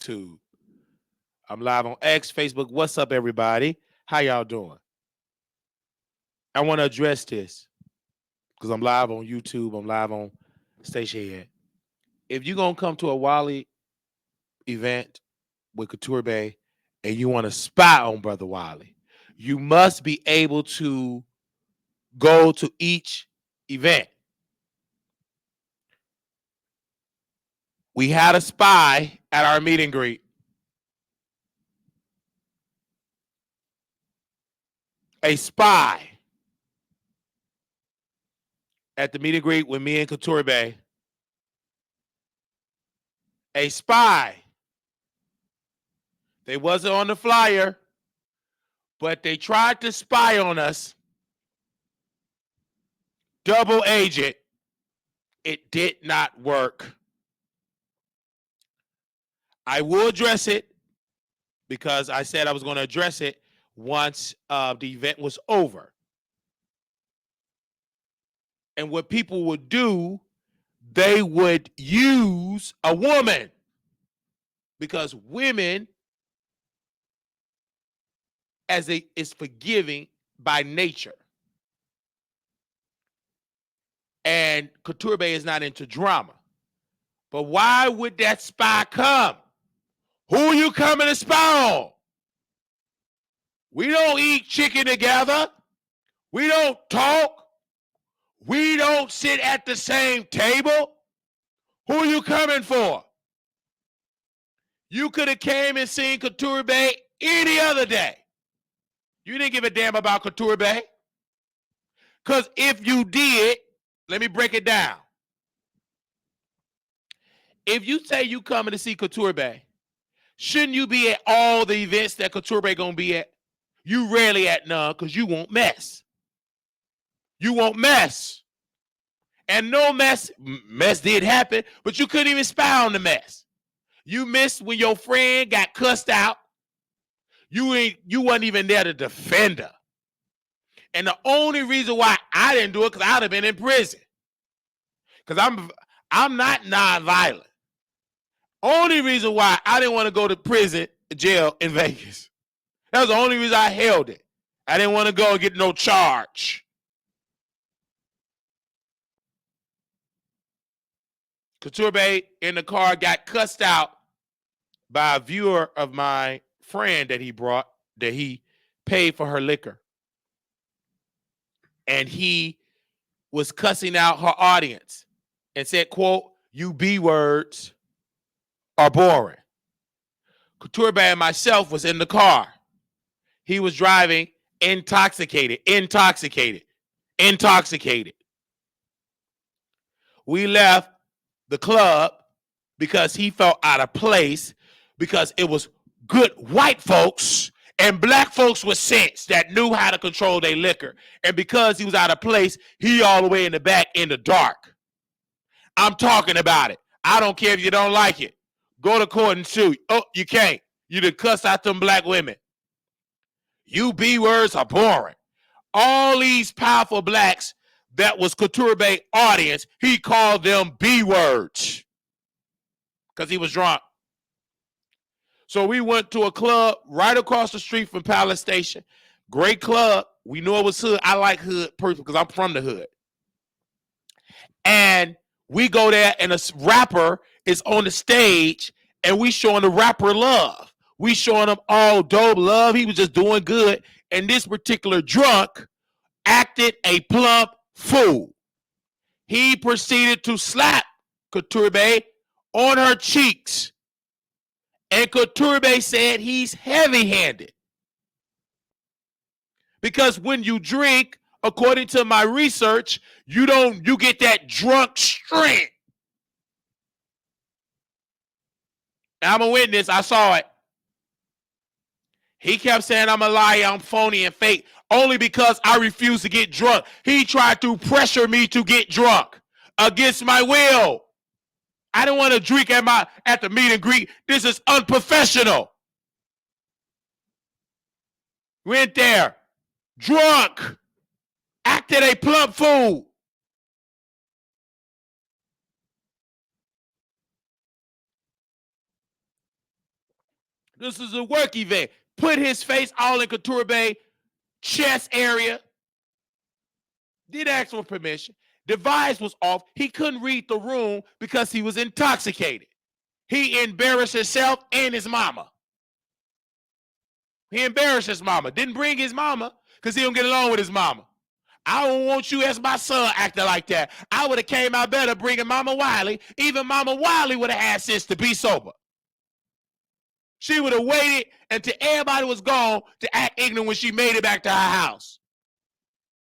YouTube. I'm live on X, Facebook. What's up, everybody? How y'all doing? I want to address this because I'm live on YouTube. I'm live on Station Head. If you're going to come to a Wiley event with Couture Bay and you want to spy on Brother Wiley, you must be able to go to each event. We had a spy at our meet and greet. A spy at the meet and greet with me and Couture Bay. A spy. They wasn't on the flyer, but they tried to spy on us. Double agent. It did not work. I will address it because I said I was going to address it once the event was over. And what people would do, they would use a woman because women is forgiving by nature. And Couture Bay is not into drama. But why would that spy come? Who are you coming to spy on? We don't eat chicken together. We don't talk. We don't sit at the same table. Who are you coming for? You could have came and seen Couture Bay any other day. You didn't give a damn about Couture Bay. Because if you did, let me break it down. If you say you coming to see Couture Bay, shouldn't you be at all the events that Couture Bay gonna be at? You rarely at none because you won't mess. You won't mess. And no mess did happen, but you couldn't even spy on the mess. You missed when your friend got cussed out. You wasn't even there to defend her. And the only reason why I didn't do it because I'd have been in prison. Because I'm not nonviolent. Only reason why I didn't want to go to prison, jail in Vegas. That was the only reason I held it. I didn't want to go and get no charge. Couture Bay in the car got cussed out by a viewer of my friend that he brought, that he paid for her liquor. And he was cussing out her audience and said, quote, "You B words are boring." Couture Bay and myself was in the car. He was driving intoxicated. We left the club because he felt out of place because it was good white folks and black folks with sense that knew how to control their liquor. And because he was out of place, he all the way in the back in the dark. I'm talking about it. I don't care if you don't like it. Go to court and sue. Oh, you can't. You done cuss out them black women. You B words are boring. All these powerful blacks that was Couture Bay audience, he called them B words because he was drunk. So we went to a club right across the street from Palace Station. Great club. We knew it was hood. I like hood person because I'm from the hood. And we go there and a rapper is on the stage and we showing the rapper love. We showing him all dope love. He was just doing good. And this particular drunk acted a plump fool. He proceeded to slap Couture Bay on her cheeks. And Couture Bay said he's heavy-handed. Because when you drink, according to my research, you get that drunk strength. And I'm a witness. I saw it. He kept saying I'm a liar, I'm phony and fake, only because I refuse to get drunk. He tried to pressure me to get drunk against my will. I didn't want to drink at the meet and greet. This is unprofessional. Went there, drunk, acted a plump fool. This is a work event. Put his face all in Couture Bay chest area. Did ask for permission. Device was off. He couldn't read the room because he was intoxicated. He embarrassed himself and his mama. He embarrassed his mama. Didn't bring his mama because he don't get along with his mama. I don't want you as my son acting like that. I would have came out better bringing Mama Wiley. Even Mama Wiley would have had sense to be sober. She would have waited until everybody was gone to act ignorant when she made it back to her house.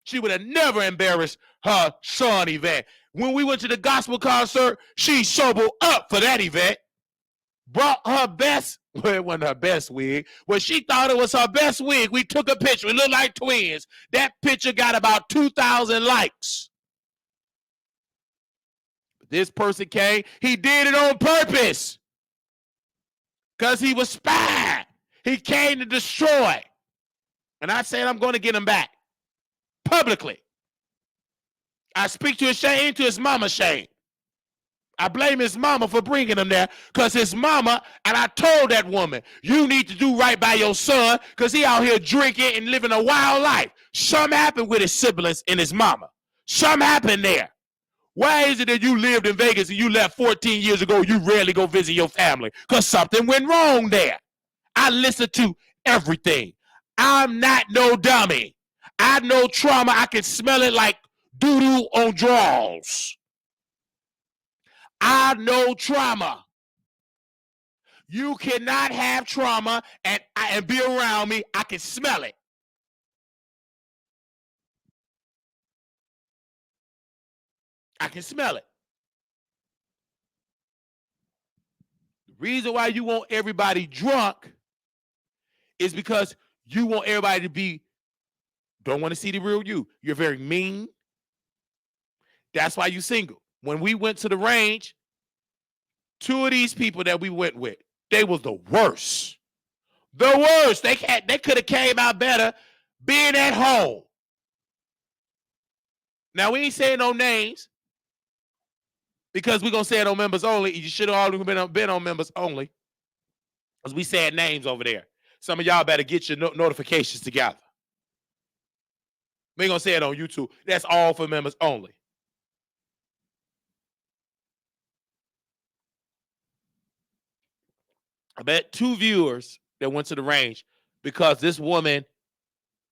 She would have never embarrassed her son event. When we went to the gospel concert, she sobered up for that event. Brought her best, well, it wasn't her best wig. Well, she thought it was her best wig. We took a picture. We looked like twins. That picture got about 2,000 likes. This person came. He did it on purpose. Because he was spy. He came to destroy. And I said, I'm going to get him back. Publicly. I speak to his shame, to his mama's shame. I blame his mama for bringing him there because his mama, and I told that woman, you need to do right by your son because he out here drinking and living a wild life. Something happened with his siblings and his mama. Something happened there. Why is it that you lived in Vegas and you left 14 years ago, you rarely go visit your family? Because something went wrong there. I listen to everything. I'm not no dummy. I know trauma. I can smell it like doo-doo on drawers. I know trauma. You cannot have trauma and be around me. I can smell it. I can smell it. The reason why you want everybody drunk is because you want everybody to don't want to see the real you. You're very mean. That's why you single. When we went to the range, two of these people that we went with, they was the worst. The worst. They could have came out better being at home. Now, we ain't saying no names because we're going to say it on members only. You should have all been on members only because we said names over there. Some of y'all better get your notifications together. We ain't going to say it on YouTube. That's all for members only. I bet 2 viewers that went to the range because this woman,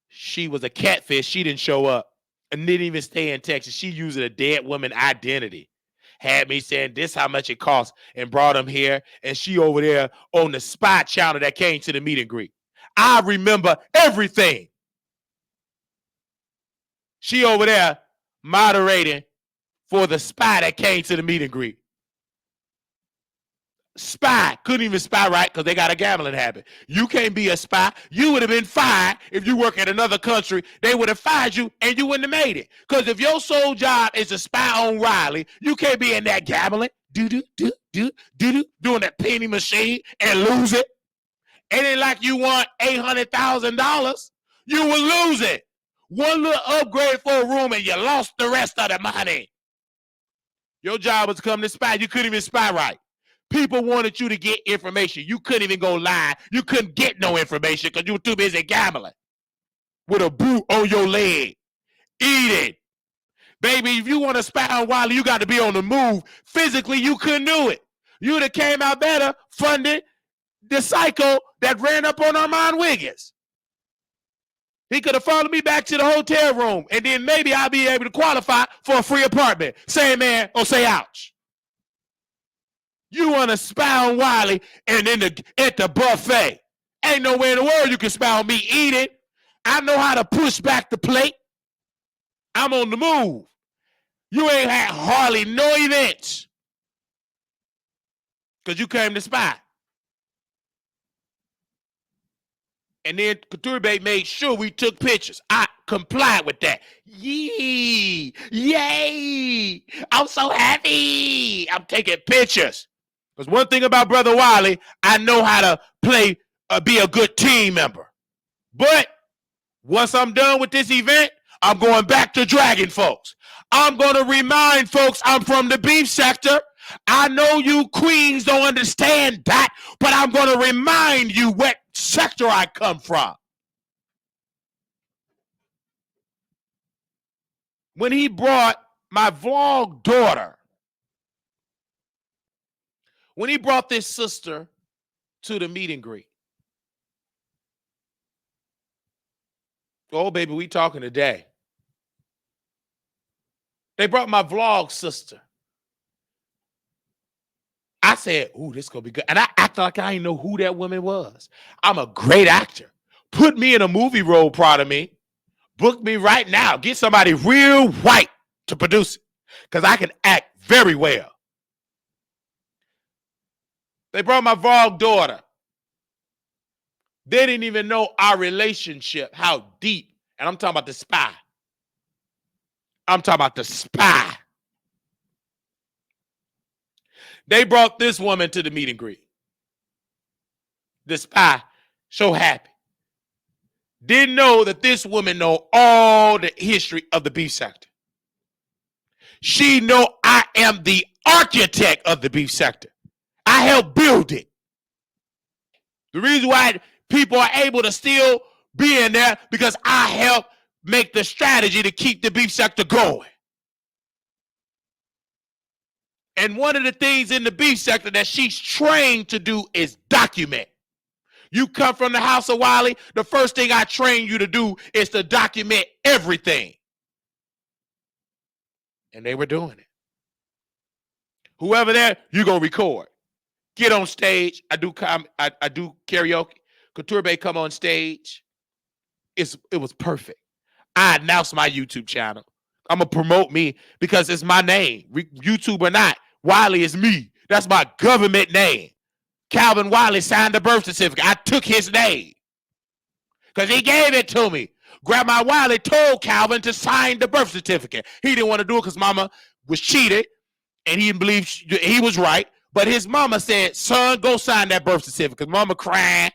she was a catfish. She didn't show up and didn't even stay in Texas. She using a dead woman identity. Had me saying this how much it costs and brought him here. And she over there on the spy channel that came to the meet and greet. I remember everything. She over there moderating for the spy that came to the meet and greet. Spy. Couldn't even spy right because they got a gambling habit. You can't be a spy. You would have been fired if you work at another country. They would have fired you and you wouldn't have made it. Because if your sole job is to spy on Riley, you can't be in that gambling, doing that penny machine and lose it. It ain't like you want $800,000. You will lose it. One little upgrade for a room and you lost the rest of the money. Your job was to come to spy. You couldn't even spy right. People wanted you to get information. You couldn't even go lie. You couldn't get no information because you were too busy gambling with a boot on your leg. Eat it. Baby, if you want to spy on Wiley, you got to be on the move. Physically, you couldn't do it. You would have came out better funding the psycho that ran up on Armand Wiggins. He could have followed me back to the hotel room, and then maybe I'll be able to qualify for a free apartment. Say amen or say ouch. You want to spy on Wiley and at the buffet. Ain't nowhere in the world you can spy on me eating. I know how to push back the plate. I'm on the move. You ain't had hardly no events because you came to spy. And then Couture Bay made sure we took pictures. I complied with that. Yay! I'm so happy. I'm taking pictures. Because one thing about Brother Wiley, I know how to be a good team member. But once I'm done with this event, I'm going back to dragging folks. I'm going to remind folks I'm from the beef sector. I know you queens don't understand that, but I'm going to remind you what sector I come from. When he brought my vlog daughter, when he brought this sister to the meet and greet, oh, baby, we talking today. They brought my vlog sister. I said, ooh, this going to be good. And I acted like I didn't know who that woman was. I'm a great actor. Put me in a movie role, proud of me. Book me right now. Get somebody real white to produce it, because I can act very well. They brought my vlog daughter. They didn't even know our relationship, how deep. And I'm talking about the spy. I'm talking about the spy. They brought this woman to the meet and greet. The spy, so happy. Didn't know that this woman know all the history of the beef sector. She know I am the architect of the beef sector. I helped build it. The reason why people are able to still be in there, because I helped make the strategy to keep the beef sector going. And one of the things in the beef sector that she's trained to do is document. You come from the house of Wiley, the first thing I train you to do is to document everything. And they were doing it. Whoever there, you're going to record. Get on stage. I do karaoke. Couture Bay come on stage. It was perfect. I announced my YouTube channel. I'm going to promote me because it's my name. YouTube or not, Wiley is me. That's my government name. Calvin Wiley signed the birth certificate. I took his name because he gave it to me. Grandma Wiley told Calvin to sign the birth certificate. He didn't want to do it because mama was cheated and he didn't believe he was right. But his mama said, son, go sign that birth certificate. Mama crying.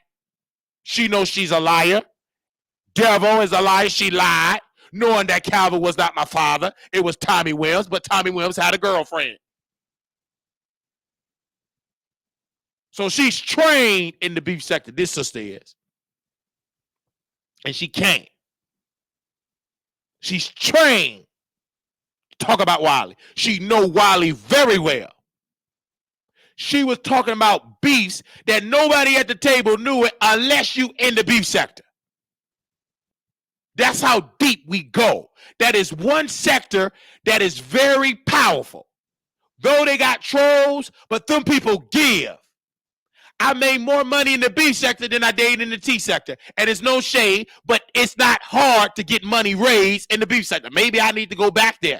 She knows she's a liar. Devil is a liar. She lied, knowing that Calvin was not my father. It was Tommy Williams, but Tommy Williams had a girlfriend. So she's trained in the beef sector. This sister is. And she can't. She's trained to talk about Wiley. She know Wiley very well. She was talking about beefs that nobody at the table knew it unless you in the beef sector. That's how deep we go. That is one sector that is very powerful. Though they got trolls, but them people give. I made more money in the beef sector than I did in the tea sector. And it's no shade, but it's not hard to get money raised in the beef sector. Maybe I need to go back there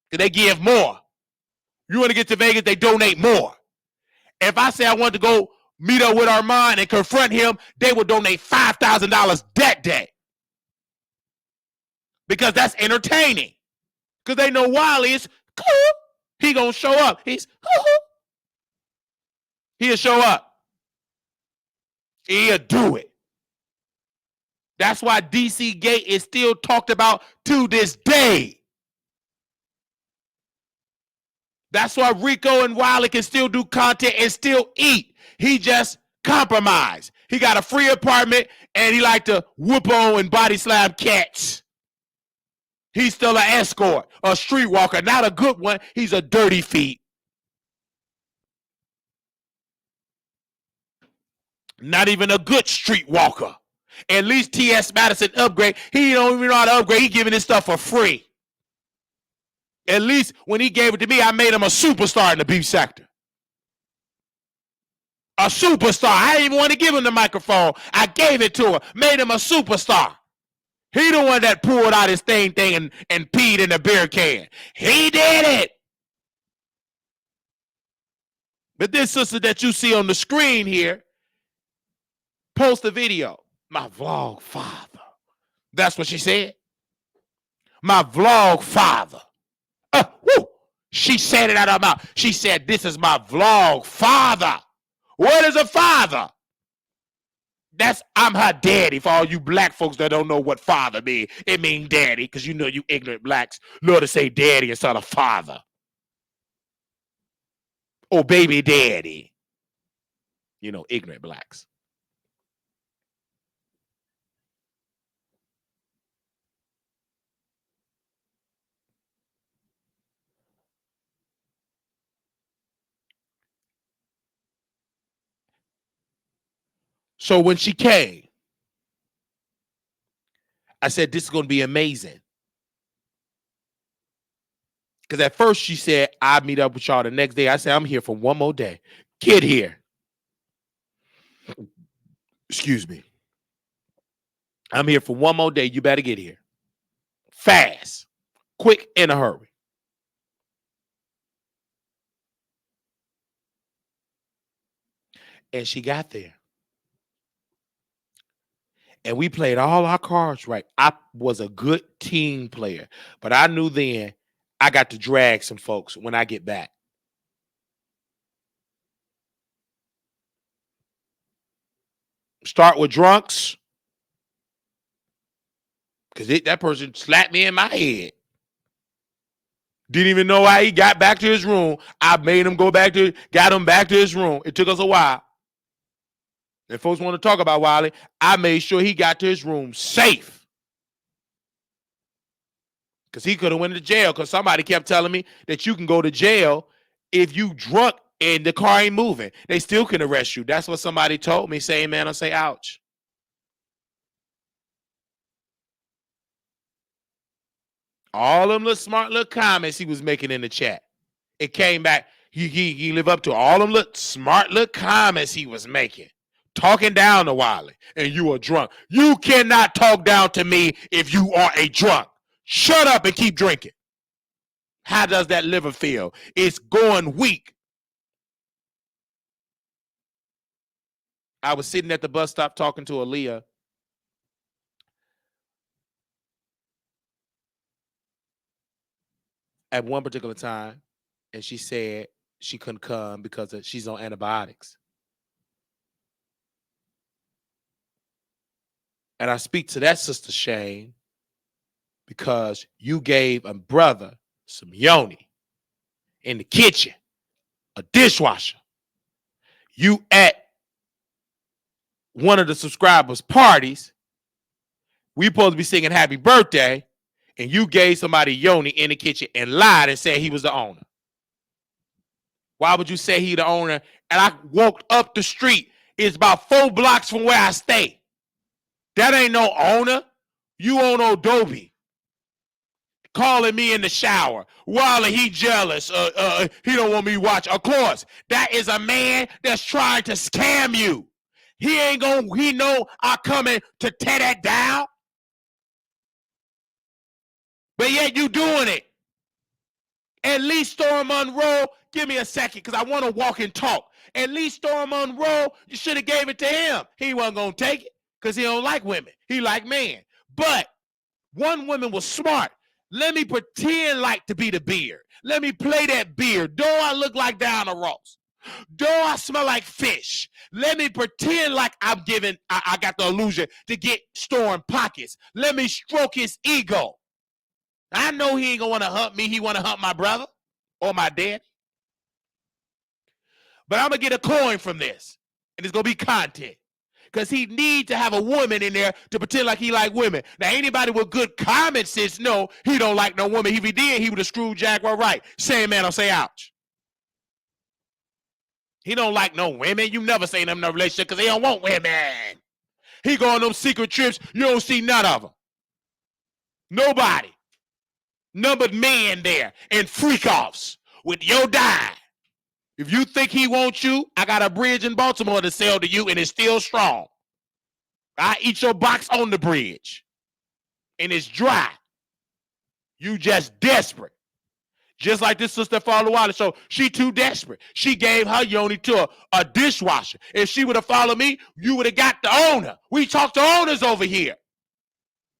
because they give more. You want to get to Vegas, they donate more. If I say I want to go meet up with Armand and confront him, they will donate $5,000 that day. Because that's entertaining. Because they know Wiley is cool. He gonna show up. He's cool. He'll show up. He'll do it. That's why DC Gate is still talked about to this day. That's why Rico and Wiley can still do content and still eat. He just compromised. He got a free apartment and he like to whoop on and body slam cats. He's still an escort, a streetwalker, not a good one. He's a dirty feet. Not even a good streetwalker. At least T.S. Madison upgrade. He don't even know how to upgrade. He giving this stuff for free. At least when he gave it to me, I made him a superstar in the beef sector. A superstar. I didn't even want to give him the microphone. I gave it to him. Made him a superstar. He the one that pulled out his thing and peed in the beer can. He did it. But this sister that you see on the screen here, post a video. My vlog father. That's what she said. My vlog father. Woo. She said it out of her mouth. She said, this is my vlog father. What is a father? I'm her daddy for all you black folks that don't know what father means. It means daddy, because you know you ignorant blacks love to say daddy instead of father. or baby daddy. You know, ignorant blacks. So when she came, I said, this is going to be amazing. Because at first she said, I'll meet up with y'all the next day. I said, I'm here for one more day. Get here. Excuse me. I'm here for one more day. You better get here. Fast. Quick, in a hurry. And she got there. And we played all our cards right. I was a good team player. But I knew then I got to drag some folks when I get back. Start with drunks. Because that person slapped me in my head. Didn't even know how he got back to his room. I made him got him back to his room. It took us a while. If folks want to talk about Wiley, I made sure he got to his room safe. Because he could have went to jail, because somebody kept telling me that you can go to jail if you drunk and the car ain't moving. They still can arrest you. That's what somebody told me. Say amen or say ouch. All them little smart little comments he was making in the chat. It came back. He lived up to all them little smart little comments he was making. Talking down to Wiley. And you are drunk. You cannot talk down to me if you are a drunk. Shut up and keep drinking. How does that liver feel? It's going weak. I was sitting at the bus stop talking to Aaliyah. At one particular time, and she said she couldn't come because she's on antibiotics. And I speak to that, Sister Shane, because you gave a brother some yoni in the kitchen, a dishwasher. You at one of the subscribers' parties, we supposed to be singing happy birthday, and you gave somebody yoni in the kitchen and lied and said he was the owner. Why would you say he the owner? And I walked up the street. It's about 4 blocks from where I stay. That ain't no owner. You own Adobe. Calling me in the shower. Wiley, he jealous. He don't want me to watch. Of course, that is a man that's trying to scam you. He know I coming to tear that down. But yet you doing it. At least Storm Monroe, give me a second, because I want to walk and talk. At least Storm Monroe, you should have gave it to him. He wasn't going to take it because he don't like women. He like men. But one woman was smart. Let me pretend like to be the beard. Let me play that beard. Though I look like Diana Ross. Though I smell like fish. Let me pretend like I got the illusion to get Storm pockets. Let me stroke his ego. I know he ain't gonna want to hump me. He want to hump my brother or my dad. But I'm gonna get a coin from this, and it's gonna be content, because he need to have a woman in there to pretend like he like women. Now, anybody with good common sense know he don't like no woman. If he did, he would have screwed Jaguar right. Say amen or say ouch. He don't like no women. You never seen them in a relationship because they don't want women. He go on them secret trips. You don't see none of them. Nobody. None but men there and freak-offs with your dime. If you think he wants you, I got a bridge in Baltimore to sell to you, and it's still strong. I eat your box on the bridge, and it's dry. You just desperate. Just like this sister followed Wiley Show. She too desperate. She gave her yoni to a dishwasher. If she would have followed me, you would have got the owner. We talk to owners over here.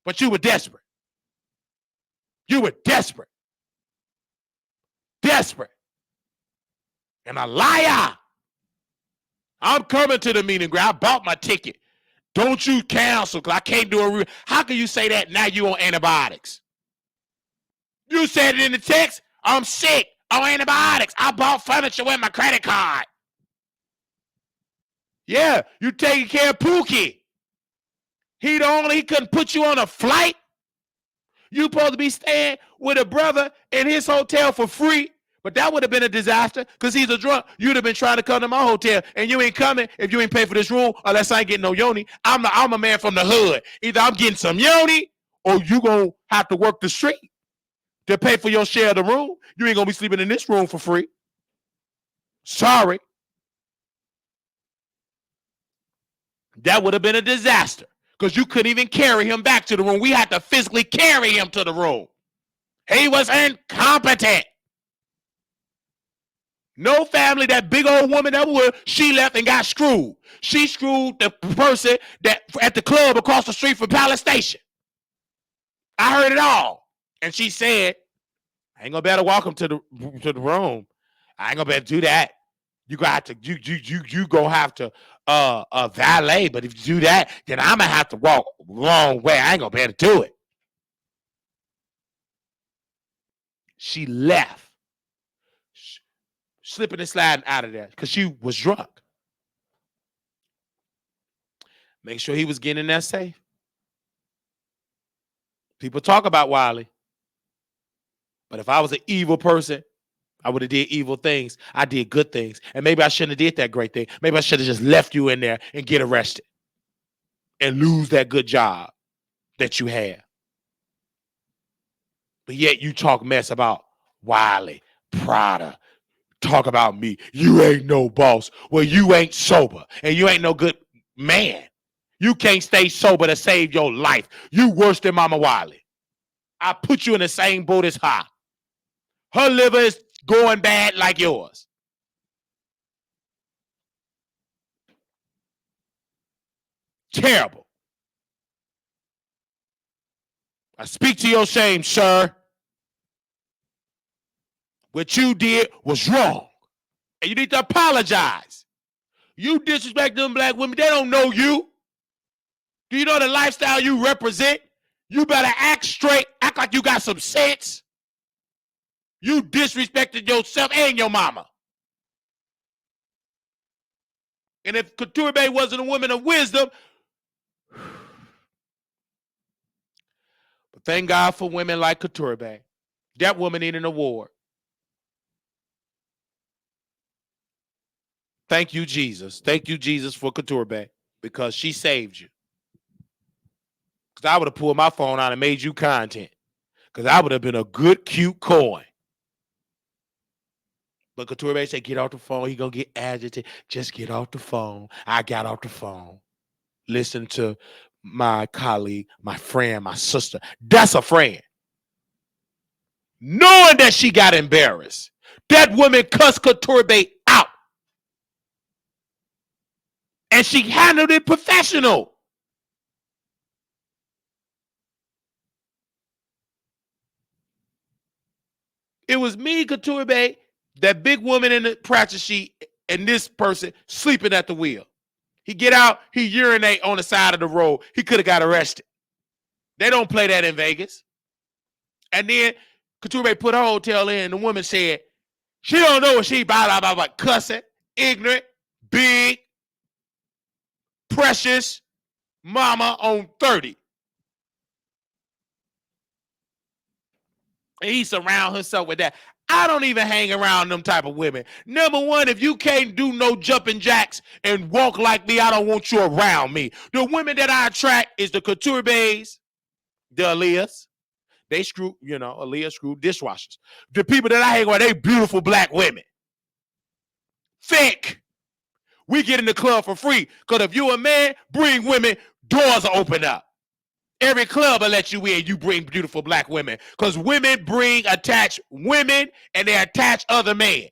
But you were desperate. You were desperate. Desperate. And a liar. I'm coming to the meeting ground. I bought my ticket. Don't you cancel, because I can't do a How can you say that now you on antibiotics? You said it in the text. I'm sick. Oh, antibiotics. I bought furniture with my credit card. Yeah, you taking care of Pookie. He couldn't put you on a flight. You supposed to be staying with a brother in his hotel for free, but that would have been a disaster because he's a drunk. You'd have been trying to come to my hotel, and you ain't coming if you ain't pay for this room unless I ain't getting no yoni. I'm a man from the hood. Either I'm getting some yoni or you gonna have to work the street to pay for your share of the room. You ain't gonna be sleeping in this room for free. Sorry. That would have been a disaster because you couldn't even carry him back to the room. We had to physically carry him to the room. He was incompetent. No family, that big old woman that was, she left and got screwed. She screwed the person that at the club across the street from Palace Station. I heard it all. And she said, I ain't gonna be able to walk him to the room. I ain't gonna be able to do that. You got to you gonna have to valet, but if you do that, then I'm gonna have to walk a long way. I ain't gonna be able to do it. She left, slipping and sliding out of there because she was drunk. Make sure he was getting in there safe. People talk about Wiley, but if I was an evil person, I would have did evil things. I did good things. And maybe I shouldn't have did that great thing. Maybe I should have just left you in there and get arrested and lose that good job that you had. But yet you talk mess about Wiley, Prada, talk about me. You ain't no boss. Well, you ain't sober and you ain't no good man. You can't stay sober to save your life. You worse than Mama Wiley. I put you in the same boat as her. Her liver is going bad like yours. Terrible. I speak to your shame, sir. What you did was wrong. And you need to apologize. You disrespect them black women. They don't know you. Do you know the lifestyle you represent? You better act straight. Act like you got some sense. You disrespected yourself and your mama. And if Couture Bay wasn't a woman of wisdom, but thank God for women like Couture Bay. That woman needed an award. Thank you, Jesus. Thank you, Jesus, for Couture Bay, because she saved you. Because I would have pulled my phone out and made you content. Because I would have been a good, cute coin. But Couture Bay said, get off the phone. He going to get agitated. Just get off the phone. I got off the phone. Listen to my colleague, my friend, my sister. That's a friend. Knowing that she got embarrassed. That woman cussed Couture Bay out. And she handled it professional. It was me, Couture Bay, that big woman in the practice sheet, and this person sleeping at the wheel. He get out, he urinate on the side of the road. He could have got arrested. They don't play that in Vegas. And then Couture Bay put her hotel in, and the woman said, she don't know what she about cussing, ignorant, big, precious, mama on 30. And he surround himself with that. I don't even hang around them type of women. Number one, if you can't do no jumping jacks and walk like me, I don't want you around me. The women that I attract is the Couture Bays, the Aaliyahs. They screw, Aaliyah screw dishwashers. The people that I hang with, they beautiful black women. Thick. We get in the club for free. Because if you a man, bring women, doors will open up. Every club will let you in. You bring beautiful black women. Because women attach women and they attach other men.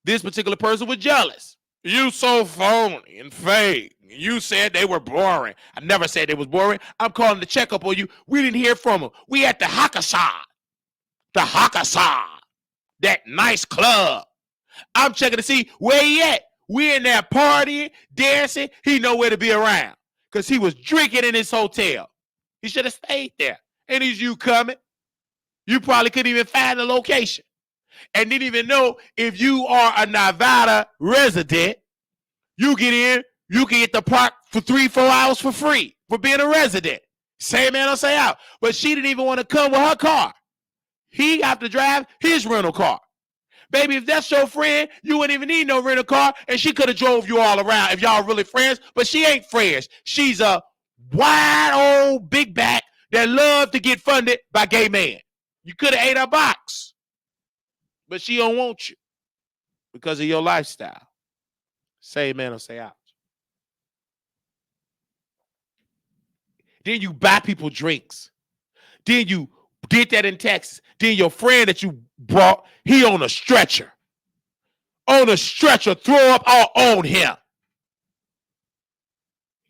This particular person was jealous. You so phony and fake. You said they were boring. I never said they was boring. I'm calling to check up on you. We didn't hear from them. We at the Hakasa. The Hakasa. That nice club. I'm checking to see where he at. We in there partying, dancing. He nowhere to be around because he was drinking in his hotel. He should have stayed there. And is you coming? You probably couldn't even find the location and didn't even know if you are a Nevada resident, you get in, you can get the park for 3-4 hours for free for being a resident. Say man or say out. But she didn't even want to come with her car. He got to drive his rental car. Baby, if that's your friend, you wouldn't even need no rental car, and she could have drove you all around if y'all really friends, but she ain't friends. She's a wide old big back that love to get funded by gay men. You could have ate her box, but she don't want you because of your lifestyle. Say amen or say out. Then you buy people drinks. Then you did that in Texas. Then your friend that you brought, he on a stretcher. On a stretcher, throw up all on him.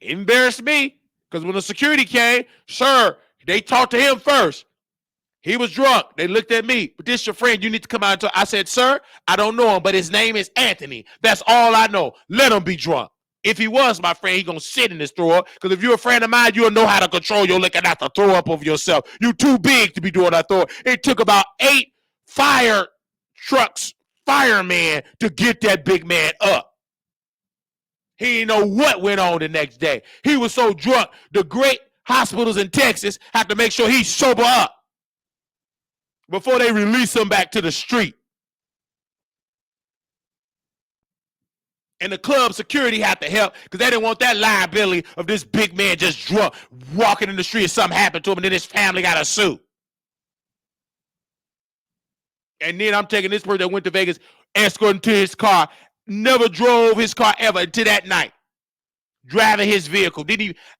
It embarrassed me because when the security came, sir, they talked to him first. He was drunk. They looked at me. But this your friend. You need to come out and talk. I said, sir, I don't know him, but his name is Anthony. That's all I know. Let him be drunk. If he was my friend, he gonna sit in his throw up. Because if you're a friend of mine, you'll know how to control your liquor, not to throw up over yourself. You too big to be doing that throw up. It took about 8 fire trucks, firemen, to get that big man up. He didn't know what went on the next day. He was so drunk, the great hospitals in Texas have to make sure he's sober up before they release him back to the street. And the club security had to help because they didn't want that liability of this big man just drunk, walking in the street and something happened to him and then his family got a suit. And then I'm taking this person that went to Vegas, escorting to his car, never drove his car ever until that night, driving his vehicle.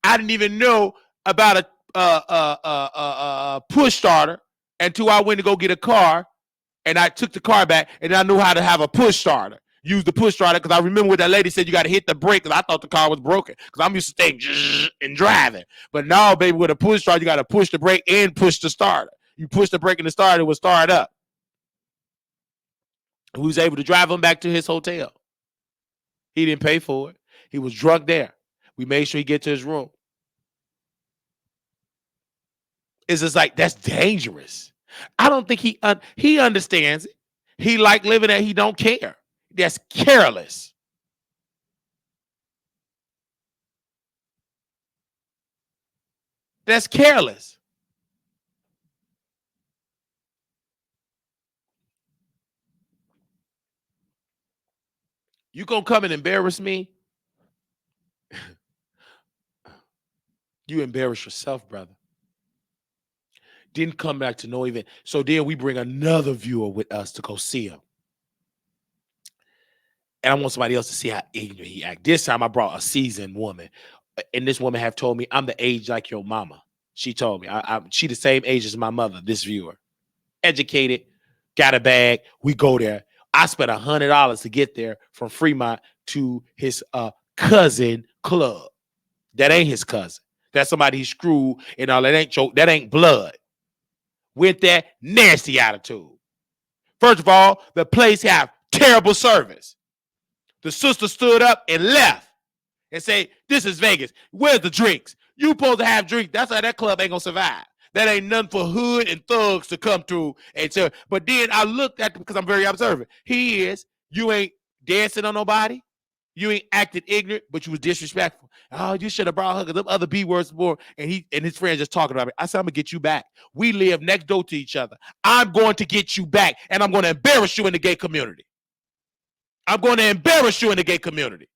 I didn't even know about a push starter until I went to go get a car, and I took the car back, and I knew how to have a push starter. Use the push starter because I remember what that lady said. You got to hit the brake because I thought the car was broken because I'm used to staying and driving. But now, baby, with a push starter, you got to push the brake and push the starter. You push the brake and the starter will start up. We was able to drive him back to his hotel. He didn't pay for it. He was drunk there. We made sure he get to his room. It's just like, that's dangerous. I don't think he understands it. He like living there. He don't care. That's careless. That's careless. You gonna come and embarrass me? You embarrass yourself, brother. Didn't come back to no event. So then we bring another viewer with us to go see him. And I want somebody else to see how ignorant he act. This time I brought a seasoned woman. And this woman have told me, I'm the age like your mama. She told me, she the same age as my mother, this viewer. Educated, got a bag, we go there. I spent $100 to get there from Fremont to his cousin club. That ain't his cousin. That's somebody he screwed and all. That ain't blood. Went there, nasty attitude. First of all, the place have terrible service. The sister stood up and left and say, this is Vegas. Where's the drinks? You supposed to have drinks. That's how that club ain't gonna survive. That ain't nothing for hood and thugs to come to. But then I looked at him because I'm very observant. You ain't dancing on nobody. You ain't acted ignorant, but you was disrespectful. Oh, you should have brought her because them other B words more. And he and his friends just talking about me. I said, I'm gonna get you back. We live next door to each other. I'm going to get you back, and I'm going to embarrass you in the gay community. I'm going to embarrass you in the gay community.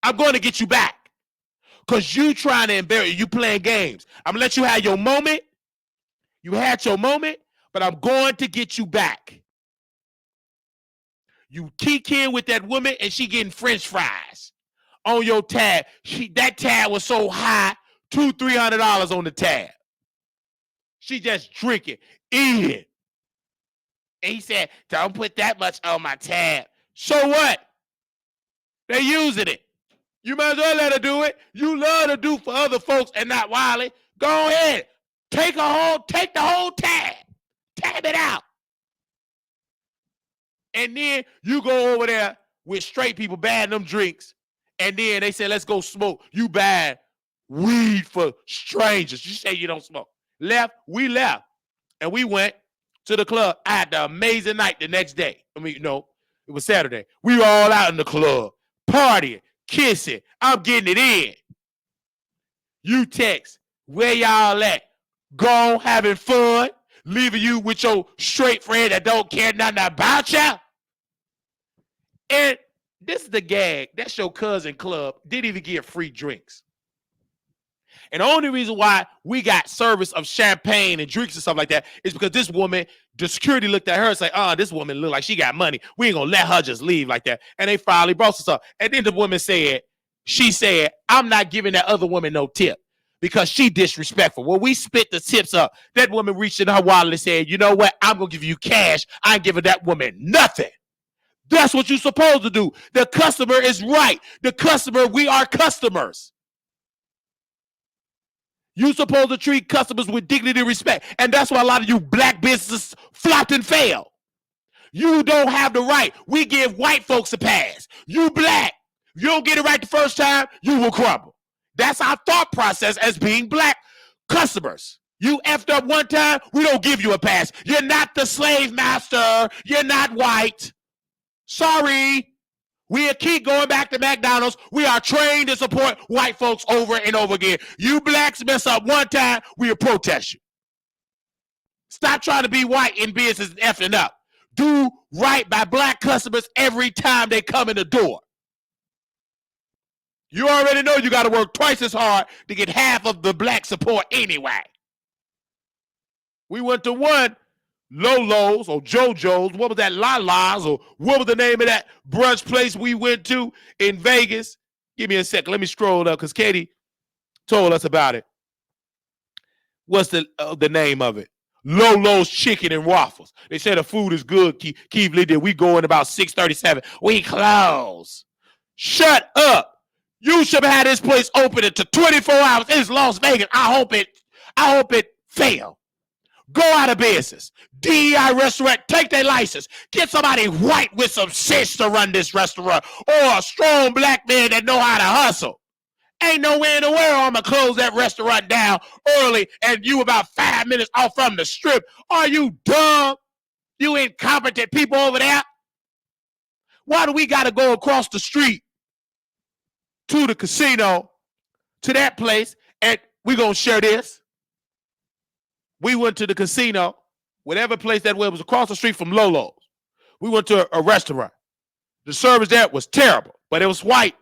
I'm going to get you back. Because you trying to embarrass you playing games. I'm going to let you have your moment. You had your moment, but I'm going to get you back. You kick-in with that woman, and she getting French fries on your tab. That tab was so high, $200-$300 on the tab. She just drinking, eating. And he said, don't put that much on my tab. So what? They using it. You might as well let her do it. You love to do for other folks and not Wiley. Go ahead. Take the whole tab. Tab it out. And then you go over there with straight people buying them drinks. And then they say, let's go smoke. You buy weed for strangers. You say you don't smoke. We left. And we went to the club. I had the amazing night the next day. I mean, it was Saturday. We were all out in the club, partying, kissing. I'm getting it in. You text, where y'all at? Gone, having fun, leaving you with your straight friend that don't care nothing about y'all. And this is the gag. That's your cousin club. Didn't even get free drinks. And the only reason why we got service of champagne and drinks and stuff like that is because this woman, the security looked at her and said, this woman look like she got money. We ain't going to let her just leave like that. And they finally brought some stuff. And then the woman she said, I'm not giving that other woman no tip because she disrespectful. When we split the tips up, that woman reached in her wallet and said, you know what? I'm going to give you cash. I ain't giving that woman nothing. That's what you're supposed to do. The customer is right. The customer, we are customers. You're supposed to treat customers with dignity and respect. And that's why a lot of you black businesses flopped and failed. You don't have the right. We give white folks a pass. You black. You don't get it right the first time, you will crumble. That's our thought process as being black customers. You effed up one time, we don't give you a pass. You're not the slave master. You're not white. Sorry. We'll keep going back to McDonald's. We are trained to support white folks over and over again. You blacks mess up one time, we'll protest you. Stop trying to be white in business and effing up. Do right by black customers every time they come in the door. You already know you got to work twice as hard to get half of the black support anyway. We went to one Lolo's or JoJo's, what was that, Lala's, or what was the name of that brunch place we went to in Vegas? Give me a second. Let me scroll up because Katie told us about it. What's the name of it? Lolo's Chicken and Waffles. They said the food is good, Keith Lee did. We go in about 6:37. We close. Shut up. You should have had this place open until 24 hours. It's Las Vegas. I hope it failed. Go out of business. DEI restaurant, take their license. Get somebody white with some sense to run this restaurant, or a strong black man that know how to hustle. Ain't nowhere in the world I'm going to close that restaurant down early and you about 5 minutes off from the strip. Are you dumb? You incompetent people over there? Why do we got to go across the street to the casino, to that place, and we going to share this? We went to the casino, whatever place that was across the street from Lolo's. We went to a restaurant. The service there was terrible, but it was white.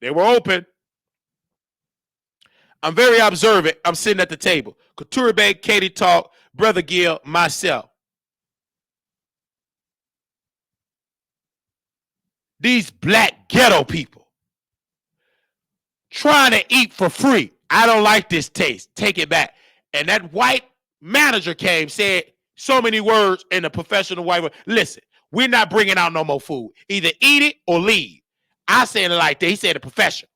They were open. I'm very observant. I'm sitting at the table. Couture Bay, Katie Talk, Brother Gil, myself. These black ghetto people trying to eat for free. I don't like this taste. Take it back. And that white manager came, said so many words in a professional white word. Listen, we're not bringing out no more food. Either eat it or leave. I said it like that. He said a professional.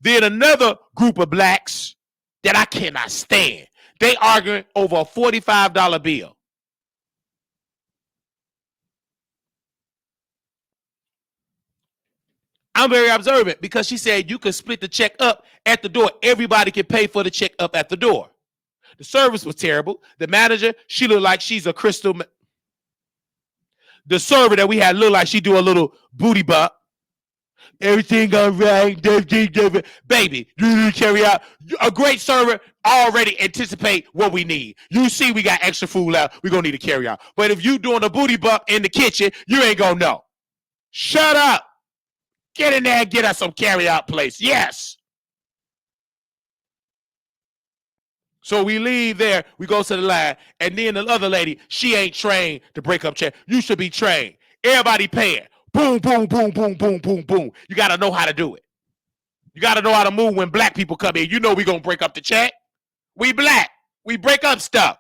Then another group of blacks that I cannot stand. They arguing over a $45 bill. I'm very observant because she said you could split the check up at the door. Everybody can pay for the check up at the door. The service was terrible. The manager, she looked like she's a crystal. The server that we had looked like she do a little booty bump. Everything all right, baby. You carry out. A great server already anticipate what we need. You see, we got extra food left. We're gonna need to carry out. But if you doing a booty bump in the kitchen, you ain't gonna know. Shut up. Get in there and get us some carry out place. Yes. So we leave there, we go to the line, and then the other lady, she ain't trained to break up check. You should be trained. Everybody paying. Boom, boom, boom, boom, boom, boom, boom. You got to know how to do it. You got to know how to move when black people come in. You know we going to break up the check. We black. We break up stuff.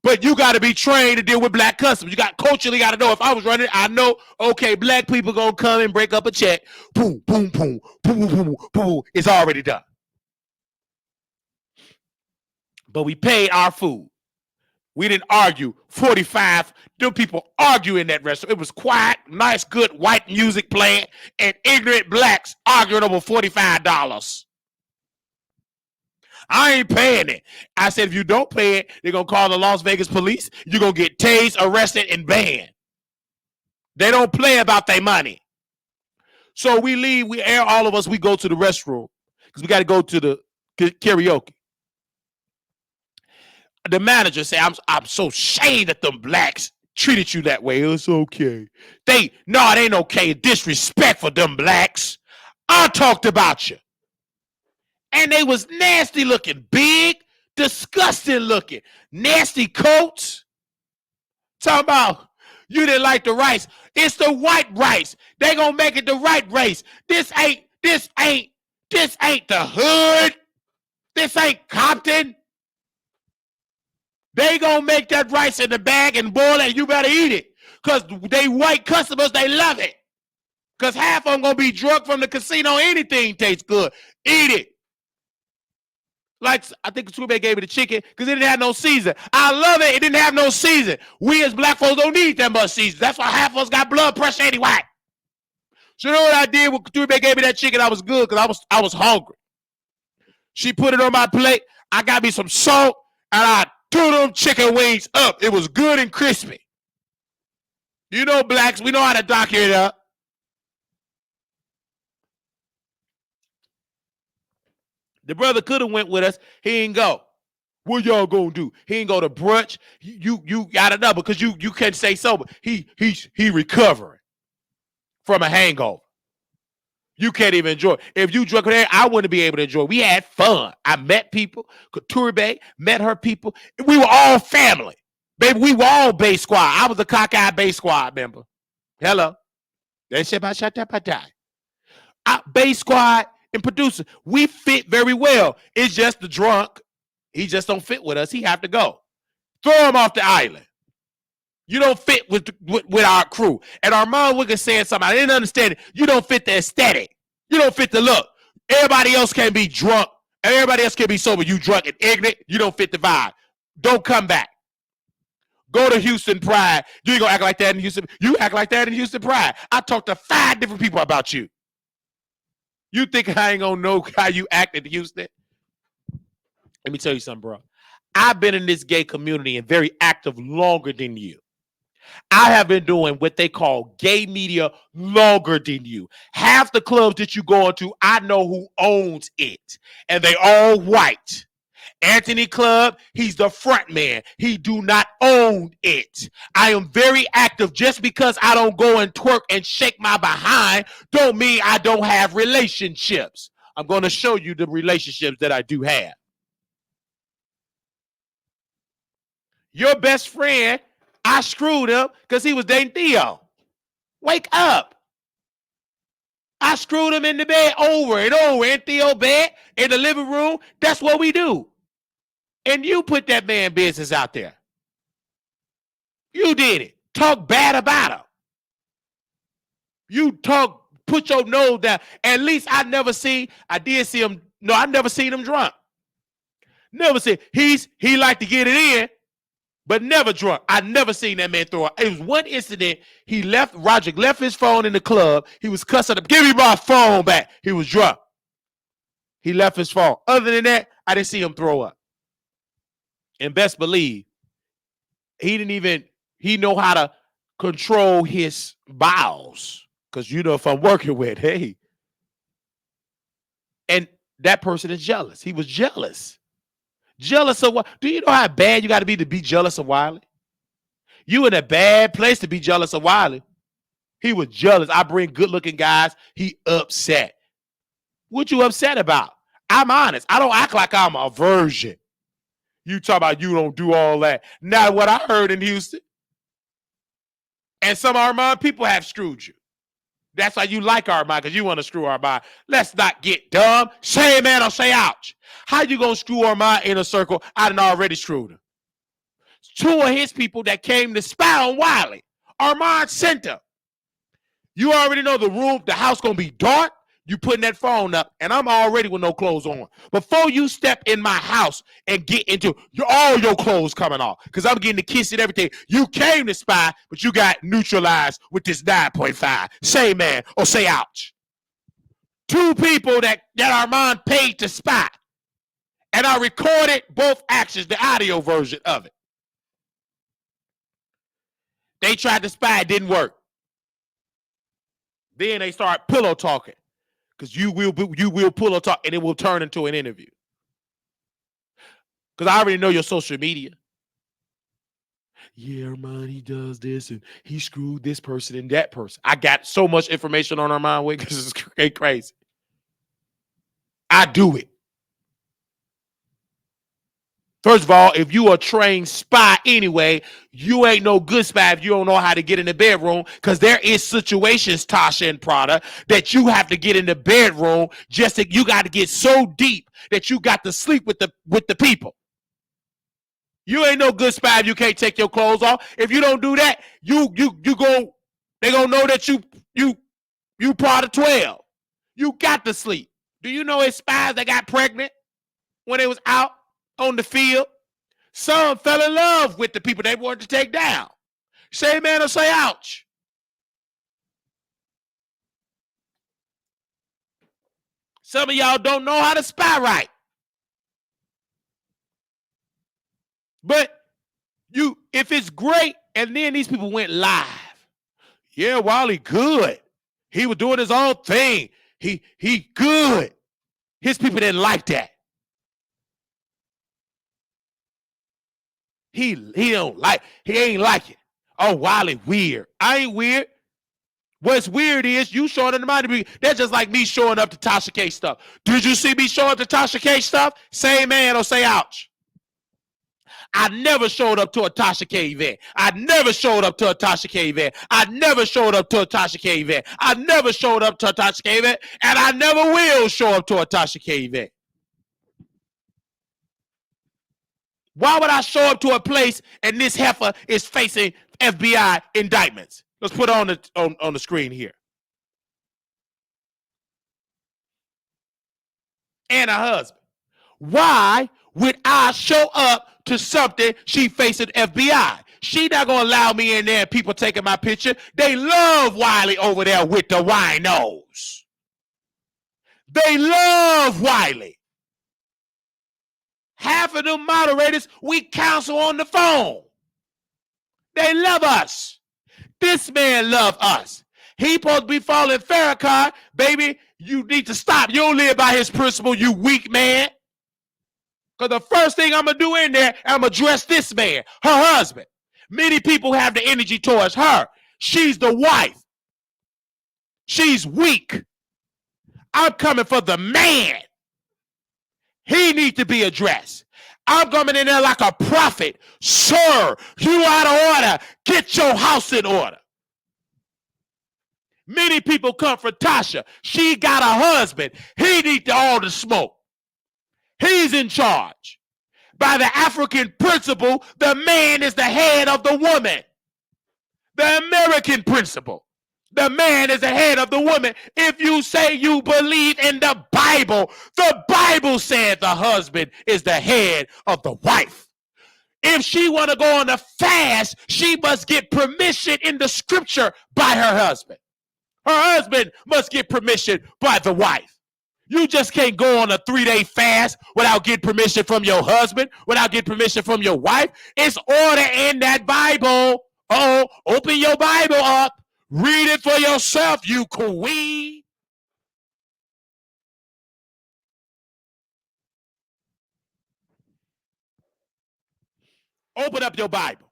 But you got to be trained to deal with black customers. You got culturally got to know. If I was running, I know, okay, black people going to come and break up a check. Boom, boom, boom, boom, boom, boom. It's already done. But we paid our food. We didn't argue. 45, them people argue in that restaurant. It was quiet, nice, good white music playing, and ignorant blacks arguing over $45. I ain't paying it. I said, if you don't pay it, they're going to call the Las Vegas police. You're going to get tased, arrested, and banned. They don't play about their money. So we leave, all of us, we go to the restroom because we got to go to the karaoke. The manager said, I'm so ashamed that them blacks treated you that way. It's okay. No, it ain't okay. Disrespect for them blacks. I talked about you. And they was nasty looking, big, disgusting looking, nasty coats. Talking about you didn't like the rice. It's the white rice. They gonna make it the right race. This ain't the hood. This ain't Compton. They gonna make that rice in the bag and boil it, and you better eat it. Because they white customers, they love it. Because half of them gonna be drunk from the casino. Anything tastes good. Eat it. Like, I think Tube gave me the chicken because it didn't have no season. I love it. It didn't have no season. We as black folks don't need that much season. That's why half of us got blood pressure anyway. So you know what I did when Tube gave me that chicken? I was good because I was hungry. She put it on my plate. I got me some salt, and I threw them chicken wings up. It was good and crispy. You know, blacks, we know how to dock it up. The brother could have went with us. He ain't go. What y'all gonna do? He ain't go to brunch. You gotta know because you can't stay sober. He recovering from a hangover. You can't even enjoy. If you drunk there, I wouldn't be able to enjoy. We had fun. I met people. Couture met her people. We were all family. Baby, we were all Bay Squad. I was a cockeyed Bay Squad member. Hello. Bay Squad and producer. We fit very well. It's just the drunk. He just don't fit with us. He have to go. Throw him off the island. You don't fit with our crew. And Armand Wiggins saying something. I didn't understand it. You don't fit the aesthetic. You don't fit the look. Everybody else can be drunk. Everybody else can be sober. You drunk and ignorant. You don't fit the vibe. Don't come back. Go to Houston Pride. You ain't gonna act like that in Houston. You act like that in Houston Pride. I talked to 5 different people about you. You think I ain't gonna know how you act in Houston? Let me tell you something, bro. I've been in this gay community and very active longer than you. I have been doing what they call gay media longer than you. Half the clubs that you go into, I know who owns it. And they all white. Anthony Club, he's the front man. He do not own it. I am very active. Just because I don't go and twerk and shake my behind don't mean I don't have relationships. I'm going to show you the relationships that I do have. Your best friend, I screwed him because he was dating Theo. Wake up. I screwed him in the bed over and over in Theo's bed, in the living room. That's what we do. And you put that man business out there. You did it. Talk bad about him. You put your nose down. At least I never seen him drunk. Never seen. He liked to get it in, but never drunk. I never seen that man throw it. It was one incident. Roderick left his phone in the club. He was cussing up. Give me my phone back. He was drunk. He left his phone. Other than that, I didn't see him throw up. And best believe, he know how to control his bowels. Because if I'm working with, hey. And that person is jealous. He was jealous. Jealous of what? Do you know how bad you got to be jealous of Wiley? You in a bad place to be jealous of Wiley. He was jealous. I bring good-looking guys. He upset. What you upset about? I'm honest. I don't act like I'm a virgin. You talk about you don't do all that. Not what I heard in Houston. And some Armand people have screwed you. That's why you like Armand, because you want to screw Armand. Let's not get dumb. Say amen or say ouch. How you going to screw Armand in a circle? I done already screwed him. 2 of his people that came to spy on Wiley. Armand sent them. You already know the house going to be dark. You putting that phone up, and I'm already with no clothes on. Before you step in my house and get into all your clothes coming off, because I'm getting the kiss and everything. You came to spy, but you got neutralized with this 9.5. Say man or say ouch. 2 people that Armand paid to spy. And I recorded both actions, the audio version of it. They tried to spy, it didn't work. Then they start pillow talking. Because you will pillow talk and it will turn into an interview. Because I already know your social media. Yeah, Armani does this and he screwed this person and that person. I got so much information on Armani Wiggins, it's crazy. I do it. First of all, if you are a trained spy anyway, you ain't no good spy if you don't know how to get in the bedroom, because there is situations, Tasha and Prada, that you have to get in the bedroom just that you got to get so deep that you got to sleep with the people. You ain't no good spy if you can't take your clothes off. If you don't do that, they gonna know that you part of 12. You got to sleep. Do you know it's spies that got pregnant when they was out on the field? Some fell in love with the people they wanted to take down. Say amen or say ouch. Some of y'all don't know how to spy right. But if it's great, and then these people went live. Yeah, Wiley good. He was doing his own thing. He good. His people didn't like that. He ain't like it. Oh, Wiley weird. I ain't weird. What's weird is you showing up to my. That's just like me showing up to Tasha K stuff. Did you see me show up to Tasha K stuff? Say amen or say ouch. I never showed up to a Tasha K event. I never showed up to a Tasha K event. I never showed up to a Tasha K event. I never showed up to a Tasha K event, and I never will show up to a Tasha K event. Why would I show up to a place and this heifer is facing FBI indictments? Let's put it on the screen here. And her husband. Why would I show up to something she facing FBI? She not gonna allow me in there and people taking my picture. They love Wiley over there with the winos. They love Wiley. Half of them moderators we counsel on the phone. They love us. This man love us. He supposed to be following Farrakhan. Baby, you need to stop. You don't live by his principle, you weak man. Because the first thing I'm going to do in there, I'm going to address this man, her husband. Many people have the energy towards her. She's the wife. She's weak. I'm coming for the man. He needs to be addressed. I'm coming in there like a prophet. Sir, you out of order. Get your house in order. Many people come for Tasha. She got a husband. He needs all the smoke. He's in charge. By the African principle, the man is the head of the woman. The American principle. The man is the head of the woman. If you say you believe in the Bible said the husband is the head of the wife. If she want to go on a fast, she must get permission in the scripture by her husband. Her husband must get permission by the wife. You just can't go on a 3-day fast without getting permission from your husband, without getting permission from your wife. It's order in that Bible. Oh, open your Bible up. Read it for yourself, you queen. Open up your Bible.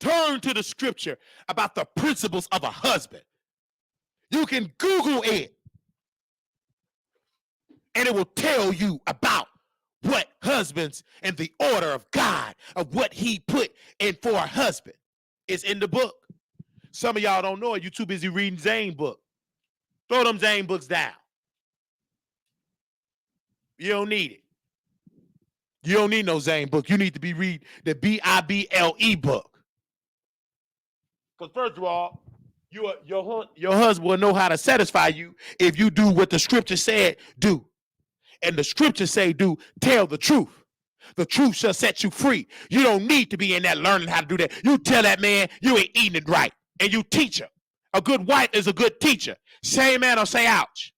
Turn to the scripture about the principles of a husband. You can Google it. And it will tell you about what husbands and the order of God, of what he put in for a husband, is in the book. Some of y'all don't know it. You're too busy reading Zane book. Throw them Zane books down. You don't need it. You don't need no Zane book. You need to be read the Bible book. Because first of all, your husband will know how to satisfy you if you do what the scripture said do. And the scripture say do, tell the truth. The truth shall set you free. You don't need to be in that learning how to do that. You tell that man you ain't eating it right. And you teach her. A good wife is a good teacher. Say amen or say ouch.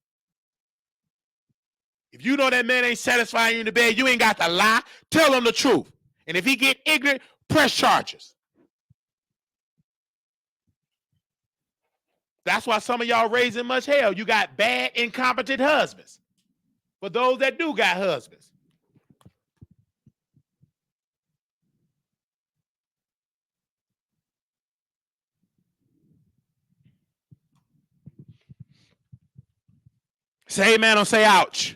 If you know that man ain't satisfying you in the bed, you ain't got to lie. Tell him the truth. And if he get ignorant, press charges. That's why some of y'all raising much hell. You got bad, incompetent husbands. For those that do got husbands. Say amen or say ouch.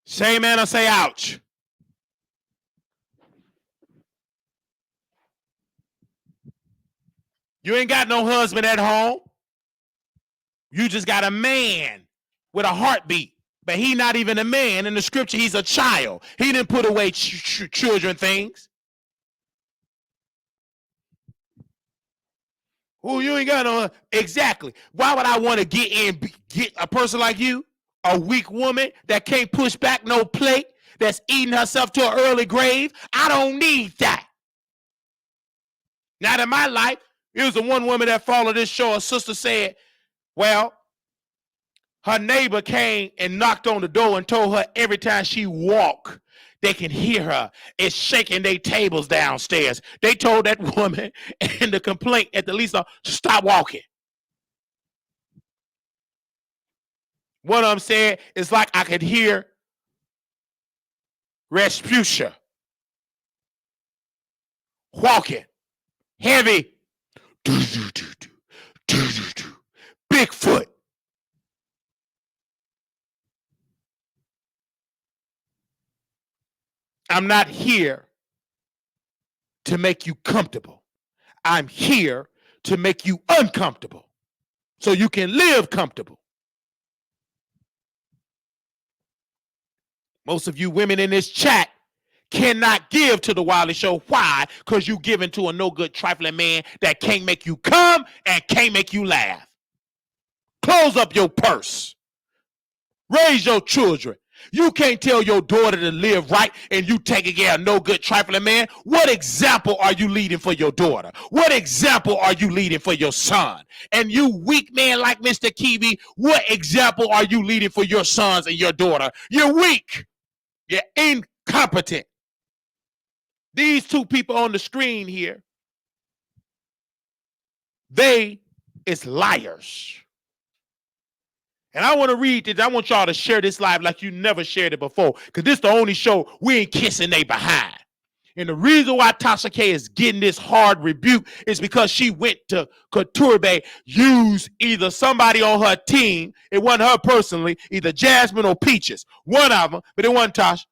Say amen or say ouch. You ain't got no husband at home. You just got a man with a heartbeat. But he not even a man. In the scripture, he's a child. He didn't put away children things. Oh, you ain't got no. Exactly. Why would I want to get a person like you? A weak woman that can't push back no plate, that's eating herself to an early grave? I don't need that. Not in my life. It was the one woman that followed this show. Her sister said, well, her neighbor came and knocked on the door and told her every time she walked, they can hear her. It's shaking their tables downstairs. They told that woman in the complaint at the least stop walking. One of them said, it's like I could hear Respucia walking. Heavy. Bigfoot. I'm not here to make you comfortable. I'm here to make you uncomfortable so you can live comfortable. Most of you women in this chat cannot give to the Wiley Show. Why? Because you giving to a no good trifling man that can't make you come and can't make you laugh. Close up your purse. Raise your children. You can't tell your daughter to live right and you taking care of no good trifling man. What example are you leading for your daughter? What example are you leading for your son? And you weak man like Mr. Kiwi, what example are you leading for your sons and your daughter? You're weak. You're incompetent. These two people on the screen here, they is liars. And I want to read this. I want y'all to share this live like you never shared it before, because this is the only show we ain't kissing they behind. And the reason why Tasha K is getting this hard rebuke is because she went to Couture, used either somebody on her team, it wasn't her personally, either Jasmine or Peaches, one of them, but it wasn't Tasha,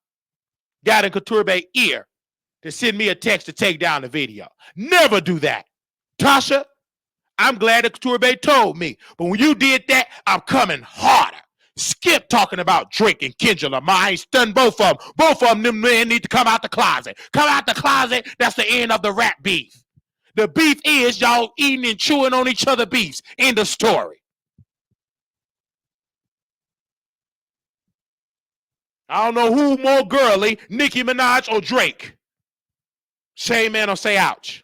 got in Couture ear to send me a text to take down the video. Never do that. Tasha, I'm glad that Couture told me. But when you did that, I'm coming harder. Skip talking about Drake and Kendrick Lamar. I ain't stunned both of them. Both of them men need to come out the closet. Come out the closet. That's the end of the rap beef. The beef is y'all eating and chewing on each other beefs. End of story. I don't know who more girly, Nicki Minaj or Drake. Say amen or say ouch.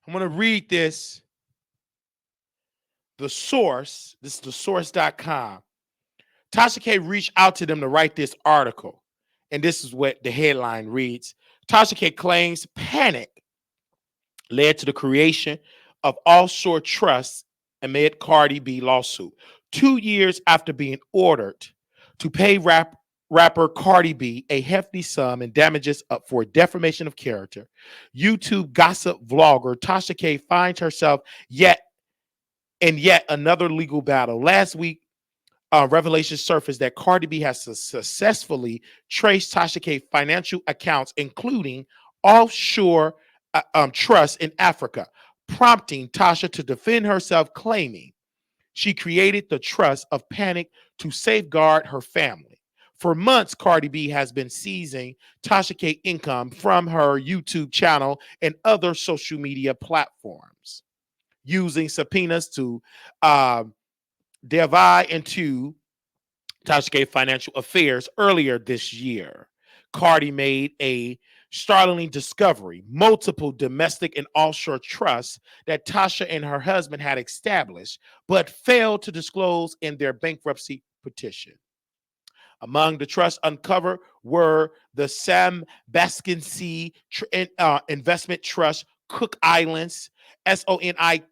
I'm going to read this. The source, this is thesource.com. Tasha K reached out to them to write this article. And this is what the headline reads. Tasha K claims panic led to the creation of offshore trusts amid Cardi B lawsuit. 2 years after being ordered to pay rapper Cardi B a hefty sum in damages up for defamation of character, YouTube gossip vlogger Tasha K finds herself yet another legal battle. Last week, revelation surfaced that Cardi B has successfully traced Tasha K financial accounts, including offshore trusts in Africa, prompting Tasha to defend herself, claiming she created the trust of panic to safeguard her family. For months, Cardi B has been seizing Tasha K income from her YouTube channel and other social media platforms, using subpoenas to uh, divide into Tasha K financial affairs. Earlier this year, Cardi made a startling discovery: multiple domestic and offshore trusts that Tasha and her husband had established, but failed to disclose in their bankruptcy petition. Among the trusts uncovered were the Sam Baskin Investment Trust, Cook Islands, SONINKES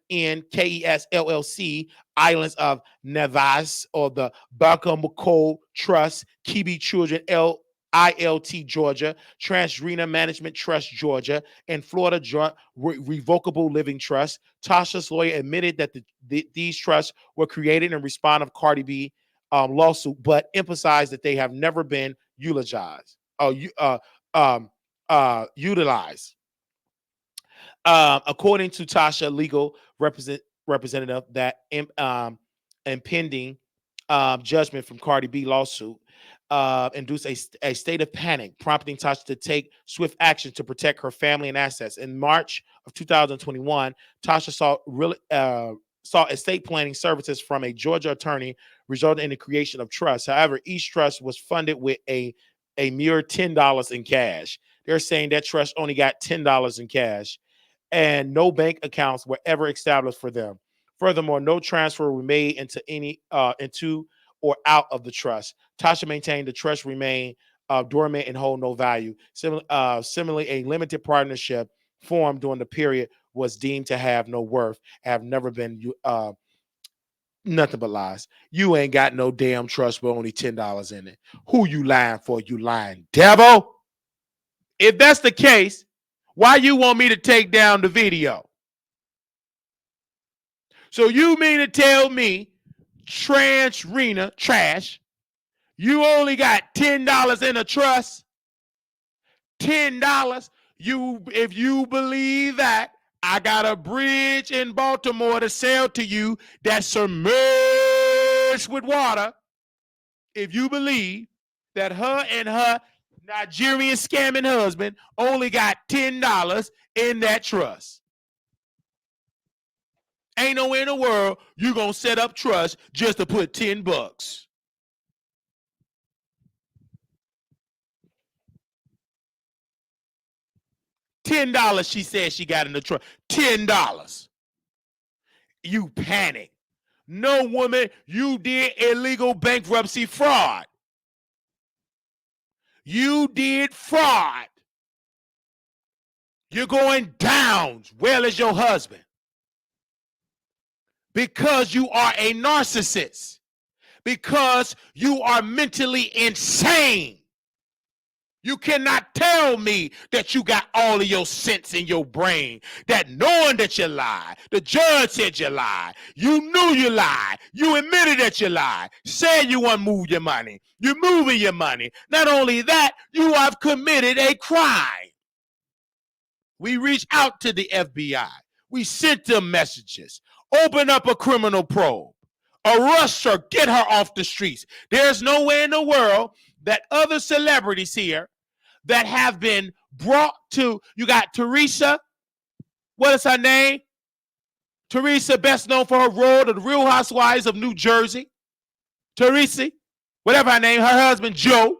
LLC, Islands of Nevis, or the Banco McColl Trust, Kibi Children ILT Georgia, Transrena Management Trust Georgia, and Florida Revocable Living Trust. Tasha's lawyer admitted that these trusts were created in response of Cardi B lawsuit, but emphasized that they have never been utilized. Utilized. According to Tasha, legal representative, that impending judgment from Cardi B lawsuit induced a state of panic, prompting Tasha to take swift action to protect her family and assets. In March of 2021, Tasha sought estate planning services from a Georgia attorney, resulting in the creation of trusts. However, each trust was funded with a mere $10 in cash. They're saying that trust only got $10 in cash, and no bank accounts were ever established for them. Furthermore, no transfer were made into or out of the trust. Tasha maintained the trust remained dormant and hold no value. Similarly, a limited partnership formed during the period was deemed to have no worth, have never been nothing but lies. You ain't got no damn trust with only $10 in it. Who you lying for, you lying devil? If that's the case, why you want me to take down the video? So you mean to tell me, Transrena trash, you only got $10 in a trust? $10? If you believe that, I got a bridge in Baltimore to sell to you that's submerged with water. If you believe that her and her Nigerian scamming husband only got $10 in that trust. Ain't nowhere in the world you gonna set up trust just to put $10. $10 she said she got in the trust. $10. You panic. No, woman, you did illegal bankruptcy fraud. You did fraud. You're going down, well as your husband, because you are a narcissist, because you are mentally insane. You cannot tell me that you got all of your sense in your brain, that knowing that you lied, the judge said you lied, you knew you lied, you admitted that you lied, said you want to move your money, you're moving your money. Not only that, you have committed a crime. We reached out to the FBI. We sent them messages. Open up a criminal probe. Arrest her. Get her off the streets. There's nowhere in the world that other celebrities here that have been brought to. You got Teresa. What is her name? Teresa, best known for her role of the Real Housewives of New Jersey. Teresa, whatever her name, her husband Joe.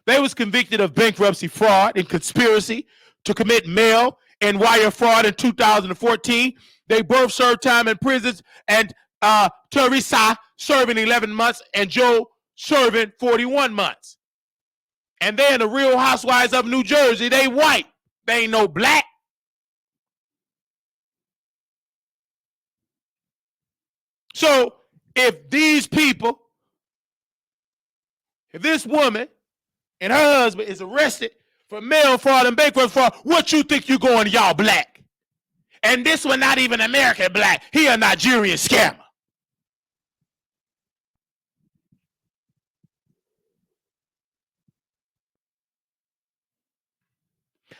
They was convicted of bankruptcy fraud and conspiracy to commit mail and wire fraud in 2014. They both served time in prisons, and Teresa serving 11 months and Joe serving 41 months. And then the Real Housewives of New Jersey, they white. They ain't no black. So if these people, if this woman and her husband is arrested for mail fraud and bankruptcy fraud, what you think you going to y'all black? And this one not even American black. He a Nigerian scammer.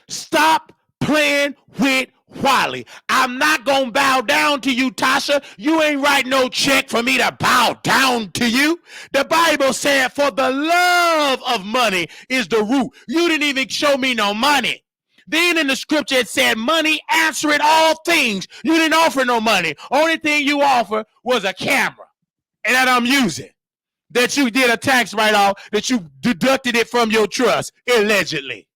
Stop playing with Wiley, I'm not going to bow down to you, Tasha. You ain't write no check for me to bow down to you. The Bible said, for the love of money is the root. You didn't even show me no money. Then in the scripture it said, money answereth all things. You didn't offer no money. Only thing you offered was a camera, and that I'm using. That you did a tax write-off, that you deducted it from your trust, allegedly.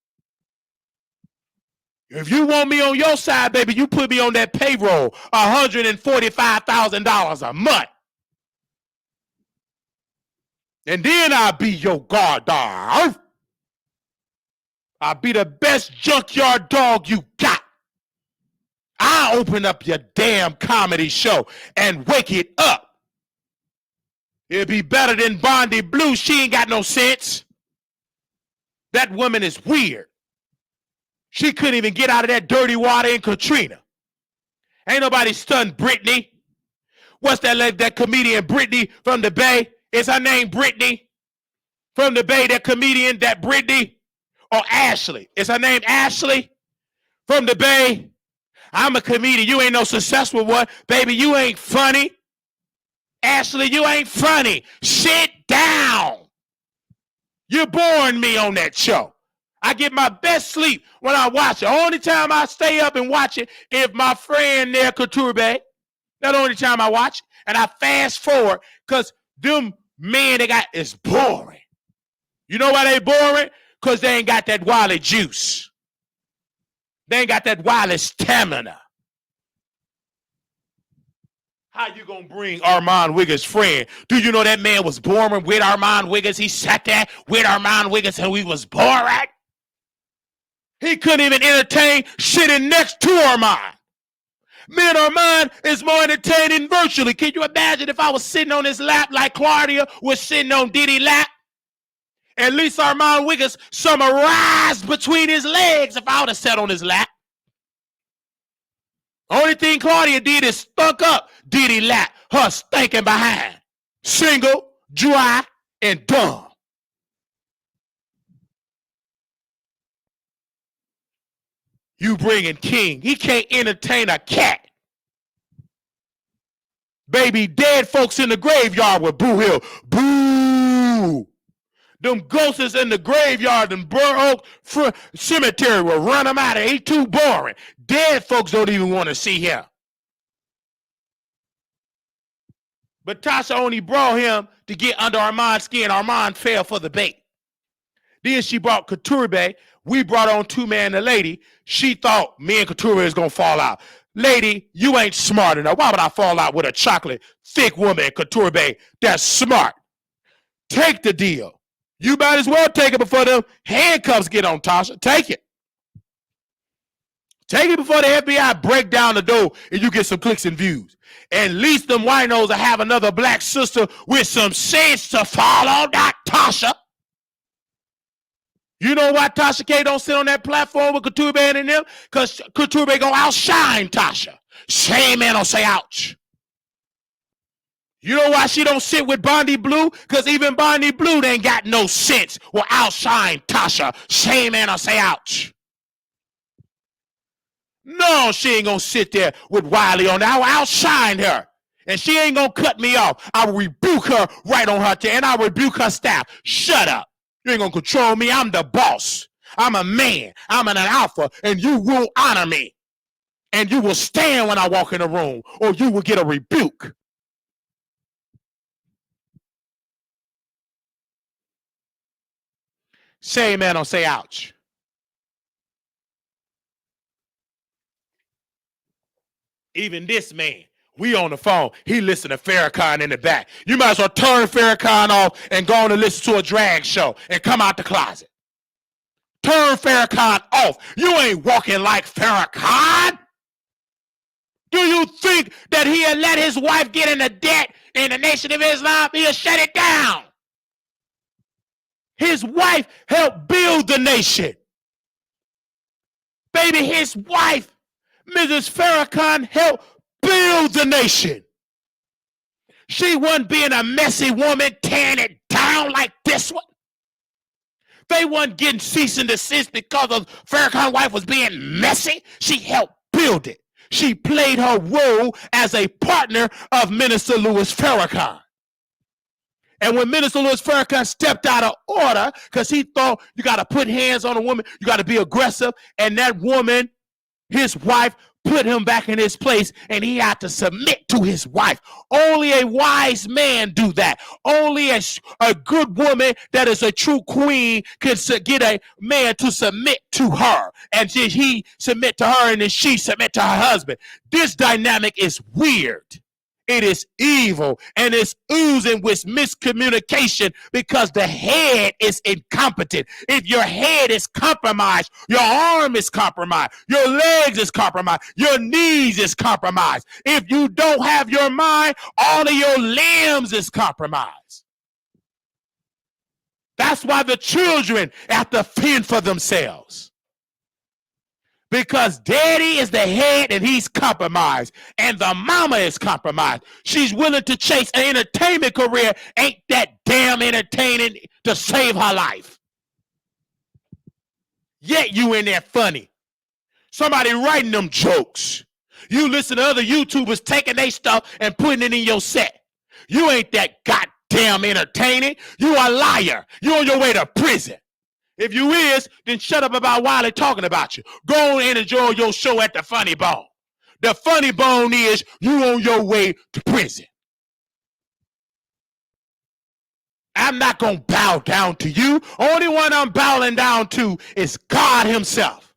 If you want me on your side, baby, you put me on that payroll, $145,000 a month. And then I'll be your guard dog. I'll be the best junkyard dog you got. I'll open up your damn comedy show and wake it up. It'll be better than Bondi Blue. She ain't got no sense. That woman is weird. She couldn't even get out of that dirty water in Katrina. Ain't nobody stunned Brittany. What's that comedian Brittany from the Bay? Is her name Brittany? From the Bay, that comedian, that Brittany? Or Ashley? Is her name Ashley? From the Bay? I'm a comedian. You ain't no successful one. Baby, you ain't funny. Ashley, you ain't funny. Sit down. You're boring me on that show. I get my best sleep when I watch it. Only time I stay up and watch it if my friend there, Couture. That's the only time I watch it. And I fast forward because them men they got is boring. You know why they boring? Because they ain't got that Wiley juice. They ain't got that Wiley stamina. How you gonna bring Armand Wiggins' friend? Do you know that man was boring with Armand Wiggins? He sat there with Armand Wiggins and he was boring. He couldn't even entertain sitting next to Armand. Me and Armand is more entertaining virtually. Can you imagine if I was sitting on his lap like Claudia was sitting on Diddy's lap? At least Armand Wiggins summarized between his legs if I would have sat on his lap. Only thing Claudia did is stunk up Diddy lap, her stinking behind. Single, dry, and dumb. You bringing King. He can't entertain a cat. Baby, dead folks in the graveyard with Boo Hill. Boo! Them ghosts in the graveyard and Burr Oak Cemetery will run him out of here. He too boring. Dead folks don't even want to see him. But Tasha only brought him to get under Armand's skin. Armand fell for the bait. Then she brought Couture. We brought on Two Man the Lady. She thought me and Couture is going to fall out. Lady, you ain't smart enough. Why would I fall out with a chocolate, thick woman, Couture that's smart? Take the deal. You might as well take it before the handcuffs get on, Tasha. Take it. Take it before the FBI break down the door and you get some clicks and views. At least them winos will have another black sister with some sense to follow that Tasha. You know why Tasha K don't sit on that platform with Couture and them? Because Couture gonna outshine Tasha. Shame man don't say ouch. You know why she don't sit with Bondi Blue? Because even Bondi Blue ain't got no sense. Will outshine Tasha. Shame man don't say ouch. No, she ain't gonna sit there with Wiley on that. I will outshine her. And she ain't gonna cut me off. I will rebuke her right on her tail, and I will rebuke her staff. Shut up. You ain't gonna control me. I'm the boss. I'm a man. I'm an alpha, and you will honor me. And you will stand when I walk in the room, or you will get a rebuke. Say amen or say ouch. Even this man, we on the phone. He listen to Farrakhan in the back. You might as well turn Farrakhan off and go on and listen to a drag show and come out the closet. Turn Farrakhan off. You ain't walking like Farrakhan. Do you think that he'll let his wife get into debt in the Nation of Islam? He'll shut it down. His wife helped build the nation. Baby, his wife, Mrs. Farrakhan, helped build the nation. She wasn't being a messy woman tearing it down like this one. They wasn't getting cease and desist because of Farrakhan's wife was being messy. She helped build wielded. She played her role as a partner of Minister Louis Farrakhan. And when Minister Louis Farrakhan stepped out of order, because he thought you got to put hands on a woman, you got to be aggressive, and that woman, his wife, put him back in his place, and he had to submit to his wife. Only a wise man do that. Only a good woman that is a true queen can get a man to submit to her. And then he submit to her, and then she submit to her husband. This dynamic is weird. It is evil, and it's oozing with miscommunication because the head is incompetent. If your head is compromised, your arm is compromised, your legs is compromised, your knees is compromised. If you don't have your mind, all of your limbs is compromised. That's why the children have to fend for themselves. Because daddy is the head and he's compromised. And the mama is compromised. She's willing to chase an entertainment career. Ain't that damn entertaining to save her life. Yet you in there funny. Somebody writing them jokes. You listen to other YouTubers taking their stuff and putting it in your set. You ain't that goddamn entertaining. You a liar. You on your way to prison. If you is, then shut up about Wiley talking about you. Go on and enjoy your show at the Funny Bone. The Funny Bone is you on your way to prison. I'm not going to bow down to you. Only one I'm bowing down to is God himself.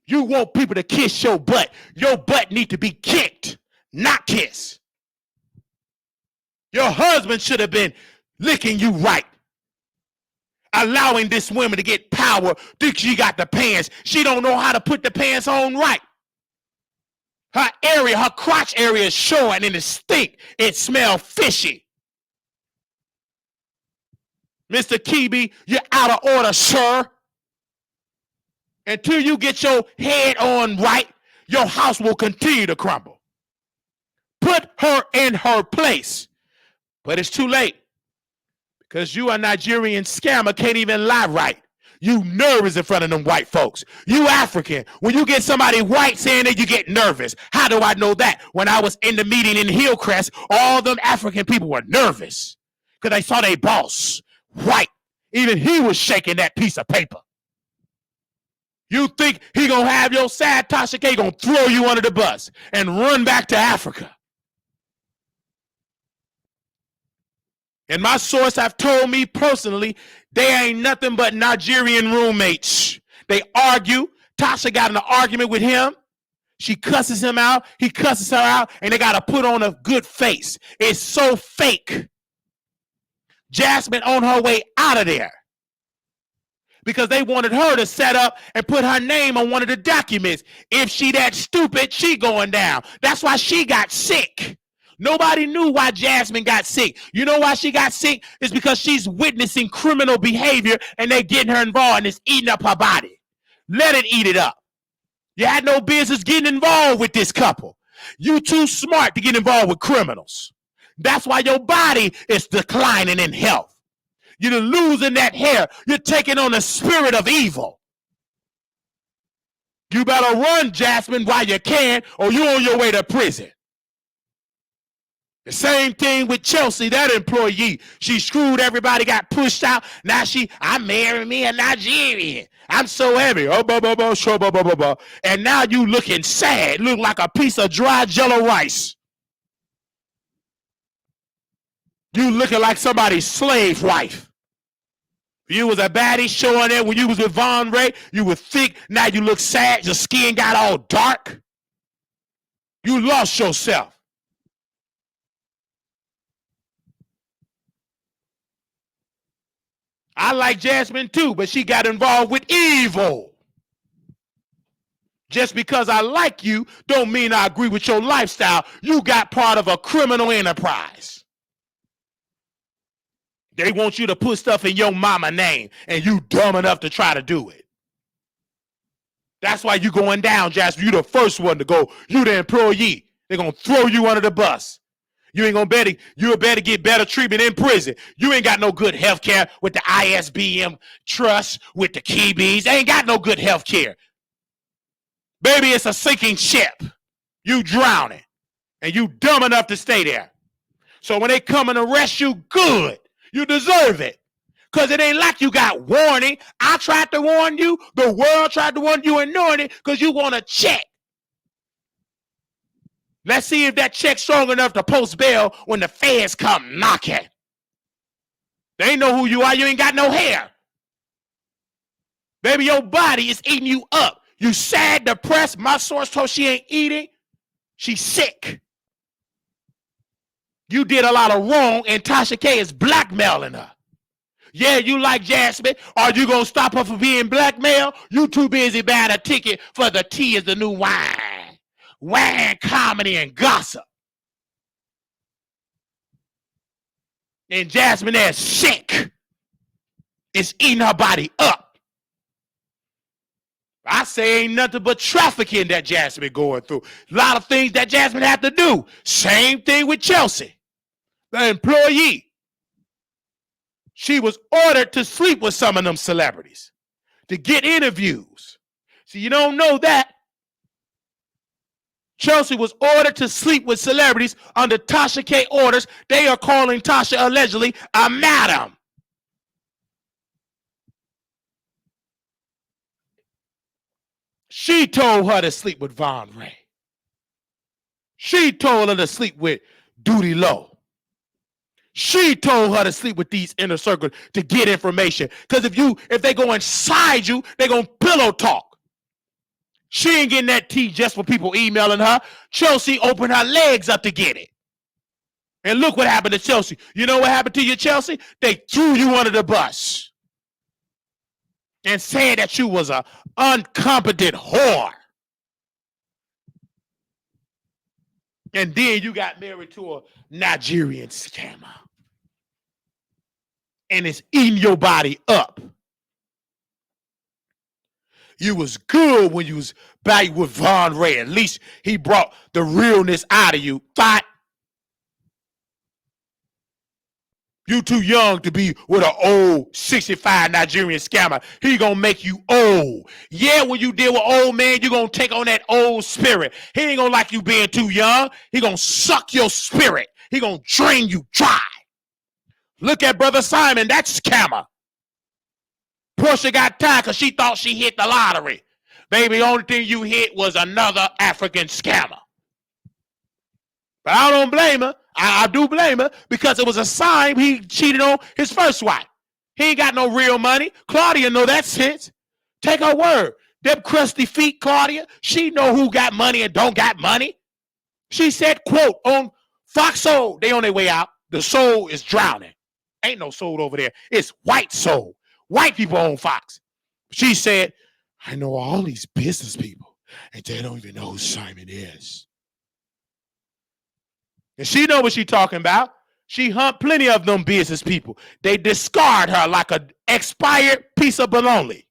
You want people to kiss your butt. Your butt need to be kicked, not kissed. Your husband should have been licking you right. Allowing this woman to get power. Think she got the pants. She don't know how to put the pants on right. Her area, her crotch area is showing and it stink. It smells fishy. Mr. Kibi, you're out of order, sir. Until you get your head on right, your house will continue to crumble. Put her in her place. But it's too late. Because you, a Nigerian scammer, can't even lie right. You nervous in front of them white folks. You African. When you get somebody white saying that, you get nervous. How do I know that? When I was in the meeting in Hillcrest, all them African people were nervous because they saw their boss, white. Even he was shaking that piece of paper. You think he gonna have your side, Tasha K, gonna throw you under the bus and run back to Africa. And my source have told me personally, they ain't nothing but Nigerian roommates. They argue. Tasha got in an argument with him. She cusses him out. He cusses her out. And they got to put on a good face. It's so fake. Jasmine on her way out of there. Because they wanted her to set up and put her name on one of the documents. If she that stupid, she going down. That's why she got sick. Nobody knew why Jasmine got sick. You know why she got sick? It's because she's witnessing criminal behavior and they're getting her involved and it's eating up her body. Let it eat it up. You had no business getting involved with this couple. You too smart to get involved with criminals. That's why your body is declining in health. You're losing that hair. You're taking on the spirit of evil. You better run, Jasmine, while you can, or you're on your way to prison. The same thing with Chelsea, that employee. She screwed everybody, got pushed out. Now I married me a Nigerian. I'm so heavy. Oh, blah, blah, blah, blah, blah, blah, blah. And now you looking sad, look like a piece of dry jello rice. You looking like somebody's slave wife. You was a baddie showing there when you was with Von Ray. You were thick. Now you look sad. Your skin got all dark. You lost yourself. I like Jasmine too, but she got involved with evil. Just because I like you don't mean I agree with your lifestyle. You got part of a criminal enterprise. They want you to put stuff in your mama name and you dumb enough to try to do it. That's why you going down, Jasmine. You the first one to go. You the employee. They're going to throw you under the bus. You ain't gonna better. You better get better treatment in prison. You ain't got no good health care with the ISBM trust, with the Keys. They ain't got no good health care. Baby, it's a sinking ship. You drowning. And you dumb enough to stay there. So when they come and arrest you, good. You deserve it. Because it ain't like you got warning. I tried to warn you. The world tried to warn you, ignoring it because you want a check. Let's see if that check's strong enough to post bail when the feds come knocking. They ain't know who you are. You ain't got no hair. Baby, your body is eating you up. You sad, depressed. My source told she ain't eating. She's sick. You did a lot of wrong, and Tasha K is blackmailing her. Yeah, you like Jasmine. Are you going to stop her from being blackmailed? You too busy buying a ticket for the tea is the new wine. Wine, comedy, and gossip. And Jasmine is sick. It's eating her body up. I say ain't nothing but trafficking that Jasmine going through. A lot of things that Jasmine had to do. Same thing with Chelsea, the employee. She was ordered to sleep with some of them celebrities to get interviews. See, you don't know that. Chelsea was ordered to sleep with celebrities under Tasha K orders. They are calling Tasha allegedly a madam. She told her to sleep with Von Ray. She told her to sleep with Duty Low. She told her to sleep with these inner circles to get information. Because if they go inside you, they're going to pillow talk. She ain't getting that tea just for people emailing her. Chelsea opened her legs up to get it. And look what happened to Chelsea. You know what happened to you, Chelsea? They threw you under the bus and said that you was an incompetent whore. And then you got married to a Nigerian scammer. And it's eating your body up. You was good when you was back with Von Ray. At least he brought the realness out of you. Thought you too young to be with an old 65 Nigerian scammer. He gonna make you old. Yeah, when you deal with old man, you gonna take on that old spirit. He ain't gonna like you being too young. He gonna suck your spirit. He gonna drain you dry. Look at Brother Simon, that scammer. Portia got tired because she thought she hit the lottery. Baby, the only thing you hit was another African scammer. But I don't blame her. I do blame her because it was a sign he cheated on his first wife. He ain't got no real money. Claudia know that sense. Take her word. Them crusty feet, Claudia, she know who got money and don't got money. She said, quote, on Fox Soul, they on their way out. The soul is drowning. Ain't no soul over there. It's white soul. White people own Fox. She said, I know all these business people, and they don't even know who Simon is. And she know what she talking about. She humped plenty of them business people. They discard her like an expired piece of bologna.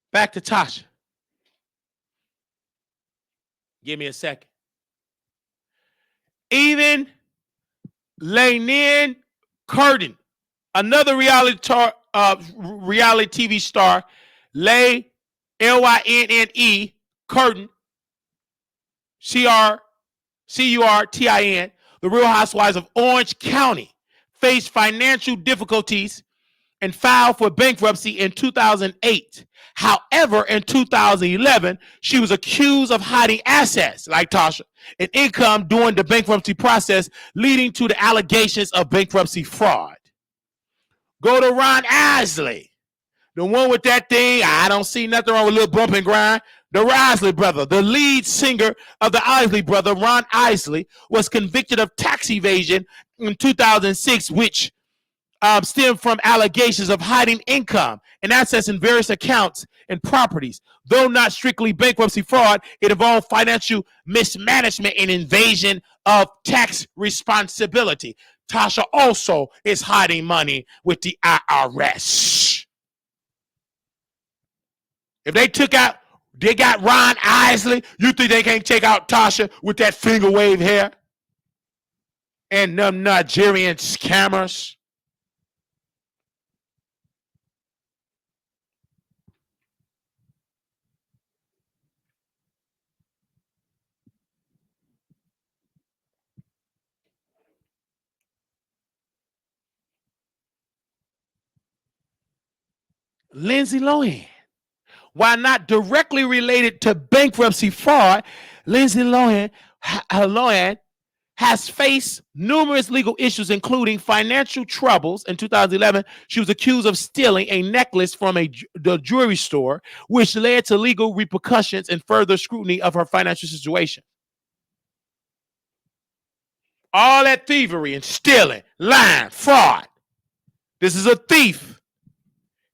Back to Tasha. Give me a second. Even Lynn Curtin, another reality TV star, Lynne Curtin, Curtin, the Real Housewives of Orange County, faced financial difficulties and filed for bankruptcy in 2008. However, in 2011, she was accused of hiding assets, like Tasha, and income during the bankruptcy process, leading to the allegations of bankruptcy fraud. Go to Ron Isley, the one with that thing. I don't see nothing wrong with a little bump and grind. The Isley brother, the lead singer of the Isley brother, Ron Isley, was convicted of tax evasion in 2006, which stemmed from allegations of hiding income and assets in various accounts and properties. Though not strictly bankruptcy fraud, it involved financial mismanagement and invasion of tax responsibility. Tasha also is hiding money with the IRS. If they got Ron Isley, you think they can't take out Tasha with that finger wave hair? And them Nigerian scammers? Lindsay Lohan. While not directly related to bankruptcy fraud, Lindsay Lohan has faced numerous legal issues, including financial troubles. In 2011, she was accused of stealing a necklace from the jewelry store, which led to legal repercussions and further scrutiny of her financial situation. All that thievery and stealing, lying, fraud. This is a thief.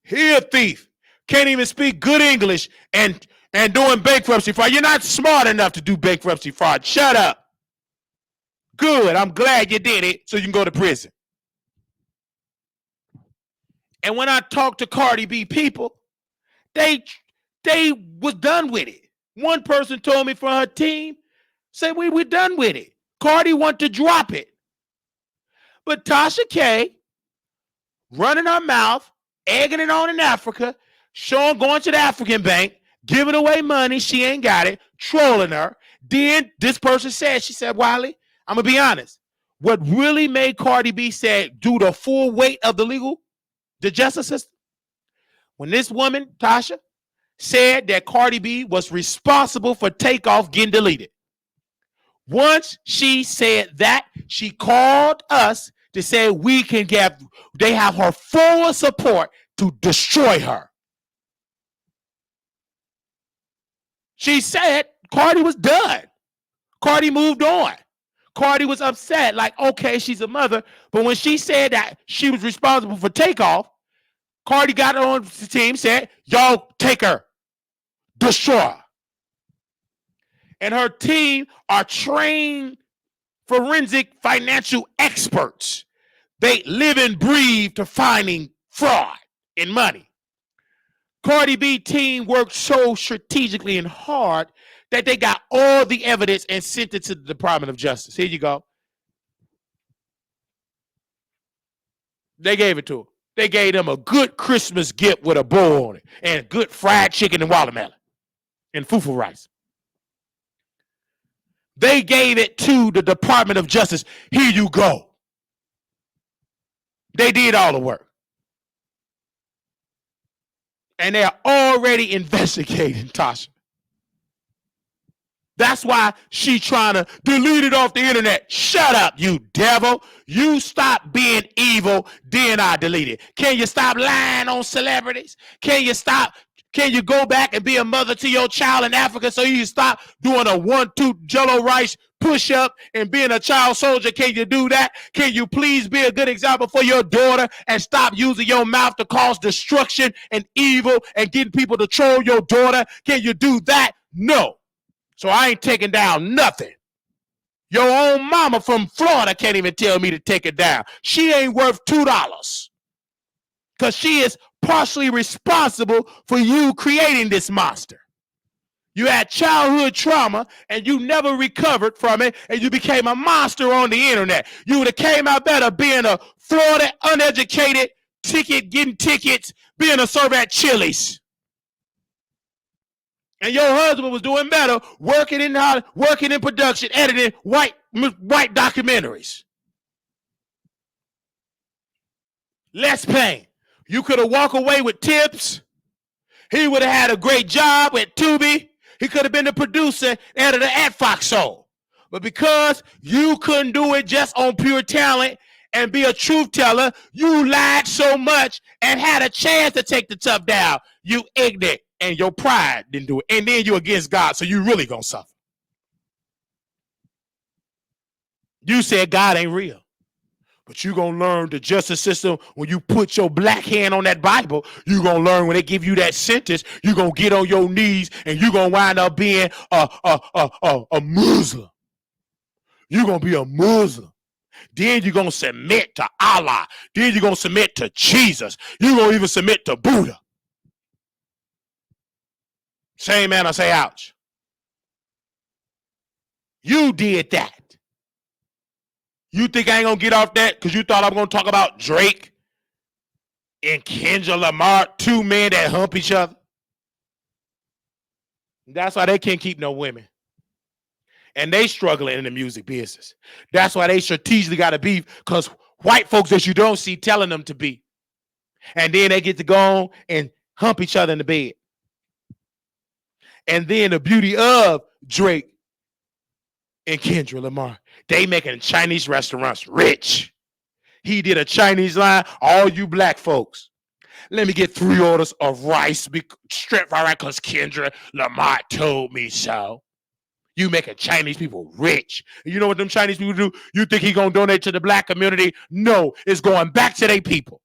He a thief. Can't even speak good English and doing bankruptcy fraud. You're not smart enough to do bankruptcy fraud. Shut up. Good. I'm glad you did it so you can go to prison. And when I talk to Cardi B people, they was done with it. One person told me from her team, said we're done with it. Cardi want to drop it. But Tasha K running her mouth, egging it on in Africa, going to the African bank, giving away money, she ain't got it, trolling her. Then this person said, she said, Wiley, I'm going to be honest. What really made Cardi B say do the full weight of the justice system? When this woman, Tasha, said that Cardi B was responsible for Takeoff getting deleted. Once she said that, she called us to say they have her full support to destroy her. She said Cardi was done. Cardi moved on. Cardi was upset, like, okay, she's a mother. But when she said that she was responsible for Takeoff, Cardi got on the team, said, y'all take her. Destroy her. And her team are trained forensic financial experts. They live and breathe to finding fraud in money. Cardi B team worked so strategically and hard that they got all the evidence and sent it to the Department of Justice. Here you go. They gave it to her. They gave them a good Christmas gift with a bow on it and good fried chicken and watermelon and fufu rice. They gave it to the Department of Justice. Here you go. They did all the work. And they're already investigating Tasha. That's why she trying to delete it off the internet. Shut up, you devil. You stop being evil, then I delete it. Can you stop lying on celebrities? Can you go back and be a mother to your child in Africa so you can stop doing a 1-2 jello rice push-up and being a child soldier? Can you do that? Can you please be a good example for your daughter and stop using your mouth to cause destruction and evil and getting people to troll your daughter? Can you do that? No. So I ain't taking down nothing. Your own mama from Florida can't even tell me to take it down. She ain't worth $2 because she is partially responsible for you creating this monster. You had childhood trauma and you never recovered from it and you became a monster on the internet. You would have came out better being a Florida uneducated getting tickets, being a server at Chili's. And your husband was doing better, working in production, editing white documentaries. Less pain. You could have walked away with tips. He would have had a great job at Tubi. He could have been the producer, editor at Fox Soul. But because you couldn't do it just on pure talent and be a truth teller, you lied so much and had a chance to take the tough down. You ignorant. And your pride didn't do it. And then you're against God, so you really gonna suffer. You said God ain't real. But you're going to learn the justice system when you put your black hand on that Bible. You're going to learn when they give you that sentence, you're going to get on your knees and you're going to wind up being a Muslim. You're going to be a Muslim. Then you're going to submit to Allah. Then you're going to submit to Jesus. You're going to even submit to Buddha. Say amen or say ouch. You did that. You think I ain't going to get off that because you thought I'm going to talk about Drake and Kendrick Lamar, two men that hump each other? That's why they can't keep no women. And they struggling in the music business. That's why they strategically got to beef, because white folks that you don't see telling them to be. And then they get to go on and hump each other in the bed. And then the beauty of Drake and Kendrick Lamar, they making Chinese restaurants rich. He did a Chinese line, all you black folks, let me get 3 orders of rice, strip fried rice, because Kendrick Lamar told me so. You making Chinese people rich. You know what them Chinese people do? You think he gonna donate to the black community? No, it's going back to their people.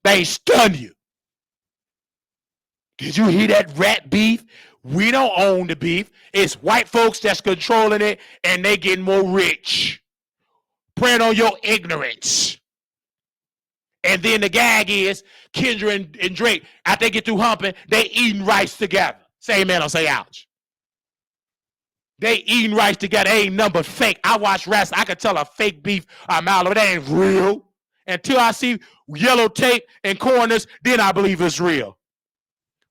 They stun you. Did you hear that rat beef? We don't own the beef. It's white folks that's controlling it, and they getting more rich. Preying on your ignorance. And then the gag is Kendra and Drake, after they get through humping, they eating rice together. Say amen or say ouch. They eating rice together. They ain't nothing but fake. I watch wrestling. I can tell a fake beef a mile away. That ain't real. Until I see yellow tape and corners, then I believe it's real.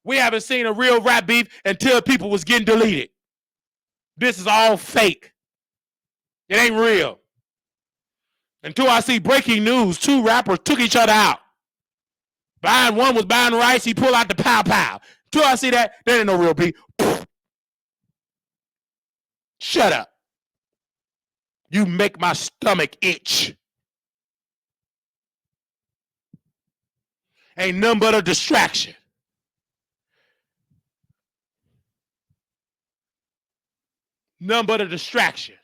We haven't seen a real rap beef until people was getting deleted. This is all fake. It ain't real. Until I see breaking news, 2 rappers took each other out. One was buying rice, he pulled out the pow. Until I see that ain't no real beef. Shut up. You make my stomach itch. Ain't nothing but a distraction. Nothing but a distraction.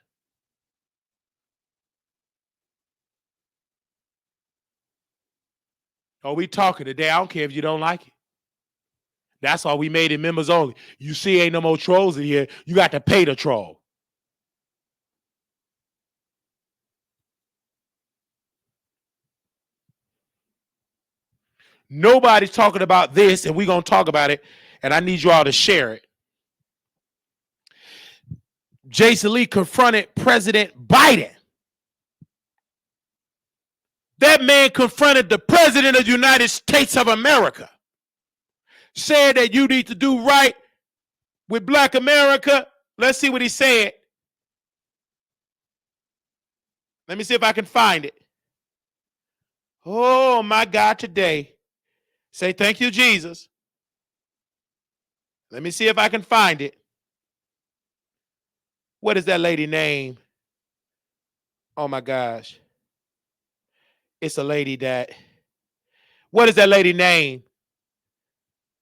Oh, we talking today. I don't care if you don't like it. That's why we made it members only. You see, ain't no more trolls in here. You got to pay the troll. Nobody's talking about this, and we're going to talk about it, and I need you all to share it. Jason Lee confronted President Biden. That man confronted the President of the United States of America. Said that you need to do right with Black America. Let's see what he said. Let me see if I can find it. Oh, my God, today. Say thank you, Jesus. Let me see if I can find it. What is that lady name? Oh, my gosh. It's a lady that, what is that lady name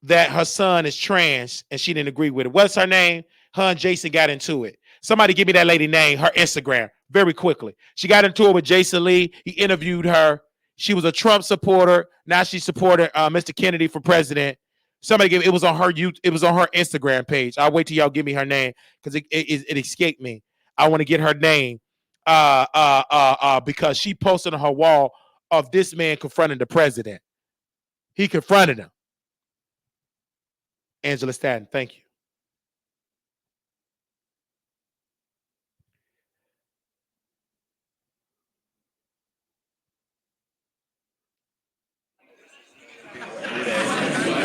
that her son is trans and she didn't agree with it? What's her name? Her and Jason got into it. Somebody give me that lady name, her Instagram, very quickly. She got into it with Jason Lee. He interviewed her. She was a Trump supporter. Now she supported Mr. Kennedy for president. Somebody give it was on her it was on her Instagram page. I'll wait till y'all give me her name because it escaped me. I want to get her name because she posted on her wall of this man confronting the president. He confronted him. Angela Stanton, thank you.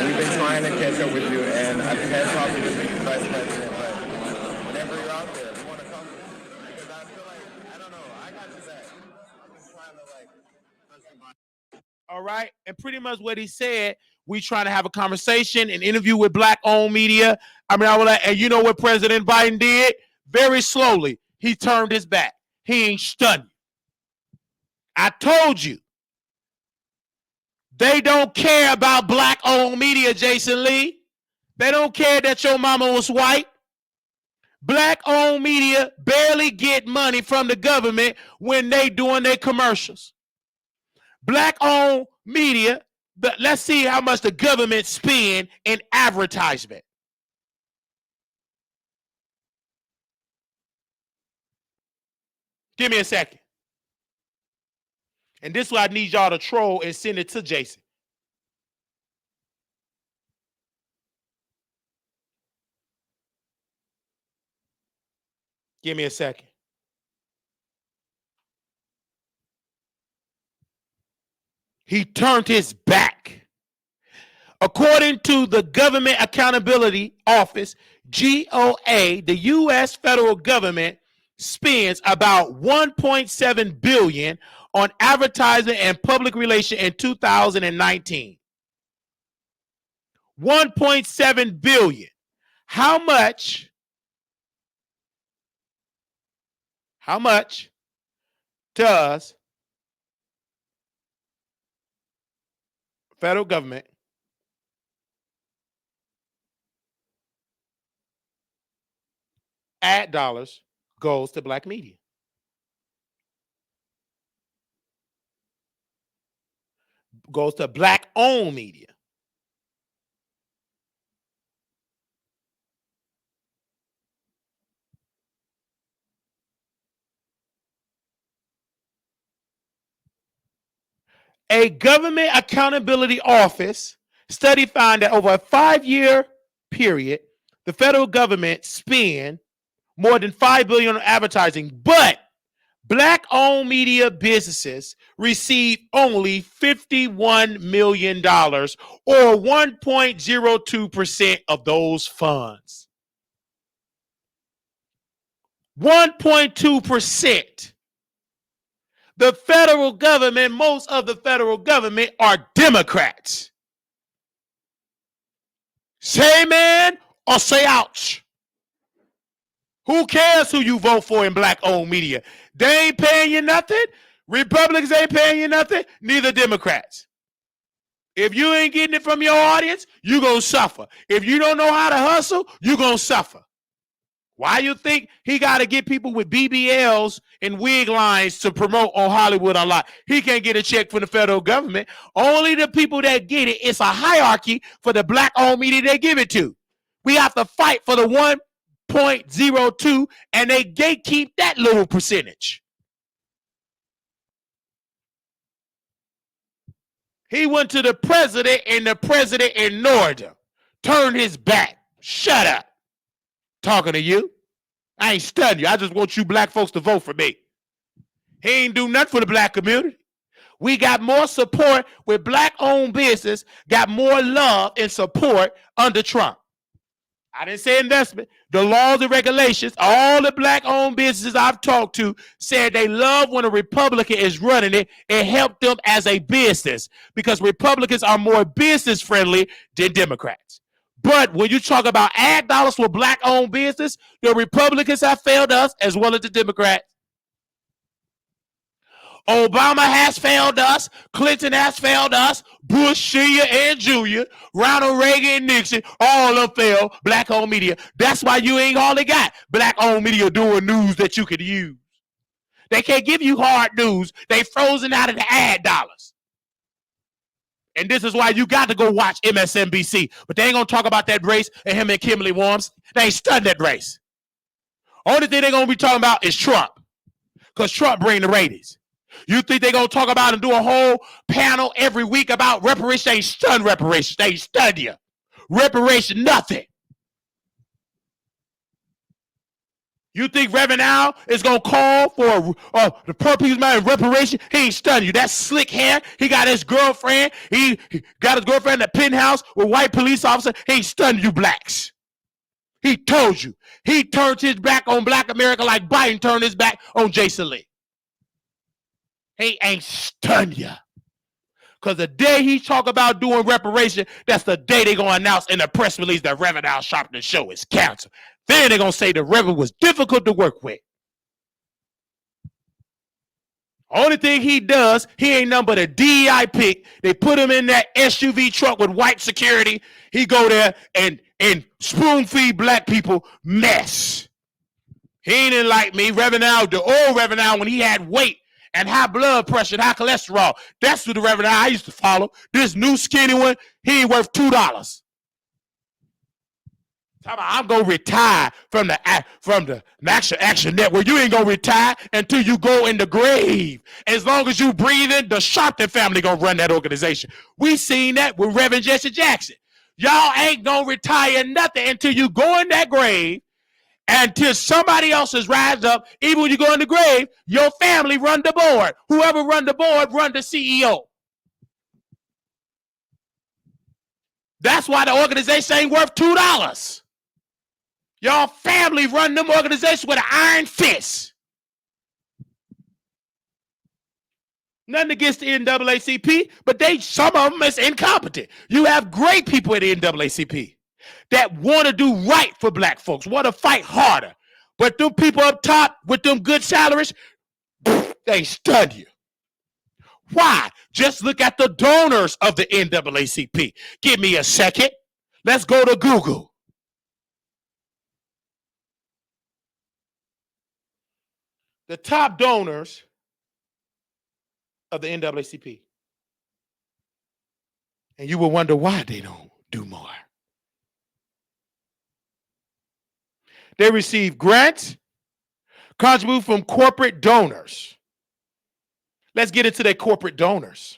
We've been trying to catch up with you, and I've had talking with the vice president, but whenever you're out there, you want to come? Because I feel like, I don't know, I got your back. I'm just trying to, All right. And pretty much what he said, we trying to have a conversation, an interview with Black-owned media. I mean, I was like, and you know what President Biden did? Very slowly, he turned his back. He ain't stunned. I told you. They don't care about Black-owned media, Jason Lee. They don't care that your mama was white. Black-owned media barely get money from the government when they doing their commercials. Black-owned media, let's see how much the government spend in advertisement. Give me a second. And this is why I need y'all to troll and send it to Jason. Give me a second. He turned his back. According to the Government Accountability Office, GOA, the U.S. federal government spends about $1.7 billion on advertising and public relations in 2019. $1.7 billion. How much does federal government ad dollars goes to black media? Goes to black-owned media. A Government Accountability Office study found that over a 5-year period, the federal government spent more than $5 billion on advertising, but black-owned media businesses receive only $51 million, or 1.02% of those funds. 1.2%. The federal government, most of the federal government are Democrats. Say amen or say ouch. Who cares who you vote for in black-owned media? They ain't paying you nothing. Republicans ain't paying you nothing. Neither Democrats. If you ain't getting it from your audience, you gonna suffer. If you don't know how to hustle, you gonna suffer. Why you think he got to get people with BBLs and wig lines to promote on Hollywood Unlocked? He can't get a check from the federal government. Only the people that get it. It's a hierarchy for the black-owned media they give it to. We have to fight for the 1.02, and they gatekeep that little percentage. He went to the president, and the president ignored him. Turned his back. Shut up. Talking to you. I ain't studying you. I just want you black folks to vote for me. He ain't do nothing for the black community. We got more support with black-owned business, got more love and support under Trump. I didn't say investment. The laws and regulations, all the black-owned businesses I've talked to said they love when a Republican is running it and help them as a business, because Republicans are more business-friendly than Democrats. But when you talk about ad dollars for black-owned business, the Republicans have failed us as well as the Democrats. Obama has failed us. Clinton has failed us. Bush Sr. and Jr., Ronald Reagan and Nixon, all of them failed black-owned media. That's why you ain't all they got. Black-owned media doing news that you could use. They can't give you hard news. They frozen out of the ad dollars. And this is why you got to go watch MSNBC. But they ain't going to talk about that race and him and Kimberly Worms. They ain't studying that race. Only thing they're going to be talking about is Trump. Because Trump bring the ratings. You think they're going to talk about and do a whole panel every week about reparations? They ain't studying reparations. They ain't studying you. Reparation, nothing. You think Reverend Al is going to call for the poor people's mind reparation? He ain't studying you. That slick hair. He got his girlfriend. He got his girlfriend in the penthouse with white police officer. He ain't studying you blacks. He told you. He turned his back on black America like Biden turned his back on Jason Lee. He ain't stunned you. Because the day he talk about doing reparation, that's the day they going to announce in the press release that Reverend Al Sharpton's show is canceled. Then they're going to say the Reverend was difficult to work with. Only thing he does, he ain't nothing but a DEI pick. They put him in that SUV truck with white security. He go there and spoon feed black people mess. He ain't like me, Reverend Al, the old Reverend Al, when he had weight and high blood pressure and high cholesterol. That's what the Reverend Al I used to follow. This new skinny one, he ain't worth $2. I'm gonna retire from the Action Network. You ain't gonna retire until you go in the grave. As long as you breathing, the Sharpton family gonna run that organization. We seen that with Reverend Jesse Jackson. Y'all ain't gonna retire nothing until you go in that grave, until somebody else has rise up. Even when you go in the grave, your family run the board. Whoever run the board run the CEO. That's why the organization ain't worth $2. Y'all family run them organizations with an iron fist. Nothing against the NAACP, but some of them is incompetent. You have great people at the NAACP that want to do right for black folks, want to fight harder. But them people up top with them good salaries, they stun you. Why? Just look at the donors of the NAACP. Give me a second. Let's go to Google. The top donors of the NAACP. And you will wonder why they don't do more. They receive grants, contribute from corporate donors. Let's get into their corporate donors.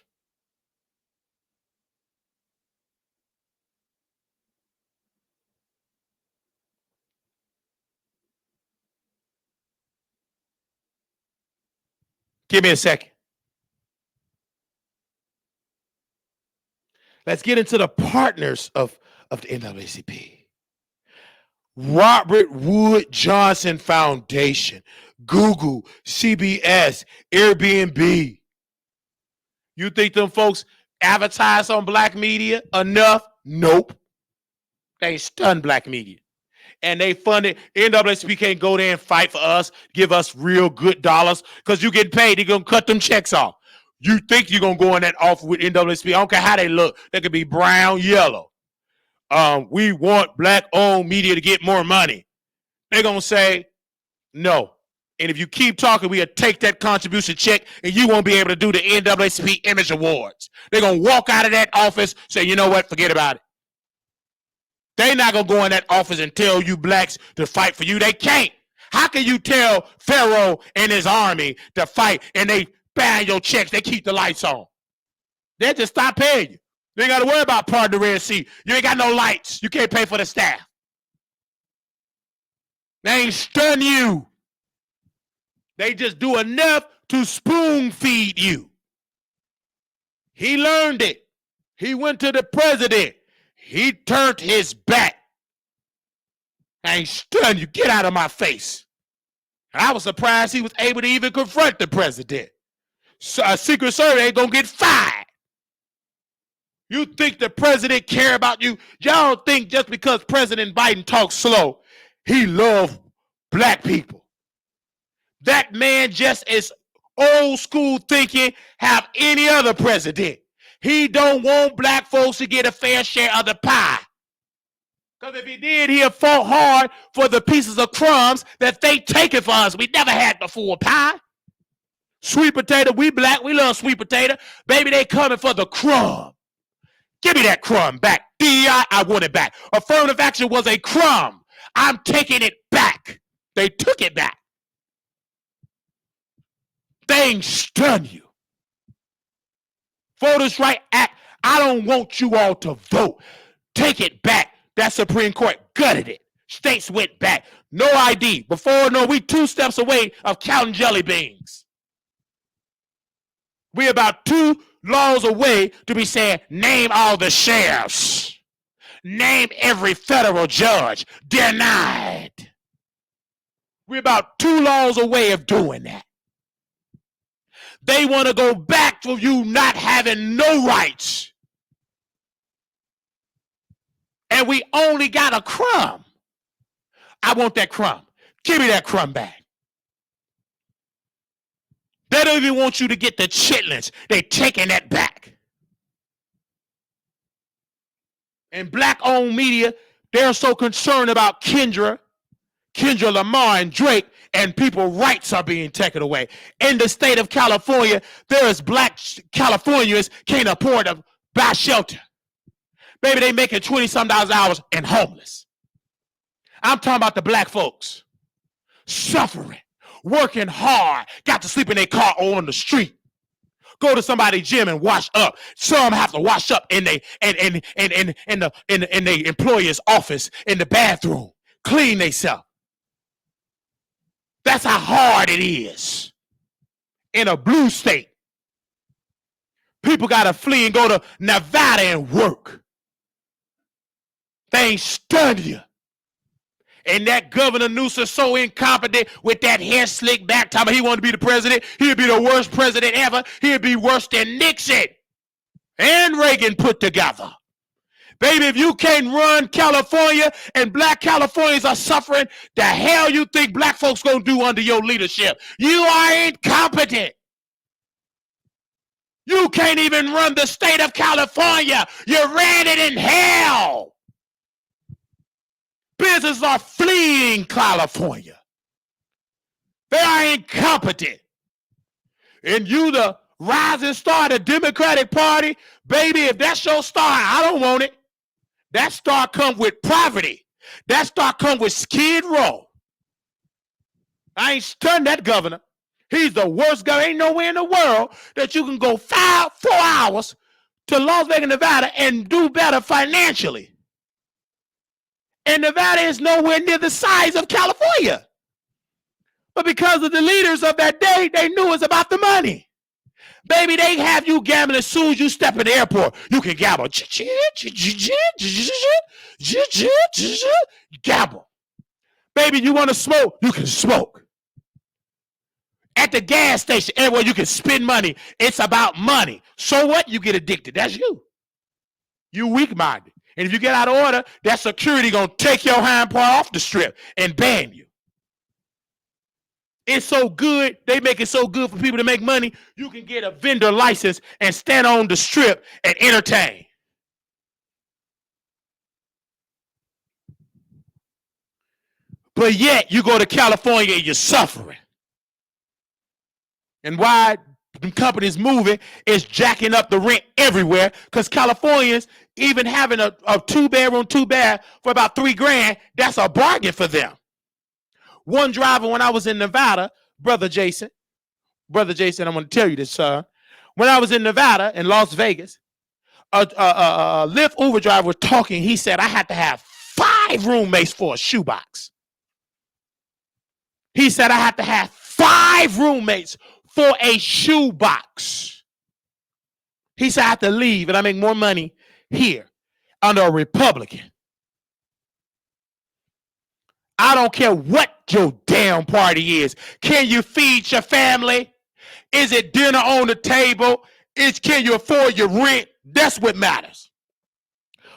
Give me a second. Let's get into the partners of the NAACP. Robert Wood Johnson Foundation, Google, CBS, Airbnb. You think them folks advertise on black media enough? Nope. They stun black media. And they funded, NAACP can't go there and fight for us, give us real good dollars, because you get paid, they're going to cut them checks off. You think you're going to go in that offer with NAACP, I don't care how they look. They could be brown, yellow. We want black-owned media to get more money. They're going to say no. And if you keep talking, we'll take that contribution check and you won't be able to do the NAACP Image Awards. They're going to walk out of that office, say, you know what, forget about it. They're not going to go in that office and tell you blacks to fight for you. They can't. How can you tell Pharaoh and his army to fight and they ban your checks, they keep the lights on? They just stop paying you. You ain't got to worry about part of the Red Sea. You ain't got no lights. You can't pay for the staff. They ain't stun you. They just do enough to spoon feed you. He learned it. He went to the president. He turned his back. I ain't stun you. Get out of my face. I was surprised he was able to even confront the president. So a Secret Service ain't gonna get fired. You think the president care about you? Y'all think just because President Biden talks slow, he love black people. That man just as old school thinking have any other president. He don't want black folks to get a fair share of the pie. Because if he did, he'd fought hard for the pieces of crumbs that they taking for us. We never had the full pie. Sweet potato, we black, we love sweet potato. Baby, they coming for the crumb. Give me that crumb back. DEI, I want it back. Affirmative action was a crumb. I'm taking it back. They took it back. They ain't stun you. Voters' Right Act, I don't want you all to vote. Take it back. That Supreme Court gutted it. States went back. No ID. Before, no, we 2 steps away of counting jelly beans. We about 2 laws away to be saying, name all the sheriffs. Name every federal judge. Denied. We're about 2 laws away of doing that. They want to go back to you not having no rights. And we only got a crumb. I want that crumb. Give me that crumb back. They don't even want you to get the chitlins. They taking that back. And black-owned media, they're so concerned about Kendra Lamar and Drake and people's rights are being taken away. In the state of California, there is black Californians can't afford to buy shelter. Maybe they making $20-some an hour and homeless. I'm talking about the black folks suffering, working hard, got to sleep in their car or on the street. Go to somebody's gym and wash up. Some have to wash up in the employer's office, in the bathroom, clean themselves. That's how hard it is in a blue state. People got to flee and go to Nevada and work. They ain't stunned you. And that Governor Newsom so incompetent with that hair slick back time he wanted to be the president. He'd be the worst president ever. He'd be worse than Nixon and Reagan put together. Baby, if you can't run California and black Californians are suffering, the hell you think black folks gonna do under your leadership? You are incompetent. You can't even run the state of California. You ran it in hell. Businesses are fleeing California. They are incompetent. And you, the rising star of the Democratic Party, baby, if that's your star, I don't want it. That star comes with poverty. That star comes with Skid Row. I ain't stunned that governor. He's the worst governor. Ain't nowhere in the world that you can go 4 hours to Las Vegas, Nevada and do better financially. And Nevada is nowhere near the size of California. But because of the leaders of that day, they knew it was about the money. Baby, they have you gambling as soon as you step in the airport. You can gamble. Gamble. Baby, you want to smoke? You can smoke. At the gas station, everywhere you can spend money. It's about money. So what? You get addicted. That's you. You weak-minded. And if you get out of order, that security gonna take your hind part off the strip and ban you. It's so good, they make it so good for people to make money, you can get a vendor license and stand on the strip and entertain. But yet, you go to California and you're suffering. And why the companies moving is jacking up the rent everywhere because Californians, even having a 2-bedroom, 2-bath for about $3 grand, that's a bargain for them. One driver, when I was in Nevada, Brother Jason, I'm going to tell you this, son. When I was in Nevada, in Las Vegas, a Lyft Uber driver was talking. He said, I had to have 5 roommates for a shoebox. He said, I had to have 5 roommates for a shoebox. He said, I have to leave and I make more money here under a Republican. I don't care what your damn party is. Can you feed your family? Is it dinner on the table? Can you afford your rent? That's what matters.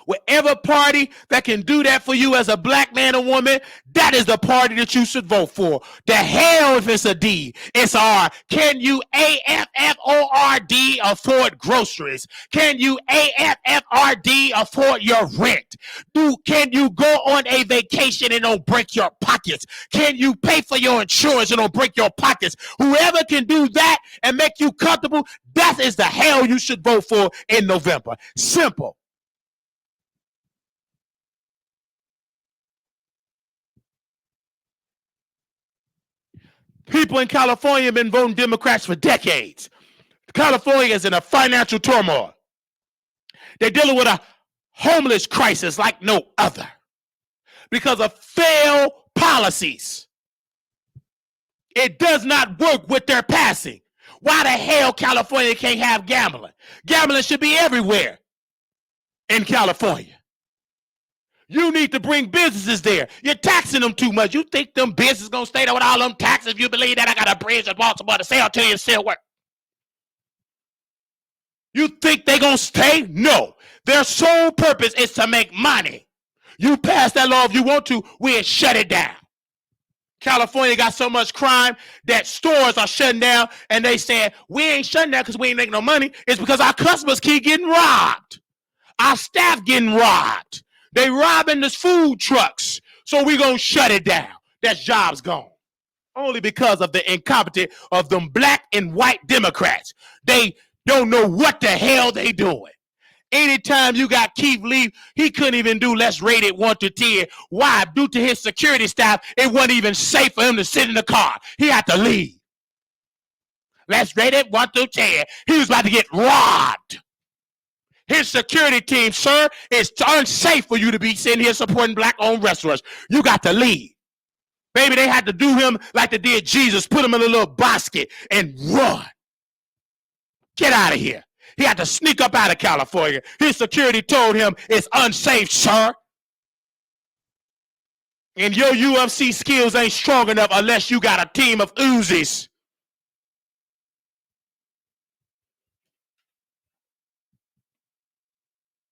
Whatever party that can do that for you as a black man or woman, that is the party that you should vote for. The hell if it's a D, it's R. Can you AFFORD afford groceries? Can you AFFRD afford your rent? Can you go on a vacation and don't break your pockets? Can you pay for your insurance and don't break your pockets? Whoever can do that and make you comfortable, that is the hell you should vote for in November. Simple. People in California have been voting Democrats for decades. California is in a financial turmoil. They're dealing with a homeless crisis like no other because of failed policies. It does not work what they're passing. Why the hell California can't have gambling? Gambling should be everywhere in California. You need to bring businesses there. You're taxing them too much. You think them businesses gonna stay there with all them taxes? If you believe that, I got a bridge in Baltimore to sell to you and still work. You think they gonna stay? No. Their sole purpose is to make money. You pass that law if you want to, we'll shut it down. California got so much crime that stores are shutting down and they said, we ain't shutting down because we ain't making no money. It's because our customers keep getting robbed. Our staff getting robbed. They robbing the food trucks. So we gonna shut it down. That job's gone. Only because of the incompetence of them black and white Democrats. They don't know what the hell they doing. Anytime you got Keith Lee, he couldn't even do let's rate it 1 to 10. Why? Due to his security staff, it wasn't even safe for him to sit in the car. He had to leave. Let's rate it 1 through 10. He was about to get robbed. His security team, sir, it's unsafe for you to be sitting here supporting black-owned restaurants. You got to leave. Baby, they had to do him like they did Jesus, put him in a little basket and run. Get out of here. He had to sneak up out of California. His security told him it's unsafe, sir. And your UFC skills ain't strong enough unless you got a team of Uzis.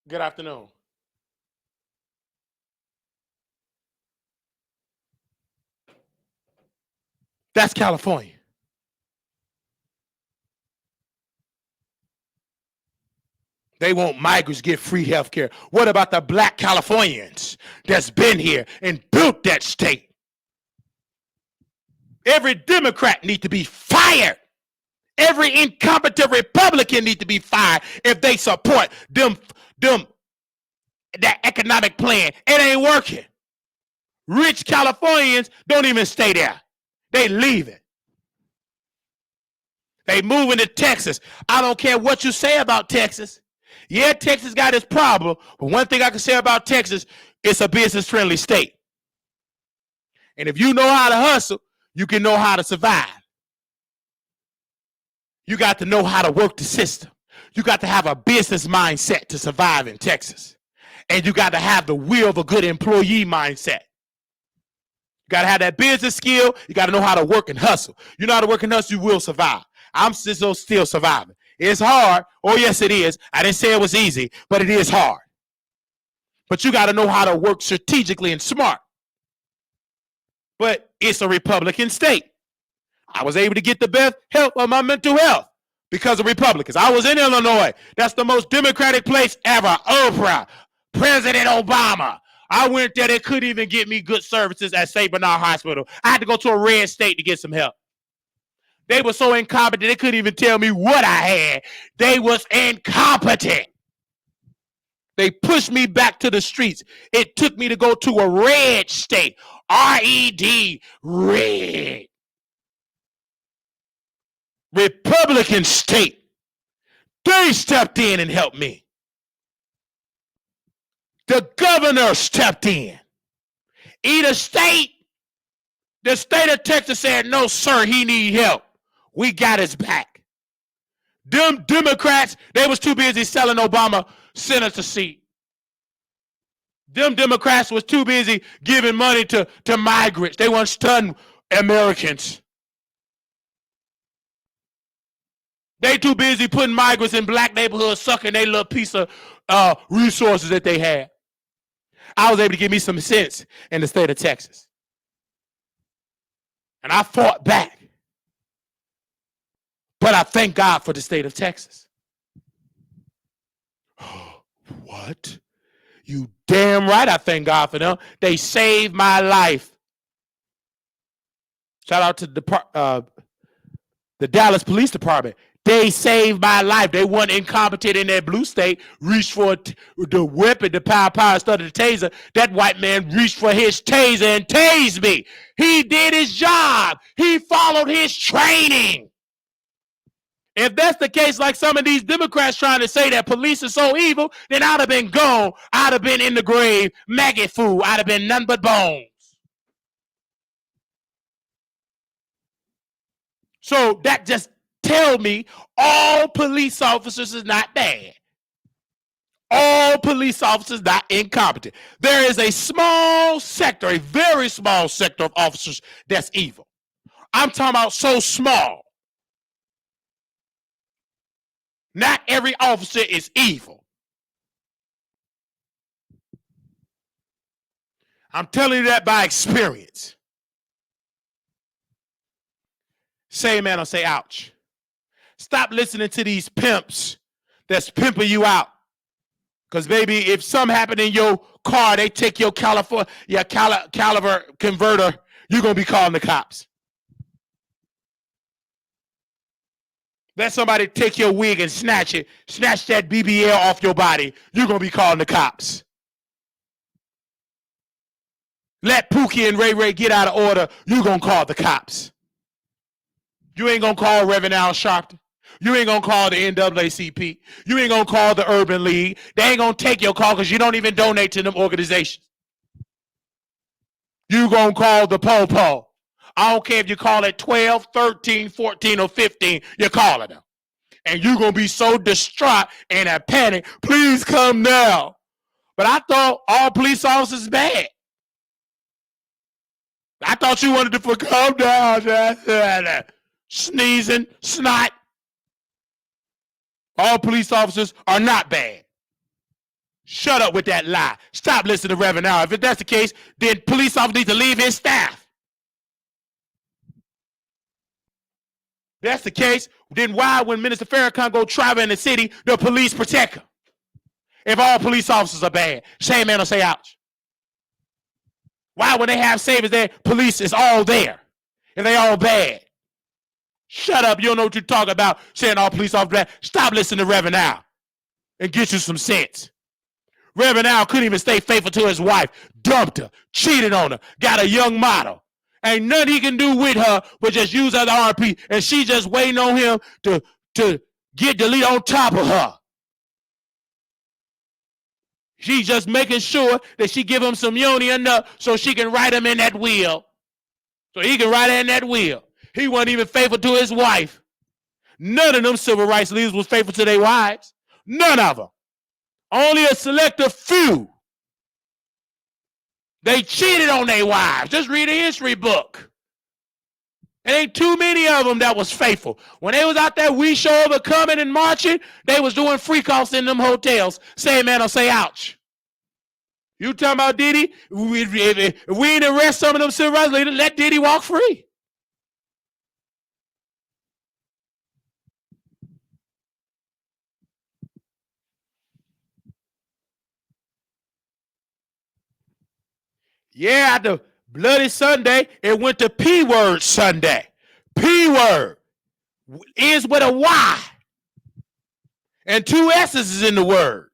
Good afternoon. That's California. They want migrants get free health care. What about the black Californians that's been here and built that state? Every Democrat needs to be fired. Every incompetent Republican needs to be fired if they support that economic plan. It ain't working. Rich Californians don't even stay there. They leave it. They moving to Texas. I don't care what you say about Texas. Yeah, Texas got its problem, but one thing I can say about Texas, it's a business-friendly state. And if you know how to hustle, you can know how to survive. You got to know how to work the system. You got to have a business mindset to survive in Texas. And you got to have the will of a good employee mindset. You got to have that business skill. You got to know how to work and hustle. You know how to work and hustle, you will survive. I'm still surviving. It's hard. Oh, yes, it is. I didn't say it was easy, but it is hard. But you got to know how to work strategically and smart. But it's a Republican state. I was able to get the best help of my mental health because of Republicans. I was in Illinois. That's the most Democratic place ever. Oprah, President Obama. I went there. They couldn't even get me good services at St. Bernard Hospital. I had to go to a red state to get some help. They were so incompetent, they couldn't even tell me what I had. They was incompetent. They pushed me back to the streets. It took me to go to a red state. R-E-D, red. Republican state. They stepped in and helped me. The governor stepped in. The state of Texas said, no, sir, he need help. We got his back. Them Democrats, they was too busy selling Obama senator seat. Them Democrats was too busy giving money to migrants. They weren't studying Americans. They too busy putting migrants in black neighborhoods, sucking their little piece of resources that they had. I was able to give me some sense in the state of Texas. And I fought back. But I thank God for the state of Texas. What? You damn right I thank God for them. They saved my life. Shout out to the Dallas Police Department. They saved my life. They weren't incompetent in that blue state, reached for the weapon, the power, started the taser. That white man reached for his taser and tased me. He did his job. He followed his training. If that's the case, like some of these Democrats trying to say that police are so evil, then I'd have been gone. I'd have been in the grave, maggot food. I'd have been none but bones. So that just tells me all police officers is not bad. All police officers not incompetent. There is a small sector, a very small sector of officers that's evil. I'm talking about so small. Not every officer is evil. I'm telling you that by experience. Say amen or say ouch. Stop listening to these pimps that's pimping you out. Because, baby, if something happened in your car, they take your caliber converter, you're going to be calling the cops. Let somebody take your wig and snatch it, snatch that BBL off your body, you're going to be calling the cops. Let Pookie and Ray Ray get out of order, you're going to call the cops. You ain't going to call Reverend Al Sharpton. You ain't going to call the NAACP. You ain't going to call the Urban League. They ain't going to take your call because you don't even donate to them organizations. You going to call the po-po. I don't care if you call it 12, 13, 14, or 15, you're calling them. And you're going to be so distraught and a panic. Please come now. But I thought all police officers bad. I thought you wanted to calm down. Sneezing, snot. All police officers are not bad. Shut up with that lie. Stop listening to Reverend Al. If that's the case, then police officers need to leave his staff. If that's the case, then why, when Minister Farrakhan go travel in the city, the police protect him? If all police officers are bad, say amen or say ouch. Why, when they have savings there, police is all there, and they all bad? Shut up, you don't know what you're talking about, saying all police officers bad. Stop listening to Reverend Al and get you some sense. Reverend Al couldn't even stay faithful to his wife, dumped her, cheated on her, got a young model. Ain't nothing he can do with her but just use her as RP, and she just waiting on him to get deleted on top of her. She's just making sure that she give him some yoni enough so she can write him in that will. So he can write her in that will. He wasn't even faithful to his wife. None of them civil rights leaders was faithful to their wives. None of them. Only a select few. They cheated on their wives. Just read a history book. It ain't too many of them that was faithful. When they was out there, we show overcoming and marching, they was doing freak-offs in them hotels. Say amen or say ouch. You talking about Diddy? If we ain't arrest some of them civil rights leaders, let Diddy walk free. Yeah, after Bloody Sunday, it went to P-word Sunday. P-word is with a Y. And 2 S's is in the word.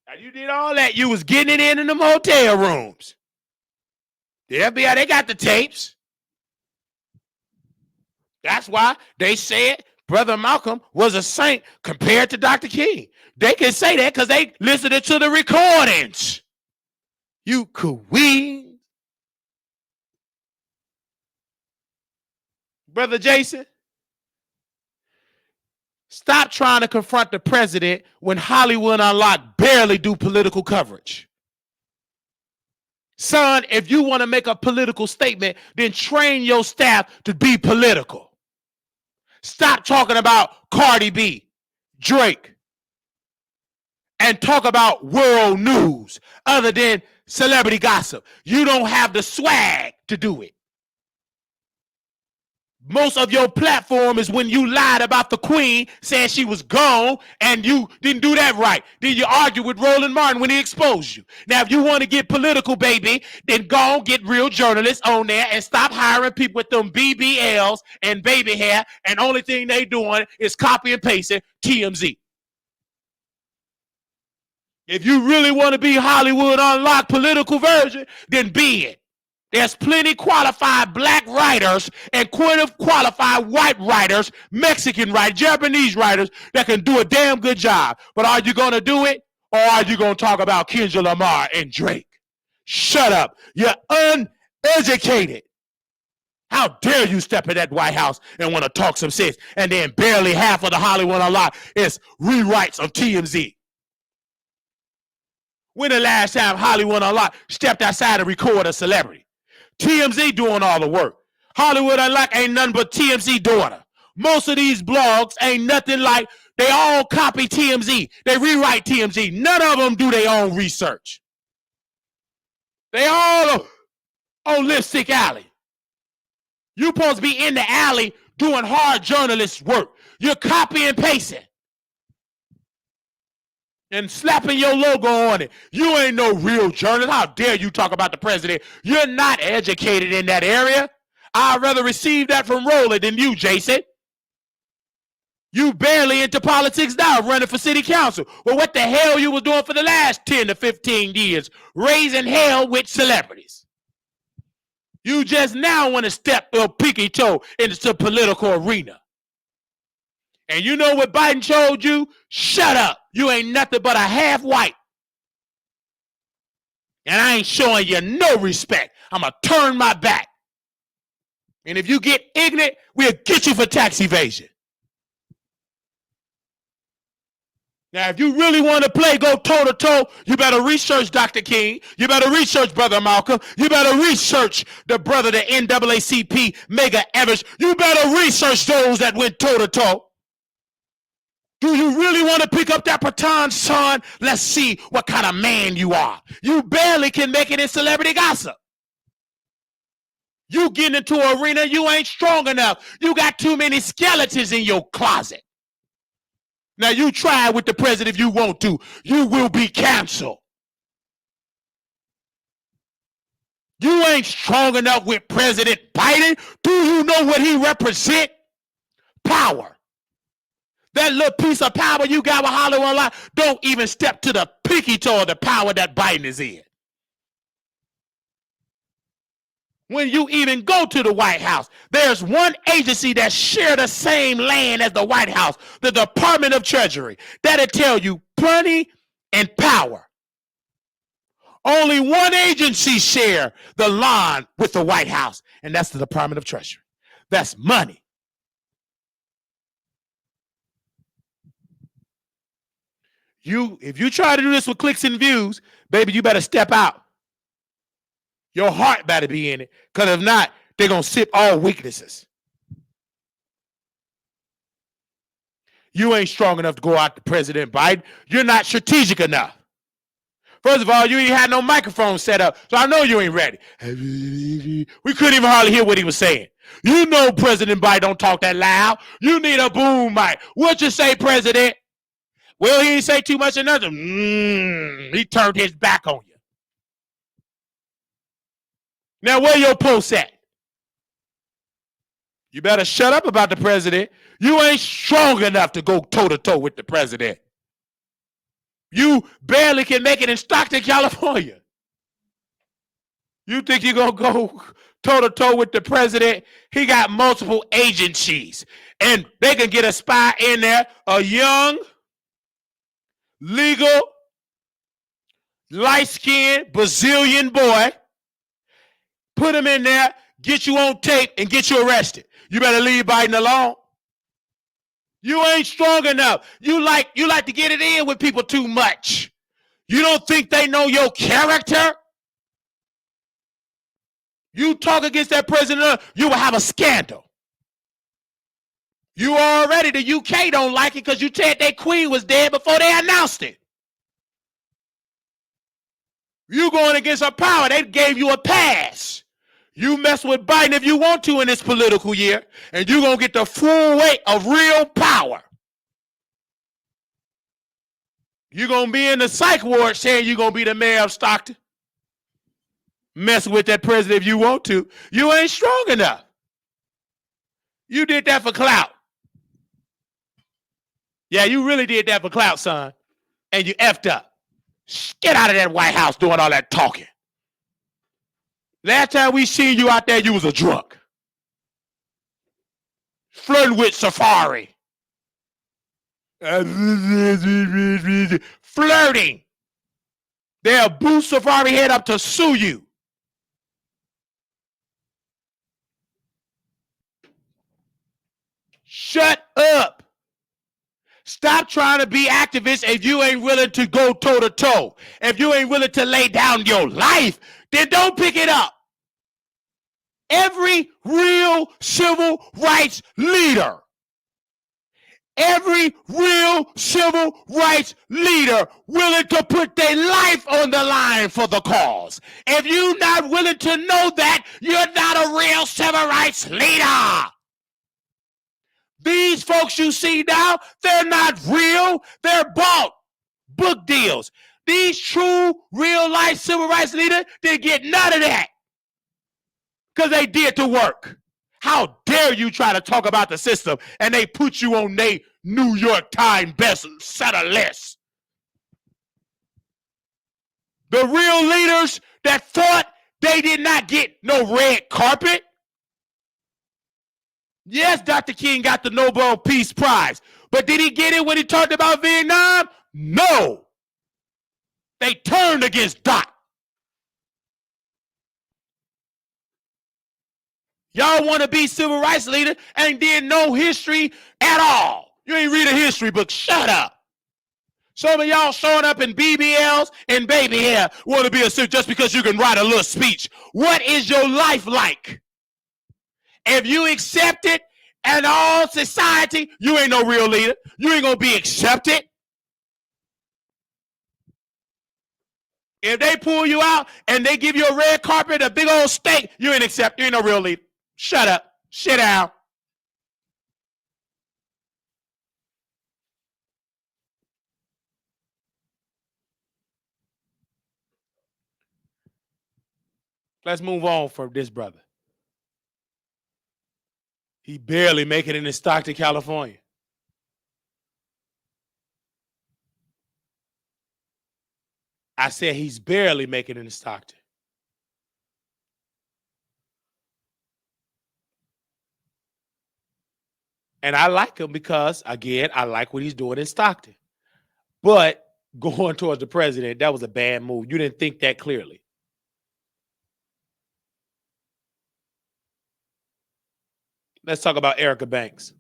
Now you did all that. You was getting it in them hotel rooms. The FBI, they got the tapes. That's why they said Brother Malcolm was a saint compared to Dr. King. They can say that because they listened to the recordings. You queen. Brother Jason, stop trying to confront the president when Hollywood Unlocked barely do political coverage. Son, if you want to make a political statement, then train your staff to be political. Stop talking about Cardi B, Drake, and talk about world news other than celebrity gossip. You don't have the swag to do it. Most of your platform is when you lied about the queen, saying she was gone, and you didn't do that right. Then you argue with Roland Martin when he exposed you. Now, if you want to get political, baby, then go on, get real journalists on there and stop hiring people with them BBLs and baby hair, and only thing they doing is copy and pasting TMZ. If you really want to be Hollywood Unlocked political version, then be it. There's plenty qualified black writers and qualified white writers, Mexican writers, Japanese writers that can do a damn good job. But are you going to do it? Or are you going to talk about Kendrick Lamar and Drake? Shut up. You're uneducated. How dare you step in that White House and want to talk some sense, and then barely half of the Hollywood Unlocked is rewrites of TMZ. When the last time Hollywood Unlocked stepped outside and recorded a celebrity? TMZ doing all the work. Hollywood Unlocked ain't nothing but TMZ daughter. Most of these blogs ain't nothing like, they all copy TMZ. They rewrite TMZ. None of them do their own research. They all on Lipstick Alley. You supposed to be in the alley doing hard journalist work. You're copying and pasting and slapping your logo on it. You ain't no real journalist. How dare you talk about the president? You're not educated in that area. I'd rather receive that from Roland than you, Jason. You barely into politics now, running for city council. Well, what the hell you was doing for the last 10 to 15 years? Raising hell with celebrities. You just now want to step your pinky toe into the political arena. And you know what Biden told you? Shut up. You ain't nothing but a half white. And I ain't showing you no respect. I'm going to turn my back. And if you get ignorant, we'll get you for tax evasion. Now, if you really want to play, go toe-to-toe, you better research Dr. King. You better research Brother Malcolm. You better research the brother, the NAACP, Mega Evers. You better research those that went toe-to-toe. Do you really want to pick up that baton, son? Let's see what kind of man you are. You barely can make it in celebrity gossip. You get into an arena, you ain't strong enough. You got too many skeletons in your closet. Now, you try with the president if you want to. You will be canceled. You ain't strong enough with President Biden. Do you know what he represents? Power. That little piece of power you got with Hollywood Life, don't even step to the pinky toe of the power that Biden is in. When you even go to the White House, there's one agency that share the same land as the White House, the Department of Treasury. That'll tell you money and power. Only one agency share the lawn with the White House, and that's the Department of Treasury. That's money. If you try to do this with clicks and views, baby, you better step out. Your heart better be in it, because if not, they're going to sip all weaknesses. You ain't strong enough to go out to President Biden. You're not strategic enough. First of all, you ain't had no microphone set up, so I know you ain't ready. We couldn't even hardly hear what he was saying. You know President Biden don't talk that loud. You need a boom mic. What you say, President? Well, he didn't say too much or nothing. He turned his back on you. Now, where your post at? You better shut up about the president. You ain't strong enough to go toe-to-toe with the president. You barely can make it in Stockton, California. You think you're going to go toe-to-toe with the president? He got multiple agencies, and they can get a spy in there, a young, legal, light-skinned Brazilian boy. Put him in there, get you on tape, and get you arrested. You better leave Biden alone. You ain't strong enough. You like to get it in with people too much. You don't think they know your character? You talk against that president, you will have a scandal. You already, the UK don't like it because you said their queen was dead before they announced it. You going against her power. They gave you a pass. You mess with Biden if you want to in this political year, and you're going to get the full weight of real power. You're going to be in the psych ward saying you're going to be the mayor of Stockton. Mess with that president if you want to. You ain't strong enough. You did that for clout. Yeah, you really did that for clout, son. And you effed up. Get out of that White House doing all that talking. Last time we seen you out there, you was a drunk. Flirting with Safari. Flirting. They'll boost Safari head up to sue you. Shut up. Stop trying to be activists if you ain't willing to go toe-to-toe. If you ain't willing to lay down your life, then don't pick it up. Every real civil rights leader, willing to put their life on the line for the cause. If you're not willing to know that, you're not a real civil rights leader. These folks you see now, they're not real. They're bought. Book deals. These true, real-life civil rights leaders didn't get none of that because they did the work. How dare you try to talk about the system and they put you on their New York Times bestseller list? The real leaders that thought they did not get no red carpet. Yes, Dr. King got the Nobel Peace Prize, but did he get it when he talked about Vietnam? No. They turned against Doc. Y'all want to be civil rights leader and did no history at all. You ain't read a history book. Shut up. Some of y'all showing up in BBLs and baby hair want to be a civil just because you can write a little speech. What is your life like? If you accept it and all society, you ain't no real leader. You ain't going to be accepted. If they pull you out and they give you a red carpet, a big old steak, you ain't accept. You ain't no real leader. Shut up. Sit down. Let's move on from this brother. He barely make it into Stockton, California. I said he's barely making it into Stockton. And I like him because, again, I like what he's doing in Stockton. But going towards the president, that was a bad move. You didn't think that clearly. Let's talk about Erica Banks.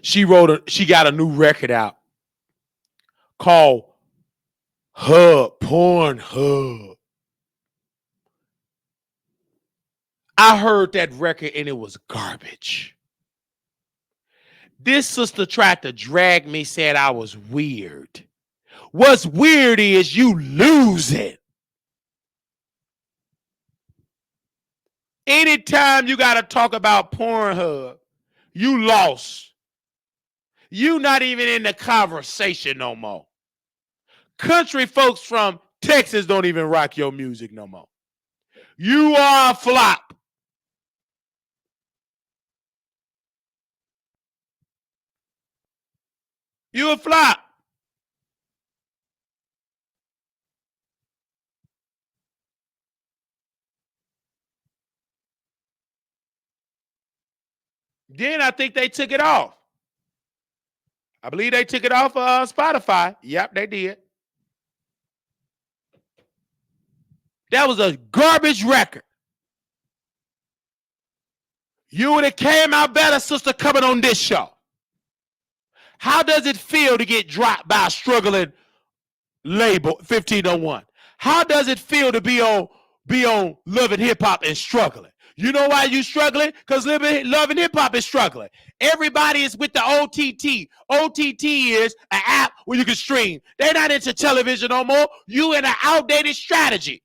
She got a new record out called Porn Hub. I heard that record and it was garbage. This sister tried to drag me, said I was weird. What's weird is you lose it. Anytime you got to talk about Pornhub, you lost. You not even in the conversation no more. Country folks from Texas don't even rock your music no more. You are a flop. You a flop. Then I think they took it off. I believe they took it off Spotify. Yep, they did. That was a garbage record. You would have came out better, sister, coming on this show. How does it feel to get dropped by a struggling label 1501? How does it feel to be on Love and Hip Hop and struggling? You know why you struggling? Because Love and Hip Hop is struggling. Everybody is with the OTT. OTT is an app where you can stream. They're not into television no more. You in an outdated strategy.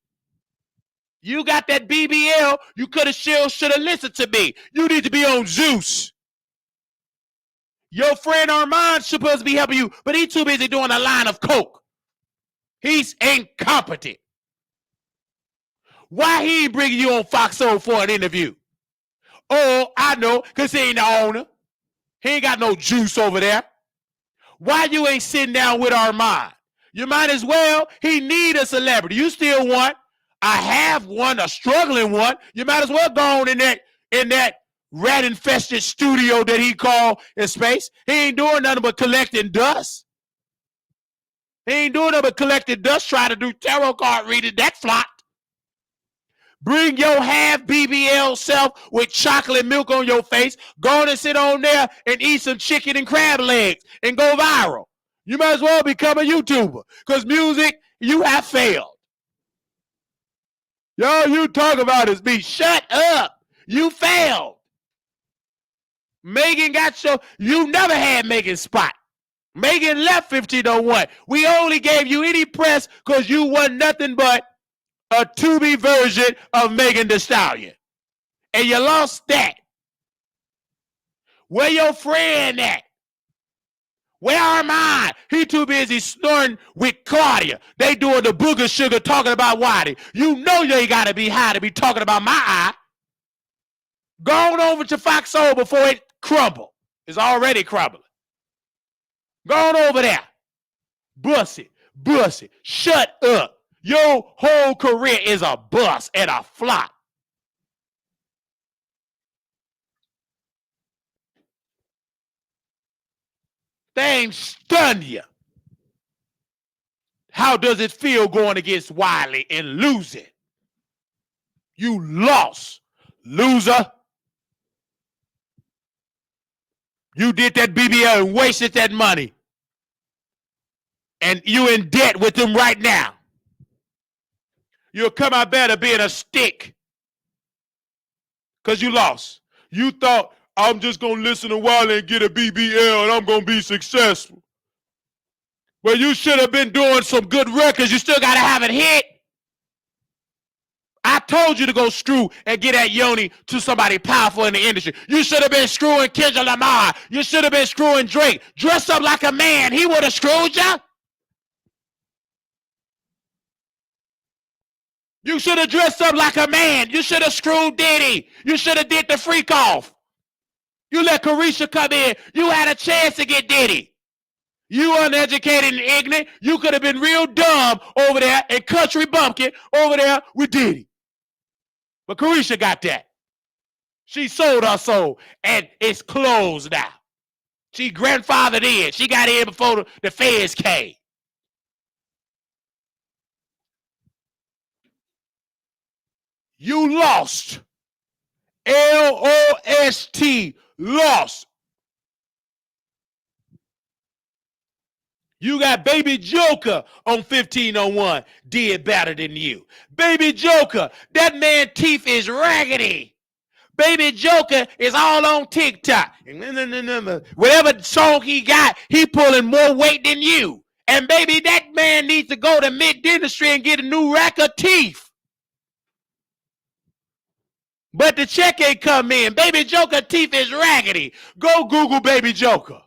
You got that BBL. You could have should have listened to me. You need to be on Zeus. Your friend Armand supposed to be helping you, but he's too busy doing a line of coke. He's incompetent. Why he ain't bringing you on Fox Soul for an interview? Oh, I know, because he ain't the owner. He ain't got no juice over there. Why you ain't sitting down with Armand? You might as well. He need a celebrity. You still want. I have one, a struggling one. You might as well go on in that rat-infested studio that he called his space. He ain't doing nothing but collecting dust. He ain't doing nothing but collecting dust, trying to do tarot card reading. That flopped. Bring your half BBL self with chocolate milk on your face. Go on and sit on there and eat some chicken and crab legs and go viral. You might as well become a YouTuber because music, you have failed. Yo, you talk about is me. Shut up. You failed. Megan got you never had Megan's spot. Megan left 1501. We only gave you any press because you wasn't nothing but a to-be version of Megan Thee Stallion. And you lost that. Where your friend at? Where am I? He too busy snoring with Claudia. They doing the booger sugar talking about Waddy. You know you ain't got to be high to be talking about my eye. Go on over to Foxhole before it crumble. It's already crumbling. Go on over there. Bust it. Bust it. Shut up. Your whole career is a bust and a flop. Things stun you. How does it feel going against Wiley and losing? You lost, loser. You did that BBL and wasted that money. And you in debt with them right now. You'll come out better being a stick. Because you lost. You thought, I'm just going to listen to Wiley and get a BBL and I'm going to be successful. Well, you should have been doing some good records. You still got to have it hit. I told you to go screw and get that yoni to somebody powerful in the industry. You should have been screwing Kendrick Lamar. You should have been screwing Drake. Dress up like a man. He would have screwed you. You should have dressed up like a man. You should have screwed Diddy. You should have did the freak off. You let Carisha come in. You had a chance to get Diddy. You uneducated and ignorant. You could have been real dumb over there and country bumpkin over there with Diddy. But Carisha got that. She sold her soul, and it's closed now. She grandfathered in. She got in before the feds came. You lost. L-O-S-T, lost. You got Baby Joker on 1501, did better than you. Baby Joker, that man's teeth is raggedy. Baby Joker is all on TikTok. Whatever song he got, he pulling more weight than you. And baby, that man needs to go to mid-dentistry and get a new rack of teeth. But the check ain't come in. Baby Joker teeth is raggedy. Go Google Baby Joker.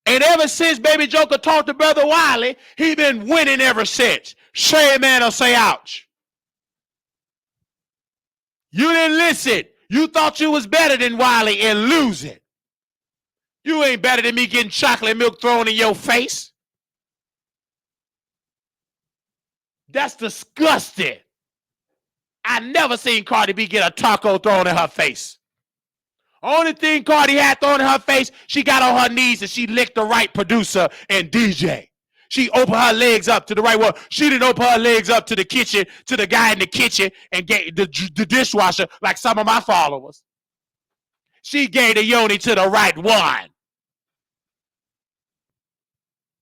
And ever since Baby Joker talked to Brother Wiley, he been winning ever since. Say amen or say ouch. You didn't listen. You thought you was better than Wiley and losing. You ain't better than me getting chocolate milk thrown in your face. That's disgusting. I never seen Cardi B get a taco thrown in her face. Only thing Cardi had thrown in her face, she got on her knees and she licked the right producer and DJ. She opened her legs up to the right one. She didn't open her legs up to the kitchen, to the guy in the kitchen and gave the dishwasher like some of my followers. She gave the yoni to the right one.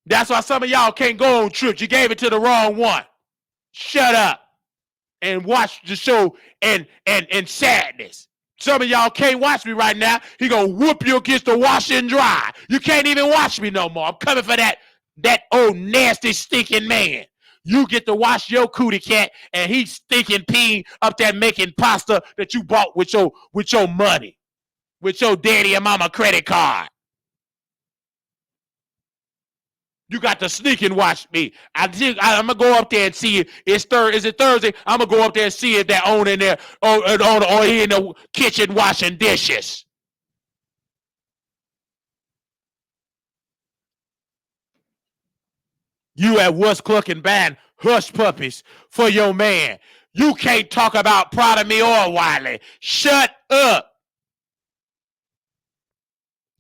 That's why some of y'all can't go on trips. You gave it to the wrong one. Shut up and watch the show and sadness. Some of y'all can't watch me right now. He gonna whoop you against the washer and dry. You can't even watch me no more. I'm coming for that old nasty stinking man. You get to wash your cootie cat and he's stinking peeing up there making pasta that you bought with your money, with your daddy and mama credit card. You got to sneak and watch me. I'm gonna go up there and see it. Is it Thursday? I'm gonna go up there and see if they're on in there or in the kitchen washing dishes. You at What's Clucking Band hush puppies for your man. You can't talk about Proud of Me or Wiley. Shut up.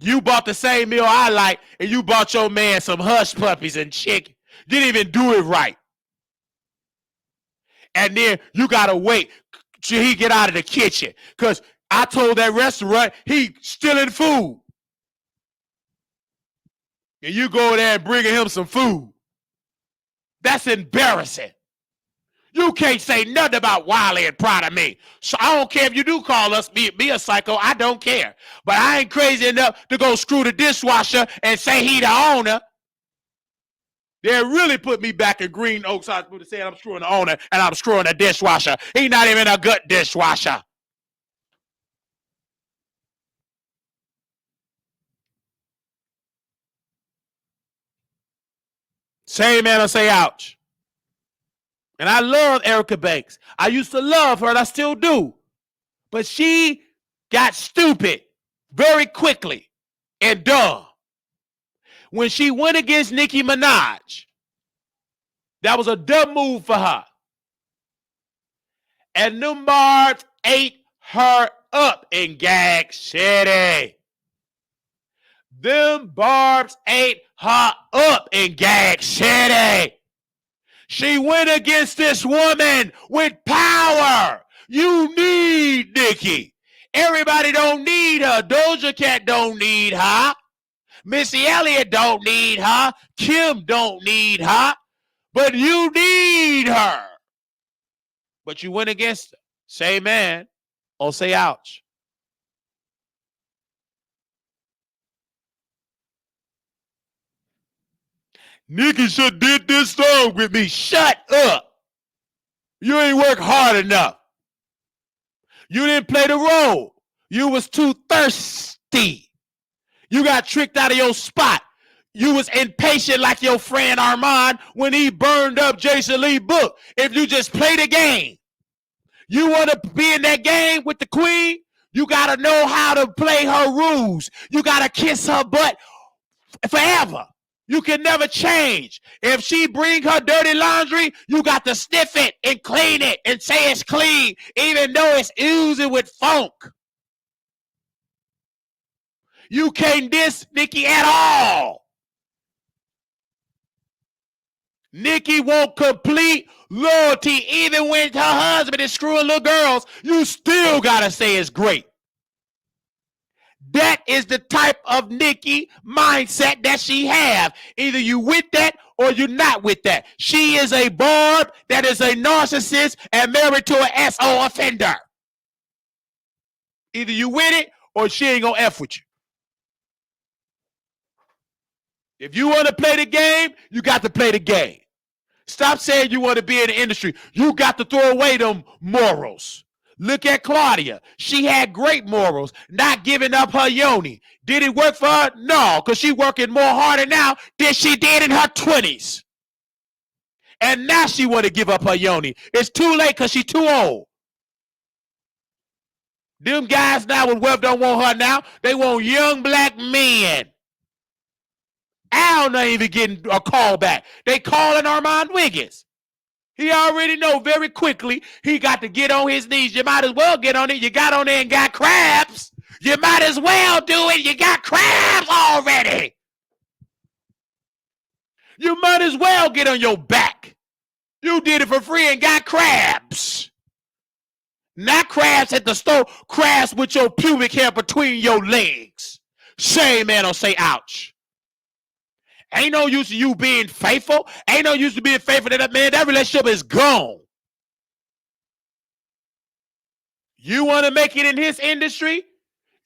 You bought the same meal I like, and you bought your man some hush puppies and chicken. Didn't even do it right. And then you gotta wait till he get out of the kitchen. Because I told that restaurant he stealing food. And you go there and bringing him some food. That's embarrassing. You can't say nothing about Wiley and Proud of Me. So I don't care if you do call us be a psycho. I don't care. But I ain't crazy enough to go screw the dishwasher and say he the owner. They really put me back in Green Oaks Hospital saying I'm screwing the owner and I'm screwing the dishwasher. He's not even a good dishwasher. Say amen or say ouch. And I love Erica Banks. I used to love her and I still do. But she got stupid very quickly and dumb. When she went against Nicki Minaj, that was a dumb move for her. And them barbs ate her up in Gag City. Them barbs ate her up in Gag City. She went against this woman with power. You need Nicki. Everybody don't need her. Doja Cat don't need her. Missy Elliott don't need her. Kim don't need her. But you need her. But you went against her. Say man or say ouch. Nicki should did this song with me. Shut up. You ain't work hard enough. You didn't play the role. You was too thirsty. You got tricked out of your spot. You was impatient like your friend Armand when he burned up Jason Lee's book. If you just play the game, you want to be in that game with the queen, you got to know how to play her rules. You got to kiss her butt forever. You can never change. If she bring her dirty laundry, you got to sniff it and clean it and say it's clean, even though it's oozing with funk. You can't diss Nicki at all. Nicki won't complete loyalty even when her husband is screwing little girls. You still got to say it's great. That is the type of Nicki mindset that she have. Either you with that or you're not with that. She is a barb that is a narcissist and married to an SO offender. Either you with it or she ain't gonna F with you. If you want to play the game, you got to play the game. Stop saying you want to be in the industry. You got to throw away them morals. Look at Claudia. She had great morals, not giving up her yoni. Did it work for her? No, because she's working more harder now than she did in her 20s. And now she want to give up her yoni. It's too late because she's too old. Them guys now with wealth don't want her now. They want young black men. Al not even getting a call back. They calling Armand Wiggins. He already know very quickly he got to get on his knees. You might as well get on it. You got on there and got crabs. You might as well do it. You got crabs already. You might as well get on your back. You did it for free and got crabs. Not crabs at the store. Crabs with your pubic hair between your legs. Shame, man, or say ouch. Ain't no use to you being faithful. Ain't no use to being faithful to that man. That relationship is gone. You want to make it in his industry?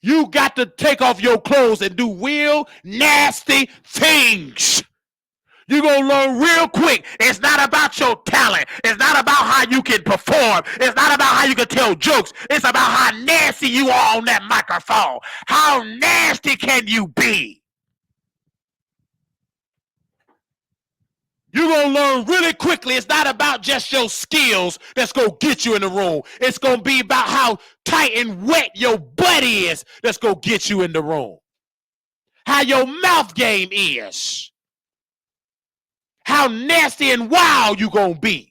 You got to take off your clothes and do real nasty things. You're going to learn real quick. It's not about your talent. It's not about how you can perform. It's not about how you can tell jokes. It's about how nasty you are on that microphone. How nasty can you be? You're going to learn really quickly. It's not about just your skills that's going to get you in the room. It's going to be about how tight and wet your butt is that's going to get you in the room. How your mouth game is. How nasty and wild you going to be.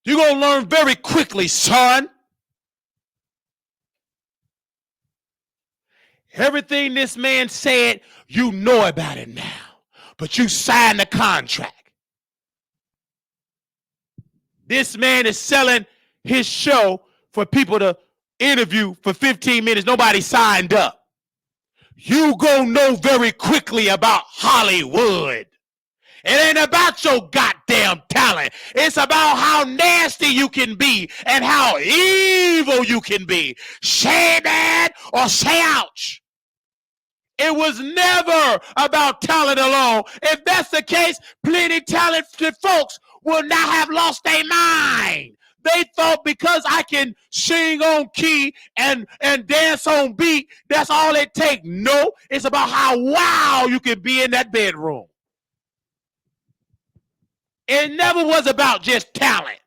You're going to learn very quickly, son. Everything this man said, you know about it now. But you signed the contract. This man is selling his show for people to interview for 15 minutes. Nobody signed up. You gonna know very quickly about Hollywood. It ain't about your goddamn talent. It's about how nasty you can be and how evil you can be. Say that or say ouch. It was never about talent alone. If that's the case, plenty talented folks will not have lost their mind. They thought because I can sing on key and dance on beat, that's all it takes. No, it's about how wild you can be in that bedroom. It never was about just talent.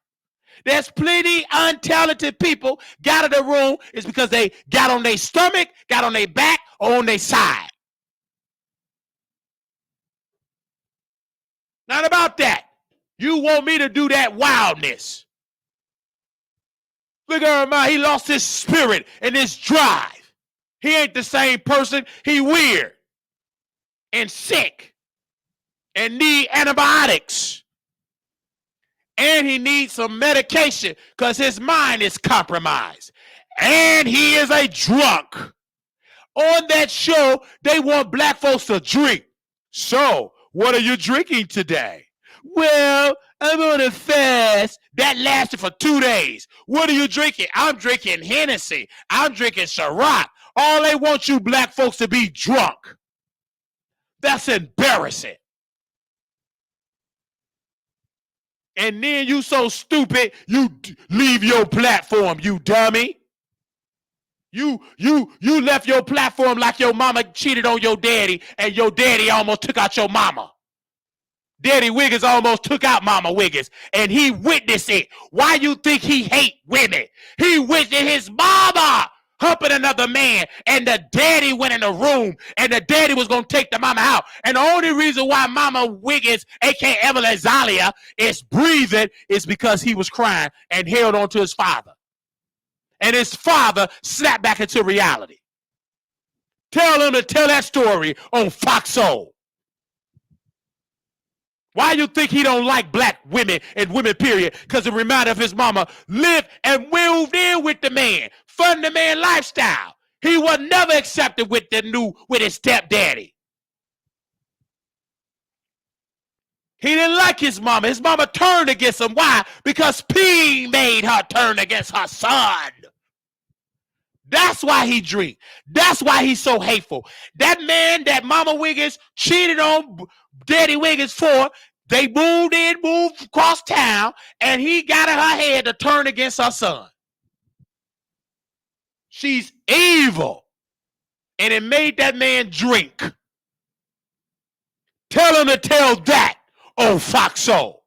There's plenty untalented people got in the room. It's because they got on their stomach, got on their back, or on their side. Not about that. You want me to do that wildness. Look at him, he lost his spirit and his drive. He ain't the same person. He weird and sick and need antibiotics. And he needs some medication because his mind is compromised. And he is a drunk. On that show, they want black folks to drink. So, what are you drinking today? Well, I'm on a fast. That lasted for 2 days. What are you drinking? I'm drinking Hennessy. I'm drinking Ciroc. All they want you black folks to be drunk. That's embarrassing. And then you so stupid, you leave your platform, you dummy. You left your platform like your mama cheated on your daddy and your daddy almost took out your mama. Daddy Wiggins almost took out Mama Wiggins and he witnessed it. Why you think he hate women? He witnessed his mama humping another man and the daddy went in the room and the daddy was going to take the mama out. And the only reason why Mama Wiggins, a.k.a. Evelyn Zalia, is breathing is because he was crying and held on to his father. And his father snapped back into reality. Tell him to tell that story on Fox Soul. Why you think he don't like black women and women, period? Because it reminded of his mama lived and moved in with the man, fund the man lifestyle. He was never accepted with his stepdaddy. He didn't like his mama. His mama turned against him. Why? Because P made her turn against her son. That's why he drink. That's why he's so hateful. That man that Mama Wiggins cheated on Daddy Wiggins for, they moved across town, and he got in her head to turn against her son. She's evil. And it made that man drink. Tell him to tell that on Fox Soul.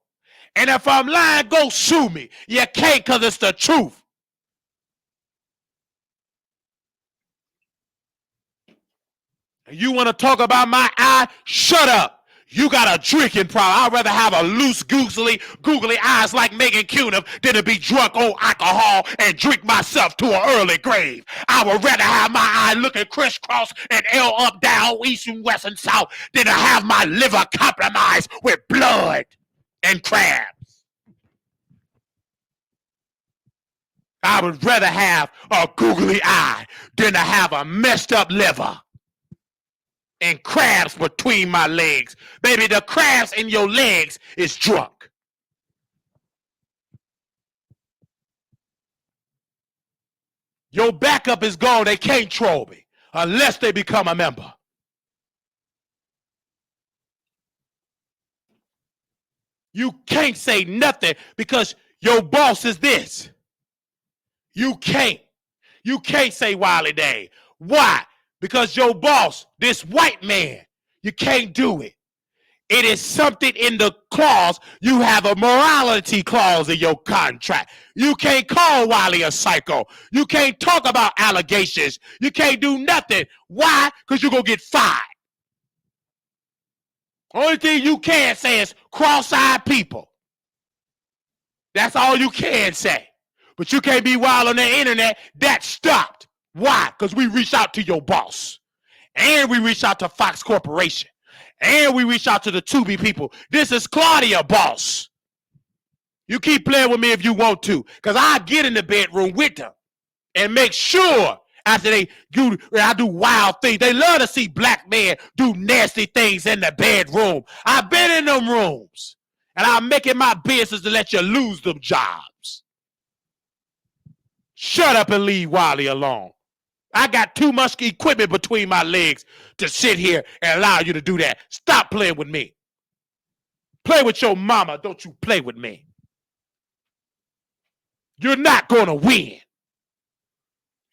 And if I'm lying, go sue me. You can't because it's the truth. You want to talk about my eye? Shut up. You got a drinking problem. I'd rather have a loose, googly eyes like Megan Cunham than to be drunk on alcohol and drink myself to an early grave. I would rather have my eye looking crisscross and L up, down, east and west and south than to have my liver compromised with blood and crabs. I would rather have a googly eye than to have a messed up liver and crabs between my legs. Baby, the crabs in your legs is drunk. Your backup is gone. They can't troll me unless they become a member. You can't say nothing because your boss is this. You can't say Wiley Day. Why? Because your boss, this white man, you can't do it. It is something in the clause. You have a morality clause in your contract. You can't call Wiley a psycho. You can't talk about allegations. You can't do nothing. Why? Because you're going to get fired. Only thing you can say is cross-eyed people. That's all you can say. But you can't be wild on the internet. That stopped. Why? Because we reached out to your boss. And we reached out to Fox Corporation. And we reached out to the Tubi people. This is Claudia, boss. You keep playing with me if you want to. Because I'll get in the bedroom with them. And make sure after I do wild things. They love to see black men do nasty things in the bedroom. I've been in them rooms. And I'm making my business to let you lose them jobs. Shut up and leave Wiley alone. I got too much equipment between my legs to sit here and allow you to do that. Stop playing with me. Play with your mama. Don't you play with me. You're not going to win.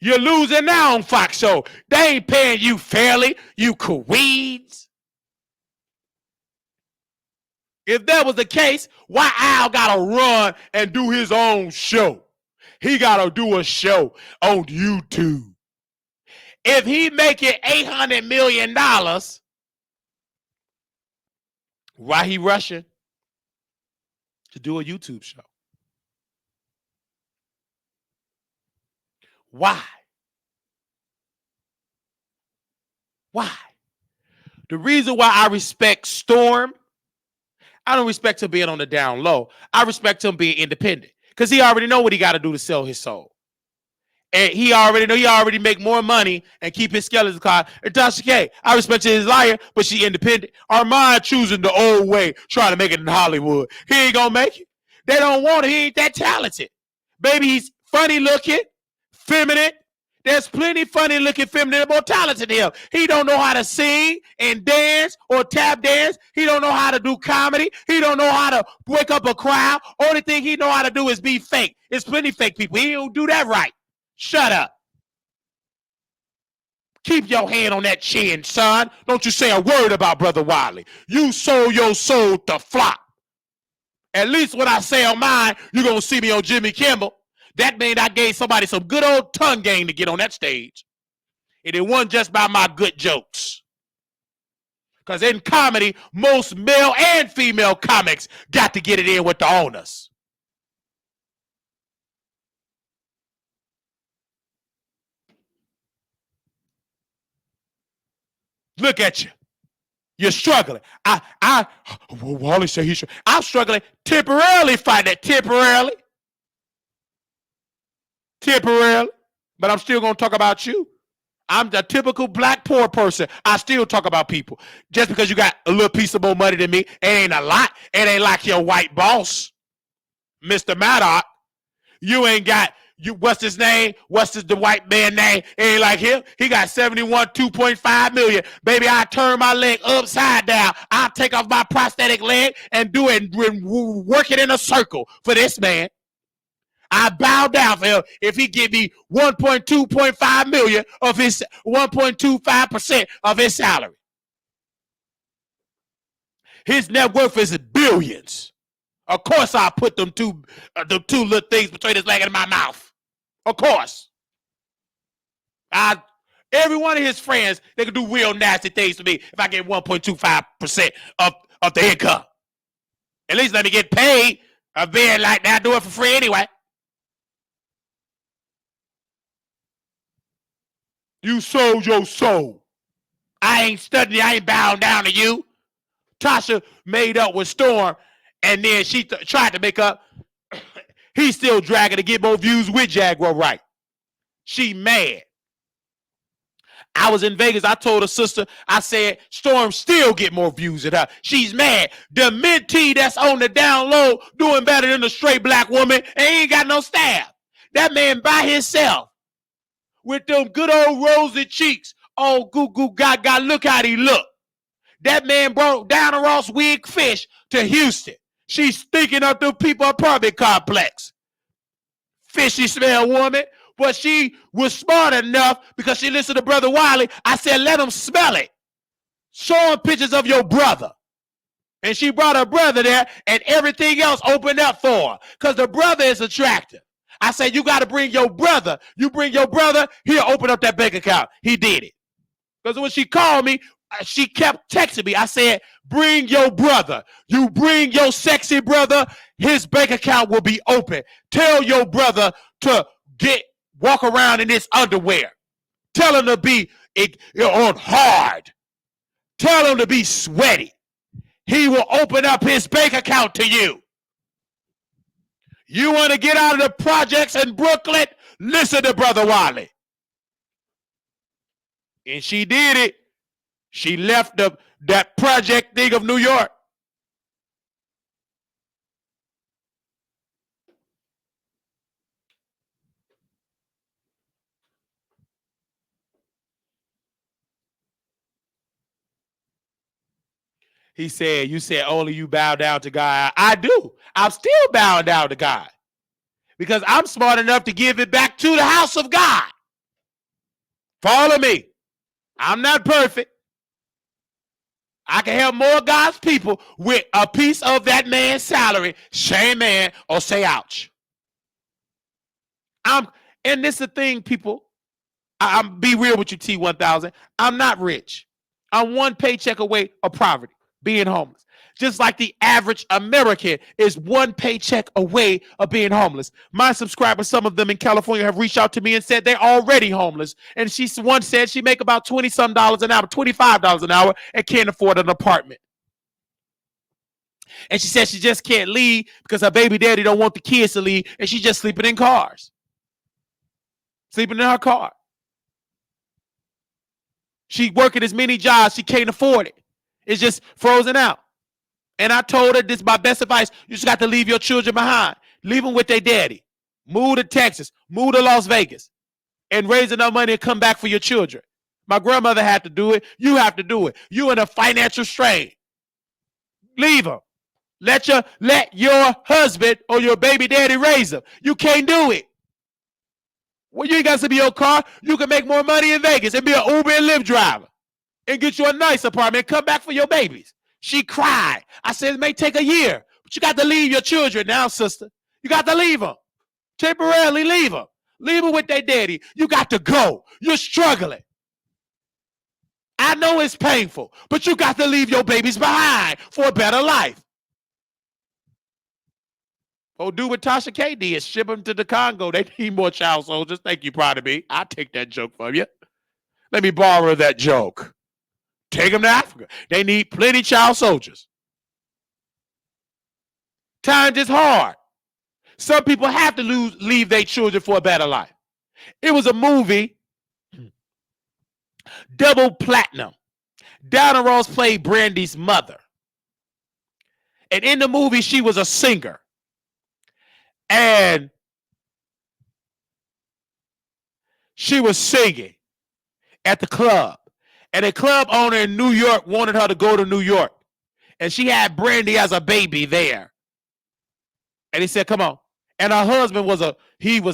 You're losing now on Fox Show. They ain't paying you fairly, you queens. If that was the case, why Al got to run and do his own show? He got to do a show on YouTube. If he making $800 million, why he rushing to do a YouTube show? Why? Why? The reason why I respect Storm, I don't respect him being on the down low. I respect him being independent because he already know what he got to do to sell his soul. And he already make more money and keep his skeleton card. And Tasha K, I respect his liar, but she independent. Armand choosing the old way, trying to make it in Hollywood. He ain't gonna make it. They don't want it. He ain't that talented. Baby, he's funny looking, feminine. There's plenty funny looking feminine more talented than him. He don't know how to sing and dance or tap dance. He don't know how to do comedy. He don't know how to wake up a crowd. Only thing he know how to do is be fake. There's plenty fake people. He don't do that right. Shut up. Keep your hand on that chin, son. Don't you say a word about Brother Wiley. You sold your soul to flop. At least when I sell mine, you're going to see me on Jimmy Kimmel. That means I gave somebody some good old tongue game to get on that stage. And it wasn't just by my good jokes. Because in comedy, most male and female comics got to get it in with the owners. Look at you. You're struggling. Wally said he's struggling. I'm struggling temporarily, fighting it temporarily. Temporarily. But I'm still going to talk about you. I'm the typical black poor person. I still talk about people. Just because you got a little piece of more money than me, it ain't a lot. It ain't like your white boss, Mr. Maddox. You ain't got, what's his name? The white man name? It ain't like him. He got 71, 2.5 million. Baby, I turn my leg upside down. I'll take off my prosthetic leg and do it and work it in a circle for this man. I bow down for him if he give me 1.2.5 million of his 1.25% of his salary. His net worth is billions. Of course, I'll put them two little things between his leg and my mouth. Of course. Every one of his friends, they can do real nasty things to me if I get 1.25% of the income. At least let me get paid of being like that. I do it for free anyway. You sold your soul. I ain't studying. I ain't bowing down to you. Tasha made up with Storm, and then she tried to make up. He's still dragging to get more views with Jaguar Wright. She mad. I was in Vegas. I told her sister, I said, Storm still get more views than her. She's mad. The mentee that's on the down low doing better than the straight black woman and ain't got no staff. That man by himself with them good old rosy cheeks. Oh, goo goo gaga, look how he look. That man brought Diana Ross wig fish to Houston. She's stinking up the people apartment complex. Fishy smell woman. But she was smart enough because she listened to Brother Wiley. I said, let him smell it. Show him pictures of your brother. And she brought her brother there and everything else opened up for her because the brother is attractive. I said, you got to bring your brother. You bring your brother, he'll open up that bank account. He did it. Because when she called me, she kept texting me. I said, bring your brother. You bring your sexy brother, his bank account will be open. Tell your brother to walk around in his underwear. Tell him to be on hard. Tell him to be sweaty. He will open up his bank account to you. You want to get out of the projects in Brooklyn? Listen to Brother Wiley. And she did it. She left that project thing of New York. He said, you said only you bow down to God. I do. I'm still bowing down to God. because I'm smart enough to give it back to the house of God. Follow me. I'm not perfect. I can help more God's people with a piece of that man's salary. Shame man or say ouch. And this is the thing, people. I'm be real with you, T1000. I'm not rich. I'm one paycheck away of poverty, being homeless. Just like the average American is one paycheck away of being homeless. My subscribers, some of them in California, have reached out to me and said they're already homeless. And she once said she make about $20-some an hour, $25 an hour, and can't afford an apartment. And she said she just can't leave because her baby daddy don't want the kids to leave, and she's just sleeping in cars. Sleeping in her car. She working as many jobs, she can't afford it. It's just frozen out. And I told her, this is my best advice. You just got to leave your children behind. Leave them with their daddy. Move to Texas. Move to Las Vegas. And raise enough money and come back for your children. My grandmother had to do it. You have to do it. You in a financial strain. Leave them. Let your husband or your baby daddy raise them. You can't do it. Well, you ain't got to be your car. You can make more money in Vegas and be an Uber and Lyft driver. And get you a nice apartment and come back for your babies. She cried. I said, it may take a year, but you got to leave your children now, sister. You got to leave them. Temporarily leave them. Leave them with their daddy. You got to go. You're struggling. I know it's painful, but you got to leave your babies behind for a better life. Oh, do what Tasha K did. Ship them to the Congo. They need more child soldiers. Thank you, proud of me. I'll take that joke from you. Let me borrow that joke. Take them to Africa. They need plenty child soldiers. Times is hard. Some people have to leave their children for a better life. It was a movie, Double Platinum. Diana Ross played Brandy's mother. And in the movie, she was a singer. And she was singing at the club. And a club owner in New York wanted her to go to New York. And she had Brandy as a baby there. And he said, come on. And her husband was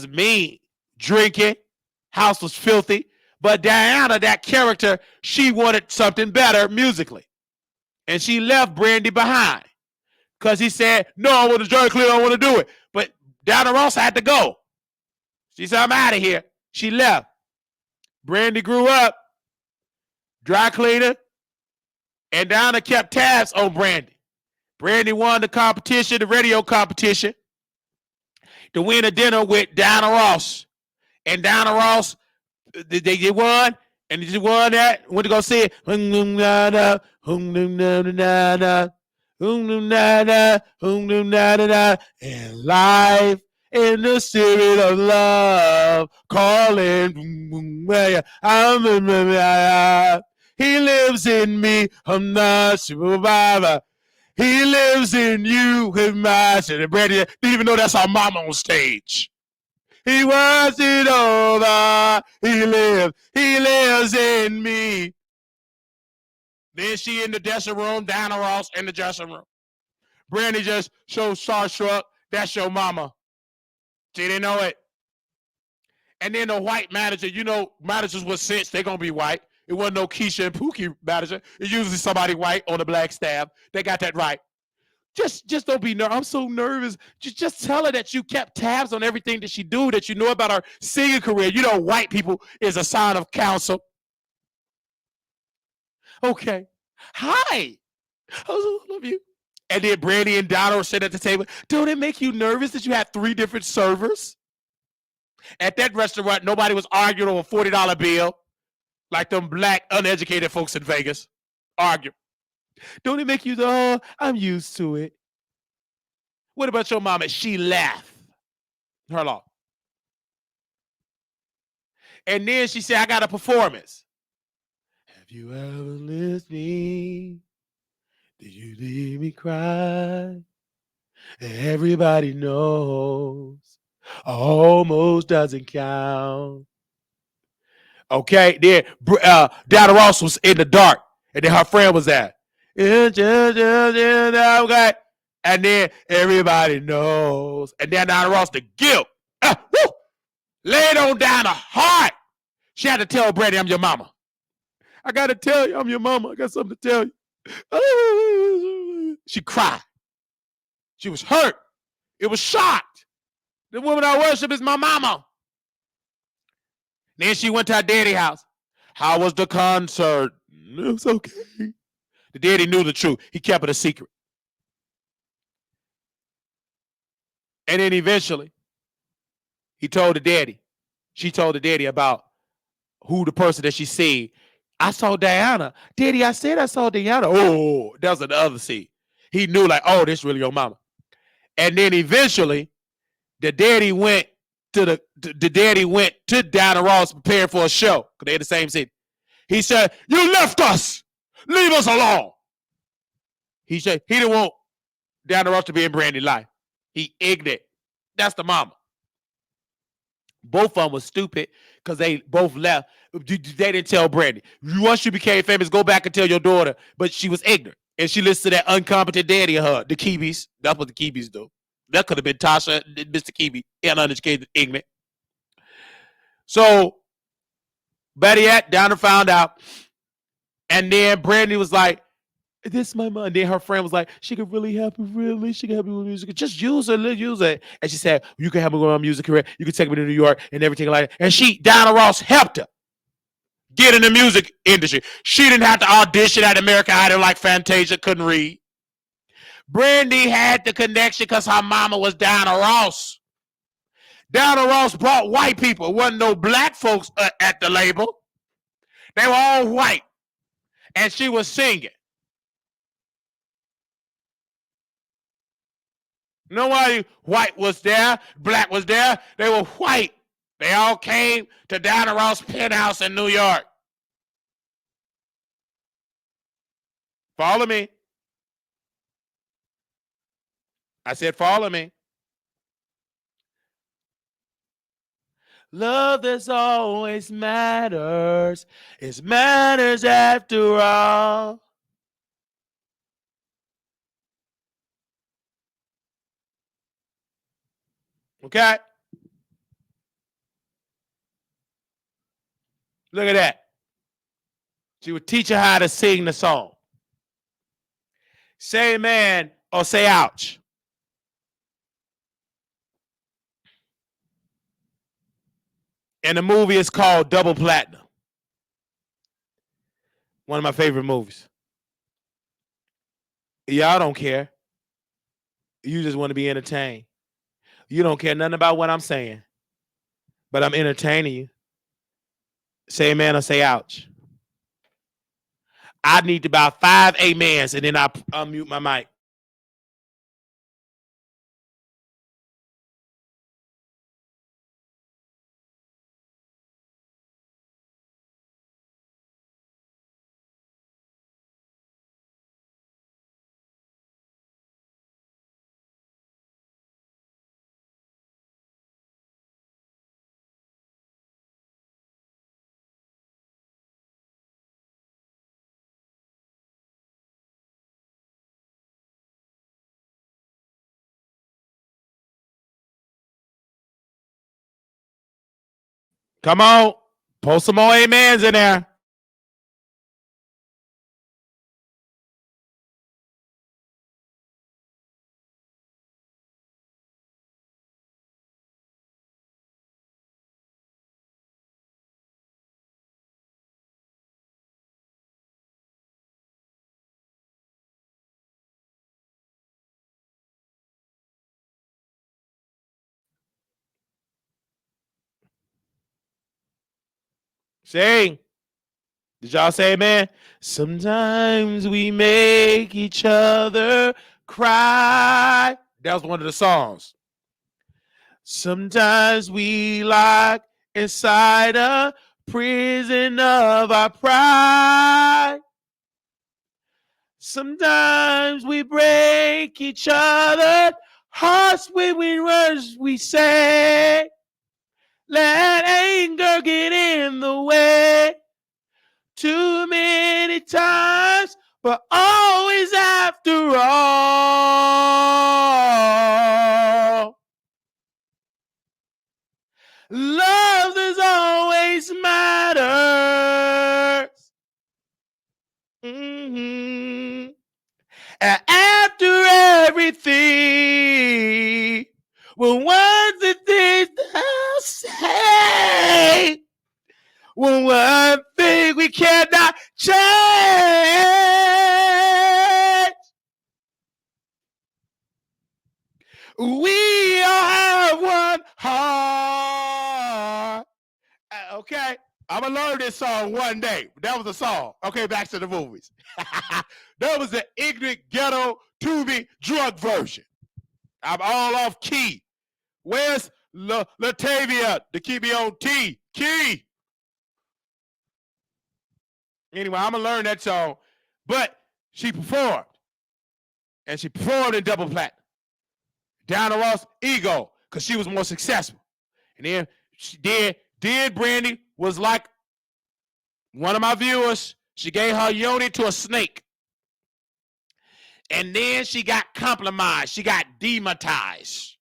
mean, drinking, house was filthy. But Diana, that character, she wanted something better musically. And she left Brandy behind. Because he said, no, I want to join clear, I want to do it. But Diana Ross had to go. She said, I'm out of here. She left. Brandy grew up. Dry cleaner, and Diana kept tabs on Brandy. Brandy won the competition, the radio competition, to win a dinner with Diana Ross. And Diana Ross, they won, and they won that. Went to go see it. And life in the spirit of love, calling. He lives in me. I'm not a survivor. He lives in you. With my Brandy didn't even know that's our mama on stage. He was it over. He lives in me. Then she in the dressing room. Diana Ross in the dressing room. Brandy just so starstruck. That's your mama. She didn't know it. And then the white manager, you know, managers with sense, they're going to be white. It wasn't no Keisha and Pookie manager. It's usually somebody white on the black staff. They got that right. Just don't be nervous. I'm so nervous. Just tell her that you kept tabs on everything that she do, that you know about her singing career. You know, white people is a sign of counsel. Okay. Hi. I love you. And then Brandy and Donna were sitting at the table. Don't it make you nervous that you had 3 different servers? At that restaurant, nobody was arguing over a $40 bill like them black, uneducated folks in Vegas argue. Don't it make you, oh, I'm used to it. What about your mama? She laughed. Her law. And then she said, I got a performance. Have you ever lived me? Did you leave me cry? Everybody knows. Almost doesn't count. Okay, then Diana Ross was in the dark, and then her friend was there. Okay. And then everybody knows. And then Diana Ross, the guilt. Woo, laid on down hard. She had to tell Brandy, I'm your mama. I got to tell you, I'm your mama. I got something to tell you. She cried. She was hurt. It was shocked. The woman I worship is my mama. Then she went to her daddy's house. How was the concert? It was okay. The daddy knew the truth. He kept it a secret. And then eventually, he told the daddy. She told the daddy about who the person that she said. I saw Diana. Daddy, I said I saw Diana. Oh, that was the other scene. He knew like, oh, this really your mama. And then eventually, the daddy went to Diana Ross preparing for a show because they had the same city. He said, you left us. Leave us alone. He said he didn't want Diana Ross to be in Brandy's life. He ignorant. That's the mama. Both of them was stupid because they both left. They didn't tell Brandy. Once you became famous, go back and tell your daughter. But she was ignorant. And she listened to that incompetent daddy of her, the Kiwis. That's what the Kiwis do. That could have been Tasha, Mr. Kiwi, and uneducated, ignorant. So, better yet, Donna found out. And then Brandy was like, this is my mom. And then her friend was like, she could really help me, really. She can help me with music. Just use her, use her. And she said, you can help me with my music career. You can take me to New York and everything like that. And Diana Ross helped her get in the music industry. She didn't have to audition at American Idol like Fantasia couldn't read. Brandy had the connection because her mama was Diana Ross. Diana Ross brought white people. It wasn't no black folks at the label. They were all white. And she was singing. Nobody white was there, black was there. They were white. They all came to Diana Ross' penthouse in New York. Follow me. I said, follow me. Love that's always matters. It matters after all. Okay? Look at that. She would teach her how to sing the song. Say amen or say ouch. And the movie is called Double Platinum. One of my favorite movies. Y'all don't care. You just want to be entertained. You don't care nothing about what I'm saying. But I'm entertaining you. Say amen or say ouch. I need about 5 amens and then I'll unmute my mic. Come on. Post some more amens in there. Sing. Did y'all say amen? Sometimes we make each other cry. That was one of the songs. Sometimes we lock inside a prison of our pride. Sometimes we break each other hearts with words we say. Let anger get in the way. Too many times, but always after all. Love is always matters. Mm-hmm. And after everything, well, what's the things I'll say? Well, one thing we cannot change. We all have one heart. Okay, I'm gonna learn this song one day. That was a song. Okay, back to the movies. That was the ignorant ghetto Tubi drug version. I'm all off key. Where's Latavia to keep me on T? Key. Anyway, I'm gonna learn that song. But she performed. And she performed in double platinum. Diana Ross, ego, because she was more successful. And then she did Brandy was like one of my viewers. She gave her yoni to a snake. And then she got compromised. She got demonetized.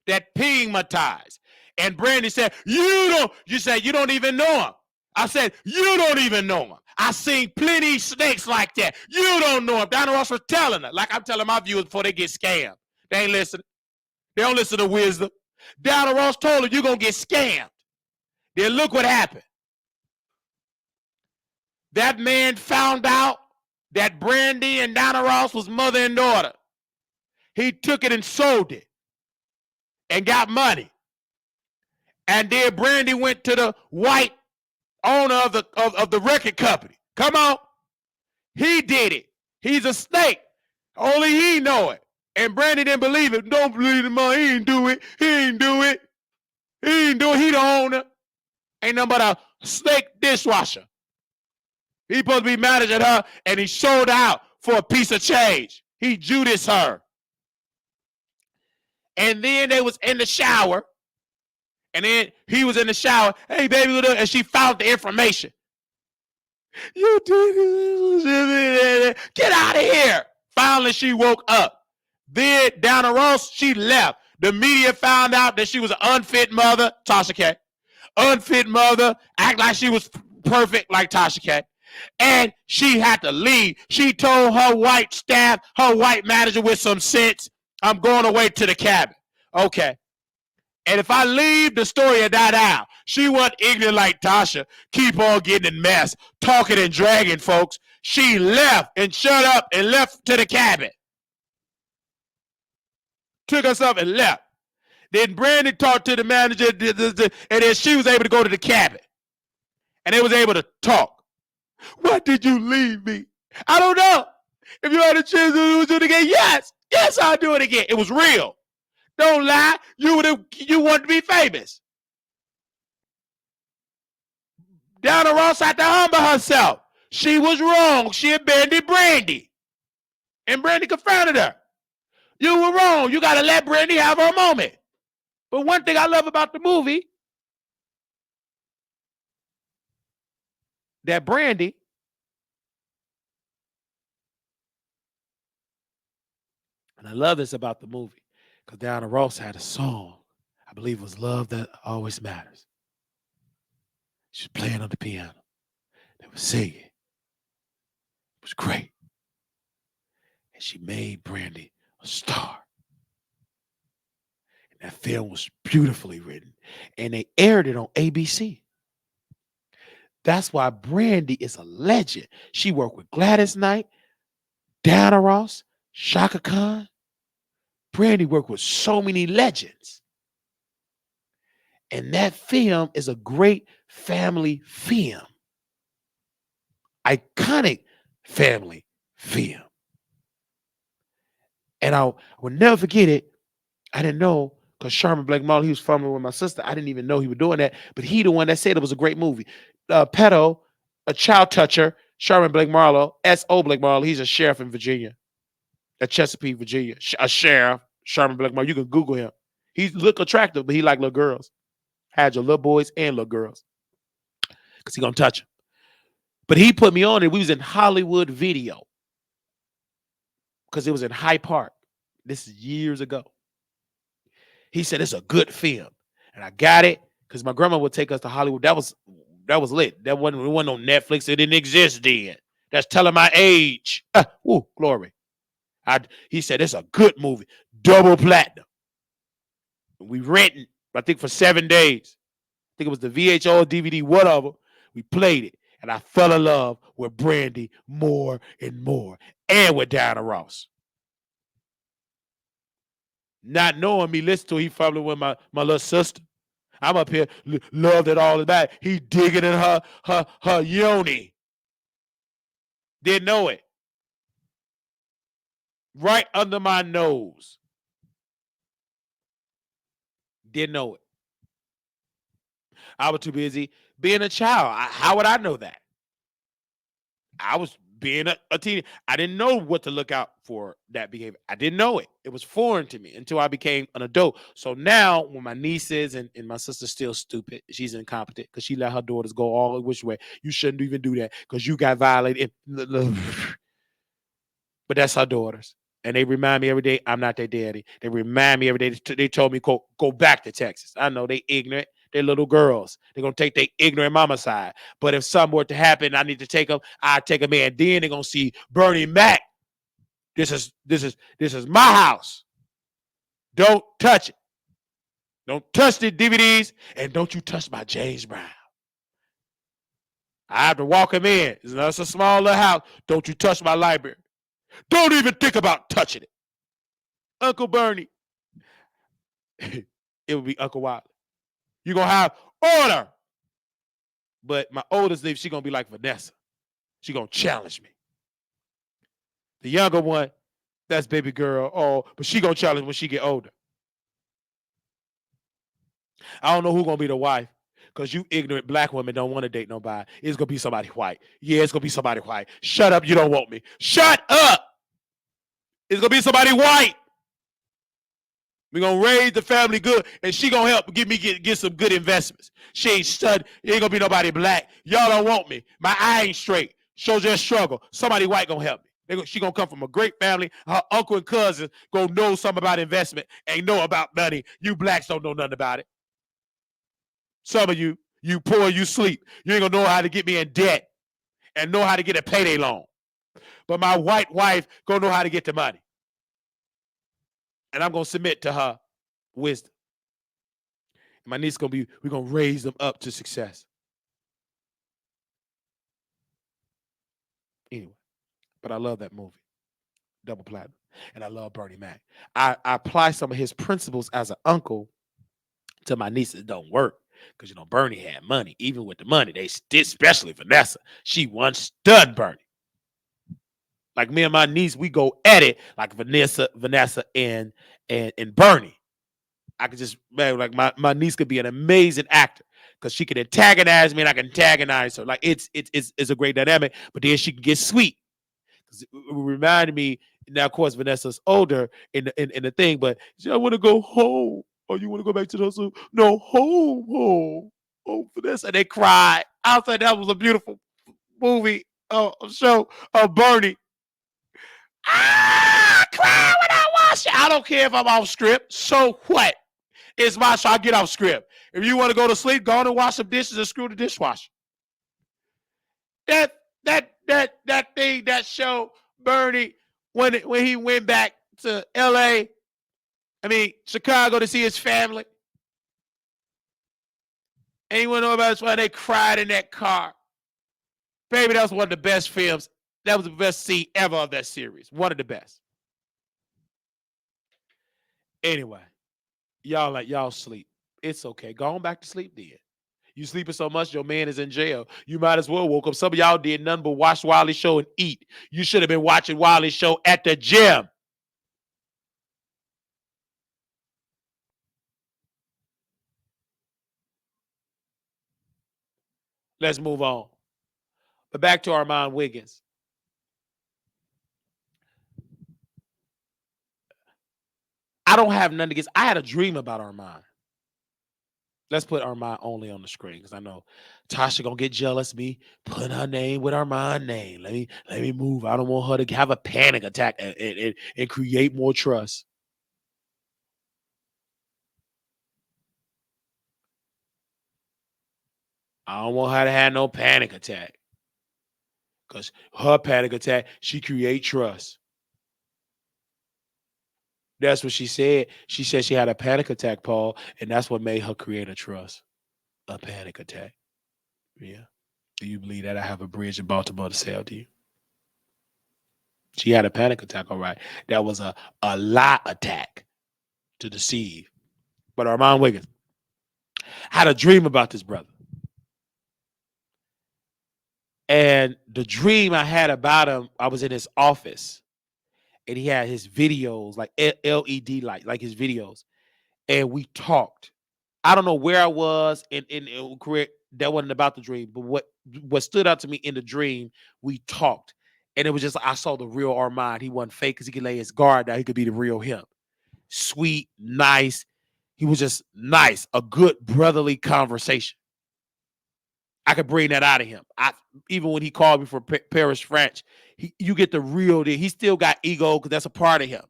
That pigmatized. And Brandy said, you said you don't even know him. I said, you don't even know him. I seen plenty of snakes like that. You don't know him. Diana Ross was telling her, like I'm telling my viewers before they get scammed. They ain't listening. They don't listen to wisdom. Diana Ross told her, you're going to get scammed. Then look what happened. That man found out that Brandy and Diana Ross was mother and daughter. He took it and sold it and got money. And then Brandy went to the white owner of the record company. Come on. He did it. He's a snake. Only he know it. And Brandy didn't believe it. Don't believe him. He ain't do it. He ain't do it. He ain't do it. He the owner. Ain't nothing but a snake dishwasher. He supposed to be managing her, and he sold out for a piece of change. He Judas her. And then they was in the shower. And then he was in the shower. Hey, baby, and she found the information. You did it. Get out of here. Finally, she woke up. Then Diana Ross, she left. The media found out that she was an unfit mother, Tasha K. Unfit mother, act like she was perfect like Tasha K. And she had to leave. She told her white staff, her white manager with some sense, I'm going away to the cabin. Okay. And if I leave, the story will die down. She wasn't ignorant like Tasha. Keep on getting in mess, talking and dragging, folks. She left and shut up and left to the cabin. Took herself and left. Then Brandy talked to the manager, and then she was able to go to the cabin. And they was able to talk. Why did you leave me? I don't know. If you had a chance to do it again, yes. Yes, I'll do it again. It was real. Don't lie. You wanted to be famous. Diana Ross had to humble herself. She was wrong. She abandoned Brandy. And Brandy confronted her. You were wrong. You got to let Brandy have her moment. But one thing I love about the movie, that Brandy, and I love this about the movie, because Diana Ross had a song, I believe it was Love That Always Matters. She was playing on the piano. They were singing. It was great. And she made Brandy a star. And that film was beautifully written. And they aired it on ABC. That's why Brandy is a legend. She worked with Gladys Knight, Diana Ross, Shaka Khan. Brandy worked with so many legends. And that film is a great family film. Iconic family film. And I will never forget it. I didn't know, because Sherman Blake Marlowe, he was filming with my sister. I didn't even know he was doing that. But he the one that said it was a great movie. Pedo, a child toucher, Sherman Blake Marlowe, S.O. Blake Marlowe. He's a sheriff in Virginia. At Chesapeake, Virginia. A sheriff, Sherman Blake Marlowe. You can Google him. He look attractive, but he like little girls. Had your little boys and little girls. Because he gonna touch them. But he put me on it. We was in Hollywood Video. Because it was in Hyde Park. This is years ago. He said it's a good film. And I got it. Because my grandma would take us to Hollywood. That was lit. That wasn't, it wasn't on Netflix. It didn't exist then. That's telling my age. Woo, glory. He said it's a good movie. Double platinum. We rented, I think, for 7 days. I think it was the VHO, DVD, whatever. We played it. And I fell in love with Brandy more and more. And with Diana Ross. Not knowing me, listen to, he probably with my little sister. I'm up here, loved it all about. He digging in her yoni. Didn't know it. Right under my nose. Didn't know it. I was too busy being a child. How would I know that? I was being a teen. I didn't know what to look out for that behavior. I didn't know it. It was foreign to me until I became an adult. So now when my nieces and my sister's still stupid, she's incompetent because she let her daughters go all which way. You shouldn't even do that because you got violated. But that's her daughters. And they remind me every day I'm not their daddy. They remind me every day. They told me go back to Texas. I know they ignorant. They're little girls. They're gonna take their ignorant mama side. But if something were to happen, I need to take them. I take them in. Then they're gonna see Bernie Mac. This is my house. Don't touch it. Don't touch the DVDs, and don't you touch my James Brown. I have to walk him in. It's a small little house. Don't you touch my library. Don't even think about touching it. Uncle Bernie. It would be Uncle Wiley. You're going to have order. But my oldest niece, she's going to be like Vanessa. She's going to challenge me. The younger one, that's baby girl. Oh, but she going to challenge when she get older. I don't know who's going to be the wife. Because you ignorant black women don't want to date nobody. It's going to be somebody white. Yeah, it's going to be somebody white. Shut up. You don't want me. Shut up. It's going to be somebody white. We're going to raise the family good, and she going to help get some good investments. She ain't stud. Ain't going to be nobody black. Y'all don't want me. My eye ain't straight. Shows your struggle. Somebody white going to help me. She going to come from a great family. Her uncle and cousins going to know something about investment and know about money. You blacks don't know nothing about it. Some of you poor, you sleep. You ain't going to know how to get me in debt and know how to get a payday loan. But my white wife going to know how to get the money. And I'm going to submit to her wisdom. And my niece we're going to raise them up to success. Anyway, but I love that movie, Double Platinum. And I love Bernie Mac. I apply some of his principles as an uncle to my nieces. It don't work because, Bernie had money. Even with the money, they did, especially Vanessa. She once stud Bernie. Like me and my niece, we go at it like Vanessa and Bernie. I could just, man, like my niece could be an amazing actor because she could antagonize me and I can antagonize her. Like it's a great dynamic, but then she can get sweet. It reminded me, now of course Vanessa's older in the thing, but she, I want to go home. Oh, you want to go back to the house? No, home. Oh, Vanessa, they cried. I thought that was a beautiful movie, show of Bernie. I cry when I watch it. I don't care if I'm off script. So what? It's my show. I get off script. If you want to go to sleep, go on and wash some dishes and screw the dishwasher. That thing, that show, Bernie, when he went back to Chicago to see his family. Anyone know about this? Why they cried in that car? Baby, that was one of the best films. That was the best scene ever of that series. One of the best. Anyway, y'all sleep. It's okay. Go on back to sleep then. You sleeping so much, your man is in jail. You might as well woke up. Some of y'all did nothing but watch Wiley Show and eat. You should have been watching Wiley Show at the gym. Let's move on. But back to Armand Wiggins. I don't have nothing against. I had a dream about Armand. Let's put Armand only on the screen because I know Tasha gonna get jealous. Me putting her name with Armand's name. Let me move. I don't want her to have a panic attack and create more trust. I don't want her to have no panic attack. Because her panic attack, she create trust. That's what she said. She said she had a panic attack, Paul, and that's what made her create a trust. A panic attack. Yeah. Do you believe that I have a bridge in Baltimore to sell to you? She had a panic attack, all right. That was a lie attack to deceive. But Armand Wiggins had a dream about this brother. And the dream I had about him, I was in his office and he had his videos, like LED light, like his videos. And we talked. I don't know where I was in career. That wasn't about the dream, but what stood out to me in the dream, we talked. And it was just, I saw the real Armand. He wasn't fake because he could lay his guard down. He could be the real him. Sweet, nice. He was just nice. A good brotherly conversation. I could bring that out of him. Even when he called me for Paris French, you get the real deal. He still got ego because that's a part of him.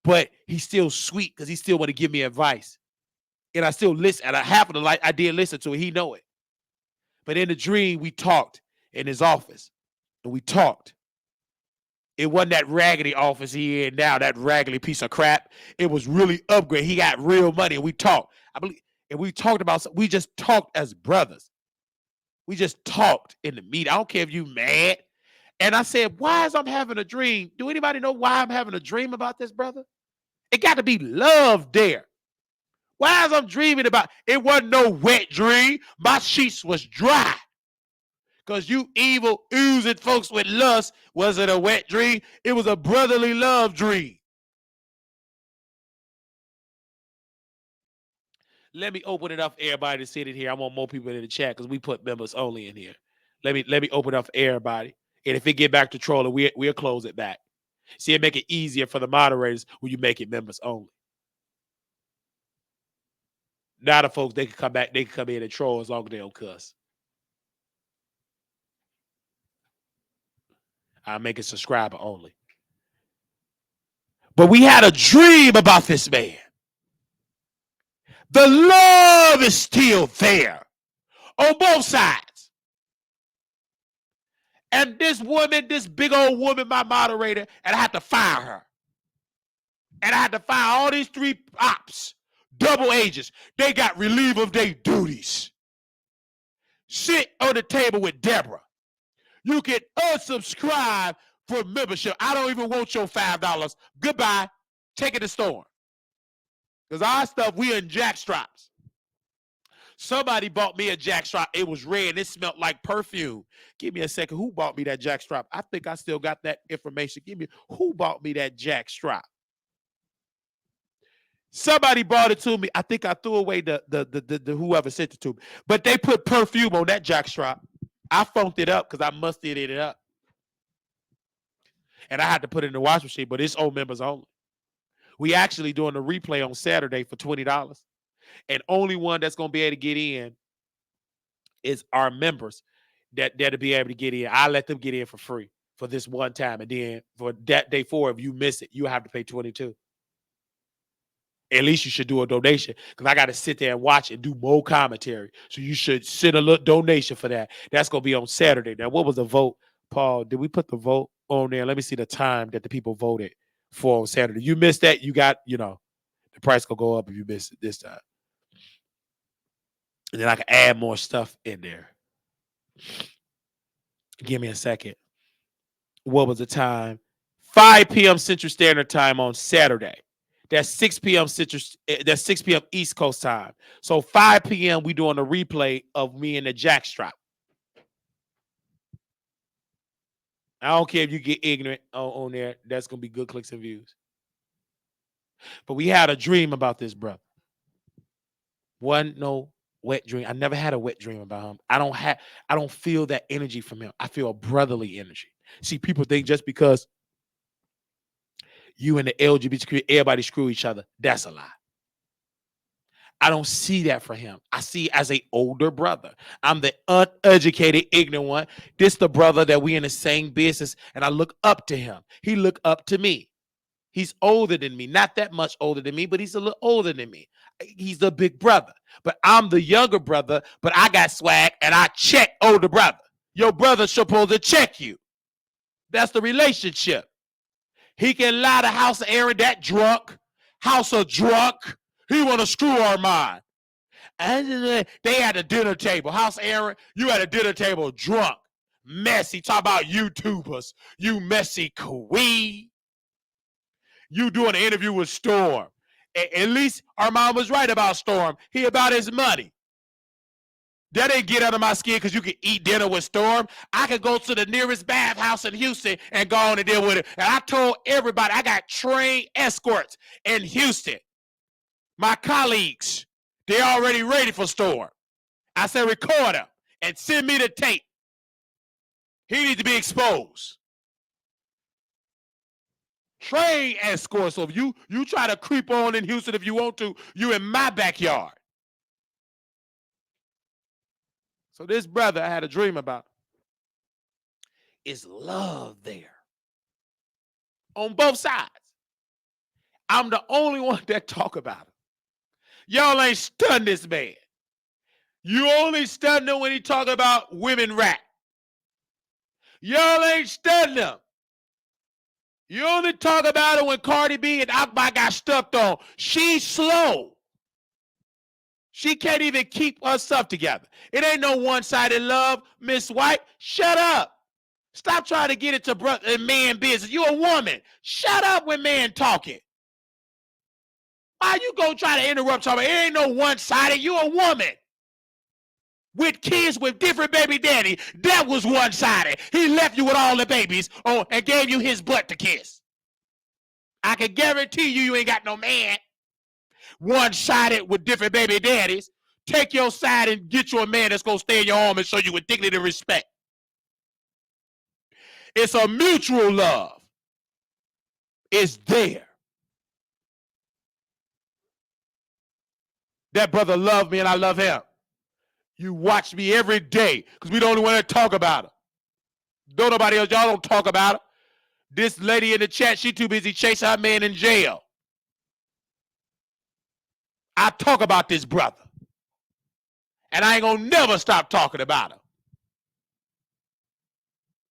But he's still sweet because he still want to give me advice. And I still listen. And half of the life I did listen to it. He know it. But in the dream, we talked in his office. And we talked. It wasn't that raggedy office he in now, that raggedy piece of crap. It was really upgrade. He got real money. And we talked. I believe, and we talked about, we just talked as brothers. We just talked in the meeting. I don't care if you mad. And I said, why is I'm having a dream? Do anybody know why I'm having a dream about this, brother? It got to be love there. Why is I'm dreaming about? It wasn't no wet dream. My sheets was dry. Because you evil, oozing folks with lust. Was it a wet dream? It was a brotherly love dream. Let me open it up for everybody to see it in here. I want more people in the chat because we put members only in here. Let me open up for everybody. And if it get back to trolling, we'll close it back. See, it make it easier for the moderators when you make it members only. Now the folks, they can come back, they can come in and troll as long as they don't cuss. I make it subscriber only. But we had a dream about this man. The love is still there on both sides. And this woman, this big old woman, my moderator, and I had to fire her. And I had to fire all these 3 ops, double agents. They got relief of their duties. Sit on the table with Deborah. You can unsubscribe for membership. I don't even want your $5. Goodbye. Take it to store. Because our stuff, we in jackstraps. Somebody bought me a jackstrap. It was red. It smelled like perfume. Give me a second. Who bought me that jackstrap? I think I still got that information. Give me, who bought me that jackstrap? Somebody brought it to me. I think I threw away the whoever sent it to me. But they put perfume on that jackstrap. I funked it up because I musted it up. And I had to put it in the wash machine, but it's old members only. We actually doing a replay on Saturday for $20. And only one that's going to be able to get in is our members that'll be able to get in. I let them get in for free for this one time. And then for that day 4, if you miss it, you have to pay $22. At least you should do a donation because I got to sit there and watch and do more commentary. So you should send a little donation for that. That's going to be on Saturday. Now, what was the vote, Paul? Did we put the vote on there? Let me see the time that the people voted for on Saturday. You missed that, you got, the price will go up if you miss it this time. And then I can add more stuff in there. Give me a second. What was the time? 5 p.m. Central Standard Time on Saturday. That's 6 p.m. That's 6 p.m. East Coast time. So 5 p.m. we doing a replay of me and the jackstrap. I don't care if you get ignorant on there. That's gonna be good clicks and views. But we had a dream about this brother. Wasn't no wet dream. I never had a wet dream about him. I don't feel that energy from him. I feel a brotherly energy. See, people think just because you and the LGBTQ, everybody screw each other. That's a lie. I don't see that for him. I see as an older brother. I'm the uneducated, ignorant one. This the brother that we in the same business, and I look up to him. He look up to me. He's older than me. Not that much older than me, but he's a little older than me. He's the big brother. But I'm the younger brother, but I got swag and I check older brother. Your brother's supposed to check you. That's the relationship. He can lie to House of Aaron, that drunk. House of drunk. He want to screw our mind. And they at the dinner table. House of Aaron, you at a dinner table drunk. Messy. Talk about YouTubers. You messy queen. You doing an interview with Storm. At least our mom was right about Storm. He about his money. That ain't get under my skin because you can eat dinner with Storm. I could go to the nearest bathhouse in Houston and go on and deal with it. And I told everybody I got trained escorts in Houston. My colleagues, they're already ready for Storm. I said record him and send me the tape. He needs to be exposed. Train escorts. So if you try to creep on in Houston if you want to, you in my backyard. So this brother I had a dream about. Is love there? On both sides. I'm the only one that talk about it. Y'all ain't stunned this man. You only stunned him when he talk about women rap. Y'all ain't stunned him. You only talk about it when Cardi B and Akbar got stuffed on. She's slow. She can't even keep her stuff together. It ain't no one-sided love. Miss White, shut up. Stop trying to get it to man business. You a woman. Shut up when man talking. Why you gonna try to interrupt somebody? It ain't no one-sided. You a woman. With kids with different baby daddy. That was one-sided. He left you with all the babies and gave you his butt to kiss. I can guarantee you ain't got no man. One-sided with different baby daddies. Take your side and get you a man that's gonna stay in your home and show you with dignity and respect. It's a mutual love. It's there. That brother loved me and I love him. You watch me every day because we don't want to talk about it. Don't nobody else, y'all don't talk about it. This lady in the chat, she too busy chasing her man in jail. I talk about this brother. And I ain't gonna never stop talking about him.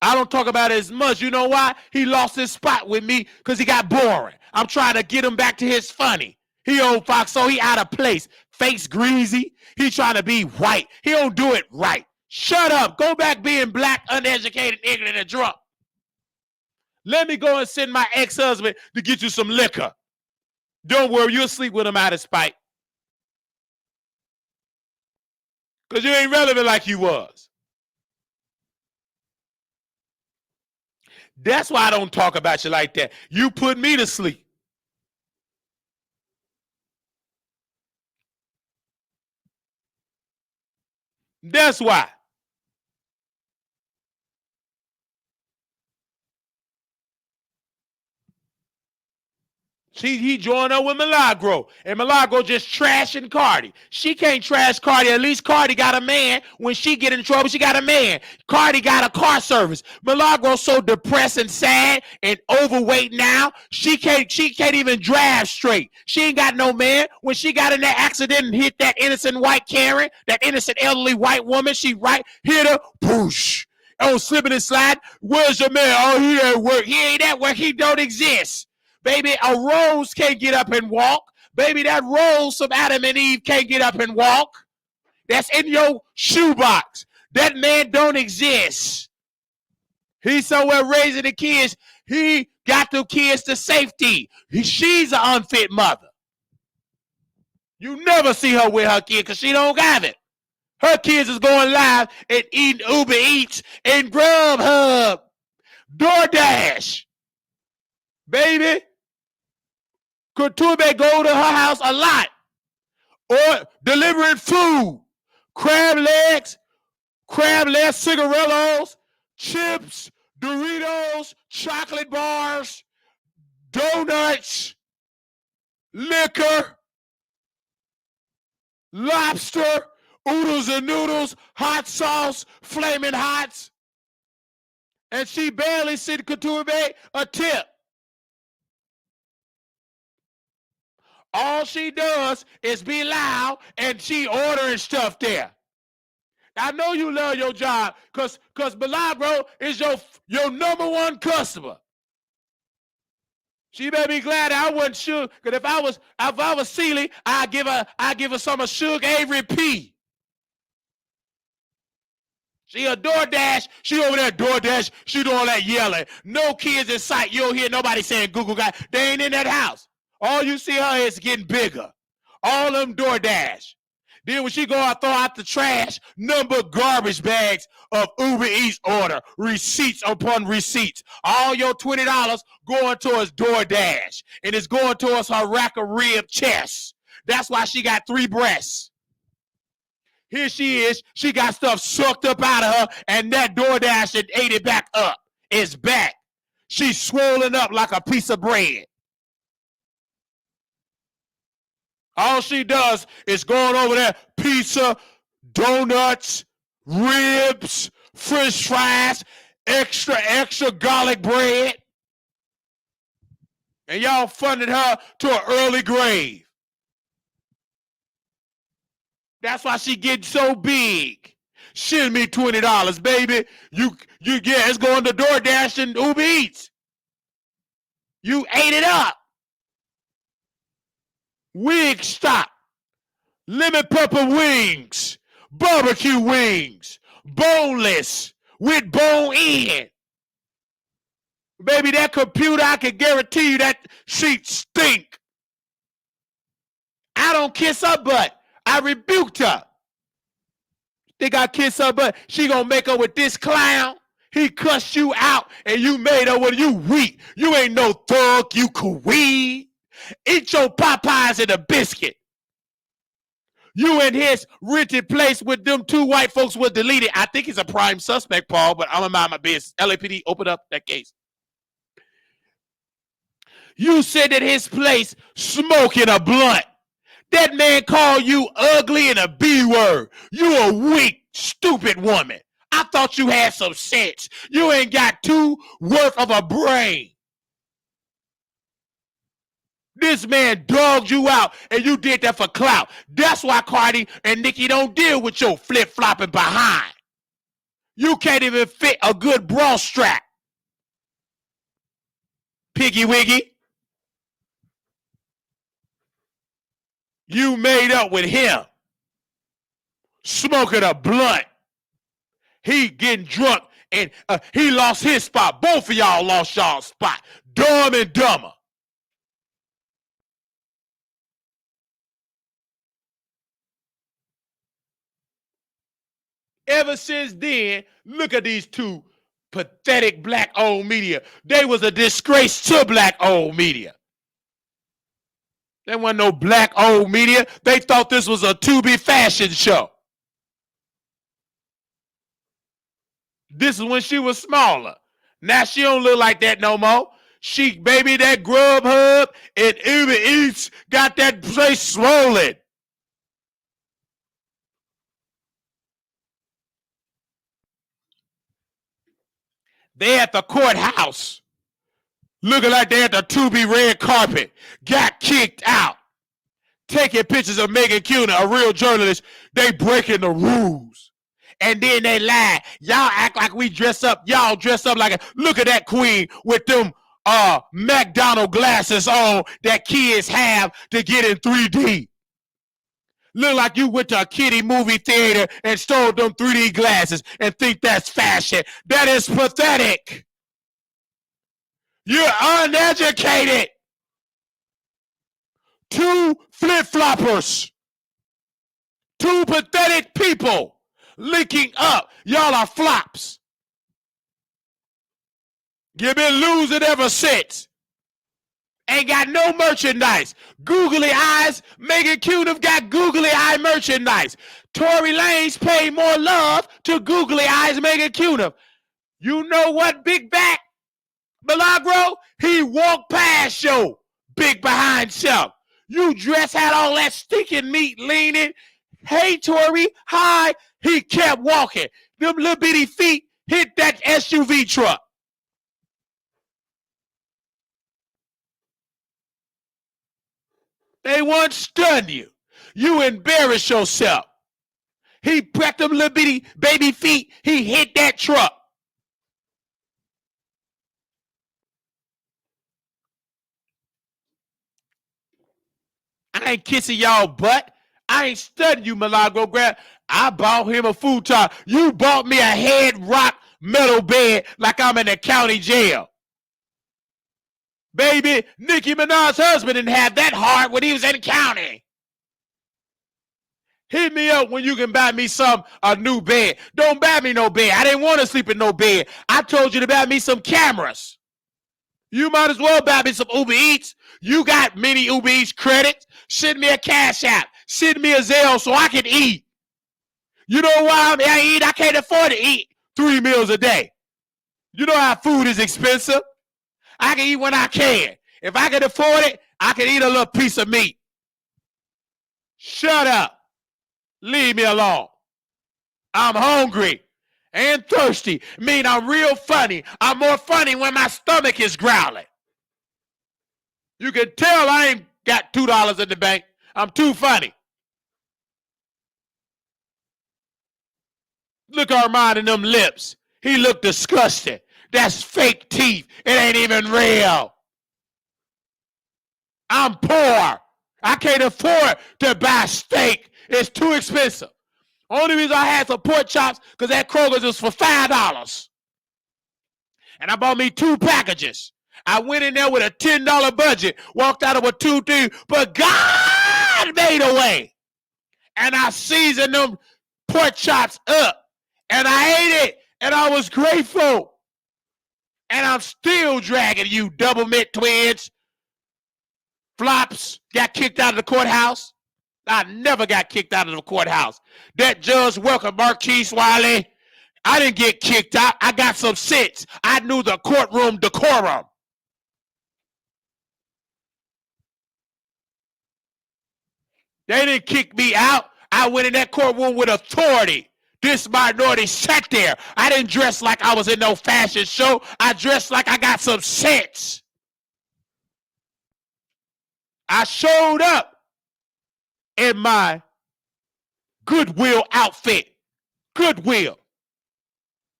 I don't talk about it as much. You know why? He lost his spot with me because he got boring. I'm trying to get him back to his funny. He on Fox, so he out of place. Face greasy. He trying to be white. He don't do it right. Shut up. Go back being black, uneducated, ignorant, and drunk. Let me go and send my ex-husband to get you some liquor. Don't worry, you'll sleep with him out of spite. Because you ain't relevant like you was. That's why I don't talk about you like that. You put me to sleep. That's why. He joined up with Milagro, and Milagro just trashing Cardi. She can't trash Cardi. At least Cardi got a man. When she get in trouble, she got a man. Cardi got a car service. Milagro so depressed and sad and overweight now. She can't even drive straight. She ain't got no man. When she got in that accident and hit that innocent white Karen, that innocent elderly white woman, she hit her, poosh. Oh, slipping and slide. Where's your man? Oh, he at work. He ain't at work. He don't exist. Baby, a rose can't get up and walk. Baby, that rose from Adam and Eve can't get up and walk. That's in your shoebox. That man don't exist. He's somewhere raising the kids. He got the kids to safety. She's an unfit mother. You never see her with her kid because she don't have it. Her kids is going live and eating Uber Eats and Grubhub, DoorDash. Baby, Couture go to her house a lot. Or delivering food. Crab legs, cigarillos, chips, Doritos, chocolate bars, donuts, liquor, lobster, oodles and noodles, hot sauce, flaming hots. And she barely sent Couture a tip. All she does is be loud and she ordering stuff there. I know you love your job because Milagro is your number one customer. She better be glad I wasn't Suge, because if I was Celie, I'd give her some of Suge Avery P. She a DoorDash. She over there DoorDash. She doing all that yelling. No kids in sight. You don't hear nobody saying Google guy. They ain't in that house. All you see her is getting bigger. All them DoorDash. Then when she go out, throw out the trash, number garbage bags of Uber Eats order, receipts upon receipts. All your $20 going towards DoorDash, and it's going towards her rack of rib chest. That's why she got 3 breasts. Here she is. She got stuff sucked up out of her, and that DoorDash that ate it back up is back. She's swollen up like a piece of bread. All she does is going over there, pizza, donuts, ribs, french fries, extra garlic bread. And y'all funded her to an early grave. That's why she getting so big. Send me $20, baby. You get it's going to DoorDash and Uber Eats. You ate it up. Wing stop, lemon pepper wings, barbecue wings, boneless with bone in. Baby, that computer, I can guarantee you that sheet stink. I don't kiss her butt. I rebuked her. Think I kiss her butt? She gonna make her with this clown? He cussed you out and you made her with you weak. You ain't no thug, you queen. Eat your Popeyes and a biscuit. You in his rented place with them 2 white folks was deleted. I think he's a prime suspect, Paul, but I'm gonna mind my business. LAPD, open up that case. You said at his place smoking a blunt. That man called you ugly and a B word. You a weak, stupid woman. I thought you had some sense. You ain't got 2 worth of a brain. This man dogged you out, and you did that for clout. That's why Cardi and Nicki don't deal with your flip-flopping behind. You can't even fit a good bra strap. Piggy Wiggy. You made up with him. Smoking a blunt. He getting drunk, and he lost his spot. Both of y'all lost y'all's spot. Dumb and Dumber. Ever since then, look at these 2 pathetic black-owned media. They was a disgrace to black-owned media. There wasn't no black-owned media. They thought this was a Tubi fashion show. This is when she was smaller. Now she don't look like that no more. She, baby, that Grubhub and Uber Eats got that place swollen. They at the courthouse, looking like they at the Tubi red carpet, got kicked out, taking pictures of Megan Cuner, a real journalist. They breaking the rules. And then they lie. Y'all act like we dress up. Y'all dress up like a, look at that queen with them McDonald glasses on that kids have to get in 3D. Look like you went to a kiddie movie theater and stole them 3D glasses and think that's fashion. That is pathetic. You're uneducated. 2 flip-floppers. 2 pathetic people linking up. Y'all are flops. You've been losing ever since. Ain't got no merchandise. Googly eyes. Megan Cuner got googly eye merchandise. Tory Lanez paid more love to googly eyes Megan Cuner. You know what, big back? Milagro? He walked past your big behind self. You dress had all that stinking meat leaning. Hey, Tory, hi. He kept walking. Them little bitty feet hit that SUV truck. They won't stun you. You embarrass yourself. He cracked them little bitty baby feet. He hit that truck. I ain't kissing y'all butt. I ain't studying you, Milagro Grab. I bought him a futon. You bought me a head rock metal bed like I'm in the county jail. Baby, Nicki Minaj's husband didn't have that hard when he was in the county. Hit me up when you can buy me a new bed. Don't buy me no bed. I didn't want to sleep in no bed. I told you to buy me some cameras. You might as well buy me some Uber Eats. You got many Uber Eats credits. Send me a Cash App. Send me a Zelle so I can eat. You know why I eat? I can't afford to eat 3 meals a day. You know how food is expensive? I can eat when I can. If I can afford it, I can eat a little piece of meat. Shut up. Leave me alone. I'm hungry and thirsty. Mean I'm real funny. I'm more funny when my stomach is growling. You can tell I ain't got $2 in the bank. I'm too funny. Look Armand in them lips. He looked disgusting. That's fake teeth. It ain't even real. I'm poor. I can't afford to buy steak. It's too expensive. Only reason I had some pork chops because that Kroger's was for $5. And I bought me 2 packages. I went in there with a $10 budget, walked out with 2, 3, but God made a way. And I seasoned them pork chops up. And I ate it. And I was grateful. And I'm still dragging you, double mitt twins. Flops got kicked out of the courthouse. I never got kicked out of the courthouse. That judge welcomed Marquise Wiley. I didn't get kicked out. I got some sense. I knew the courtroom decorum. They didn't kick me out. I went in that courtroom with authority. This minority sat there. I didn't dress like I was in no fashion show. I dressed like I got some sense. I showed up in my Goodwill outfit. Goodwill.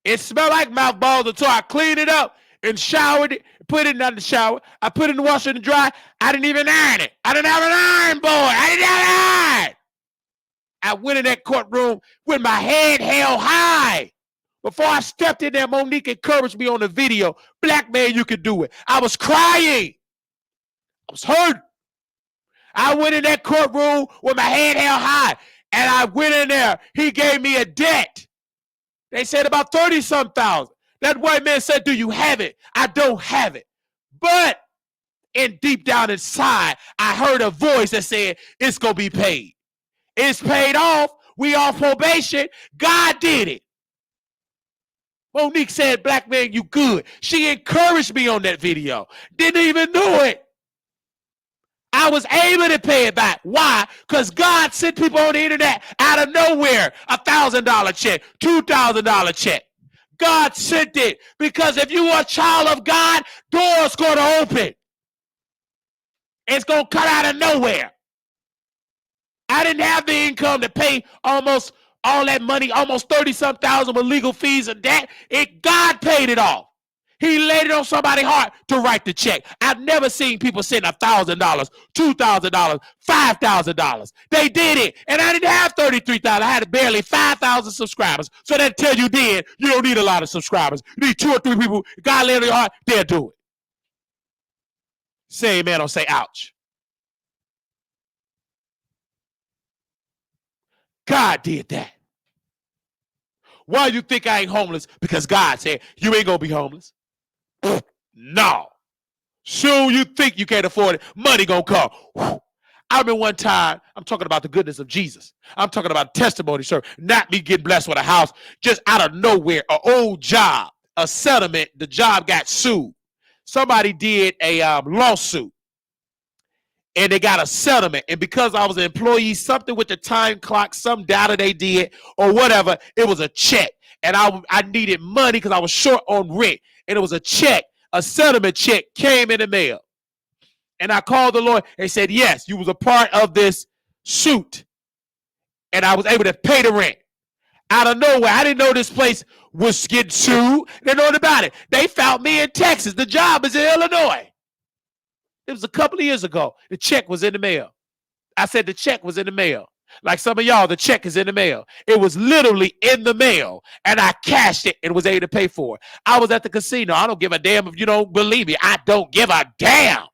It smelled like mouthballs until I cleaned it up and showered it, put it in the shower. I put it in the washer and dry. I didn't even iron it. I didn't have an iron board. I didn't have an iron. I went in that courtroom with my head held high. Before I stepped in there, Monique encouraged me on the video. Black man, you can do it. I was crying. I was hurt. I went in that courtroom with my head held high. And I went in there. He gave me a debt. They said about 30-some thousand. That white man said, do you have it? I don't have it. But in deep down inside, I heard a voice that said, it's going to be paid. It's paid off. We off probation. God did it. Monique said, black man, you good. She encouraged me on that video. Didn't even know it. I was able to pay it back. Why? Because God sent people on the internet out of nowhere. $1,000 check, $2,000 check. God sent it because if you are a child of God, doors going to open. It's going to cut out of nowhere. I didn't have the income to pay almost all that money, almost 30-some thousand with legal fees and that. God paid it off. He laid it on somebody's heart to write the check. I've never seen people send $1,000, $2,000, $5,000. They did it. And I didn't have 33,000. I had barely 5,000 subscribers. So that tell you then you don't need a lot of subscribers. You need 2 or 3 people. God laid it on your heart, they'll do it. Say amen or say ouch. God did that. Why you think I ain't homeless? Because God said you ain't gonna be homeless. No. Soon you think you can't afford it, money gonna come. I remember one time, I'm talking about the goodness of Jesus. I'm talking about testimony, sir. Not me getting blessed with a house. Just out of nowhere, an old job, a settlement, the job got sued. Somebody did a lawsuit. And they got a settlement. And because I was an employee, something with the time clock, some data they did or whatever, it was a check. And I needed money because I was short on rent. And it was a check, a settlement check came in the mail. And I called the lawyer. They said, yes, you was a part of this suit. And I was able to pay the rent. Out of nowhere. I didn't know this place was getting sued. They didn't know about it. They found me in Texas. The job is in Illinois. It was a couple of years ago. The check was in the mail. I said the check was in the mail. Like some of y'all, the check is in the mail. It was literally in the mail, and I cashed it and was able to pay for it. I was at the casino. I don't give a damn if you don't believe me. I don't give a damn.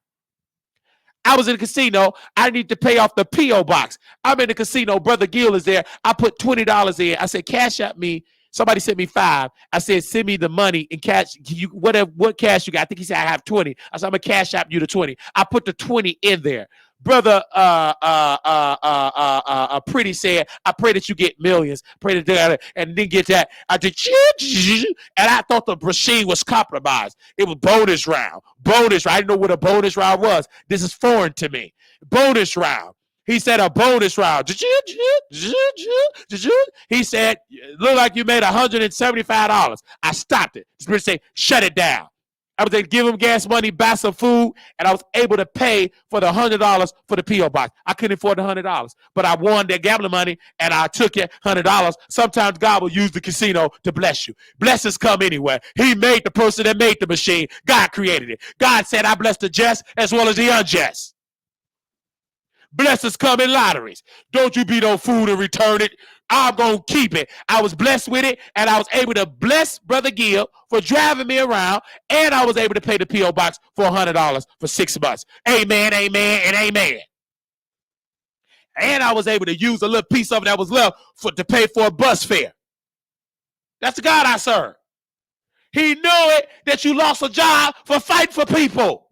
I was in the casino. I need to pay off the P.O. box. I'm in the casino. Brother Gill is there. I put $20 in. I said, cash out me. Somebody sent me $5. I said, send me the money in cash. What cash you got? I think he said I have 20. I said, I'm gonna cash out you the 20. I put the 20 in there. Brother Pretty said, I pray that you get millions. Pray that and then get that. I did, and I thought the machine was compromised. It was bonus round. Bonus round. I didn't know what a bonus round was. This is foreign to me. Bonus round. He said a bonus round. He said, look like you made $175. I stopped it. The spirit said, shut it down. I was able to give him gas money, buy some food, and I was able to pay for the $100 for the P.O. box. I couldn't afford the $100, but I won that gambling money, and I took it, $100. Sometimes God will use the casino to bless you. Blessings come anywhere. He made the person that made the machine. God created it. God said, I bless the just as well as the unjust. Blessings come in lotteries. Don't you be no fool to return it. I'm going to keep it. I was blessed with it, and I was able to bless Brother Gill for driving me around, and I was able to pay the P.O. box for $100 for 6 months. Amen, amen, and amen. And I was able to use a little piece of it that was left to pay for a bus fare. That's the God I serve. He knew it that you lost a job for fighting for people.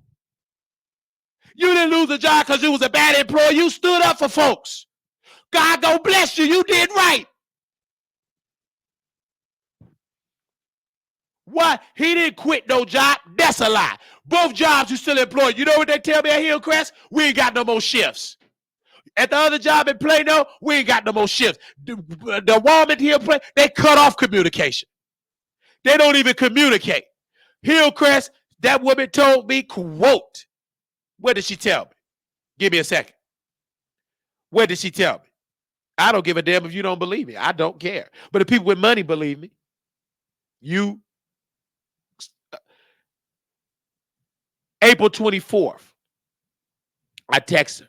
You didn't lose a job because you was a bad employee. You stood up for folks. God gonna bless you. You did right. What? He didn't quit no job. That's a lie. Both jobs you still employed. You know what they tell me at Hillcrest? We ain't got no more shifts. At the other job in Plano, we ain't got no more shifts. The Walmart here, they cut off communication. They don't even communicate. Hillcrest, that woman told me, quote, what did she tell me? Give me a second. What did she tell me? I don't give a damn if you don't believe me. I don't care. But the people with money believe me. April 24th, I text her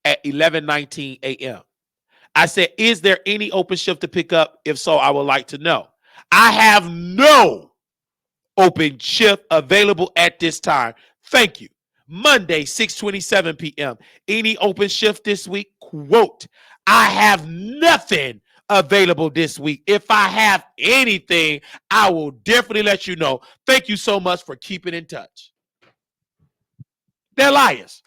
at 11:19 a.m. I said, is there any open shift to pick up? If so, I would like to know. I have no open shift available at this time. Thank you. Monday, 6:27 p.m. Any open shift this week? Quote, I have nothing available this week. If I have anything, I will definitely let you know. Thank you so much for keeping in touch. They're liars.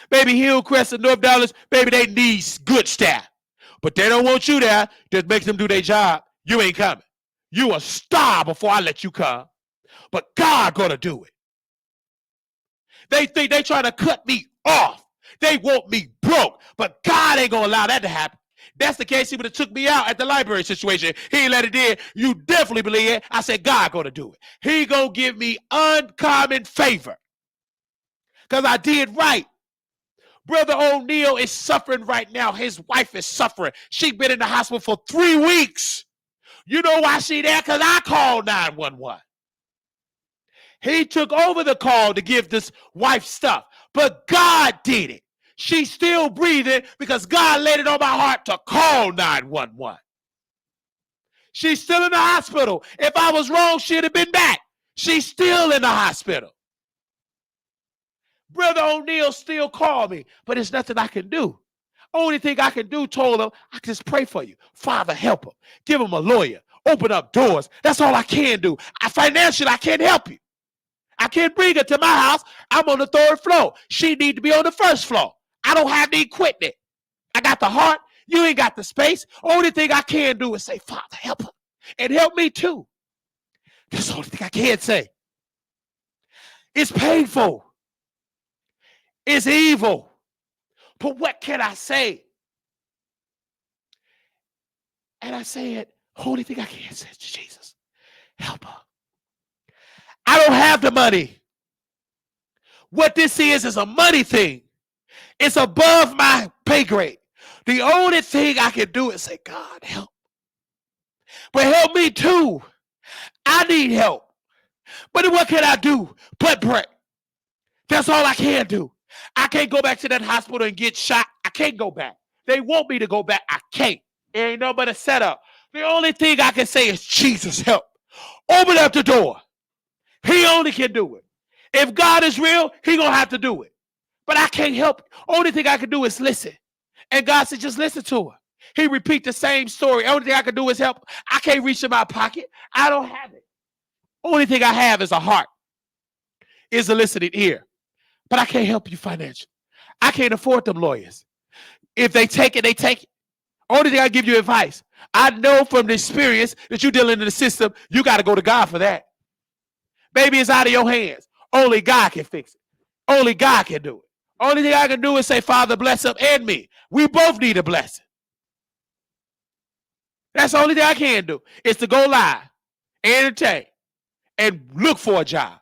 Baby, Hillcrest and North Dallas, baby, they need good staff. But they don't want you there. Just make them do their job. You ain't coming. You a star before I let you come. But God gonna do it. They think they trying to cut me off. They want me broke. But God ain't gonna allow that to happen. That's the case. He would have took me out at the library situation. He ain't let it in. You definitely believe it. I said, God gonna do it. He gonna give me uncommon favor. Because I did right. Brother O'Neal is suffering right now. His wife is suffering. She been in the hospital for 3 weeks. You know why she there? Because I called 911. He took over the call to give this wife stuff. But God did it. She's still breathing because God laid it on my heart to call 911. She's still in the hospital. If I was wrong, she'd have been back. She's still in the hospital. Brother O'Neal still called me, but there's nothing I can do. Only thing I can do, told him, I can just pray for you. Father, help him. Give him a lawyer. Open up doors. That's all I can do. Financially, I can't help you. I can't bring her to my house. I'm on the 3rd floor. She need to be on the 1st floor. I don't have the equipment. I got the heart. You ain't got the space. Only thing I can do is say, Father, help her. And help me too. That's the only thing I can say. It's painful. It's evil. But what can I say? And I said, only thing I can say is Jesus, help her. I don't have the money. What this is a money thing. It's above my pay grade. The only thing I can do is say, God, help. But help me too. I need help. But what can I do but pray? That's all I can do. I can't go back to that hospital and get shot. I can't go back. They want me to go back. I can't. It ain't no but a setup. The only thing I can say is, Jesus, help. Open up the door. He only can do it. If God is real, he gonna have to do it. But I can't help. Only thing I can do is listen. And God said, just listen to her. He repeat the same story. Only thing I can do is help. I can't reach in my pocket. I don't have it. Only thing I have is a heart, is a listening ear. But I can't help you financially. I can't afford them lawyers. If they take it, they take it. Only thing I give you advice. I know from the experience that you're dealing in the system, you got to go to God for that. Baby, it's out of your hands. Only God can fix it. Only God can do it. Only thing I can do is say, Father, bless him and me. We both need a blessing. That's the only thing I can do, is to go live, entertain, and look for a job.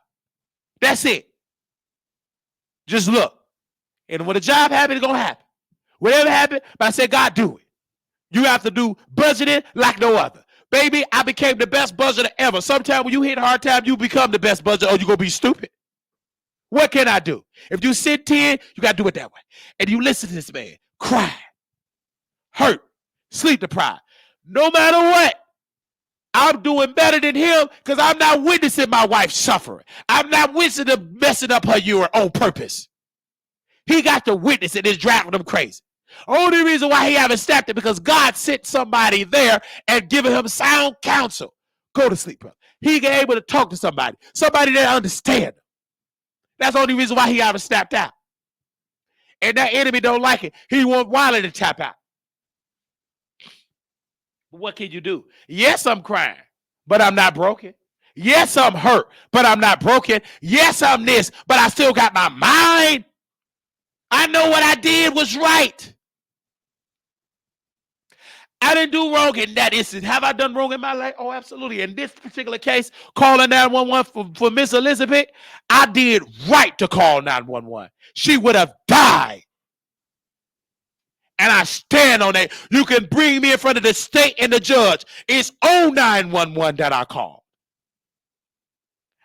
That's it. Just look. And when a job happens, it's going to happen. Whatever happens, but I said, God, do it. You have to do budgeting like no other. Baby, I became the best budgeter ever. Sometimes when you hit hard time, you become the best budgeter, or you're going to be stupid. What can I do? If you sit 10, you got to do it that way. And you listen to this man, cry, hurt, sleep deprived. No matter what, I'm doing better than him because I'm not witnessing my wife suffering. I'm not witnessing them messing up her urine on purpose. He got to witness it. It's driving him crazy. Only reason why he haven't snapped it because God sent somebody there and given him sound counsel. Go to sleep, brother. He get able to talk to somebody that understand him. That's the only reason why he haven't snapped out. And that enemy don't like it. He want Wiley to tap out. What can you do? Yes, I'm crying, but I'm not broken. Yes, I'm hurt, but I'm not broken. Yes, I'm this, but I still got my mind. I know what I did was right. I didn't do wrong in that instance. Have I done wrong in my life? Oh, absolutely. In this particular case, calling 911 for Miss Elizabeth, I did right to call 911. She would have died. And I stand on that. You can bring me in front of the state and the judge. It's 0911 that I called.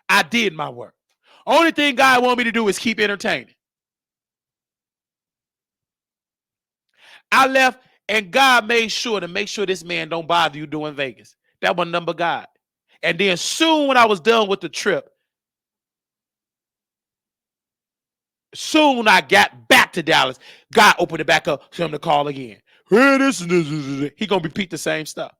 I did my work. Only thing God want me to do is keep entertaining. I left, and God made sure to make sure this man don't bother you doing Vegas. That was number God. And then soon when I was done with the trip, soon I got back to Dallas, God opened it back up for him to call again. Hey, this. He gonna repeat the same stuff.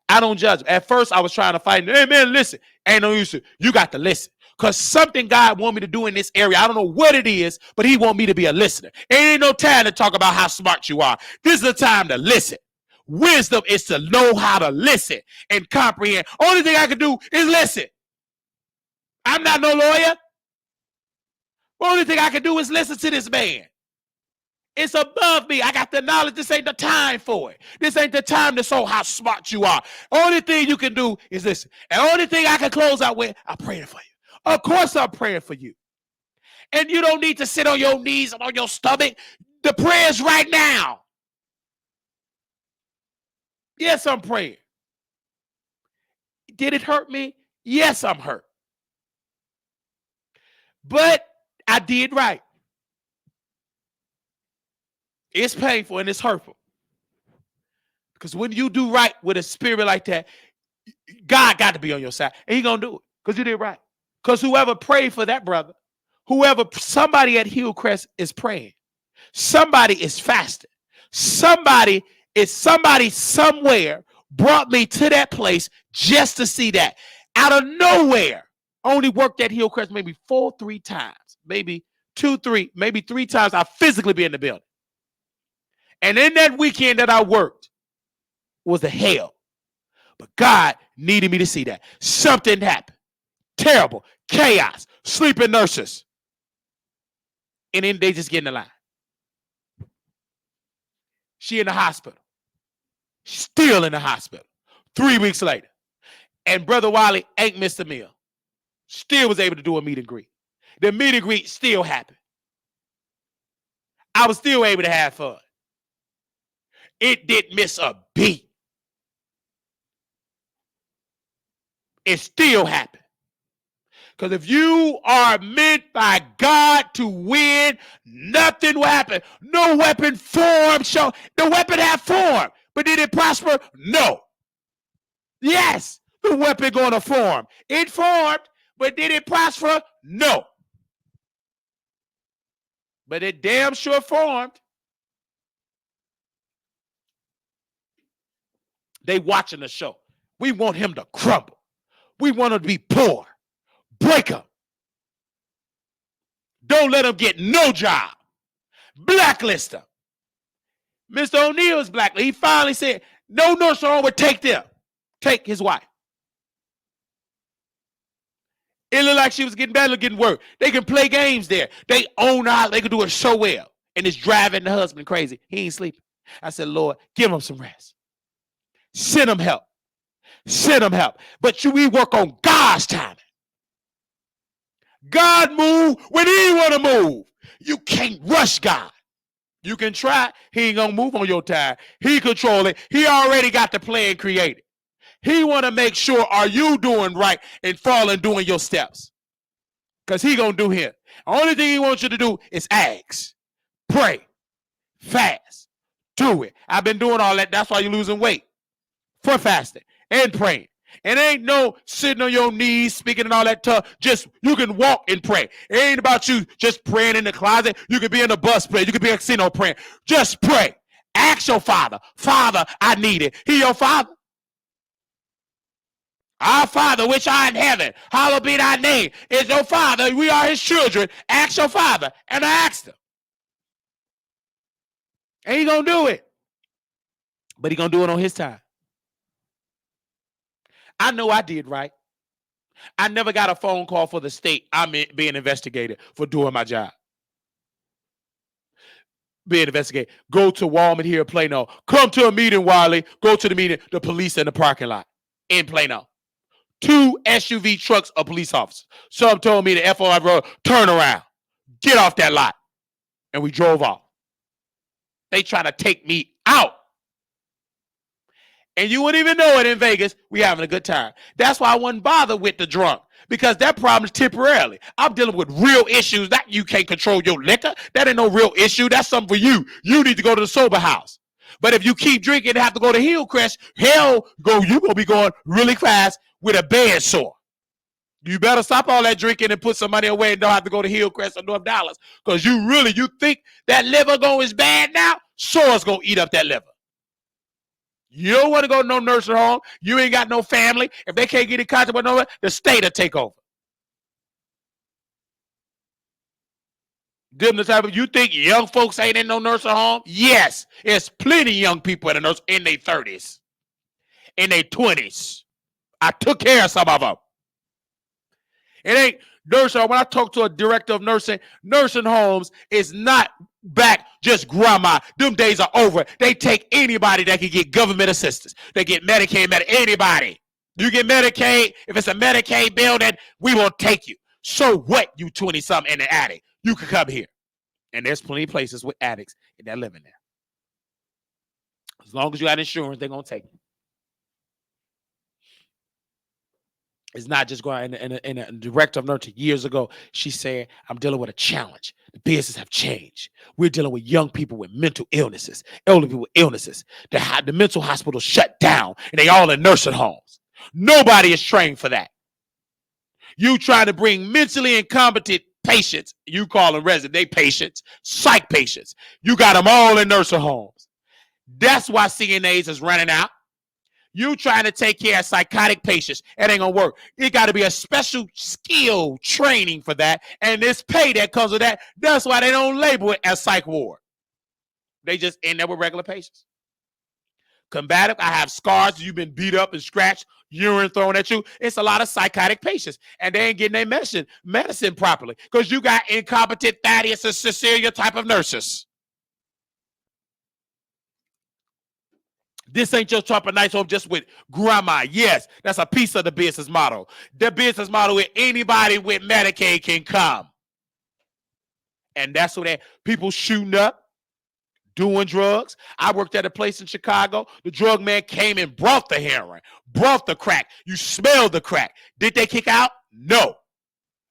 I don't judge. At first, I was trying to fight. Hey, man, listen. Ain't no use. You got to listen. Because something God want me to do in this area, I don't know what it is, but he want me to be a listener. Ain't no time to talk about how smart you are. This is the time to listen. Wisdom is to know how to listen and comprehend. Only thing I can do is listen. I'm not no lawyer. Only thing I can do is listen to this man. It's above me. I got the knowledge. This ain't the time for it. This ain't the time to show how smart you are. Only thing you can do is listen. And only thing I can close out with, I'm praying for you. Of course I'm praying for you. And you don't need to sit on your knees and on your stomach. The prayer's right now. Yes, I'm praying. Did it hurt me? Yes, I'm hurt. But I did right. It's painful and it's hurtful. Because when you do right with a spirit like that, God got to be on your side. And he's going to do it because you did right. Because whoever prayed for that brother, somebody at Hillcrest is praying. Somebody is fasting. Somebody somewhere brought me to that place just to see that. Out of nowhere. Only worked at Hillcrest maybe 3 times. Maybe 2, 3, maybe 3 times I physically be in the building. And in that weekend that I worked was a hell. But God needed me to see that. Something happened. Terrible. Chaos. Sleeping nurses. And then they just get in the line. She in the hospital. Still in the hospital. 3 weeks later. And Brother Wiley ain't missed a meal. Still was able to do a meet and greet. The meet and greet still happened. I was still able to have fun. It didn't miss a beat. It still happened. Because if you are meant by God to win, nothing will happen. No weapon formed. The weapon had formed, but did it prosper? No. Yes, the weapon going to form. It formed, but did it prosper? No. But it damn sure formed. They watching the show. We want him to crumble. We want him to be poor. Break him. Don't let him get no job. Blacklist him. Mr. O'Neill's blacklisted. He finally said, no nursing home would take them. Take his wife. It looked like she was getting better, getting worse. They can play games there. They own out. They can do it so well. And it's driving the husband crazy. He ain't sleeping. I said, Lord, give him some rest. Send him help. Send him help. But we work on God's timing. God move when he want to move. You can't rush God. You can try. He ain't going to move on your time. He control it. He already got the plan created. He want to make sure, are you doing right and following doing your steps? Because he going to do him. The only thing he wants you to do is ask, pray, fast, do it. I've been doing all that. That's why you're losing weight. For fasting and praying. And ain't no sitting on your knees, speaking and all that stuff. Just, you can walk and pray. It ain't about you just praying in the closet. You can be in the bus praying. You can be in a casino praying. Just pray. Ask your father. Father, I need it. He your father. Our Father, which art in heaven, hallowed be thy name. Is your father. We are his children. Ask your father. And I asked him. And he going to do it. But he going to do it on his time. I know I did right. I never got a phone call for the state I'm being investigated for doing my job. Being investigated. Go to Walmart here in Plano. Come to a meeting, Wiley. Go to the meeting. The police in the parking lot in Plano. 2 SUV trucks of police officers. Some told me the FOI road, turn around. Get off that lot. And we drove off. They try to take me out. And you wouldn't even know it in Vegas. We having a good time. That's why I wasn't bothered with the drunk. Because that problem is temporarily. I'm dealing with real issues. That you can't control your liquor. That ain't no real issue. That's something for you. You need to go to the sober house. But if you keep drinking and have to go to Hillcrest, you're going to be going really fast with a bed sore. You better stop all that drinking and put some money away and don't have to go to Hillcrest or North Dallas. Because you think that liver is bad now? Sore's going to eat up that liver. You don't want to go to no nursing home. You ain't got no family. If they can't get in contact with no one, the state will take over. Them the type of, you think young folks ain't in no nursing home? Yes, there's plenty of young people in the in their 30s, in their 20s. I took care of some of them. It ain't nursing home. When I talk to a director of nursing homes is not back just grandma. Them days are over. They take anybody that can get government assistance. They get Medicaid, anybody. You get Medicaid. If it's a Medicaid bill, then we won't take you. So what, you 20-something in the attic? You can come here. And there's plenty of places with addicts that live in there. As long as you got insurance, they're going to take you. It's not just going in a director of nursing years ago. She said, I'm dealing with a challenge. The business have changed. We're dealing with young people with mental illnesses, elderly people with illnesses. The mental hospitals shut down and they all in nursing homes. Nobody is trained for that. You trying to bring mentally incompetent patients, you call them resident patients, psych patients. You got them all in nursing homes. That's why CNAs is running out. You trying to take care of psychotic patients, it ain't gonna work. It got to be a special skill training for that, and this pay that comes with that. That's why they don't label it as psych ward. They just end up with regular patients. Combative, I have scars. You've been beat up and scratched, urine thrown at you. It's a lot of psychotic patients, and they ain't getting their medicine properly because you got incompetent Thaddeus and Cecilia type of nurses. This ain't just top of nice home just with grandma. Yes, that's a piece of the business model. The business model where anybody with Medicaid can come. And that's what people shooting up, doing drugs. I worked at a place in Chicago. The drug man came and brought the heroin, brought the crack. You smelled the crack. Did they kick out? No.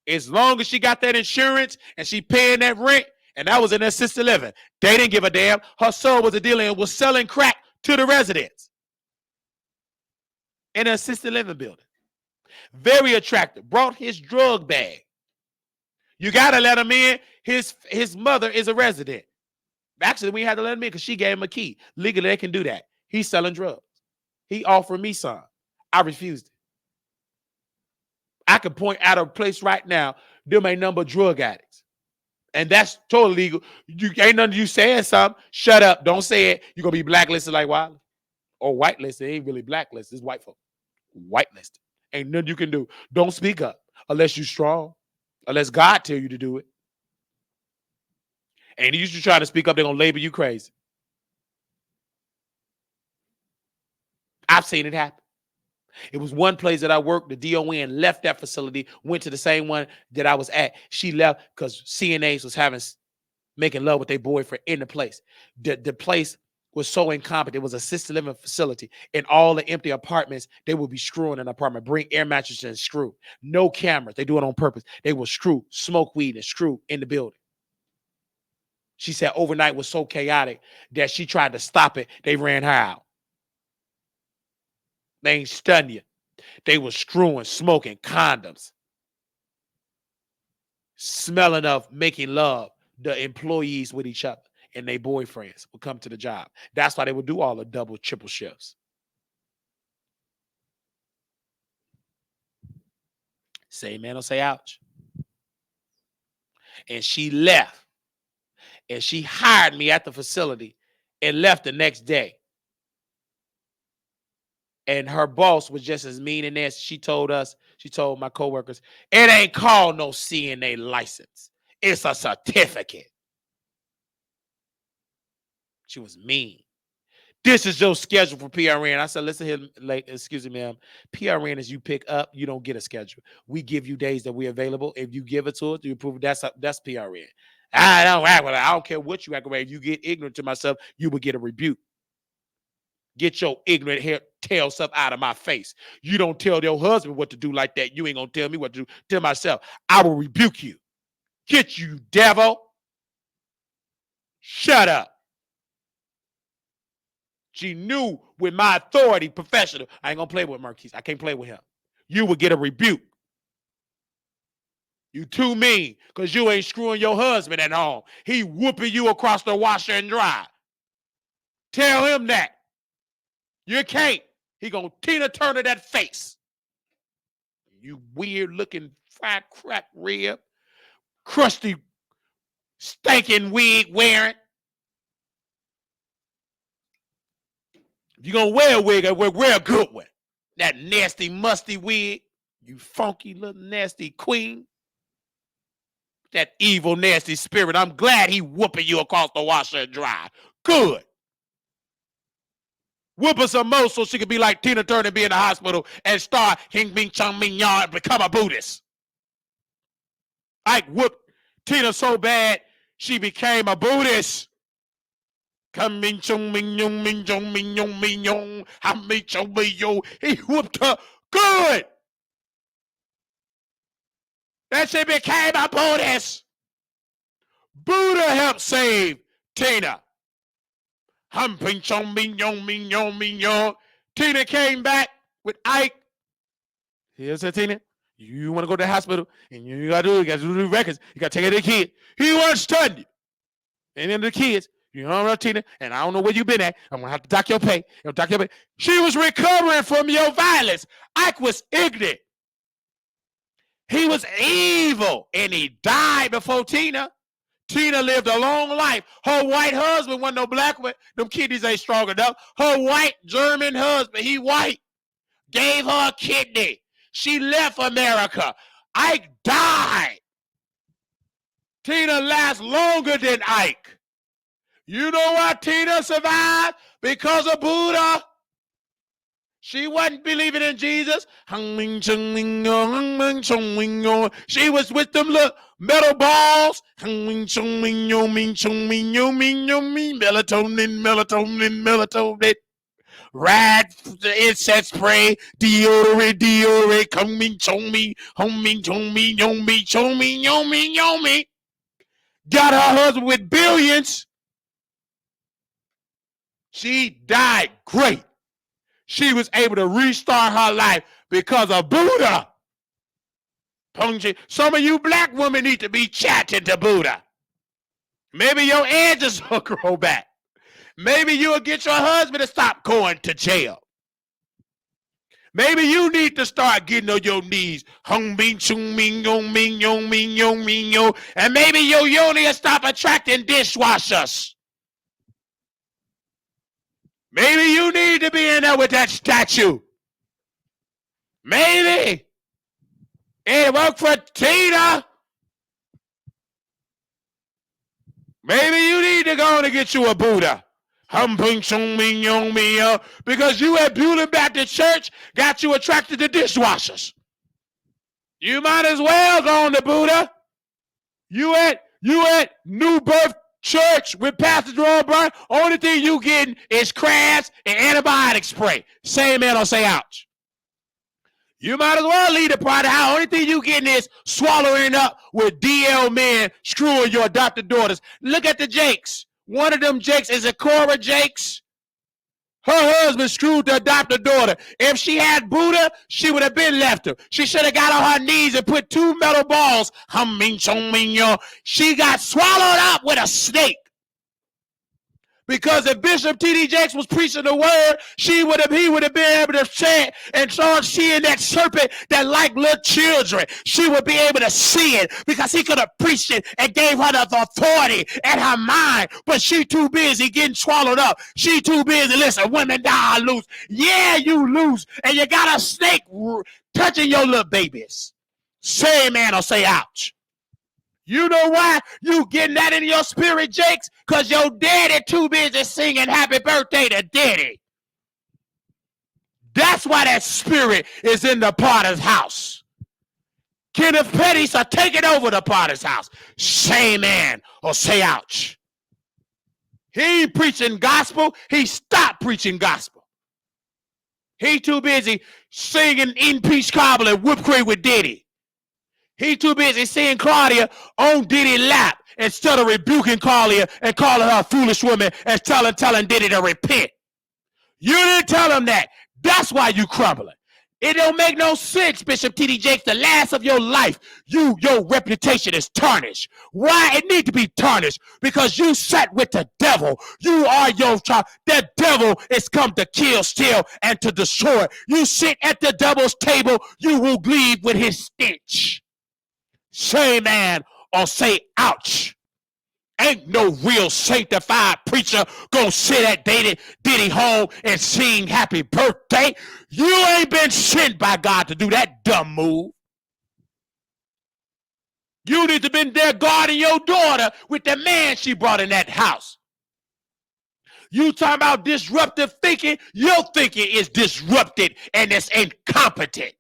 As long as she got that insurance and she paying that rent, and that was in assisted living, they didn't give a damn. Her son was a dealer and was selling crack to the residents in an assisted living building. Very attractive. Brought his drug bag. You got to let him in. His mother is a resident. Actually, we had to let him in because she gave him a key. Legally, they can do that. He's selling drugs. He offered me some. I refused it. I could point out a place right now, them ain't number of drug addicts. And that's totally legal. You ain't nothing you saying something. Shut up. Don't say it. You're going to be blacklisted like Wiley. Or whitelisted. It ain't really blacklisted. It's white folk. Whitelisted. Ain't nothing you can do. Don't speak up unless you're strong. Unless God tell you to do it. And you should try to speak up, they're going to label you crazy. I've seen it happen. It was one place that I worked, the DON left that facility, went to the same one that I was at. She left because CNAs was making love with their boyfriend in the place. The place was so incompetent. It was a assisted living facility. In all the empty apartments, they would be screwing an apartment, bring air mattresses and screw. No cameras. They do it on purpose. They will screw, smoke weed and screw in the building. She said overnight was so chaotic that she tried to stop it. They ran her out. They ain't stun you. They were screwing, smoking condoms, smelling of making love, the employees with each other and their boyfriends would come to the job. That's why they would do all the double, triple shifts. Say man or say ouch. And she left. And she hired me at the facility and left the next day. And her boss was just as mean and nasty. She told my coworkers, it ain't called no CNA license. It's a certificate. She was mean. This is your schedule for PRN. I said, listen here, excuse me, ma'am. PRN is you pick up, you don't get a schedule. We give you days that we're available. If you give it to us, you approve it, that's PRN. I don't act with it. I don't care what you act with. If you get ignorant to myself, you will get a rebuke. Get your ignorant hair tail stuff out of my face. You don't tell your husband what to do like that. You ain't gonna tell me what to do. Tell myself, I will rebuke you. Get you, devil. Shut up. She knew with my authority, professional, I ain't gonna play with Marquise. I can't play with him. You will get a rebuke. You too mean because you ain't screwing your husband at home. He whooping you across the washer and dry. Tell him that. You can't. He gonna Tina Turner that face. You weird looking fried crack rib, crusty, stinking wig wearing. If you gonna wear a wig, wear a good one. That nasty, musty wig. You funky little nasty queen. That evil, nasty spirit. I'm glad he whooping you across the washer and dry. Good. Whoop her some more so she could be like Tina Turner, be in the hospital and start Hing Bing Chung Ming Yan and become a Buddhist. I whooped Tina so bad she became a Buddhist. Come Ming Chung Ming Yong Ming Jong Ming Yong Ming Yong Ham Ming Chung Ming Yo. He whooped her good. That she became a Buddhist. Buddha helped save Tina. Hum Ping Chong Ming Yong Ming Yong Ming Yong. Tina came back with Ike. Here's her, Tina. You want to go to the hospital and you got to do the records. You got to take care of the kids. He won't stun you. And then the kids, you know, Tina, and I don't know where you been at. I'm going to have to dock your pay. She was recovering from your violence. Ike was ignorant. He was evil, and he died before Tina. Tina lived a long life. Her white husband wasn't no black one. Them kidneys ain't strong enough. Her white German husband, he white, gave her a kidney. She left America. Ike died. Tina lasts longer than Ike. You know why Tina survived? Because of Buddha. She wasn't believing in Jesus. She was with them little metal balls. Melatonin. Rad incense spray, deodorant, coming, show me, homing, show me. Got her husband with billions. She died great. She was able to restart her life because of Buddha. Some of you black women need to be chatting to Buddha. Maybe your edges will grow back. Maybe you'll get your husband to stop going to jail. Maybe you need to start getting on your knees. And maybe your yoni will stop attracting dishwashers. Maybe you need to be in there with that statue. Maybe. It worked for Tina. Maybe you need to go and get you a Buddha. Because you at Beulah Baptist Church got you attracted to dishwashers. You might as well go on to Buddha. You at New Birth Church with Pastor Jerome Brown. Only thing you getting is crabs and antibiotic spray. Say amen or say ouch. You might as well leave the private house. Only thing you getting is swallowing up with DL men screwing your adopted daughters. Look at the Jakes. One of them Jakes is a Cora Jakes. Her husband screwed the adopted daughter. If she had Buddha, she would have been left her. She should have got on her knees and put 2 metal balls. She got swallowed up with a snake. Because if Bishop T.D. Jakes was preaching the word, he would have been able to say it and start seeing that serpent that like little children. She would be able to see it because he could have preached it and gave her the authority in her mind. But she too busy getting swallowed up. She too busy. Listen, women die loose. Yeah, you lose. And you got a snake touching your little babies. Say amen or say ouch. You know why you getting that in your spirit, Jakes? Because your daddy too busy singing happy birthday to daddy. That's why that spirit is in the Potter's house. Kenneth Petty's are taking over the Potter's house. Say amen or say ouch. He ain't preaching gospel. He stopped preaching gospel. He too busy singing In Peach Cobbler and Whipped Cream with Diddy. He too busy seeing Claudia on Diddy's lap instead of rebuking Claudia and calling her a foolish woman and telling Diddy to repent. You didn't tell him that. That's why you crumbling. It don't make no sense, Bishop T.D. Jakes. The last of your life, your reputation is tarnished. Why? It need to be tarnished because you sat with the devil. You are your child. The devil is come to kill, steal, and to destroy. You sit at the devil's table, you will leave with his stench. Say amen or say ouch. Ain't no real sanctified preacher gonna sit at Diddy home and sing happy birthday. You ain't been sent by God to do that dumb move. You need to been there guarding your daughter with the man she brought in that house. You talking about disruptive thinking? Your thinking is disrupted and it's incompetent.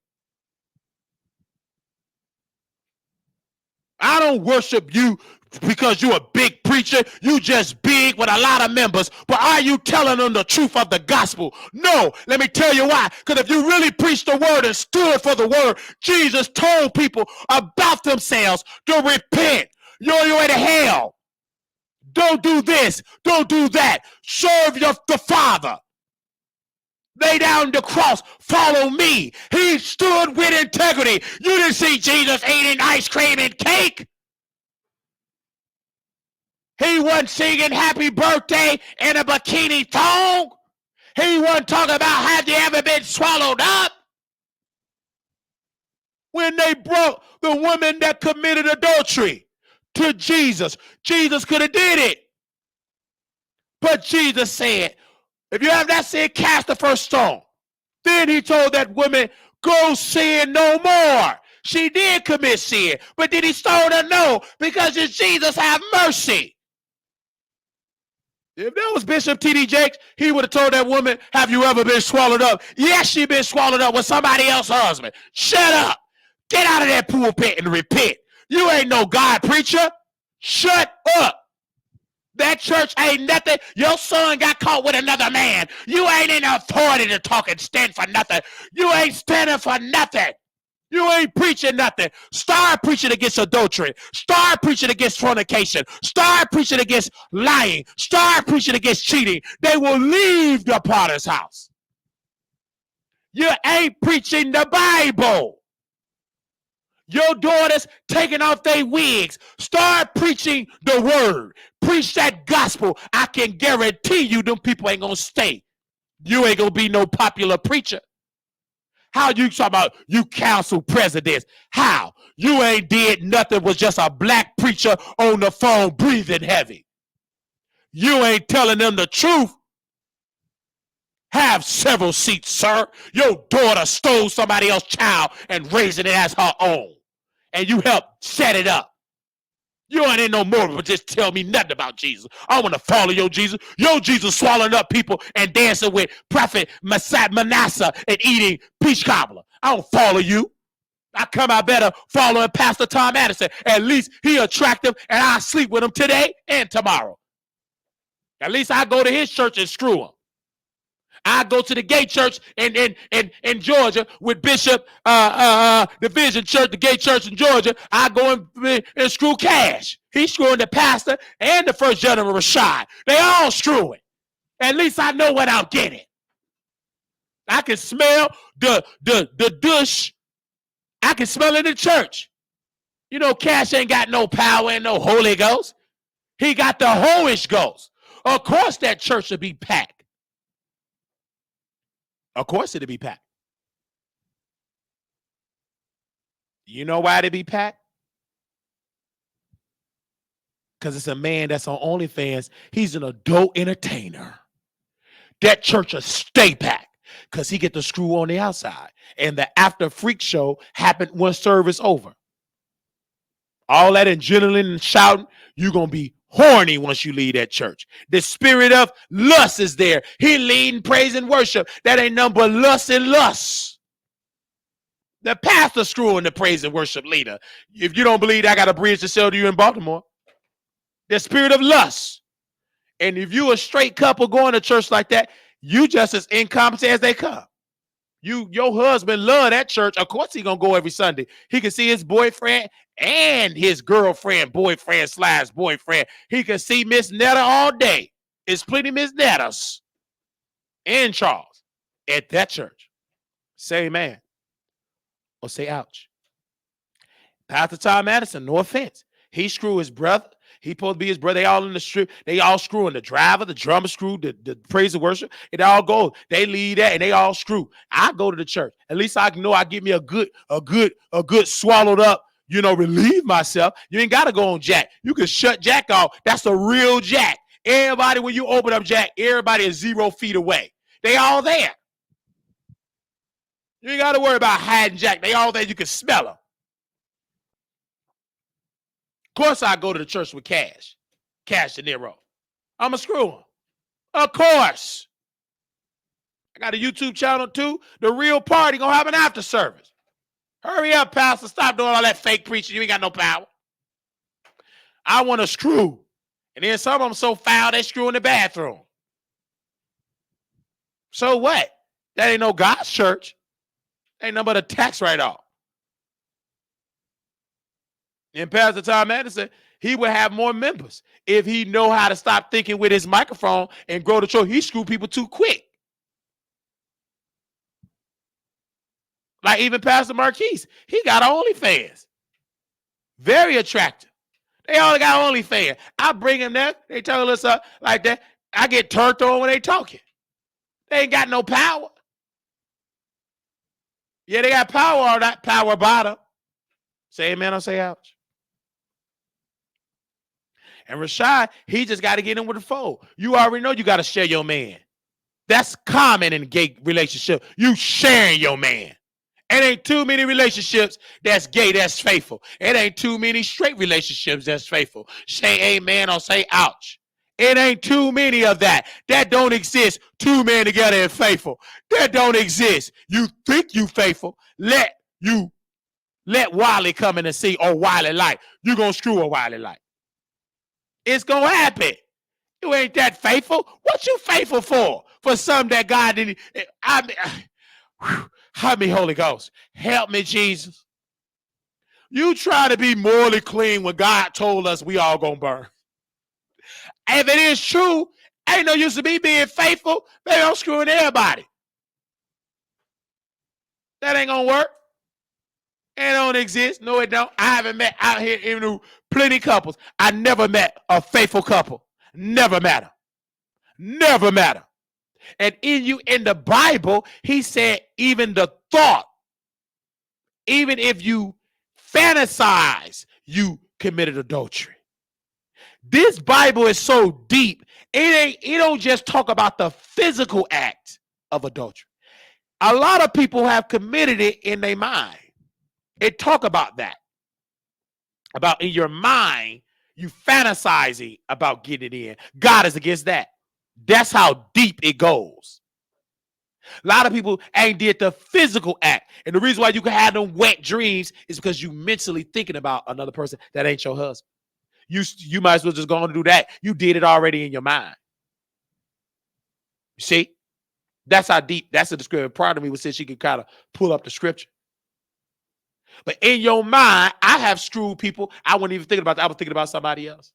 I don't worship you because you're a big preacher. You just big with a lot of members. But are you telling them the truth of the gospel? No. Let me tell you why. Because if you really preached the word and stood for the word, Jesus told people about themselves to repent. You're on your way to hell. Don't do this. Don't do that. Serve the Father. Lay down the cross. Follow me. He stood with integrity. You didn't see Jesus eating ice cream and cake. He wasn't singing happy birthday in a bikini thong. He wasn't talking about have you ever been swallowed up. When they brought the woman that committed adultery to Jesus, Jesus could have did it. But Jesus said, if you have not sin, cast the first stone. Then he told that woman, go sin no more. She did commit sin, but did he stone her? No, because it's Jesus, have mercy. If that was Bishop T.D. Jakes, he would have told that woman, have you ever been swallowed up? Yes, she been swallowed up with somebody else's husband. Shut up. Get out of that pulpit and repent. You ain't no God preacher. Shut up. That church ain't nothing. Your son got caught with another man. You ain't in authority to talk and stand for nothing. You ain't standing for nothing. You ain't preaching nothing. Start preaching against adultery. Start preaching against fornication. Start preaching against lying. Start preaching against cheating. They will leave the potter's house. You ain't preaching the Bible. Your daughters taking off their wigs. Start preaching the word. Preach that gospel. I can guarantee you them people ain't going to stay. You ain't going to be no popular preacher. How you talking about you council presidents? How? You ain't did nothing, was just a black preacher on the phone breathing heavy. You ain't telling them the truth. Have several seats, sir. Your daughter stole somebody else's child and raising it as her own. And you helped set it up. You ain't in no more, but just tell me nothing about Jesus. I want to follow your Jesus. Your Jesus swallowing up people and dancing with Prophet Manasseh and eating peach cobbler. I don't follow you. I come out better following Pastor Tom Addison. At least he attractive and I sleep with him today and tomorrow. At least I go to his church and screw him. I go to the gay church in Georgia with Bishop Division Church, the gay church in Georgia. I go and screw Cash. He's screwing the pastor and the first general Rashad. They all screwing. At least I know what I'm getting. I can smell the douche. I can smell it in church. You know, Cash ain't got no power and no Holy Ghost. He got the Hoish Ghost. Of course that church should be packed. Of course it'll be packed. You know why it'll be packed? Because it's a man that's on OnlyFans. He's an adult entertainer. That church will stay packed because he get the screw on the outside. And the after freak show happened when service over. All that adrenaline and shouting, you're going to be horny once you leave that church. The spirit of lust is there. He leading praise and worship. That ain't nothing but lust and lust. The pastor screwing the praise and worship leader. If you don't believe, I got a bridge to sell to you in Baltimore. The spirit of lust. And if you a straight couple going to church like that, you just as incompetent as they come. Your husband love that church. Of course he gonna go every Sunday. He can see his boyfriend and his girlfriend, boyfriend/boyfriend. He can see Miss Netta all day. It's plenty Miss Nettas and Charles at that church. Say amen or say ouch. Pastor Tom Addison, no offense. He screwed his brother. He supposed to be his brother. They all in the strip. They all screwing the driver, the drummer screw, the praise and worship. It all goes. They lead that and they all screw. I go to the church. At least I know I get me a good swallowed up, relieve myself. You ain't got to go on Jack. You can shut Jack off. That's the real Jack. Everybody, when you open up Jack, everybody is 0 feet away. They all there. You ain't got to worry about hiding Jack. They all there. You can smell them. Of course, I go to the church with Cash De Niro. I'm a screw him. Of course. I got a YouTube channel too. The Real Party gonna have an after service. Hurry up, pastor. Stop doing all that fake preaching. You ain't got no power. I want to screw. And then some of them so foul, they screw in the bathroom. So what? That ain't no God's church. Ain't nothing but a tax write-off. And Pastor Tom Addison, he would have more members if he know how to stop thinking with his microphone and grow the church. He screw people too quick. Like even Pastor Marquise, he got OnlyFans. Very attractive. They all got OnlyFans. I bring them there. They tell us like that. I get turned on when they talking. They ain't got no power. Yeah, they got power on that power bottom. Say amen or say ouch. And Rashad, he just got to get in with the fold. You already know you got to share your man. That's common in a gay relationship. You sharing your man. It ain't too many relationships that's gay, that's faithful. It ain't too many straight relationships that's faithful. Say amen or say ouch. It ain't too many of that. That don't exist. Two men together and faithful. That don't exist. You think you faithful. Let Wiley come in and see, or Wiley like. You gonna screw a Wiley like. It's gonna happen. You ain't that faithful. What you faithful for? For something that God didn't. Help me, Holy Ghost. Help me, Jesus. You try to be morally clean when God told us we all gonna burn. If it is true, ain't no use to me being faithful. Baby, I'm screwing everybody. That ain't gonna work. It don't exist. No, it don't. I haven't met out here even plenty couples. I never met a faithful couple. Never met them. Never met them. And in the Bible, he said, even the thought, even if you fantasize, you committed adultery. This Bible is so deep. It don't just talk about the physical act of adultery. A lot of people have committed it in their mind. It talk about that. About in your mind, you fantasizing about getting it in. God is against that. That's how deep it goes. A lot of people ain't did the physical act. And the reason why you can have them wet dreams is because you mentally thinking about another person that ain't your husband. You might as well just go on and do that. You did it already in your mind. You see? That's how deep. That's a description. Part of me was saying she could kind of pull up the scripture. But in your mind, I have screwed people. I wasn't even thinking about that. I was thinking about somebody else.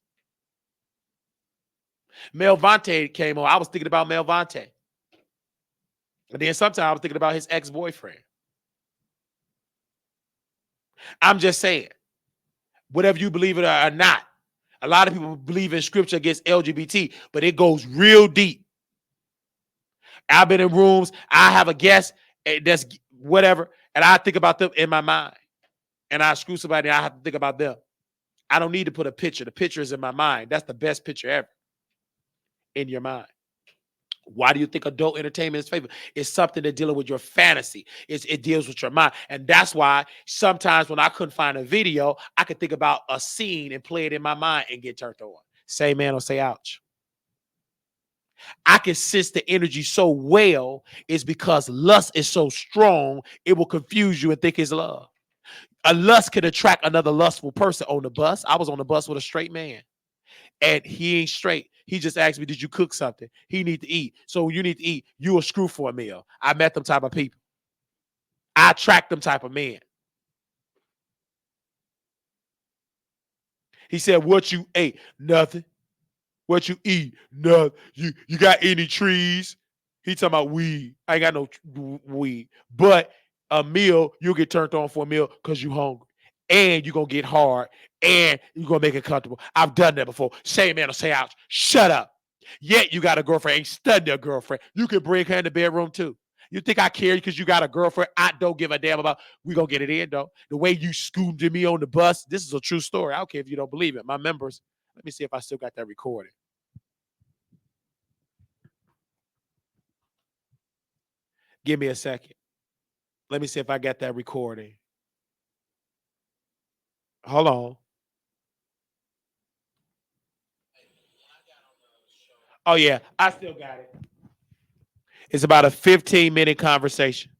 Mel Vante came on. I was thinking about Mel Vante. And then sometimes I was thinking about his ex-boyfriend. I'm just saying, whatever you believe it or not, a lot of people believe in scripture against LGBT, but it goes real deep. I've been in rooms, I have a guest that's whatever, and I think about them in my mind. And I screw somebody, and I have to think about them. I don't need to put a picture. The picture is in my mind. That's the best picture ever in your mind. Why do you think adult entertainment is favorite? It's something that dealing with your fantasy. It deals with your mind. And that's why sometimes when I couldn't find a video, I could think about a scene and play it in my mind and get turned on. Say man or say ouch. I can sense the energy so well is because lust is so strong, it will confuse you and think it's love. A lust can attract another lustful person on the bus. I was on the bus with a straight man. And he ain't straight. He just asked me, did you cook something? He need to eat. So you need to eat. You a screw for a meal. I met them type of people. I attract them type of men. He said, what you ate? Nothing. What you eat? Nothing. You got any trees? He talking about weed. I ain't got no weed. But a meal, you'll get turned on for a meal because you hungry. And you're going to get hard. And you're going to make it comfortable. I've done that before. Say man or say ouch. Shut up. Yet you got a girlfriend. Ain't studying a girlfriend. You can bring her in the bedroom too. You think I care because you got a girlfriend? I don't give a damn about. We going to get it in though. The way you scoomed me on the bus. This is a true story. I don't care if you don't believe it. My members. Let me see if I still got that recorded. Give me a second. Let me see if I got that recording. Hold on. Oh, yeah. I still got it. It's about a 15-minute conversation.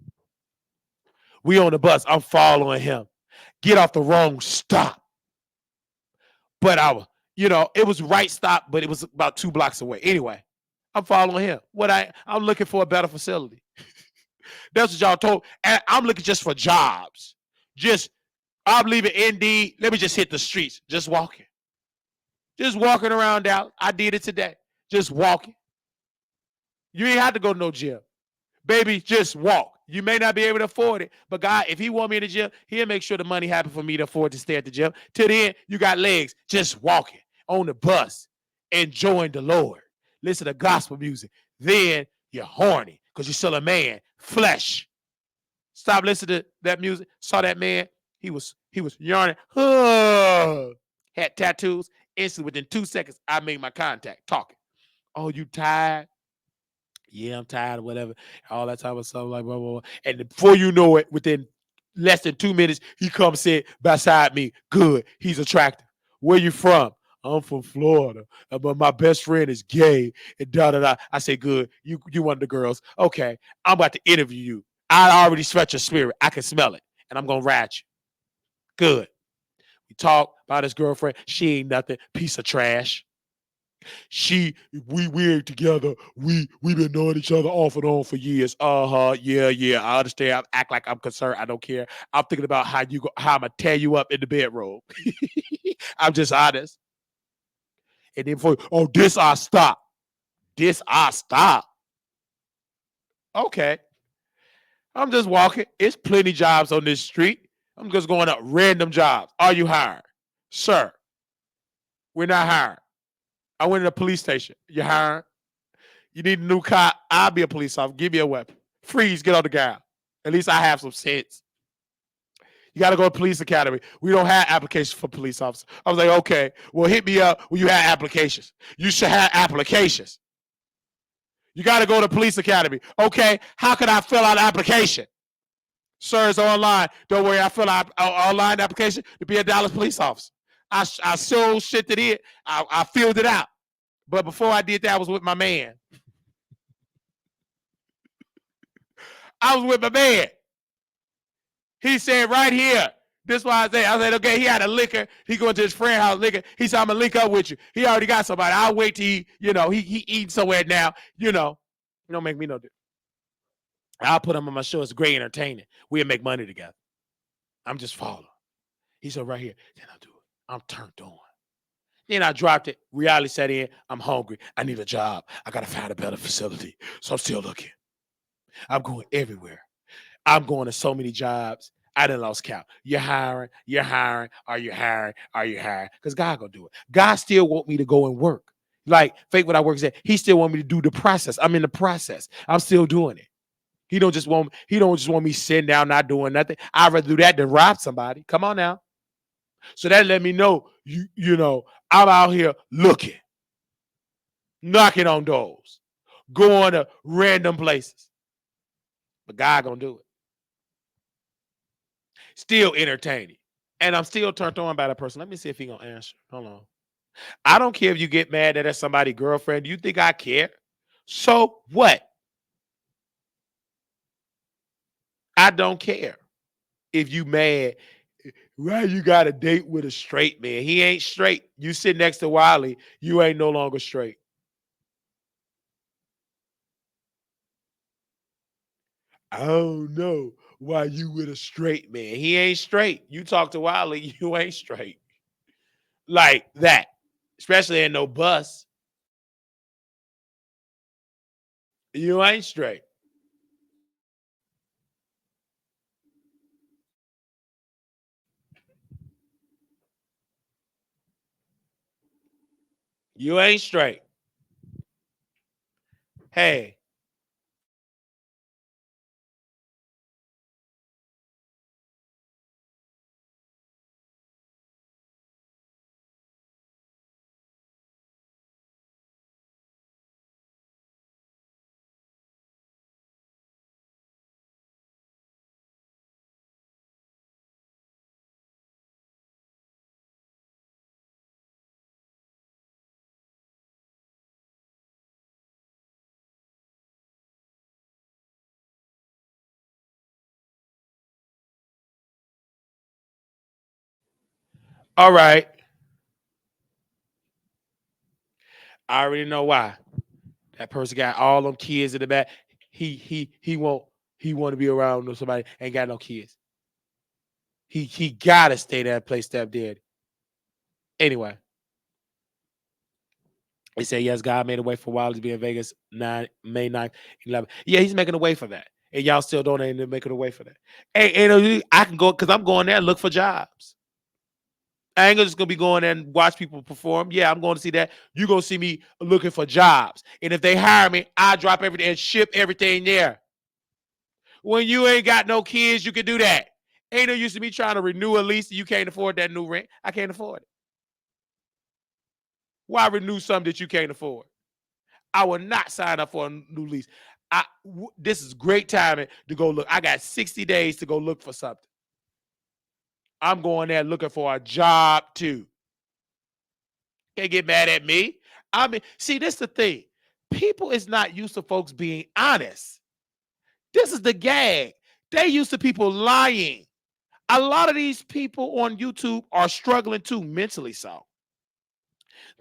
We on the bus. I'm following him. Get off the wrong stop. But it was right stop, but it was about 2 blocks away. Anyway, I'm following him. I'm looking for a better facility. That's what y'all told. And I'm looking just for jobs. I'm leaving Indeed. Let me just hit the streets. Just walking. Just walking around Dallas. I did it today. Just walking. You ain't have to go to no gym. Baby, just walk. You may not be able to afford it, but God, if he want me in the gym, he'll make sure the money happen for me to afford to stay at the gym. Till then, you got legs, just walking on the bus, enjoying the Lord. Listen to gospel music. Then you're horny because you're still a man, flesh. Stop listening to that music. Saw that man. He was yarning. Had tattoos. Instantly, within 2 seconds, I made my contact, talking. Oh, you tired? Yeah, I'm tired or whatever. All that type of stuff, like blah, blah, blah. And before you know it, within less than 2 minutes, he comes sit beside me. Good. He's attractive. Where you from? I'm from Florida, but my best friend is gay, and da da da. I say, good. You one of the girls. Okay, I'm about to interview you. I already smell your spirit. I can smell it, and I'm gonna rat you. Good. We talk about his girlfriend. She ain't nothing. Piece of trash. We ain't together. We been knowing each other off and on for years. Yeah. I understand. I act like I'm concerned. I don't care. I'm thinking about how I'm gonna tear you up in the bedroom. I'm just honest. And then this I stop. This I stop. Okay. I'm just walking. It's plenty jobs on this street. I'm just going up random jobs. Are you hired? Sir, we're not hired. I went to the police station. You hired? You need a new cop? I'll be a police officer. Give me a weapon. Freeze, get on the ground. At least I have some sense. You got to go to police academy. We don't have applications for police officers. I was like, okay, well, hit me up when you have applications. You should have applications. You got to go to police academy. Okay, how can I fill out an application? Sir, it's online. Don't worry, I fill out an online application to be a Dallas police officer. I so shit in. I filled it out. But before I did that, I was with my man. I was with my man. He said right here, this is why I said, okay, he had a liquor. He going to his friend's house liquor. He said, I'm going to link up with you. He already got somebody. I'll wait till he eating somewhere now, don't make me no difference. I'll put him on my show. It's great entertaining. We'll make money together. I'm just following. He said, right here. Then I'll do it. I'm turned on. Then I dropped it. Reality set in. I'm hungry. I need a job. I got to find a better facility. So I'm still looking. I'm going everywhere. I'm going to so many jobs. I done lost count. You're hiring. Are you hiring? Because God gonna do it. God still want me to go and work. Like fake what I work at. He still want me to do the process. I'm in the process. I'm still doing it. He don't just want me sitting down not doing nothing. I'd rather do that than rob somebody. Come on now. So that let me know I'm out here looking, knocking on doors, going to random places. But God gonna do it. Still entertaining. And I'm still turned on by that person. Let me see if he gonna answer. Hold on. I don't care if you get mad that that's somebody's girlfriend. Do you think I care? So what? I don't care if you mad. Why you got a date with a straight man? He ain't straight. You sit next to Wiley, you ain't no longer straight. I don't know why you with a straight man. He ain't straight. You talk to Wiley, you ain't straight. Like that. Especially in no bus. You ain't straight. You ain't straight. Hey. All right. I already know why. That person got all them kids in the back. He won't want to be around somebody ain't got no kids. He gotta stay there and play stepdad. Anyway, he said yes, God made a way for Wiley to be in Vegas May 9th, 11. Yeah, he's making a way for that. And y'all still don't ain't making a way for that. Hey, I can go because I'm going there and look for jobs. I ain't just gonna be going there and watch people perform. Yeah, I'm going to see that. You're gonna see me looking for jobs. And if they hire me, I drop everything and ship everything there. When you ain't got no kids, you can do that. Ain't no use to me trying to renew a lease and you can't afford that new rent. I can't afford it. Why renew something that you can't afford? I will not sign up for a new lease. This is great timing to go look. I got 60 days to go look for something. I'm going there looking for a job too. Can't get mad at me. I mean, see, this is the thing. People is not used to folks being honest. This is the gag. They used to people lying. A lot of these people on YouTube are struggling too mentally. So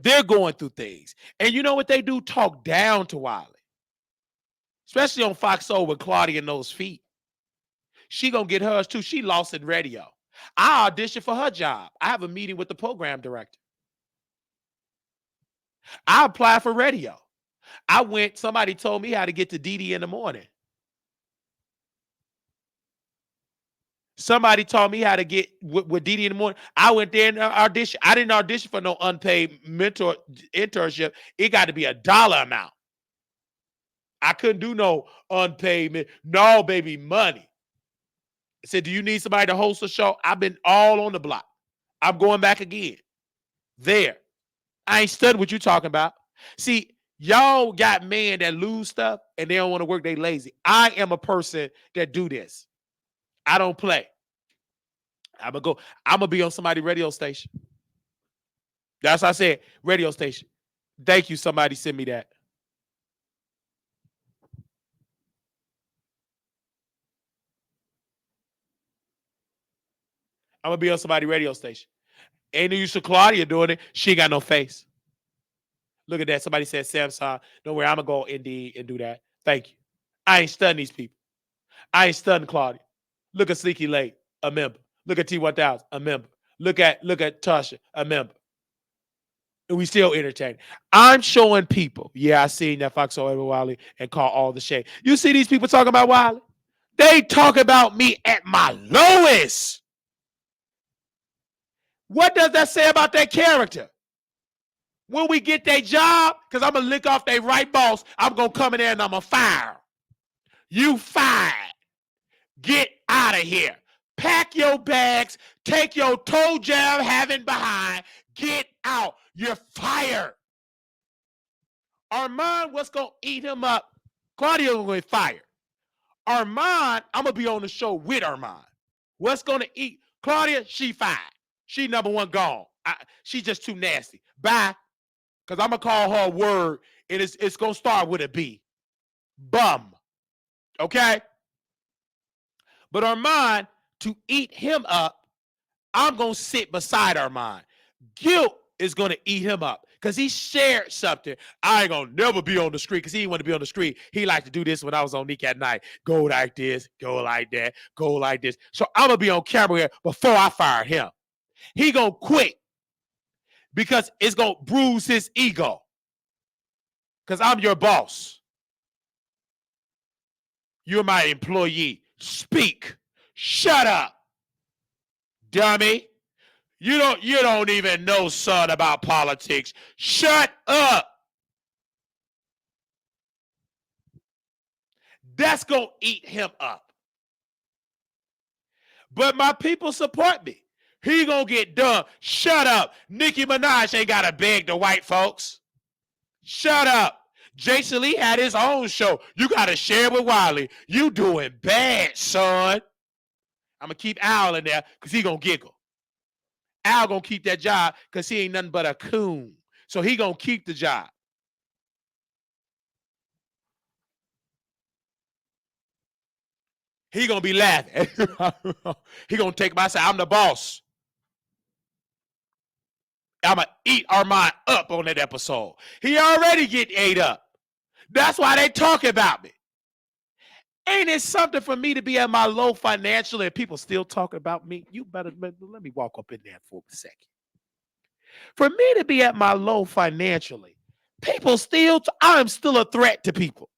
they're going through things. And you know what they do? Talk down to Wiley. Especially on Fox Soul with Claudia and those feet. She gonna get hers too. She lost in radio. I auditioned for her job. I have a meeting with the program director. I applied for radio. I went, somebody told me how to get to Dee in the morning. Somebody taught me how to get with Dee in the morning. I went there and auditioned. I didn't audition for no unpaid mentor internship. It got to be $1 amount. I couldn't do no unpaid. No, baby, money. I said, do you need somebody to host a show? I've been all on the block. I'm going back again. There. I ain't studying what you talking about. See, y'all got men that lose stuff and they don't want to work. They lazy. I am a person that do this. I don't play. I'm gonna be on somebody's radio station. That's what I said. Radio station. Thank you. Somebody send me that. I'm gonna be on somebody's radio station. Ain't no use of Claudia doing it. She ain't got no face. Look at that. Somebody said Samsung. Don't worry, I'm gonna go Indeed and do that. Thank you. I ain't studying these people. I ain't studying Claudia. Look at Sneaky Lake, a member. Look at T1000, a member. Look at Tasha, a member. And we still entertain. I'm showing people. Yeah, I seen that Fox over Wiley and call all the shade. You see these people talking about Wiley? They talk about me at my lowest. What does that say about their character? When we get their job, because I'm going to lick off their right boss, I'm going to come in there and I'm going to fire. You fired. Get out of here. Pack your bags. Take your toe jam having behind. Get out. You're fired. Armand, what's going to eat him up? Claudia going to get fired. Armand, I'm going to be on the show with Armand. What's going to eat? Claudia, she fired. She number one gone. She just too nasty. Bye. Because I'm going to call her a word, and it's going to start with a B. Bum. Okay? But Armand, to eat him up, I'm going to sit beside Armand. Guilt is going to eat him up because he shared something. I ain't going to never be on the street because he didn't want to be on the street. He liked to do this when I was on Nicki at night. Go like this, go like that, go like this. So I'm going to be on camera here before I fire him. He going to quit because it's going to bruise his ego because I'm your boss. You're my employee. Speak. Shut up, dummy. You don't even know, son, about politics. Shut up. That's going to eat him up. But my people support me. He going to get done. Shut up. Nicki Minaj ain't got to beg the white folks. Shut up. Jason Lee had his own show. You got to share with Wiley. You doing bad, son. I'm going to keep Al in there because he going to giggle. Al going to keep that job because he ain't nothing but a coon. So he going to keep the job. He going to be laughing. He going to take my side. I'm the boss. I'm going to eat Armand up on that episode. He already get ate up. That's why they talk about me. Ain't it something for me to be at my low financially and people still talking about me? You better let me walk up in there for a second. For me to be at my low financially, people still, I'm still a threat to people.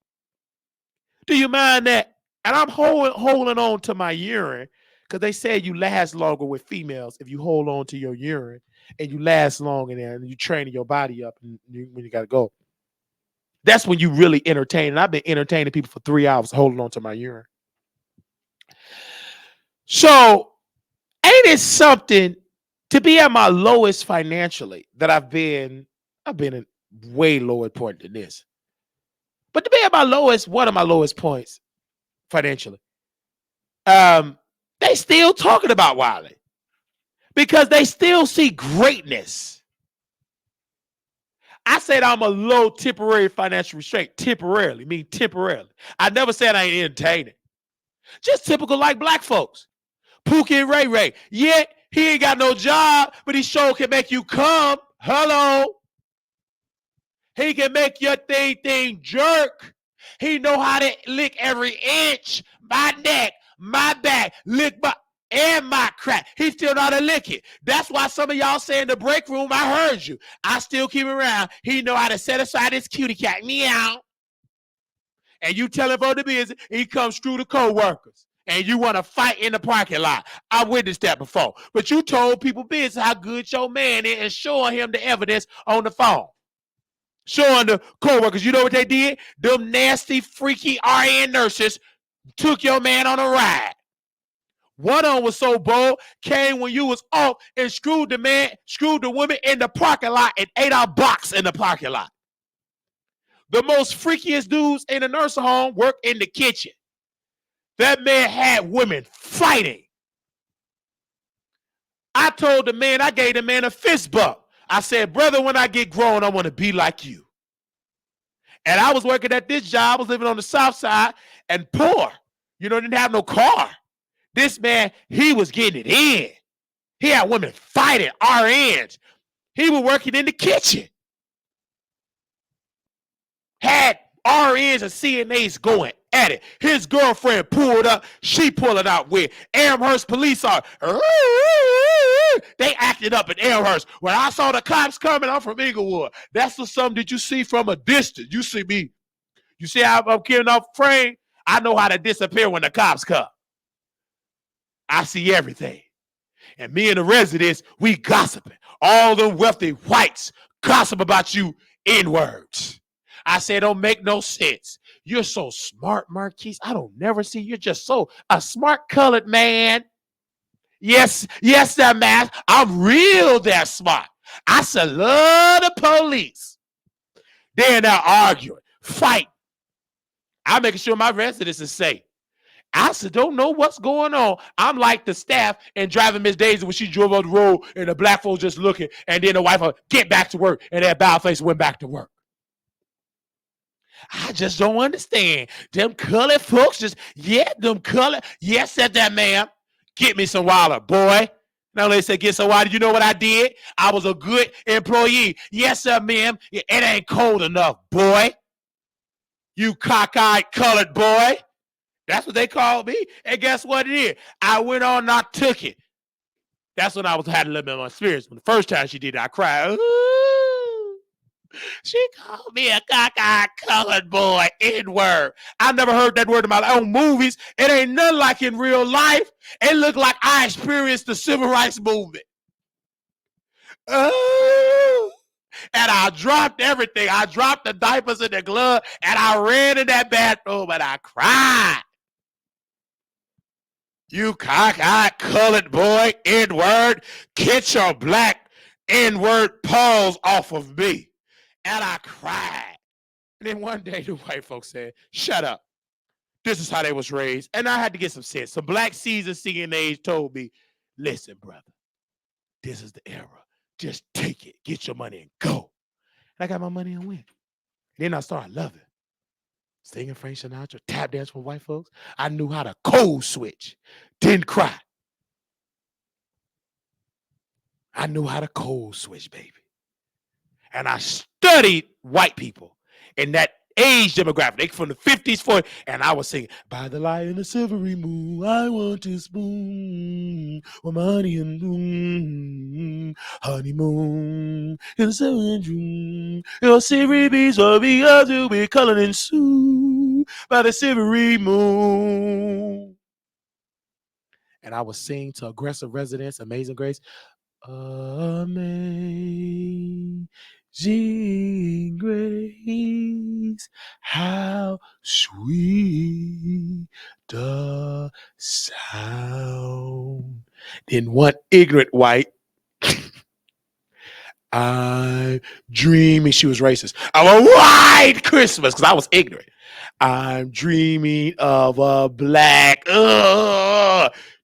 Do you mind that? And I'm holding on to my urine because they said you last longer with females if you hold on to your urine and you last long in there and you training your body up and when you got to go. That's when you really entertain. And I've been entertaining people for 3 hours holding on to my urine. So ain't it something to be at my lowest financially that I've been in way lower point than this. But to be at my lowest, one of my lowest points financially, they still talking about Wiley because they still see greatness. I said I'm a low temporary financial restraint. Temporarily, mean temporarily. I never said I ain't entertaining. Just typical like black folks. Pookie and Ray Ray. Yet he ain't got no job, but he sure can make you come. Hello. He can make your thing jerk. He know how to lick every inch. My neck, my back, lick my and my crack. He still know how to lick it. That's why some of y'all say in the break room, I heard you. I still keep him around. He know how to set aside his cutie cat. Meow. And you tell him for the business, he comes through the co-workers. And you want to fight in the parking lot. I witnessed that before. But you told people business how good your man is and showing him the evidence on the phone. Showing the co-workers. You know what they did? Them nasty, freaky RN nurses took your man on a ride. One of them was so bold, came when you was off and screwed the woman in the parking lot and ate our box in the parking lot. The most freakiest dudes in the nursing home work in the kitchen. That man had women fighting. I told the man, I gave the man a fist bump. I said, brother, when I get grown, I want to be like you. And I was working at this job. I was living on the south side and poor. Didn't have no car. This man, he was getting it in. He had women fighting, RNs. He was working in the kitchen. Had RNs and CNAs going at it. His girlfriend pulled up. She pulled it out with Amherst police are. They acted up in Amherst. When I saw the cops coming, I'm from Inglewood. That's the something that you see from a distance. You see me. You see how I'm getting off frame? I know how to disappear when the cops come. I see everything. And me and the residents, we gossiping. All them wealthy whites gossip about you N-words. I said, don't make no sense. You're so smart, Marquise. I don't never see. You're just so a smart colored man. Yes, that man. I'm real that smart. I said, love the police. They're now arguing, fight. I'm making sure my residents are safe. I said, don't know what's going on. I'm like the staff and driving Miss Daisy when she drove on the road and the black folks just looking. And then the wife will get back to work. And that bow face went back to work. I just don't understand. Them colored folks said that, ma'am. Get me some water, boy. Now they said, get some water. You know what I did? I was a good employee. Yes, sir, ma'am. It ain't cold enough, boy. You cockeyed colored boy. That's what they called me. And guess what it is? I went on and I took it. That's when I had a little bit of my experience. When the first time she did it, I cried. Ooh. She called me a cockeyed colored boy. N-word. I never heard that word in my own movies. It ain't nothing like in real life. It looked like I experienced the civil rights movement. Oh. And I dropped everything. I dropped the diapers and the glove, and I ran in that bathroom and I cried. You cockeyed colored boy, N-word, get your black N-word paws off of me. And I cried. And then one day the white folks said, shut up. This is how they was raised. And I had to get some sense. Some black seasoned CNAs told me, listen, brother, this is the era. Just take it. Get your money and go. And I got my money and went. Then I started loving. Singing Frank Sinatra, tap dance with white folks. I knew how to code switch. Didn't cry. I knew how to code switch, baby. And I studied white people in that age demographic. They from the 50s, 40s. And I was singing, by the light in the silvery moon, I want to spoon with my honey and moon, honeymoon in the silvery June. Your silvery bees will be up to be colored in Sue by the silvery moon. And I was singing to aggressive residents, Amazing Grace. Amazing grace, how sweet the sound. Then one ignorant white, I'm dreaming, she was racist, of a white Christmas, because I was ignorant. I'm dreaming of a black,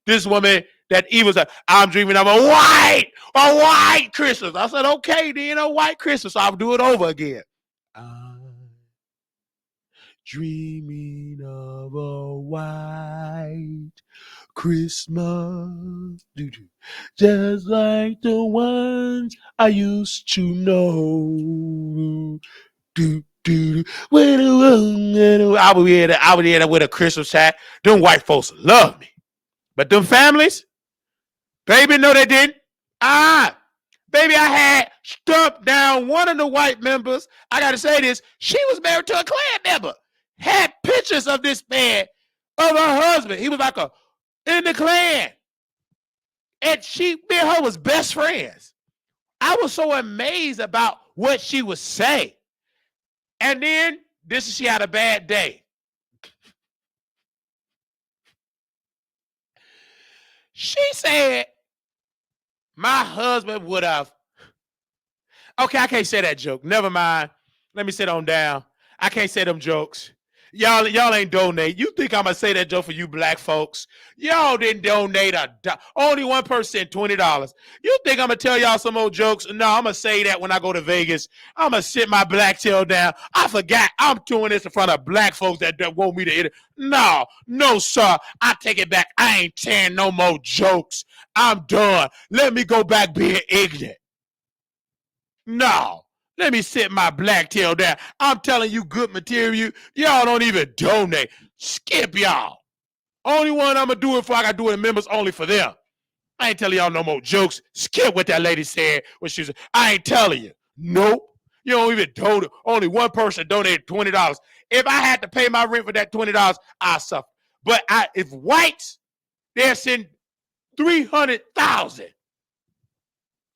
this woman that he was I'm dreaming of a white Christmas. I said, okay, then a white Christmas. So I'll do it over again. I'm dreaming of a white Christmas, just like the ones I used to know. I would be there with a Christmas hat. Them white folks love me. But them families, baby, no, they didn't. Baby, I had stumped down one of the white members. I got to say this. She was married to a Klan member. Had pictures of this man, of her husband. He was like in the Klan. And me and her was best friends. I was so amazed about what she would say. And then she had a bad day. She said, my husband would have. Okay, I can't say that joke. Never mind. Let me sit on down. I can't say them jokes. Y'all ain't donate. You think I'm gonna say that joke for you black folks? Y'all didn't donate only one person $20. You think I'm gonna tell y'all some old jokes? No, I'm gonna say that when I go to Vegas. I'm gonna sit my black tail down. I forgot I'm doing this in front of black folks that want me to hit it. No, sir. I take it back. I ain't telling no more jokes. I'm done. Let me go back being ignorant. No. Let me sit my black tail down. I'm telling you good material. Y'all don't even donate. Skip y'all. Only one I'm going to do it for, I got to do it in members only for them. I ain't telling y'all no more jokes. Skip what that lady said when she was, I ain't telling you. Nope. You don't even donate. Only one person donated $20. If I had to pay my rent for that $20, I suffer. But if whites, they're sending 300,000.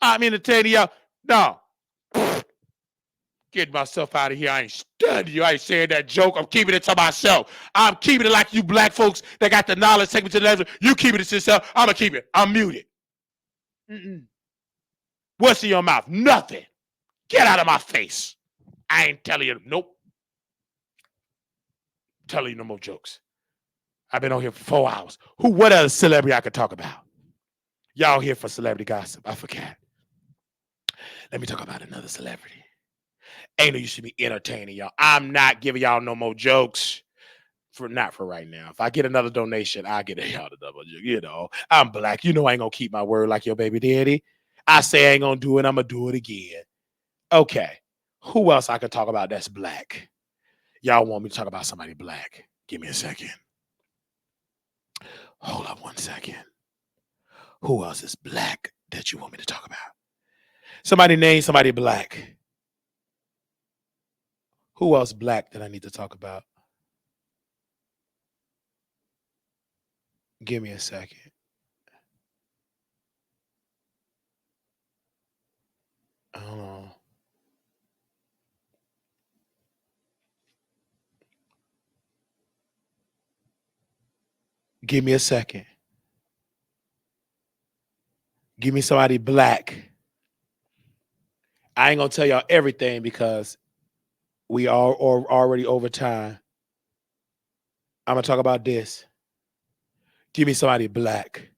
I mean to tell y'all, no. Get myself out of here. I ain't studying you. I ain't saying that joke. I'm keeping it to myself. I'm keeping it like you black folks that got the knowledge. Take me to the level. You keep it to yourself. I'm going to keep it. I'm muted. What's in your mouth? Nothing. Get out of my face. I ain't telling you. Nope. Telling you no more jokes. I've been on here for 4 hours. What other celebrity I could talk about? Y'all here for celebrity gossip. I forgot. Let me talk about another celebrity. Ain't no you should be entertaining y'all. I'm not giving y'all no more jokes. Not for right now. If I get another donation, I'll get y'all the double joke. You know, I'm black. You know I ain't gonna keep my word like your baby daddy. I say I ain't gonna do it. I'm gonna do it again. Okay. Who else I could talk about that's black? Y'all want me to talk about somebody black? Give me a second. Hold up 1 second. Who else is black that you want me to talk about? Somebody name somebody black. Who else black that I need to talk about? Give me a second. I don't know. Give me a second. Give me somebody black. I ain't gonna tell y'all everything because we are already over time. I'm gonna talk about this. Give me somebody black.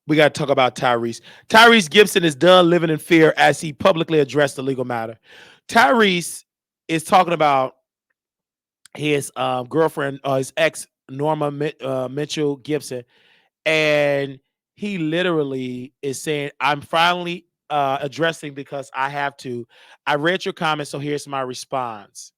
We got to talk about Tyrese. Tyrese Gibson is done living in fear as he publicly addressed the legal matter. Tyrese is talking about his girlfriend, his ex, Norma Mitchell Gibson, and he literally is saying, I'm finally addressing because I have to. I read your comments, so here's my response.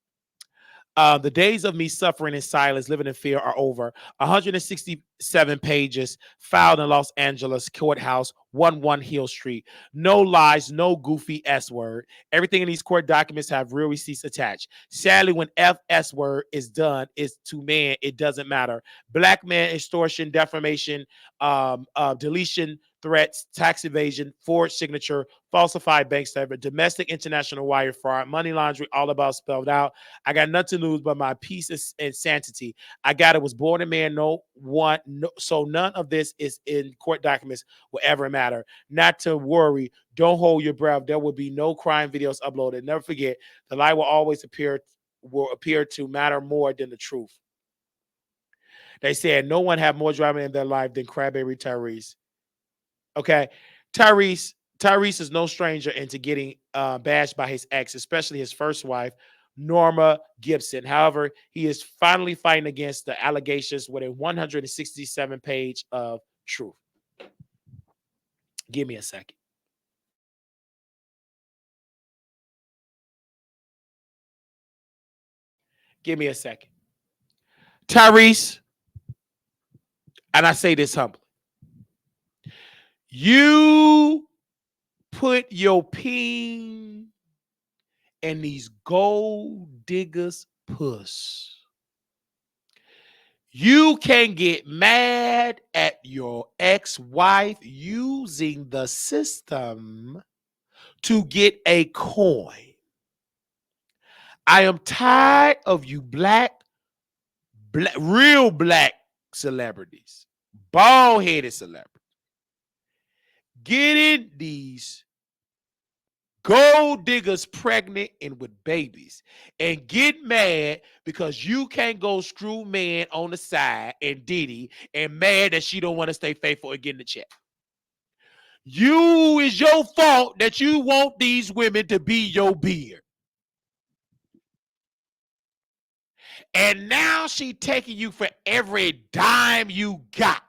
The days of me suffering in silence, living in fear are over. 167 pages filed in Los Angeles courthouse, 11 Hill Street. No lies, no goofy S word. Everything in these court documents have real receipts attached. Sadly, when FS word is done, is to man, it doesn't matter. Black man, extortion, defamation, deletion, threats, tax evasion, forged signature, falsified bank statement, domestic international wire fraud, money laundering, all about spelled out. I got nothing to lose but my peace and sanity. I got it. Was born a man. So none of this is in court documents will ever matter. Not to worry. Don't hold your breath. There will be no crime videos uploaded. Never forget, the light will always appear will appear to matter more than the truth. They said no one have more drama in their life than Crybaby Tyrese. Okay, Tyrese is no stranger into getting bashed by his ex, especially his first wife, Norma Gibson. However, he is finally fighting against the allegations with a 167 page of truth. Give me a second. Give me a second. Tyrese, and I say this humbly, you put your peen in these gold diggers' puss. You can get mad at your ex-wife using the system to get a coin. I am tired of you real black celebrities, bald-headed celebrities, getting these gold diggers pregnant and with babies and get mad because you can't go screw man on the side and Diddy and mad that she don't want to stay faithful and getting the check. You is your fault that you want these women to be your beard. And now she taking you for every dime you got.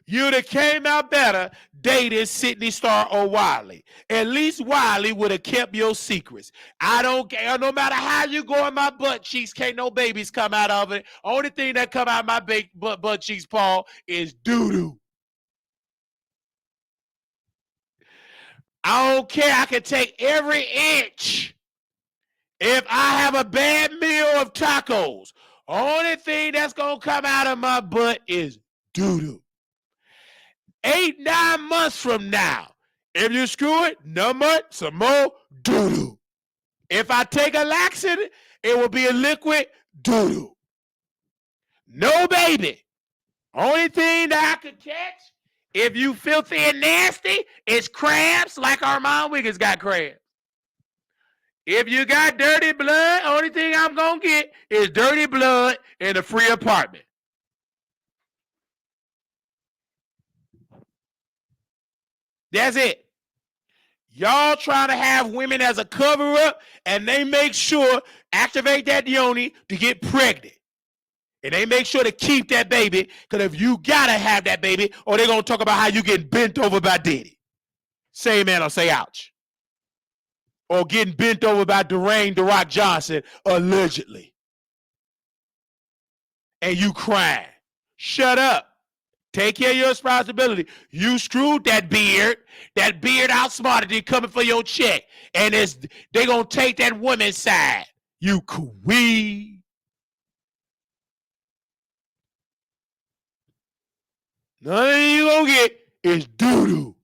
You'd have came out better dating Sydney Star or Wiley. At least Wiley would have kept your secrets. I don't care. No matter how you go in my butt cheeks, can't no babies come out of it. Only thing that come out of my butt cheeks, Paul, is doo-doo. I don't care. I can take every inch. If I have a bad meal of tacos, only thing that's going to come out of my butt is doo-doo. 8, 9 months from now, if you screw it, some more doo-doo. If I take a laxative, it will be a liquid doo-doo. No baby. Only thing that I could catch, if you filthy and nasty, is crabs like Armand Wiggins got crabs. If you got dirty blood, only thing I'm going to get is dirty blood in a free apartment. That's it. Y'all trying to have women as a cover-up, and they make sure, activate that yoni to get pregnant. And they make sure to keep that baby, because if you got to have that baby, or they're going to talk about how you getting bent over by Diddy. Say amen or say ouch. Or getting bent over by Dwayne The Rock Johnson, allegedly. And you crying. Shut up. Take care of your responsibility. You screwed that beard. That beard outsmarted you coming for your check. And they going to take that woman's side. You queen. Nothing you going to get is doo-doo.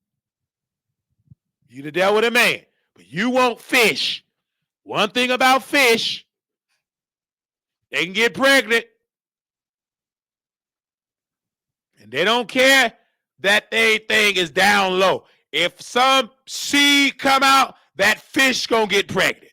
You the devil with a man. But you want fish. One thing about fish, they can get pregnant. And they don't care that thing is down low. If some seed come out, that fish gonna get pregnant.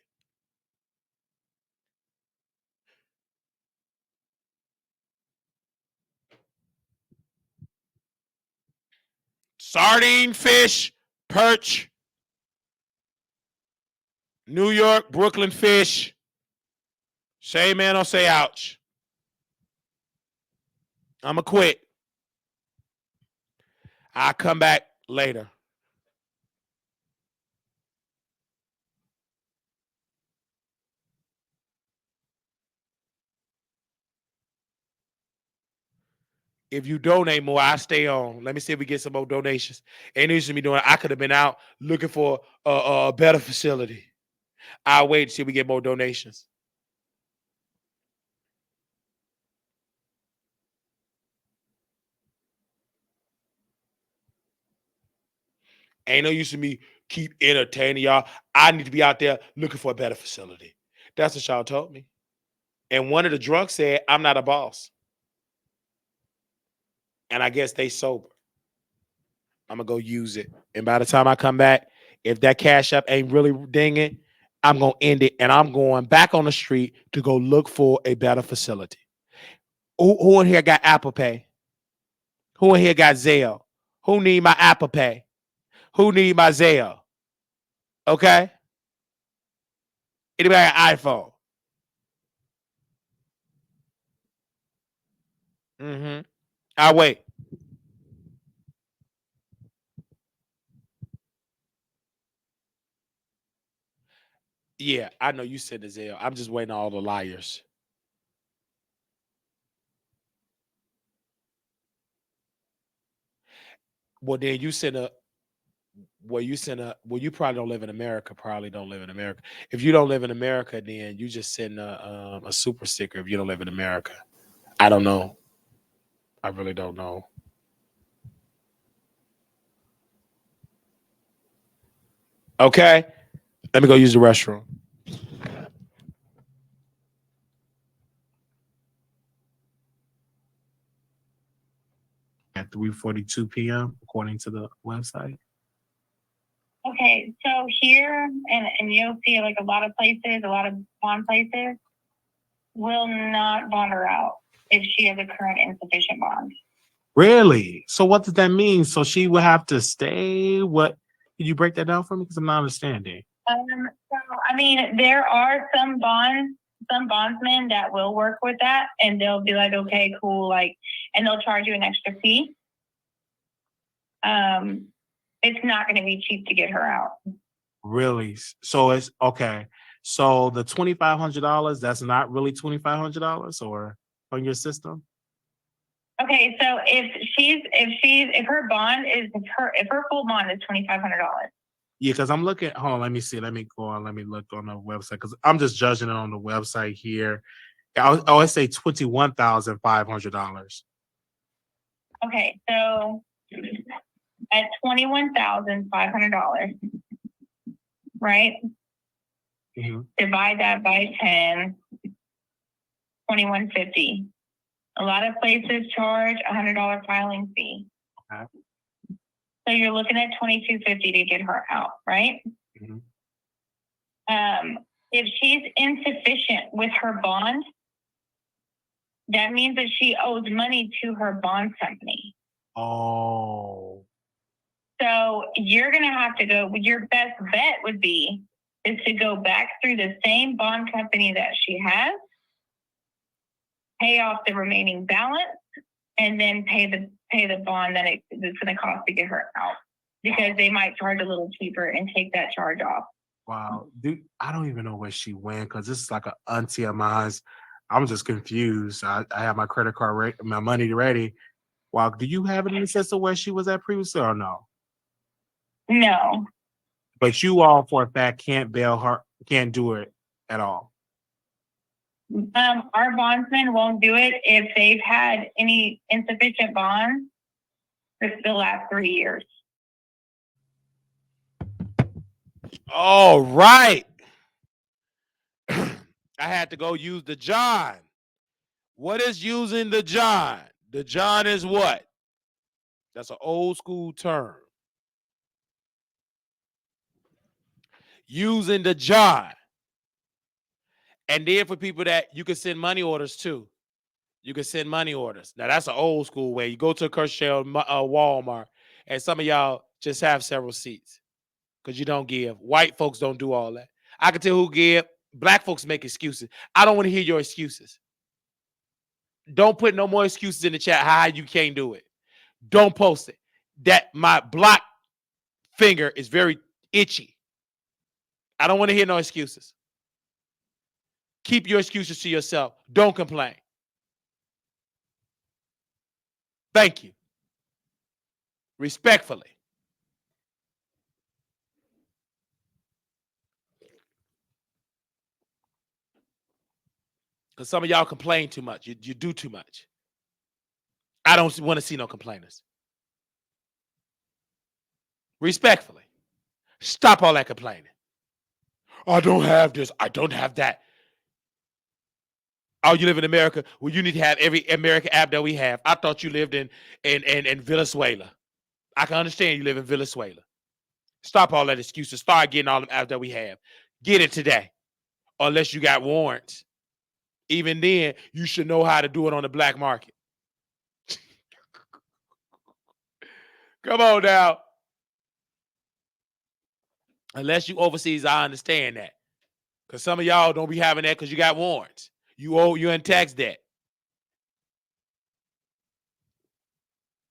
Sardine, fish, perch, New York, Brooklyn fish. Say amen or say ouch. I'ma quit. I'll come back later. If you donate more, I stay on. Let me see if we get some more donations. Ain't used to me doing. I could have been out looking for a better facility. I'll wait to see if we get more donations. Ain't no use to me keep entertaining y'all. I need to be out there looking for a better facility. That's what y'all told me. And one of the drunks said, I'm not a boss. And I guess they sober. I'm going to go use it. And by the time I come back, if that cash up ain't really dinging, I'm going to end it, and I'm going back on the street to go look for a better facility. Who in here got Apple Pay? Who in here got Zelle? Who need my Apple Pay? Who need my Zelle? Okay? Anybody got an iPhone? Mm-hmm. I'll wait. Yeah, I know you said the Zelle. I'm just waiting on all the liars. Well, then you send a. Well, you probably don't live in America. Probably don't live in America. If you don't live in America, then you just send a super sticker. If you don't live in America, I don't know. I really don't know. Okay, let me go use the restroom. At 3:42 p.m. according to the website. Okay, so here, and you'll see like a lot of places, a lot of bond places will not bond her out if she has a current insufficient bond. Really? So what does that mean? So she would have to stay? What? Can you break that down for me? Because I'm not understanding. So I mean, there are some bondsmen that will work with that, and they'll be like, okay, cool, like, and they'll charge you an extra fee. It's not going to be cheap to get her out. Really? So it's okay. So the $2,500, that's not really $2,500 or on your system? Okay, so if her bond is if her full bond is $2,500. Yeah, because I'm looking. Hold on, let me see. Let me go on. Let me look on the website because I'm just judging it on the website here. I always say $21,500. Okay, so at $21,500, right? Mm-hmm. Divide that by 10, $2,150. A lot of places charge $100 filing fee. Okay. So you're looking at $2,250 to get her out, right? Mm-hmm. If she's insufficient with her bond, that means that she owes money to her bond company. Oh. So you're going to have to go, your best bet would be is to go back through the same bond company that she has, pay off the remaining balance, and then pay the bond that it's going to cost to get her out, because they might charge a little cheaper and take that charge off. Wow. Dude, I don't even know where she went because this is like an auntie of mine. I'm just confused. I have my credit card, my money ready. Wow. Do you have it in the sense of where she was at previously or no? No. But you all for a fact can't bail her, can't do it at all. Our bondsmen won't do it if they've had any insufficient bonds for the last 3 years. All right. I had to go use the John. What is using the John? The John is what? That's an old school term. Using the John. And then for people that you can send money orders to. You can send money orders. Now that's an old school way. You go to a Kershaw Walmart, and some of y'all just have several seats because you don't give. White folks don't do all that. I can tell who give. Black folks make excuses. I don't want to hear your excuses. Don't put no more excuses in the chat how you can't do it. Don't post it. That my block finger is very itchy. I don't want to hear no excuses. Keep your excuses to yourself. Don't complain. Thank you. Respectfully. Because some of y'all complain too much. You do too much. I don't want to see no complainers. Respectfully. Stop all that complaining. I don't have this. I don't have that. Oh, you live in America? Well, you need to have every American app that we have. I thought you lived in Venezuela. I can understand you live in Venezuela. Stop all that excuses. Start getting all the apps that we have. Get it today. Unless you got warrants. Even then, you should know how to do it on the black market. Come on now. Unless you overseas, I understand that. Because some of y'all don't be having that because you got warrants. You're in tax debt.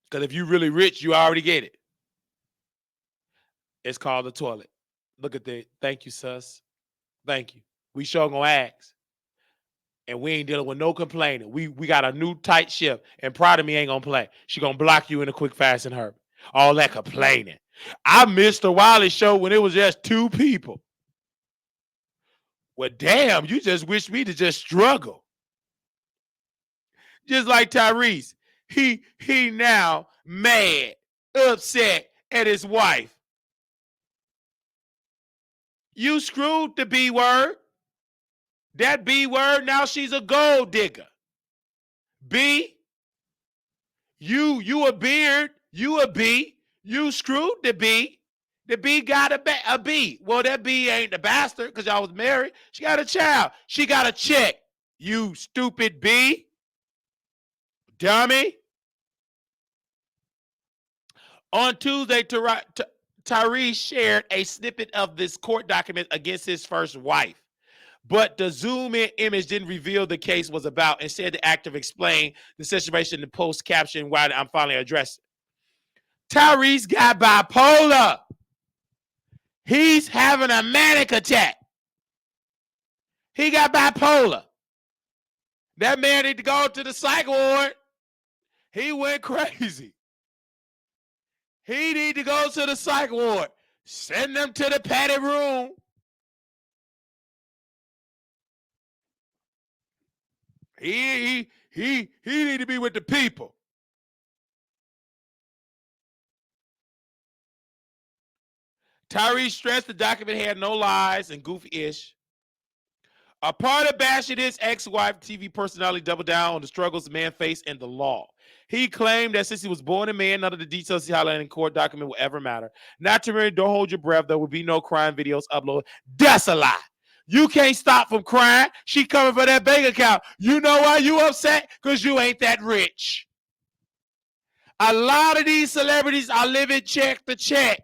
Because if you really rich, you already get it. It's called the toilet. Look at that. Thank you, sus. Thank you. We sure gonna ask. And we ain't dealing with no complaining. We got a new tight ship. And Pride of Me ain't gonna play. She gonna block you in a quick, fast, and hurry. All that complaining. I missed the Wiley Show when it was just 2 people. Well, damn, you just wish me to just struggle. Just like Tyrese. He now mad, upset at his wife. You screwed the B word. That B word, now she's a gold digger. B, you a beard, you a B. You screwed the B. The B got a B. Well, that B ain't the bastard because y'all was married. She got a child. She got a check. You stupid B. Dummy. On Tuesday, Tyrese shared a snippet of this court document against his first wife. But the zoom-in image didn't reveal the case was about. Instead, the actor explained the situation in the post caption why I'm finally addressing. Tyrese got bipolar. He's having a manic attack. He got bipolar. That man need to go to the psych ward. He went crazy. He need to go to the psych ward. Send them to the padded room. He need to be with the people. Tyrese stressed the document had no lies and goofy-ish. A part of bashing his ex-wife, TV personality doubled down on the struggles the man faced in the law. He claimed that since he was born a man, none of the details he highlighted in court document will ever matter. Not to really, don't hold your breath. There will be no crime videos uploaded. That's a lie. You can't stop from crying. She coming for that bank account. You know why you upset? Because you ain't that rich. A lot of these celebrities are living check to check.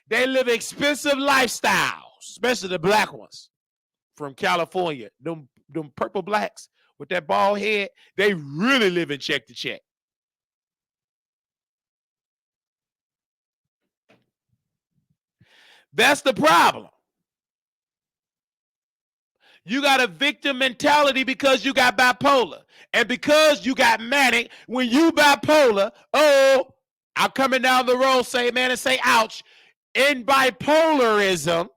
They live expensive lifestyles, especially the black ones from California. Them purple blacks with that bald head, they really live in check to check. That's the problem. You got a victim mentality because you got bipolar. And because you got manic, when you bipolar, oh, I'm coming down the road, say man, and say ouch. In bipolarism,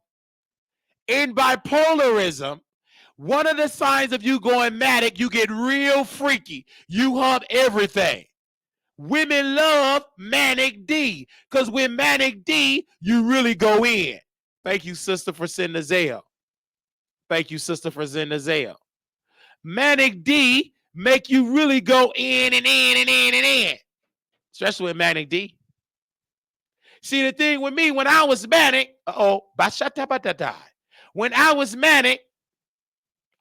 one of the signs of you going manic, you get real freaky. You hump everything. Women love Manic D because with Manic D, you really go in. Thank you, sister, for sending the Zelle. Thank you, sister, for sending the Zelle. Manic D make you really go in and in and in and in, especially with Manic D. See, the thing with me, when I was manic, when I was manic,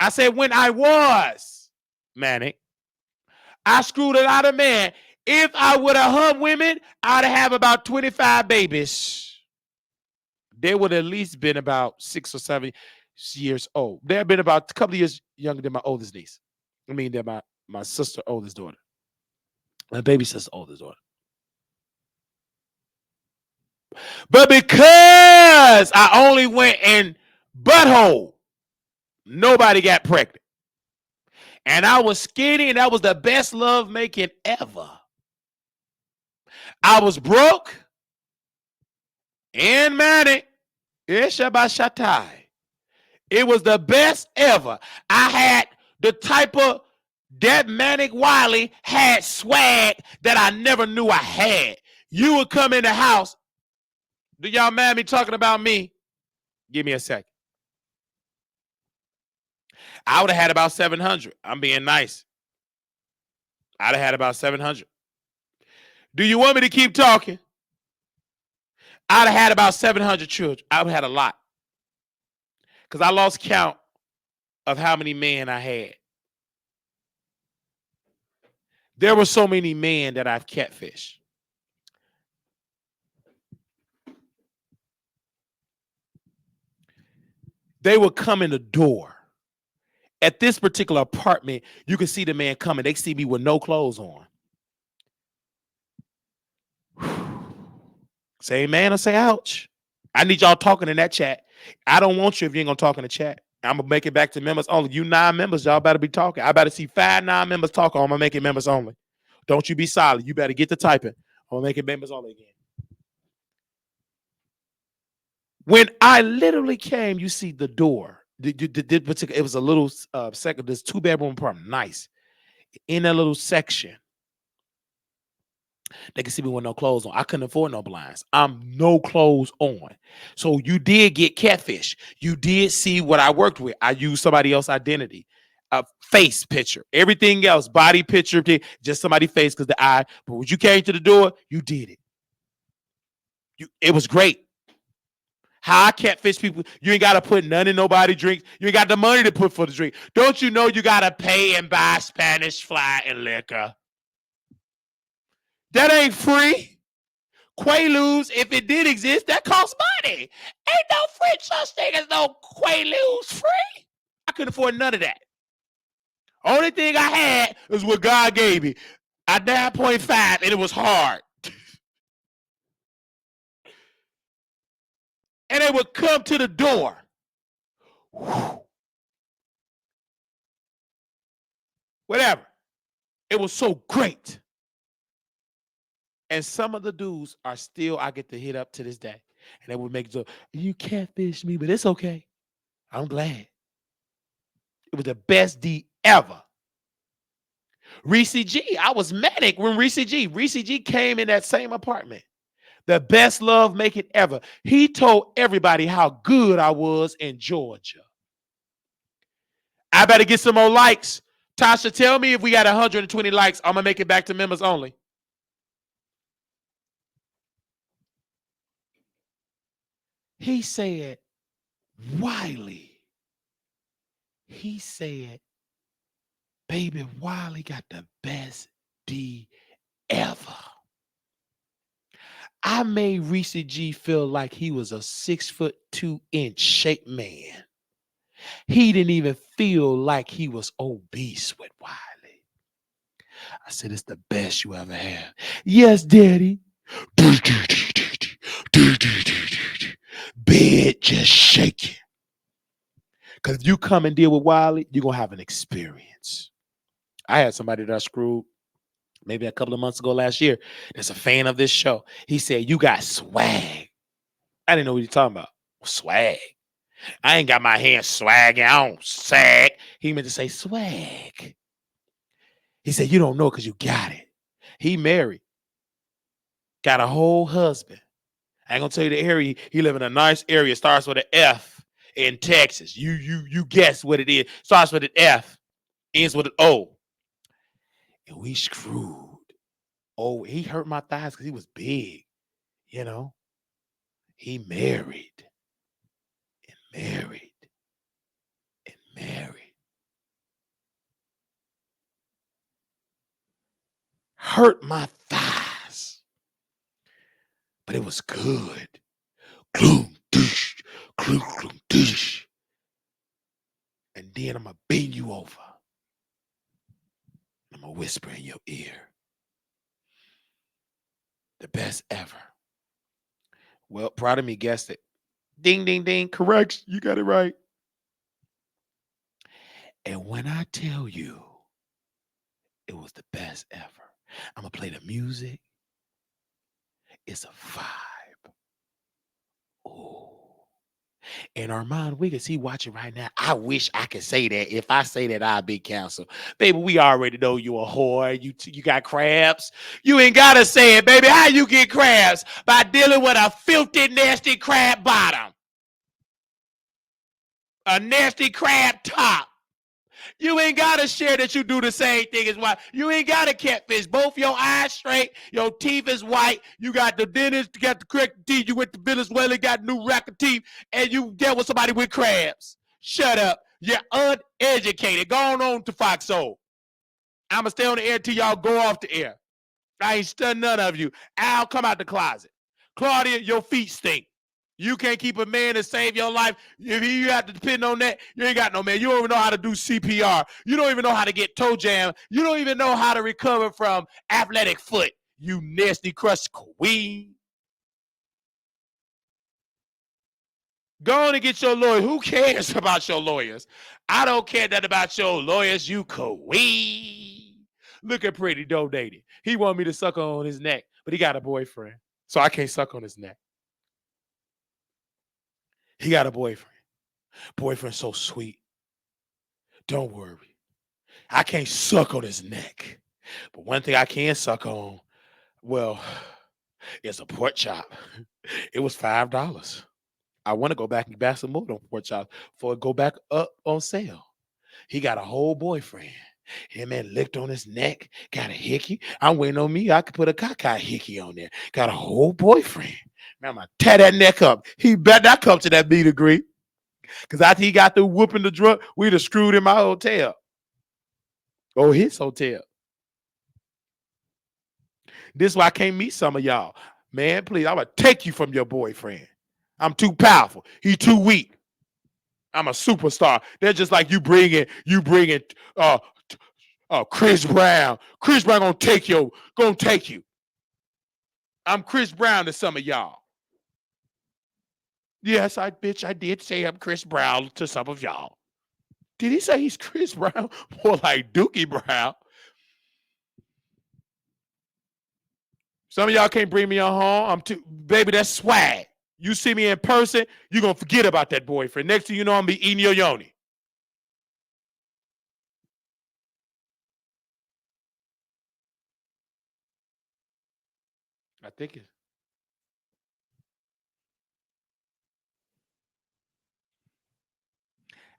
I said when I was manic, I screwed a lot of men. If I would have humped women, I'd have about 25 babies. They would have at least been about 6 or 7 years old. They've been about a couple of years younger than my oldest niece. I mean, they're my sister's oldest daughter. My baby sister's oldest daughter. But because I only went in butthole, nobody got pregnant. And I was skinny, and that was the best love making ever. I was broke and manic. It was the best ever. I had the type of that manic Wiley had swag that I never knew I had. You would come in the house. Do y'all mind me talking about me? Give me a second. I would have had about 700. I'm being nice. I'd have had about 700. Do you want me to keep talking? I'd have had about 700 children. I would have had a lot. because I lost count of how many men I had. There were so many men that I've catfished. They would come in the door. At this particular apartment, you can see the man coming. They see me with no clothes on. Say amen or say ouch. I need y'all talking in that chat. I don't want you if you ain't gonna talk in the chat. I'm gonna make it back to members only. You 9 members, y'all better be talking. I better see 5 9 members talking. I'm gonna make it members only. Don't you be silent. You better get to typing. I'm gonna make it members only again. When I literally came, you see the door. It was a little second. This 2-bedroom apartment, nice. In a little section, they can see me with no clothes on. I couldn't afford no blinds. I'm no clothes on. So you did get catfish. You did see what I worked with. I used somebody else's identity, a face picture, everything else, body picture, just somebody's face because the eye. But when you came to the door, you did it. It was great. How I catfish people, you ain't got to put none in nobody drinks. You ain't got the money to put for the drink. Don't you know you got to pay and buy Spanish fly and liquor? That ain't free. Quaaludes, if it did exist, that costs money. Ain't no free such thing as no Quaaludes free. I couldn't afford none of that. Only thing I had was what God gave me. I 9.5 and it was hard. And they would come to the door. Whatever. It was so great. And some of the dudes are still, I get to hit up to this day. And they would make it so, you catfish me, but it's okay. I'm glad. It was the best D ever. Reese G, I was manic when Reese G came in that same apartment. The best love making ever. He told everybody how good I was in Georgia. I better get some more likes. Tasha, tell me if we got 120 likes, I'm going to make it back to members only. He said, Wiley. He said, baby, Wiley got the best D ever. I made Reese G feel like he was a 6'2" shape man. He didn't even feel like he was obese with Wiley. I said, it's the best you ever had. Yes, daddy. Bed just shaking. Because if you come and deal with Wiley, you're going to have an experience. I had somebody that I screwed maybe a couple of months ago last year. That's a fan of this show. He said, you got swag. I didn't know what you're talking about. Swag. I ain't got my hands swagging. I don't sag. He meant to say swag. He said, you don't know because you got it. He married. Got a whole husband. I ain't gonna tell you the area. He live in a nice area. Starts with an F in Texas. You guess what it is. Starts with an F. Ends with an O. And we screwed. Oh, he hurt my thighs because he was big. You know. He married. And married. And married. Hurt my thighs. But it was good. Gloom, dish, gloom, gloom, dish. And then I'm going to bend you over. I'm going to whisper in your ear. The best ever. Well, proud of me guessed it. Ding, ding, ding. Correct. You got it right. And when I tell you it was the best ever, I'm going to play the music. It's a vibe. Oh. And Armand Wiggins, he watching right now. I wish I could say that. If I say that, I'll be canceled. Baby, we already know you a whore. You got crabs. You ain't got to say it, baby. How you get crabs? By dealing with a filthy, nasty crab bottom. A nasty crab top. You ain't got to share that you do the same thing as well. You ain't got to catfish. Both your eyes straight. Your teeth is white. You got the dentist. You got the correct teeth. You went to Venezuela, got new rack of teeth. And you dealt with somebody with crabs. Shut up. You're uneducated. Go on to Foxhole. I'm going to stay on the air till y'all go off the air. I ain't studying none of you. Al, come out the closet. Claudia, your feet stink. You can't keep a man to save your life. If you have to depend on that, you ain't got no man. You don't even know how to do CPR. You don't even know how to get toe jam. You don't even know how to recover from athletic foot. You nasty crust queen. Go on and get your lawyer. Who cares about your lawyers? I don't care that about your lawyers, you queen. Look at Pretty donated. He want me to suck on his neck, but he got a boyfriend. So I can't suck on his neck. He got a boyfriend. Boyfriend's so sweet. Don't worry. I can't suck on his neck. But one thing I can suck on, well, is a pork chop. It was $5. I want to go back and buy some more pork chops before it go back up on sale. He got a whole boyfriend. Him man licked on his neck, got a hickey. I'm waiting on me. I could put a cockeyed hickey on there. Got a whole boyfriend. Man, I'm going to tear that neck up. He better not come to that meet and greet. Because after he got through whooping the drunk, we'd have screwed in my hotel. Or his hotel. This is why I can't meet some of y'all. Man, please, I'm going to take you from your boyfriend. I'm too powerful. He too weak. I'm a superstar. They're just like you bringing Chris Brown. Chris Brown gonna take you. I'm Chris Brown to some of y'all. Yes, I did say I'm Chris Brown to some of y'all. Did he say he's Chris Brown? More like Dookie Brown. Some of y'all can't bring me on home. Baby, that's swag. You see me in person, you're gonna forget about that boyfriend. Next thing you know, I'm gonna be eating your yoni. I think it.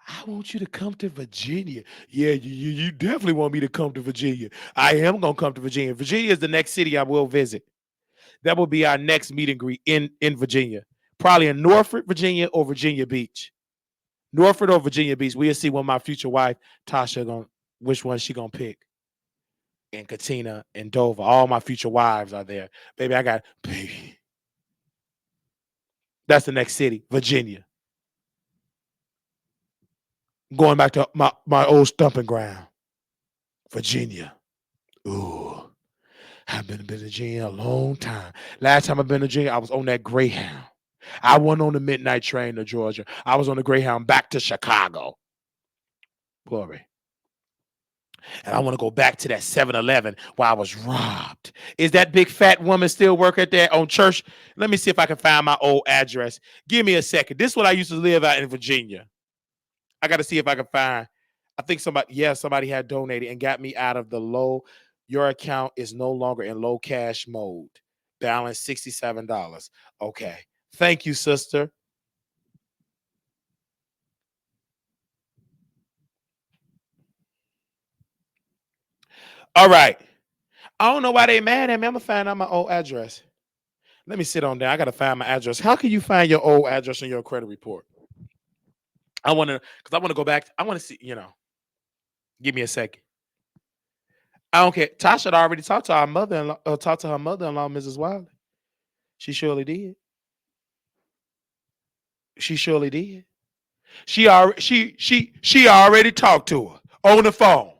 I want you to come to Virginia. Yeah, you definitely want me to come to Virginia. I am going to come to Virginia. Virginia is the next city I will visit. That will be our next meet and greet in Virginia. Probably in Norfolk, Virginia, or Virginia Beach. Norfolk or Virginia Beach. We'll see when my future wife, Tasha, which one she going to pick. And Katina and Dover. All my future wives are there. Baby, baby. That's the next city, Virginia. Going back to my old stomping ground, Virginia. Ooh, I've been to Virginia a long time. Last time I've been to Virginia, I was on that Greyhound. I wasn't on the midnight train to Georgia. I was on the Greyhound back to Chicago. Glory. And I want to go back to that 7-Eleven where I was robbed. Is that big fat woman still working there on Church? Let me see if I can find my old address. Give me a second. This is what I used to live out in Virginia. I got to see if I can find. I think somebody had donated and got me out of the low. Your account is no longer in low cash mode. Balance $67. Okay. Thank you, sister. All right. I don't know why they mad at me. I'm going to find out my old address. Let me sit on there. I got to find my address. How can you find your old address in your credit report? I want to, because I want to go back. I want to see, give me a second. I don't care. Tasha had already talked to her mother-in-law, Mrs. Wiley. She surely did. She surely did. She already talked to her on the phone.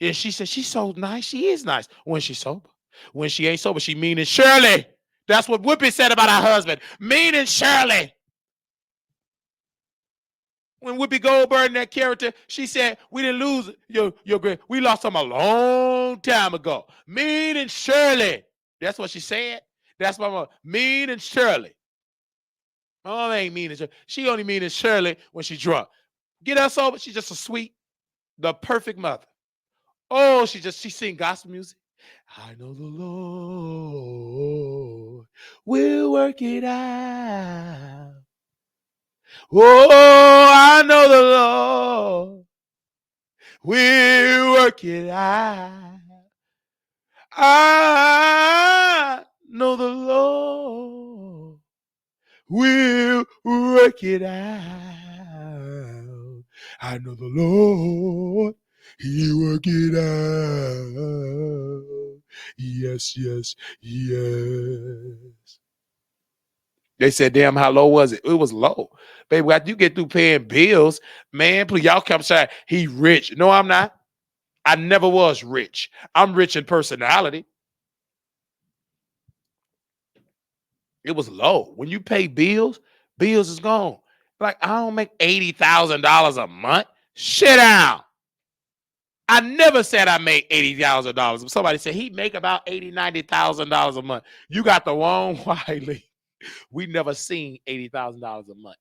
And she said she's so nice. She is nice when she's sober. When she ain't sober, she mean and Shirley. That's what Whoopi said about her husband. Mean and Shirley. When Whoopi Goldberg, that character, she said, we didn't lose your great. We lost him a long time ago. Mean and Shirley. That's what she said. That's my mom. Mean and Shirley. My mom ain't mean and Shirley. She only mean and Shirley when she's drunk. Get her sober, she's just a sweet, the perfect mother. Oh, she sing gospel music. I know the Lord will work it out. Oh, I know the Lord will work it out. I know the Lord will work it out. I know the Lord, he work it out. Yes, yes, yes. They said, damn, how low was it? It was low. Baby, after you get through paying bills, man, please, y'all come say, he rich. No, I'm not. I never was rich. I'm rich in personality. It was low. When you pay bills, bills is gone. Like, I don't make $80,000 a month. Shit down. I never said I made $80,000. Somebody said he make about $80,000, $90,000 a month. You got the wrong Wiley. We never seen $80,000 a month,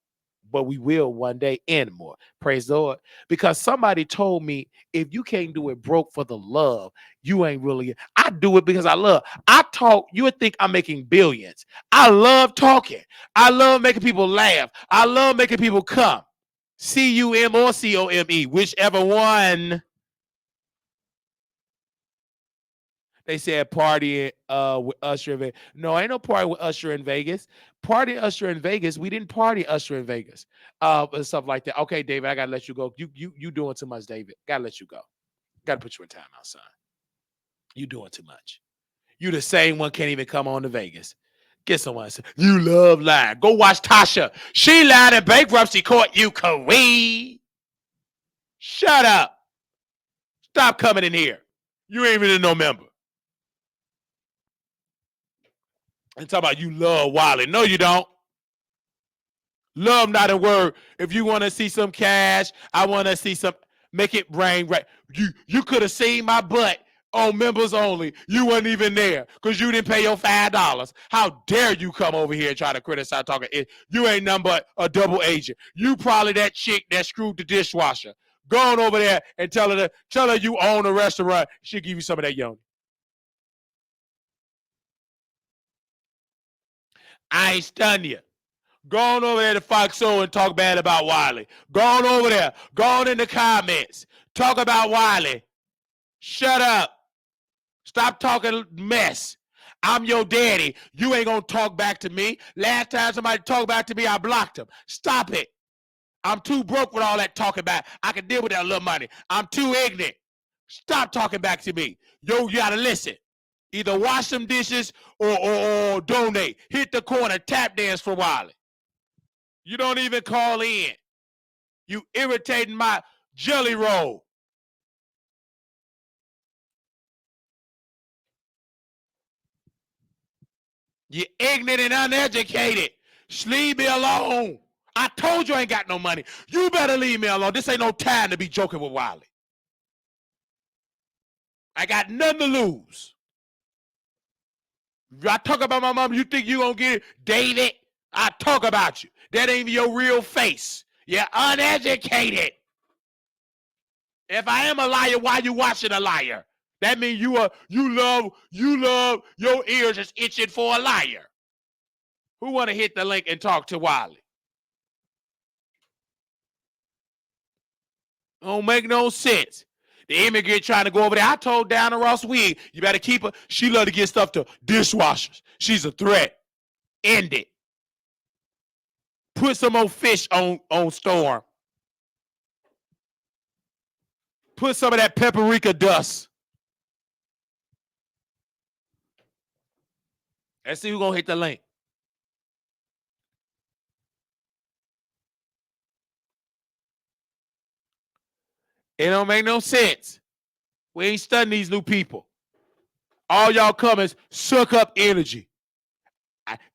but we will one day and more. Praise the Lord. Because somebody told me, if you can't do it broke for the love, you ain't really. I do it because I love. I talk. You would think I'm making billions. I love talking. I love making people laugh. I love making people come. C-U-M or C-O-M-E, whichever one. They said party with Usher in Vegas. No, ain't no party with Usher in Vegas. Party Usher in Vegas. We didn't party Usher in Vegas. And stuff like that. Okay, David, I gotta let you go. You doing too much, David. Gotta let you go. Gotta put you in timeout, son. You doing too much. You the same one can't even come on to Vegas. Get someone to say, you love lying. Go watch Tasha. She lied in bankruptcy court, you queen. Shut up. Stop coming in here. You ain't even no member. And talk about you love Wiley. No, you don't. Love not a word. If you want to see some cash, I want to see some, make it rain right. You could have seen my butt on members only. You wasn't even there because you didn't pay your $5. How dare you come over here and try to criticize talking? You ain't nothing but a double agent. You probably that chick that screwed the dishwasher. Go on over there and tell her you own a restaurant. She'll give you some of that yoni. I ain't stunned you. Go on over there to Fox Soul and talk bad about Wiley. Go on over there. Go on in the comments. Talk about Wiley. Shut up. Stop talking mess. I'm your daddy. You ain't gonna talk back to me. Last time somebody talked back to me, I blocked them. Stop it. I'm too broke with all that talking back. I can deal with that little money. I'm too ignorant. Stop talking back to me. Yo, you gotta listen. Either wash some dishes or donate. Hit the corner, tap dance for Wiley. You don't even call in. You irritating my jelly roll. You're ignorant and uneducated. Leave me alone. I told you I ain't got no money. You better leave me alone. This ain't no time to be joking with Wiley. I got nothing to lose. I talk about my mom, you think you gonna get it? David, I talk about you. That ain't your real face. You're uneducated. If I am a liar, why you watching a liar? That means you love your ears is itching for a liar. Who want to hit the link and talk to Wiley? Don't make no sense. The immigrant trying to go over there. I told Diana Ross Wig, you better keep her. She love to get stuff to dishwashers. She's a threat. End it. Put some more fish on Storm. Put some of that paprika dust. Let's see who's gonna hit the link. It don't make no sense. We ain't studying these new people. All y'all comers suck up energy.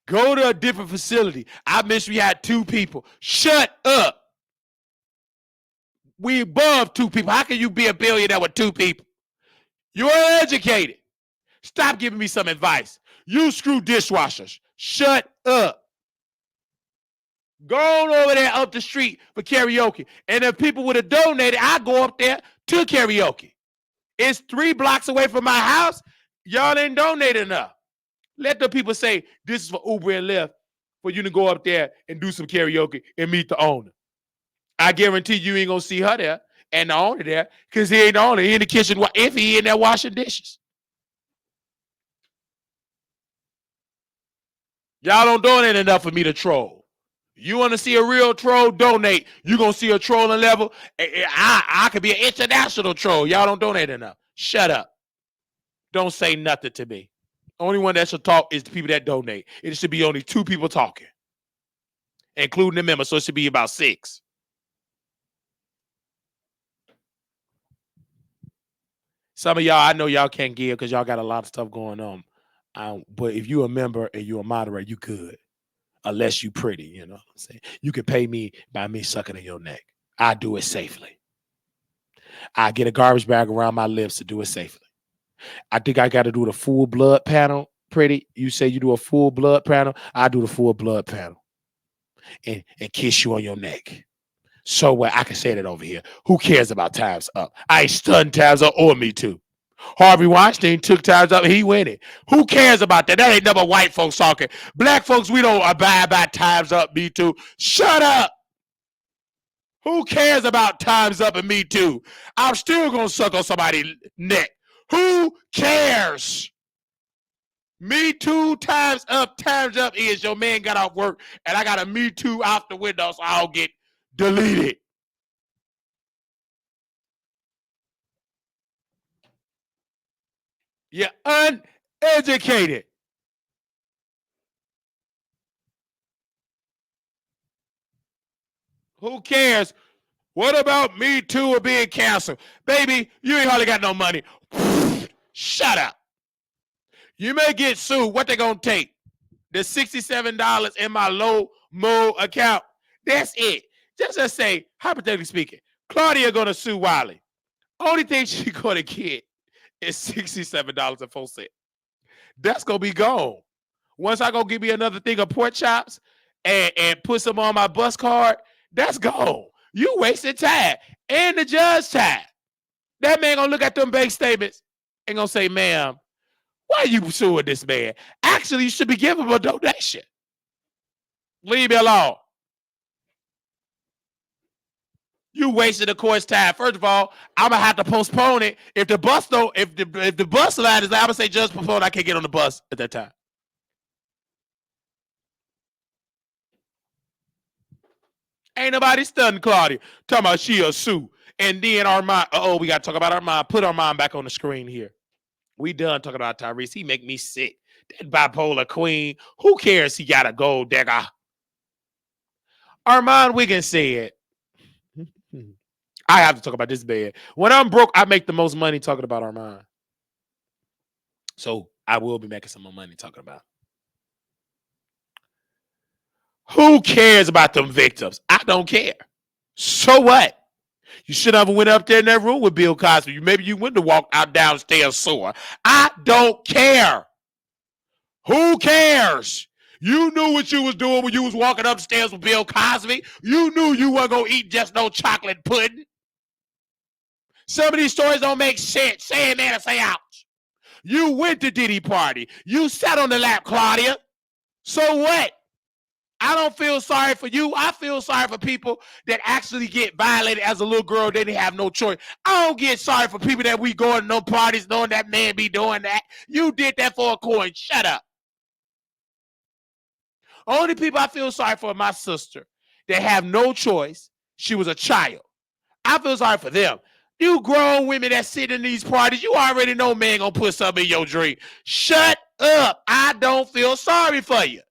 Go to a different facility. I mentioned we had 2 people. Shut up. We above 2 people. How can you be a billionaire with 2 people? You're uneducated. Stop giving me some advice. You screw dishwashers. Shut up. Go on over there up the street for karaoke. And if people would have donated, I go up there to karaoke. It's 3 blocks away from my house. Y'all didn't donate enough. Let the people say this is for Uber and Lyft for you to go up there and do some karaoke and meet the owner. I guarantee you ain't gonna see her there and the owner there because he ain't the owner. He in the kitchen if he in there washing dishes. Y'all don't donate enough for me to troll. You want to see a real troll? Donate. You gonna see a trolling level? I could be an international troll. Y'all don't donate enough. Shut up. Don't say nothing to me. Only one that should talk is the people that donate. It should be only 2 people talking, including the members. So it should be about 6. Some of y'all, I know y'all can't give because y'all got a lot of stuff going on. But if you a member and you a moderator, you could. Unless you pretty, you know what I'm saying? You can pay me by me sucking in your neck. I do it safely. I get a garbage bag around my lips to do it safely. I think I got to do the full blood panel, pretty. You say you do a full blood panel. I do the full blood panel and kiss you on your neck. So what? I can say that over here. Who cares about Time's Up? I ain't stunned Time's Up or Me Too. Harvey Weinstein took Time's Up. He win it. Who cares about that? That ain't never white folks talking. Black folks, we don't abide by Time's Up, Me Too. Shut up. Who cares about Time's Up and Me Too? I'm still going to suck on somebody's neck. Who cares? Me Too, Time's Up is your man got off work and I got a Me Too out the window so I'll get deleted. You're uneducated. Who cares? What about Me Too or being canceled? Baby, you ain't hardly got no money. Shut up. You may get sued. What they gonna take? The $67 in my low mo account. That's it. Just say, hypothetically speaking, Claudia gonna sue Wiley. Only thing she gonna get is $67.04. That's gonna be gone. Once I go give me another thing of pork chops and put some on my bus card, that's gone. You wasted time and the judge time. That man gonna look at them bank statements and gonna say, ma'am, why are you suing this man? Actually, you should be giving him a donation. Leave me alone. You wasted the court's time. First of all, I'm gonna have to postpone it. If the bus don't, if the bus line is, I'm gonna say just postpone. I can't get on the bus at that time. Ain't nobody stunned Claudia. Talking about she a sue. And then Armand, we got to talk about Armand. Put Armand back on the screen here. We done talking about Tyrese. He make me sick. That bipolar queen. Who cares he got a gold digger? Armand Wiggins said, I have to talk about this man. When I'm broke, I make the most money talking about Armand. So I will be making some more money talking about. Who cares about them victims? I don't care. So what? You should have went up there in that room with Bill Cosby. Maybe you went to walk out downstairs sore. I don't care. Who cares? You knew what you was doing when you was walking upstairs with Bill Cosby. You knew you weren't going to eat just no chocolate pudding. Some of these stories don't make sense. Say amen or say ouch. You went to Diddy party. You sat on the lap, Claudia. So what? I don't feel sorry for you. I feel sorry for people that actually get violated as a little girl. They didn't have no choice. I don't get sorry for people that we going to no parties knowing that man be doing that. You did that for a coin. Shut up. Only people I feel sorry for are my sister. They have no choice. She was a child. I feel sorry for them. You grown women that sit in these parties, you already know man gonna put something in your drink. Shut up. I don't feel sorry for you.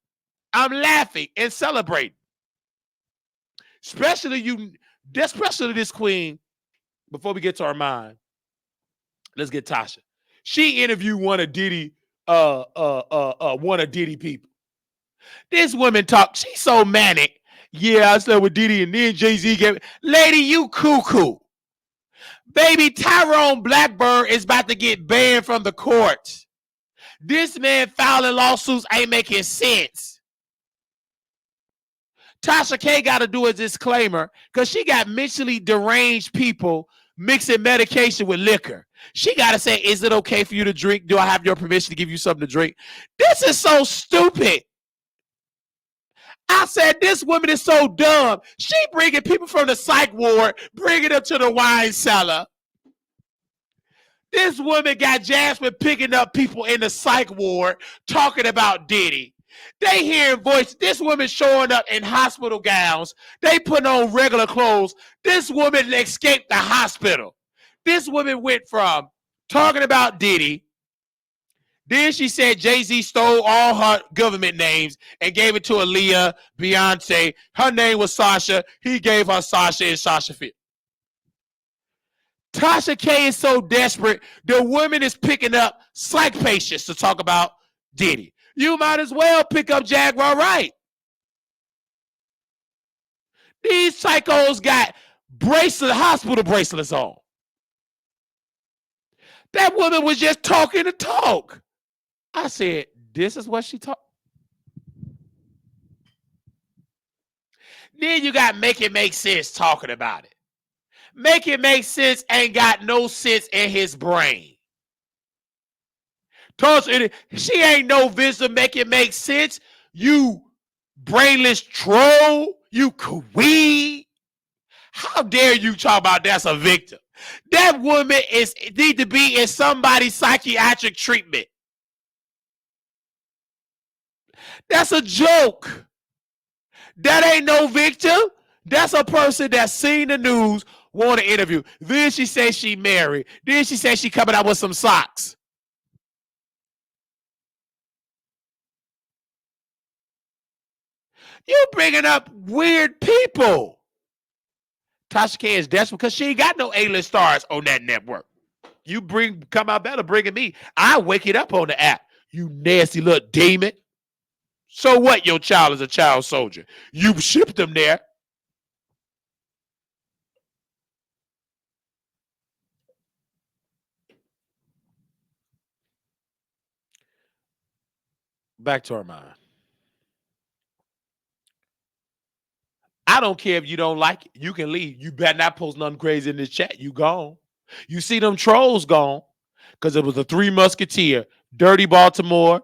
I'm laughing and celebrating. Especially this queen. Before we get to our mind, let's get Tasha. She interviewed one of Diddy people. This woman talk, she's so manic. Yeah, I slept with Diddy and then Jay-Z gave it. Lady, you cuckoo. Baby, Tyrone Blackburn is about to get banned from the courts. This man filing lawsuits ain't making sense. Tasha K got to do a disclaimer because she got mentally deranged people mixing medication with liquor. She got to say, is it okay for you to drink? Do I have your permission to give you something to drink? This is so stupid. I said, this woman is so dumb. She bringing people from the psych ward, bringing them to the wine cellar. This woman got Jasmine picking up people in the psych ward talking about Diddy. They hearing voices. This woman showing up in hospital gowns. They putting on regular clothes. This woman escaped the hospital. This woman went from talking about Diddy. Then she said Jay-Z stole all her government names and gave it to Aaliyah, Beyonce. Her name was Sasha. He gave her Sasha and Sasha Fierce. Tasha K is so desperate, the woman is picking up psych patients to talk about Diddy. You might as well pick up Jaguar Wright. These psychos got hospital bracelets on. That woman was just talking to talk. I said, this is what she talk. Then you got Make It Make Sense talking about it. Make It Make Sense ain't got no sense in his brain. She ain't no wisdom. Make It Make Sense. You brainless troll. You queen. How dare you talk about that's a victim? That woman need to be in somebody's psychiatric treatment. That's a joke. That ain't no victim. That's a person that's seen the news, want to interview. Then she says she married. Then she says she coming out with some socks. You bringing up weird people. Tasha K is desperate because she ain't got no A-list stars on that network. You come out better bringing me. I wake it up on the app. You nasty little demon. So what? Your child is a child soldier. You shipped them there. Back to our mind. I don't care if you don't like it. You can leave. You better not post nothing crazy in this chat. You gone. You see them trolls gone because it was the Three Musketeer, Dirty Baltimore,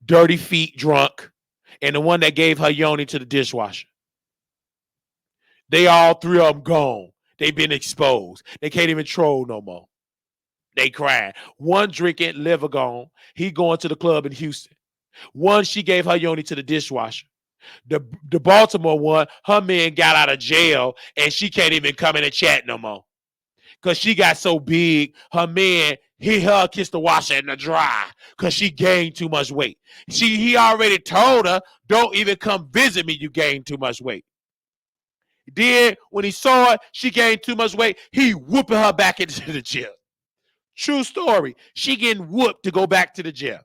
Dirty Feet Drunk, and the one that gave her yoni to the dishwasher. They all three of them gone. They been exposed. They can't even troll no more. They crying. One drinking, liver gone. He going to the club in Houston. One, she gave her yoni to the dishwasher. The Baltimore one, her man got out of jail and she can't even come in and chat no more. Because she got so big, her man, her kissed the washer in the dry because she gained too much weight. He already told her, don't even come visit me, you gained too much weight. Then when he saw it, she gained too much weight, he whooping her back into the gym. True story. She getting whooped to go back to the gym.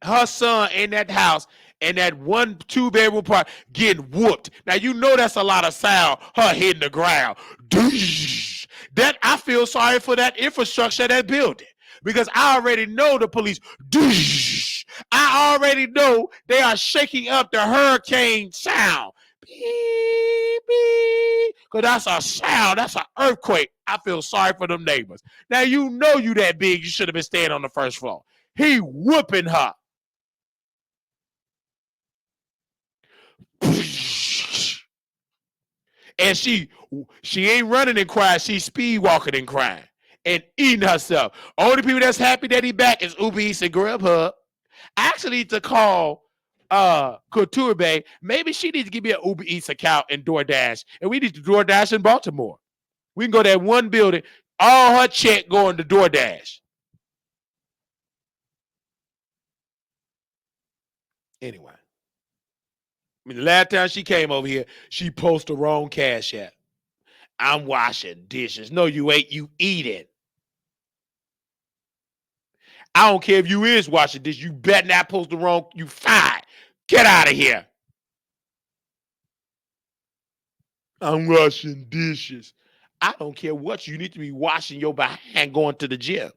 Her son in that house in that 1-2 bedroom part getting whooped. Now you know that's a lot of sound. Her hitting the ground. That I feel sorry for that infrastructure of that building because I already know the police. I already know they are shaking up the hurricane sound. Beep, beep. Because that's a sound. That's an earthquake. I feel sorry for them neighbors. Now you know you that big. You should have been staying on the first floor. He whooping her. And she ain't running and crying. She's speed walking and crying and eating herself. Only people that's happy that he back is Uber Eats and Grubhub. I actually need to call Couture Bay. Maybe she needs to give me an Uber Eats account and DoorDash. And we need to DoorDash in Baltimore. We can go to that one building. All her check going to DoorDash. Anyway. I mean, the last time she came over here, she posted the wrong Cash App. I'm washing dishes. No, you ain't. You eating. I don't care if you is washing dishes. You better not post the wrong. You fine. Get out of here. I'm washing dishes. I don't care what you need to be washing your behind going to the gym.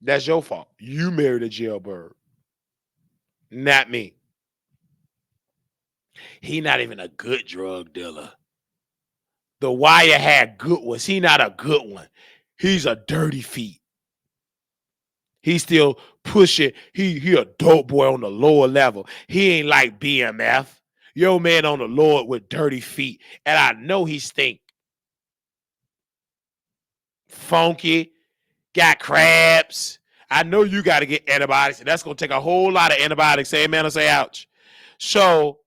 That's your fault. You married a jailbird. Not me. He not even a good drug dealer. The Wire had good ones. He not a good one. He's a dirty feet. He still pushing. He a dope boy on the lower level. He ain't like BMF. Yo man on the Lord with dirty feet. And I know he stink. Funky. Got crabs. I know you got to get antibiotics. And that's going to take a whole lot of antibiotics. Say amen or say ouch. So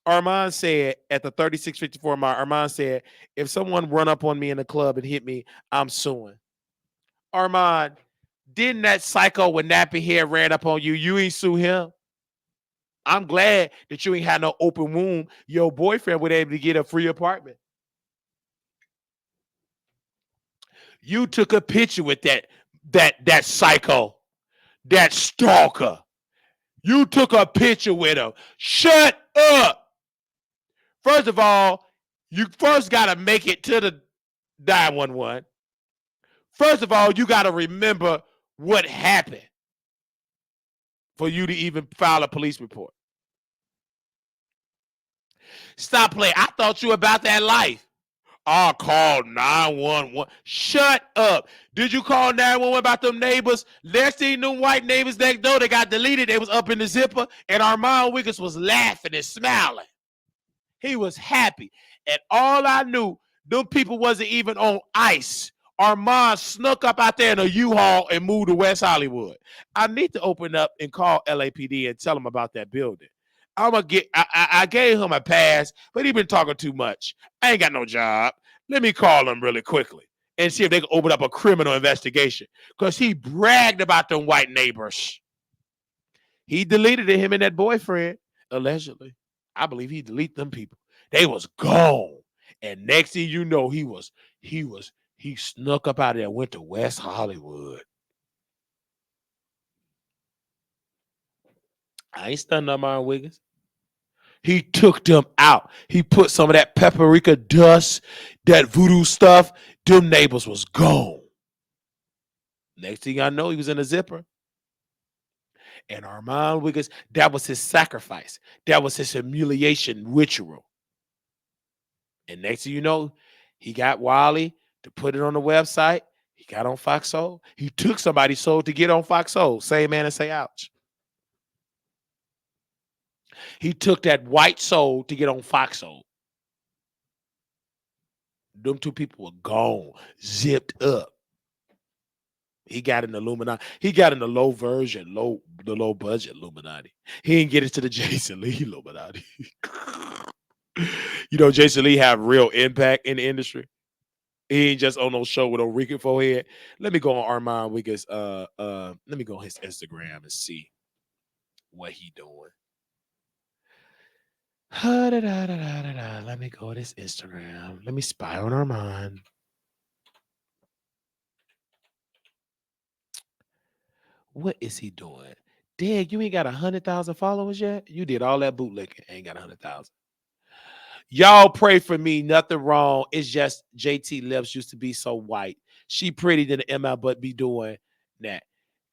Armand said at the 36:54 mark, Armand said, if someone run up on me in the club and hit me, I'm suing. Armand, didn't that psycho with nappy hair ran up on you? You ain't sue him. I'm glad that you ain't had no open wound. Your boyfriend was able to get a free apartment. You took a picture with that psycho, that stalker. You took a picture with him. Shut up. First of all, you first got to make it to the 911. First of all, you got to remember what happened for you to even file a police report. Stop playing. I thought you were about that life. I called 911. Shut up. Did you call 911 about them neighbors? Next thing you knew, white neighbors next door, they got deleted. They was up in the zipper, and Armand Wiggins was laughing and smiling. He was happy. And all I knew, them people wasn't even on ice. Armand snuck up out there in a U-Haul and moved to West Hollywood. I need to open up and call LAPD and tell them about that building. I gave him a pass, but he been talking too much. I ain't got no job. Let me call him really quickly and see if they can open up a criminal investigation. Because he bragged about them white neighbors. He deleted him and that boyfriend, allegedly. I believe he deleted them people. They was gone. And next thing you know, he snuck up out of there, went to West Hollywood. I ain't stunning on Myron Wiggins. He took them out. He put some of that paprika dust, that voodoo stuff. Them neighbors was gone. Next thing I know, he was in a zipper. And Armand Wiggins, that was his sacrifice. That was his humiliation ritual. And next thing you know, he got Wiley to put it on the website. He got on Fox Soul. He took somebody's soul to get on Fox Soul. Say amen and say ouch. He took that white soul to get on Fox Soul. Them two people were gone, zipped up. He got in the Illuminati. He got in the low version, the low budget Illuminati. He didn't get into the Jason Lee Illuminati. You know, Jason Lee have real impact in the industry. He ain't just on no show with a Rican forehead. Let me go on Armand Wiggins. Let me go on his Instagram and see what he doing. Let me go to his Instagram. Let me spy on Armand. What is he doing? Dang, you ain't got 100,000 followers yet? You did all that bootlicking. Ain't got 100,000. Y'all pray for me. Nothing wrong. It's just JT lips used to be so white. She pretty than the ML, but be doing that.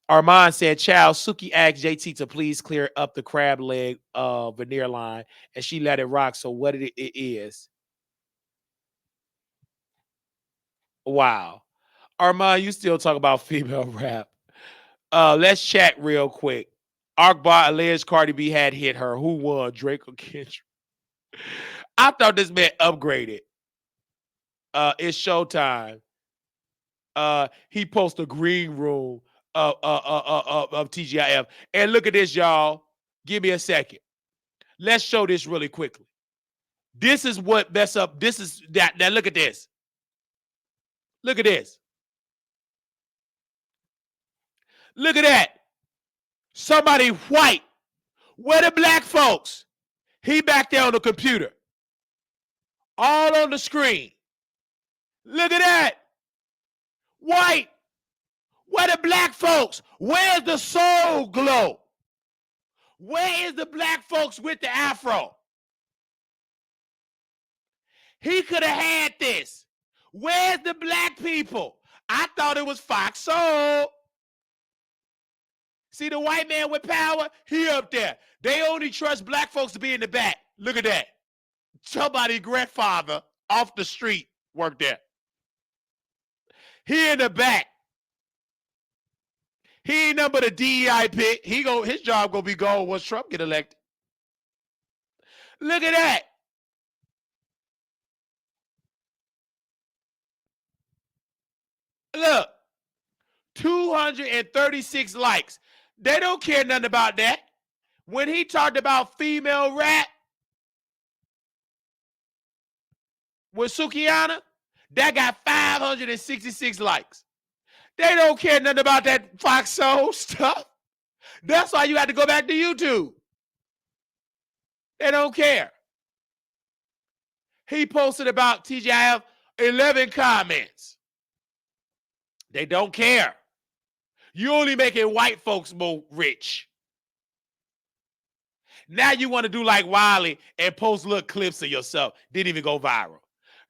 Armand said, child, Suki asked JT to please clear up the crab leg veneer line, and she let it rock. So what it is. Wow. Armand, you still talk about female rap. Let's chat real quick. Arkbar alleged Cardi B had hit her. Who won, Drake or Kendrick? I thought this man upgraded. It's showtime. He posted a green room of TGIF. And look at this, y'all. Give me a second. Let's show this really quickly. This is what mess up. This is that. Now look at this. Look at this. Look at that. Somebody white. Where the black folks? He back there on the computer. All on the screen. Look at that. White. Where the black folks? Where's the soul glow? Where is the black folks with the afro? He could have had this. Where's the black people? I thought it was Fox Soul. See the white man with power? He up there. They only trust black folks to be in the back. Look at that. Somebody grandfather off the street worked there. He in the back. He ain't number the DEI pick. His job gonna be gone once Trump get elected. Look at that. Look, 236 likes. They don't care nothing about that. When he talked about female rap with Sukiana, that got 566 likes. They don't care nothing about that Fox Soul stuff. That's why you had to go back to YouTube. They don't care. He posted about TGIF 11 comments. They don't care. You only making white folks more rich. Now you want to do like Wiley and post little clips of yourself. Didn't even go viral.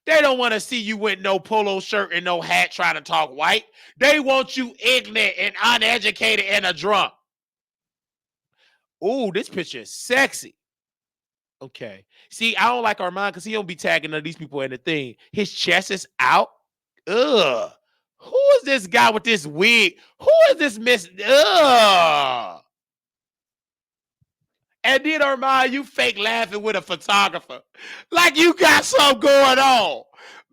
They don't want to see you with no polo shirt and no hat trying to talk white. They want you ignorant and uneducated and a drunk. Ooh, this picture is sexy. Okay. See, I don't like Armand because he don't be tagging none of these people in the thing. His chest is out. Ugh. Who is this guy with this wig? Who is this miss? Ugh. And then Armand, you fake laughing with a photographer. Like you got something going on.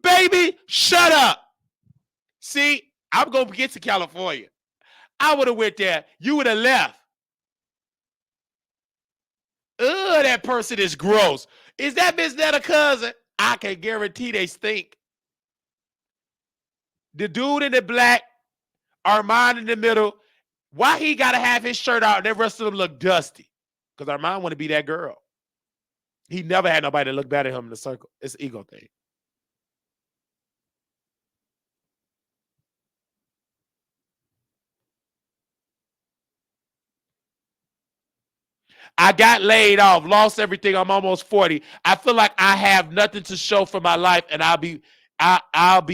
Baby, shut up. See, I'm going to get to California. I would have went there. You would have left. Ugh, that person is gross. Is that Miss Netta cousin? I can guarantee they stink. The dude in the black, Armand in the middle, why he got to have his shirt out and the rest of them look dusty? Because Armand want to be that girl. He never had nobody to look better than him in the circle. It's an ego thing. I got laid off, lost everything. I'm almost 40. I feel like I have nothing to show for my life, and I'll be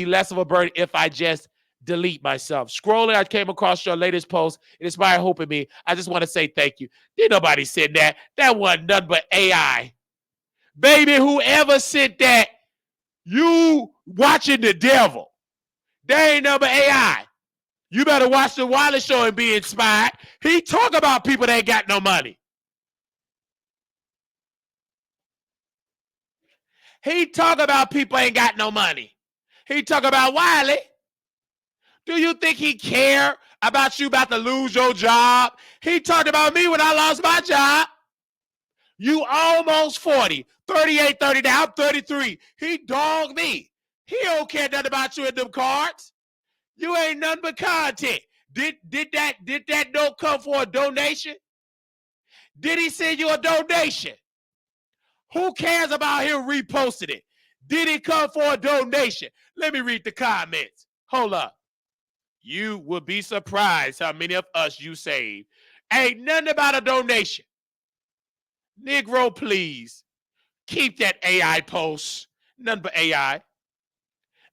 less of a burden if I just delete myself. Scrolling, I came across your latest post. It inspired hope in me. I just want to say thank you. Did nobody said that? That wasn't nothing but AI. Baby, whoever said that, you watching the devil. They ain't nothing but AI. You better watch the Wiley Show and be inspired. He talk about people that ain't got no money. He talk about people ain't got no money. He talk about Wiley. Do you think he care about you about to lose your job? He talked about me when I lost my job. You almost 40, 38, 30 now, I'm 33. He dogged me. He don't care nothing about you in them cards. You ain't nothing but content. Did that note come for a donation? Did he send you a donation? Who cares about him reposting it? Did it come for a donation? Let me read the comments. Hold up. You will be surprised how many of us you saved. Ain't nothing about a donation. Negro, please. Keep that AI post. Nothing but AI.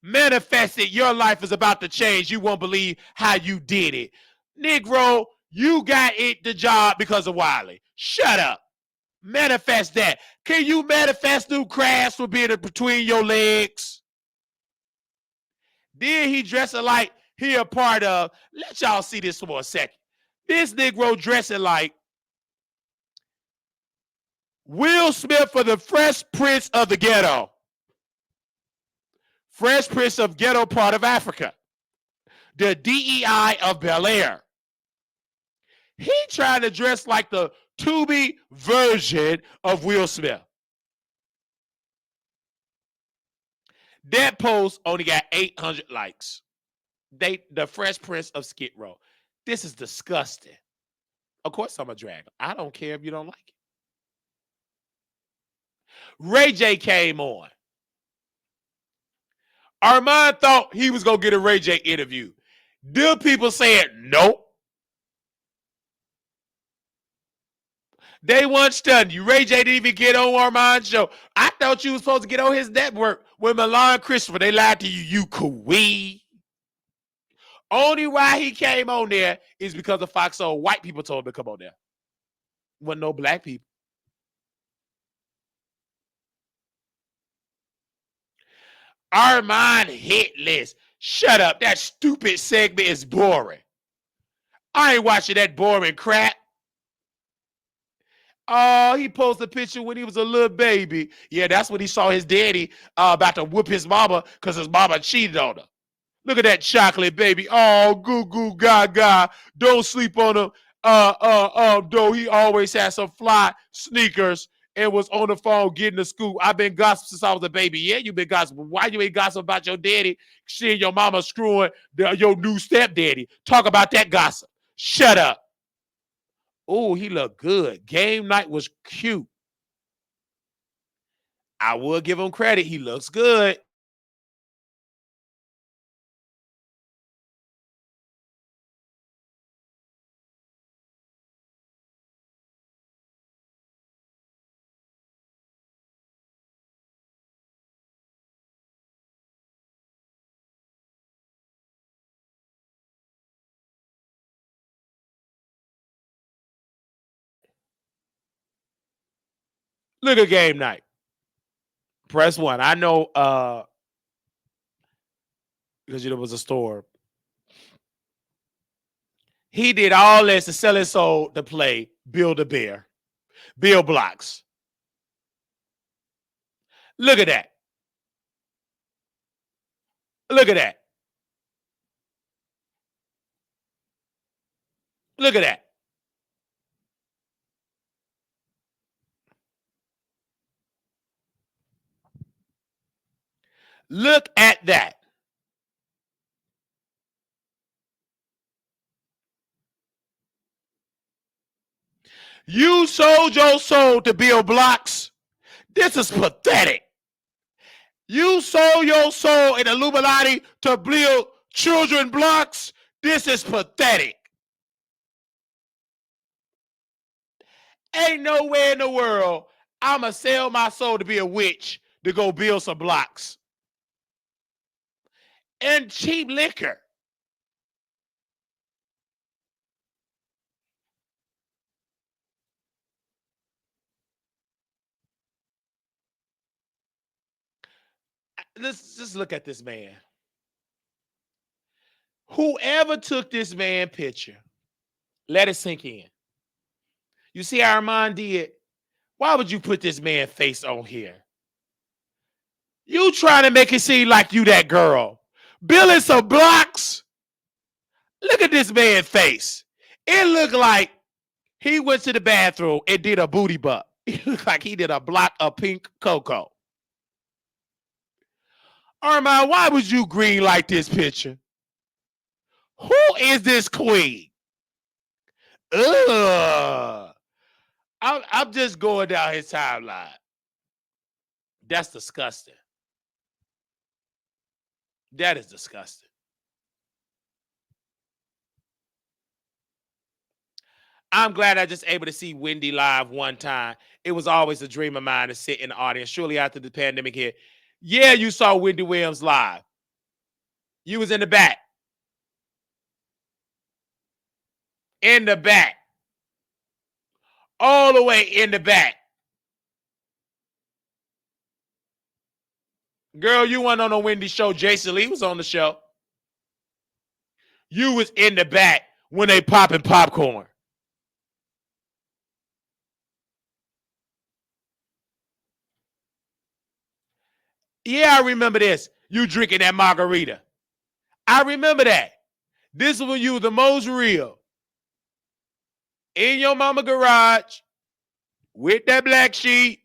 Manifest it. Your life is about to change. You won't believe how you did it. Negro, you got it the job because of Wiley. Shut up. Manifest that. Can you manifest new crafts for being between your legs? Then he dressing like he a part of. Let y'all see this for a second. This Negro dressing like Will Smith for the Fresh Prince of the Ghetto. Fresh Prince of Ghetto part of Africa. The DEI of Bel Air. He trying to dress like the Tubi version of Will Smith. That post only got 800 likes. The Fresh Prince of Skid Row. This is disgusting. Of course I'm a drag. I don't care if you don't like it. Ray J came on. Armand thought he was going to get a Ray J interview. Them people said nope. They weren't studying you. Ray J didn't even get on Armand's show. I thought you was supposed to get on his network with Milan Christopher. They lied to you. You queen. Only why he came on there is because of Fox Soul. White people told him to come on there. Wasn't no black people. Armand hit list. Shut up. That stupid segment is boring. I ain't watching that boring crap. Oh, he posted a picture when he was a little baby. Yeah, that's when he saw his daddy about to whoop his mama because his mama cheated on her. Look at that chocolate baby. Oh, goo goo gaga. Don't sleep on him. Though he always had some fly sneakers and was on the phone getting to school. I've been gossiping since I was a baby. Yeah, you been gossiping. Why you ain't gossiping about your daddy seeing your mama screwing your new stepdaddy? Talk about that gossip. Shut up. Oh, he looked good. Game night was cute. I will give him credit. He looks good. Look at game night. Press one. I know because it was a store. He did all this to sell his soul to play Build a Bear, Bill Blocks. Look at that. Look at that. Look at that. Look at that. You sold your soul to Bill Blocks. This is pathetic. You sold your soul in Illuminati to build children blocks. This is pathetic. Ain't nowhere in the world I'ma sell my soul to be a witch to go build some blocks. And cheap liquor. Let's just look at this man. Whoever took this man picture, let it sink in. You see how Armand did? Why would you put this man face on here? You trying to make it seem like you that girl. Building some blocks. Look at this man's face. It looked like he went to the bathroom and did a booty butt. It looked like he did a block of pink cocoa. Armand, why would you green like this picture? Who is this queen? Ugh. I'm just going down his timeline. That's disgusting. That is disgusting. I'm glad I just able to see Wendy live one time. It was always a dream of mine to sit in the audience. Surely after the pandemic hit, yeah, you saw Wendy Williams live. You was in the back. In the back. All the way in the back. Girl, you weren't on the Wendy show. Jason Lee was on the show. You was in the back when they popping popcorn. Yeah, I remember this. You drinking that margarita. I remember that. This is when you were the most real. In your mama garage with that black sheet.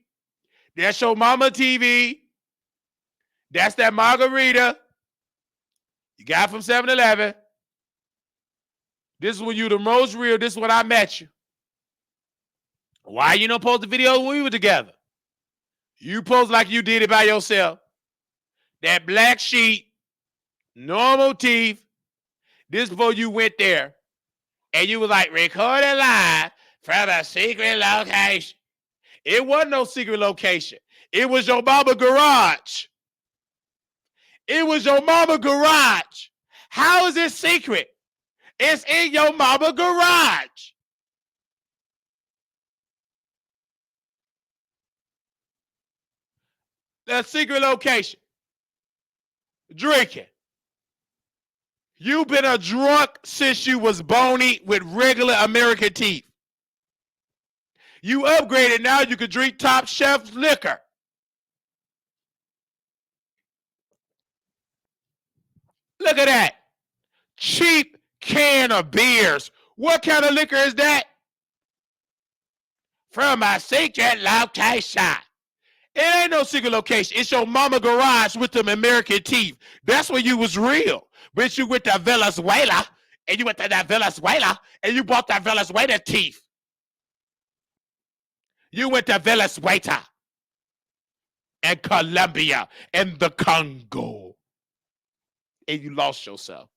That's your mama TV. That's that margarita you got from 7-Eleven. This is when you the most real. This is when I met you. Why you don't post the video when we were together? You post like you did it by yourself. That black sheet, normal teeth. This before you went there. And you was like, recording live from a secret location. It wasn't no secret location. It was your mama garage. It was your mama garage. How is it secret? It's in your mama garage. The secret location. Drinking. You've been a drunk since you was bony with regular American teeth. You upgraded, now you can drink top shelf liquor. Look at that. Cheap can of beers. What kind of liquor is that? From my secret location. It ain't no secret location. It's your mama garage with them American teeth. That's when you was real. But you went to Venezuela, and you went to that Venezuela, and you bought that Venezuela teeth. You went to Venezuela and Colombia and the Congo, and you lost yourself.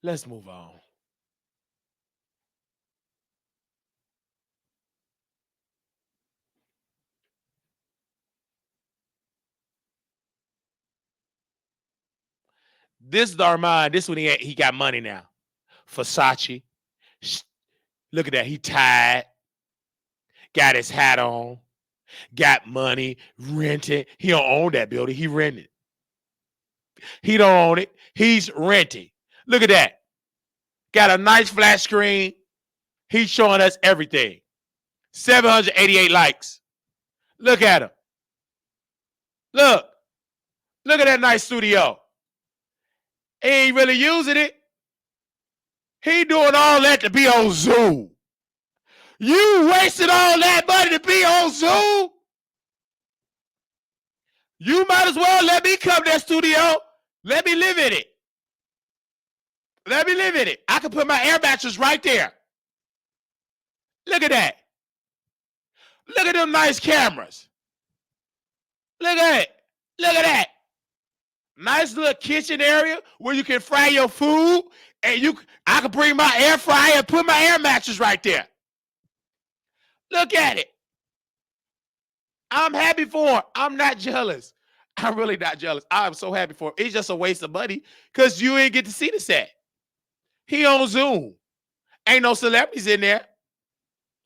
Let's move on. This is Armand. This one he got money now. Versace. Look at that. He tied. Got his hat on. Got money. Rented. He don't own that building. He rented. He don't own it. He's renting. Look at that. Got a nice flat screen. He's showing us everything. 788 likes. Look at him. Look. Look at that nice studio. He ain't really using it. He doing all that to be on Zoom. You wasted all that money to be on Zoom? You might as well let me come to that studio. Let me live in it. Let me live in it. I can put my air mattress right there. Look at that. Look at them nice cameras. Look at it. Look at that. Nice little kitchen area where you can fry your food, and I can bring my air fryer and put my air mattress right there. Look at it. I'm happy for him. I'm not jealous. I'm really not jealous. I'm so happy for him. It's just a waste of money because you ain't get to see the set. He on Zoom. Ain't no celebrities in there.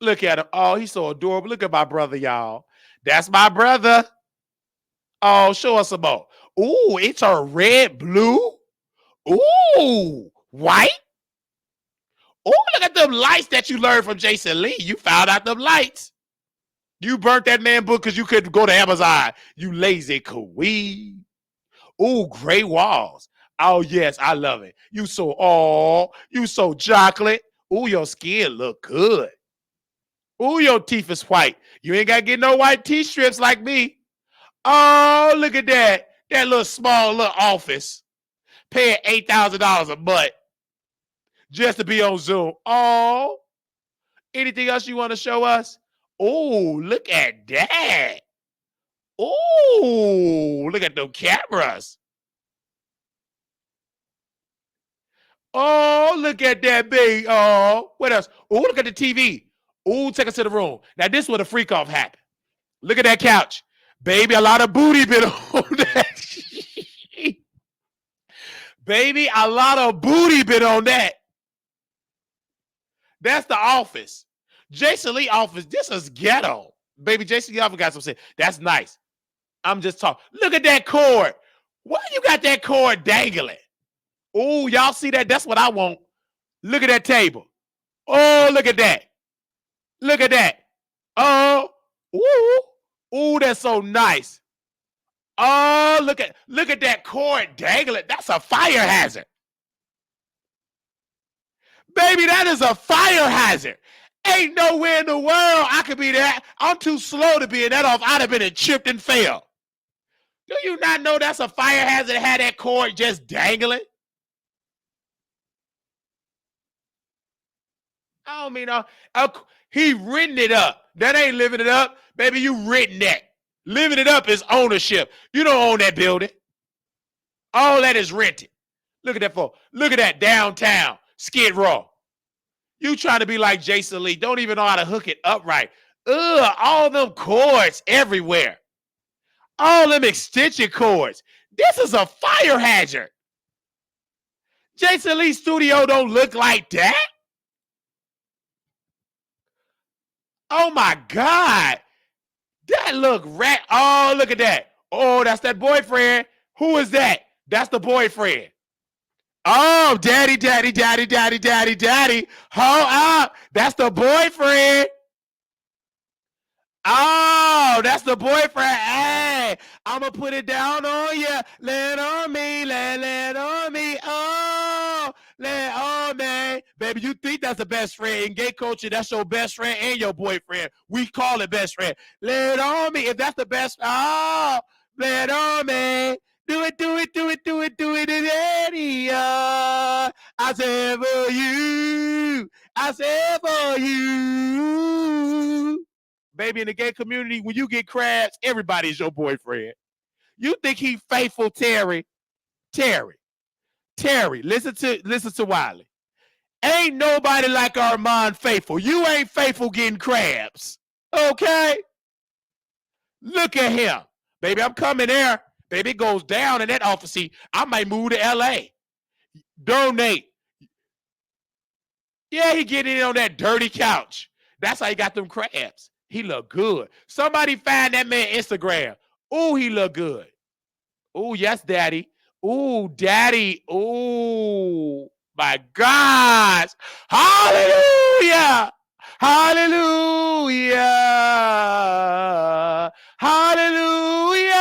Look at him. Oh, he's so adorable. Look at my brother, y'all. That's my brother. Oh, show us some more. Ooh, it's a red, blue. Ooh, white. Ooh, look at them lights that you learned from Jason Lee. You found out them lights. You burnt that man book because you couldn't go to Amazon. You lazy queen. Ooh, gray walls. Oh, yes, I love it. You so chocolate. Ooh, your skin look good. Ooh, your teeth is white. You ain't got to get no white teeth strips like me. Oh, look at that. That little small little office. Paying $8,000 a month just to be on Zoom. Oh, anything else you want to show us? Oh, look at that. Oh, look at them cameras. Oh, look at that, baby. Oh, what else? Oh, look at the TV. Oh, take us to the room. Now, this is where the freak off happened. Look at that couch. Baby, a lot of booty been on that. Baby, a lot of booty been on that. That's the office. Jason Lee office. This is ghetto. Baby, Jason Lee office got some sense. That's nice. I'm just talking. Look at that cord. Why you got that cord dangling? Oh, y'all see that? That's what I want. Look at that table. Oh, look at that. Look at that. Oh, ooh, that's so nice. Oh, look at that cord dangling. That's a fire hazard. Baby, that is a fire hazard. Ain't nowhere in the world I could be that. I'm too slow to be in that off. I'd have been chipped and fell. Do you not know that's a fire hazard to have that cord just dangling? I don't mean, he written it up. That ain't living it up. Baby, you written that. Living it up is ownership. You don't own that building. All that is rented. Look at that for. Look at that downtown Skid Row. You trying to be like Jason Lee. Don't even know how to hook it up right. Ugh, all them cords everywhere. All them extension cords. This is a fire hazard. Jason Lee's studio don't look like that. Oh my God. That look rat. Oh, look at that. Oh, that's that boyfriend. Who is that? That's the boyfriend. Oh, daddy. Hold up. That's the boyfriend. Oh, that's the boyfriend. Hey, I'm going to put it down on you. Let on me. Let on me. Oh, let on me. Baby, you think that's the best friend. In gay culture, that's your best friend and your boyfriend. We call it best friend. Let on me. If that's the best, oh, let on me. Do it, daddy. I said for you. I said for you. Baby, in the gay community, when you get crabs, everybody's your boyfriend. You think he faithful, Terry? Terry, listen to Wiley. Ain't nobody like Armand faithful. You ain't faithful getting crabs. Okay? Look at him. Baby, I'm coming there. Baby, it goes down in that office. I might move to LA. Donate. Yeah, he getting in on that dirty couch. That's how he got them crabs. He look good. Somebody find that man Instagram. Ooh, he look good. Ooh, yes, daddy. Ooh, daddy. Ooh, my gosh. Hallelujah. Hallelujah. Hallelujah.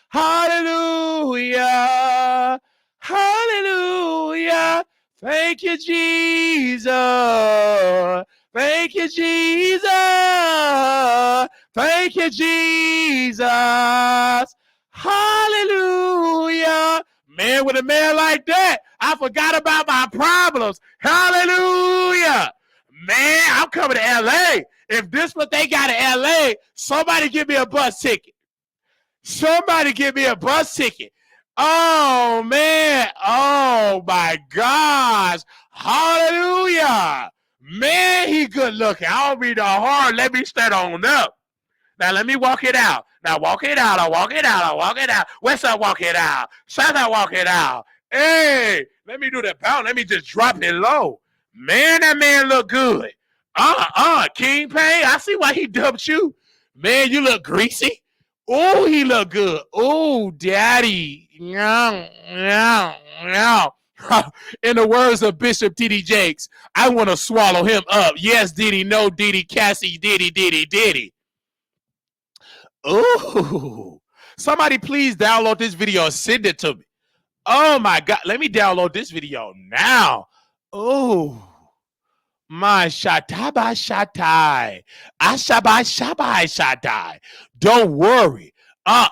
Hallelujah. Hallelujah. Thank you, Jesus. Thank you, Jesus. Thank you, Jesus. Hallelujah. Man, with a man like that, I forgot about my problems. Hallelujah. Man, I'm coming to LA. If this what they got in LA, somebody give me a bus ticket. Somebody give me a bus ticket. Oh, man. Oh, my gosh. Hallelujah. Man, he good looking. I don't need no hard. Let me stand on up. Now, let me walk it out. Now, walk it out. I walk it out. I walk it out. West side, walk it out. South side, walk it out. Hey, let me do the bounce. Let me just drop it low. Man, that man look good. King Payne, I see why he dumped you. Man, you look greasy. Oh, he look good. Oh, daddy. In the words of Bishop T.D. Jakes, I want to swallow him up. Yes, Diddy, no Diddy, Cassie, Diddy. Ooh. Somebody please download this video and send it to me. Oh my God. Let me download this video now. Oh. My shatabai shatai. Ashabai shatai. Don't worry. I'm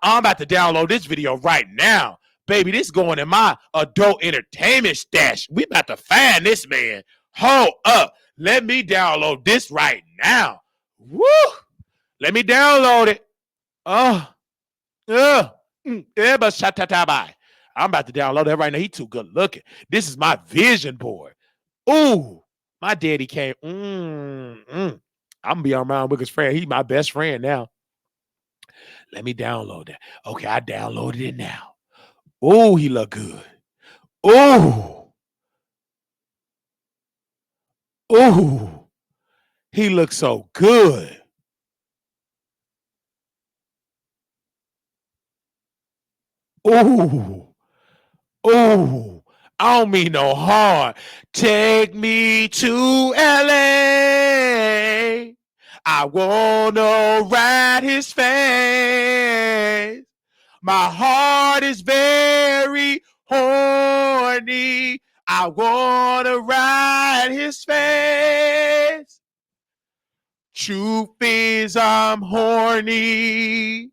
about to download this video right now. Baby, this going in my adult entertainment stash. We about to find this man. Hold up. Let me download this right now. Woo! Let me download it. I'm about to download that right now. He too good looking. This is my vision board. Ooh, my daddy came. I'm gonna be around with his friend. He's my best friend now. Let me download that. Okay, I downloaded it now. Ooh, he look good. Ooh, he looks so good. Ooh. I don't mean no harm. Take me to LA. I wanna ride his face. My heart is very horny. I wanna ride his face. Truth is, I'm horny.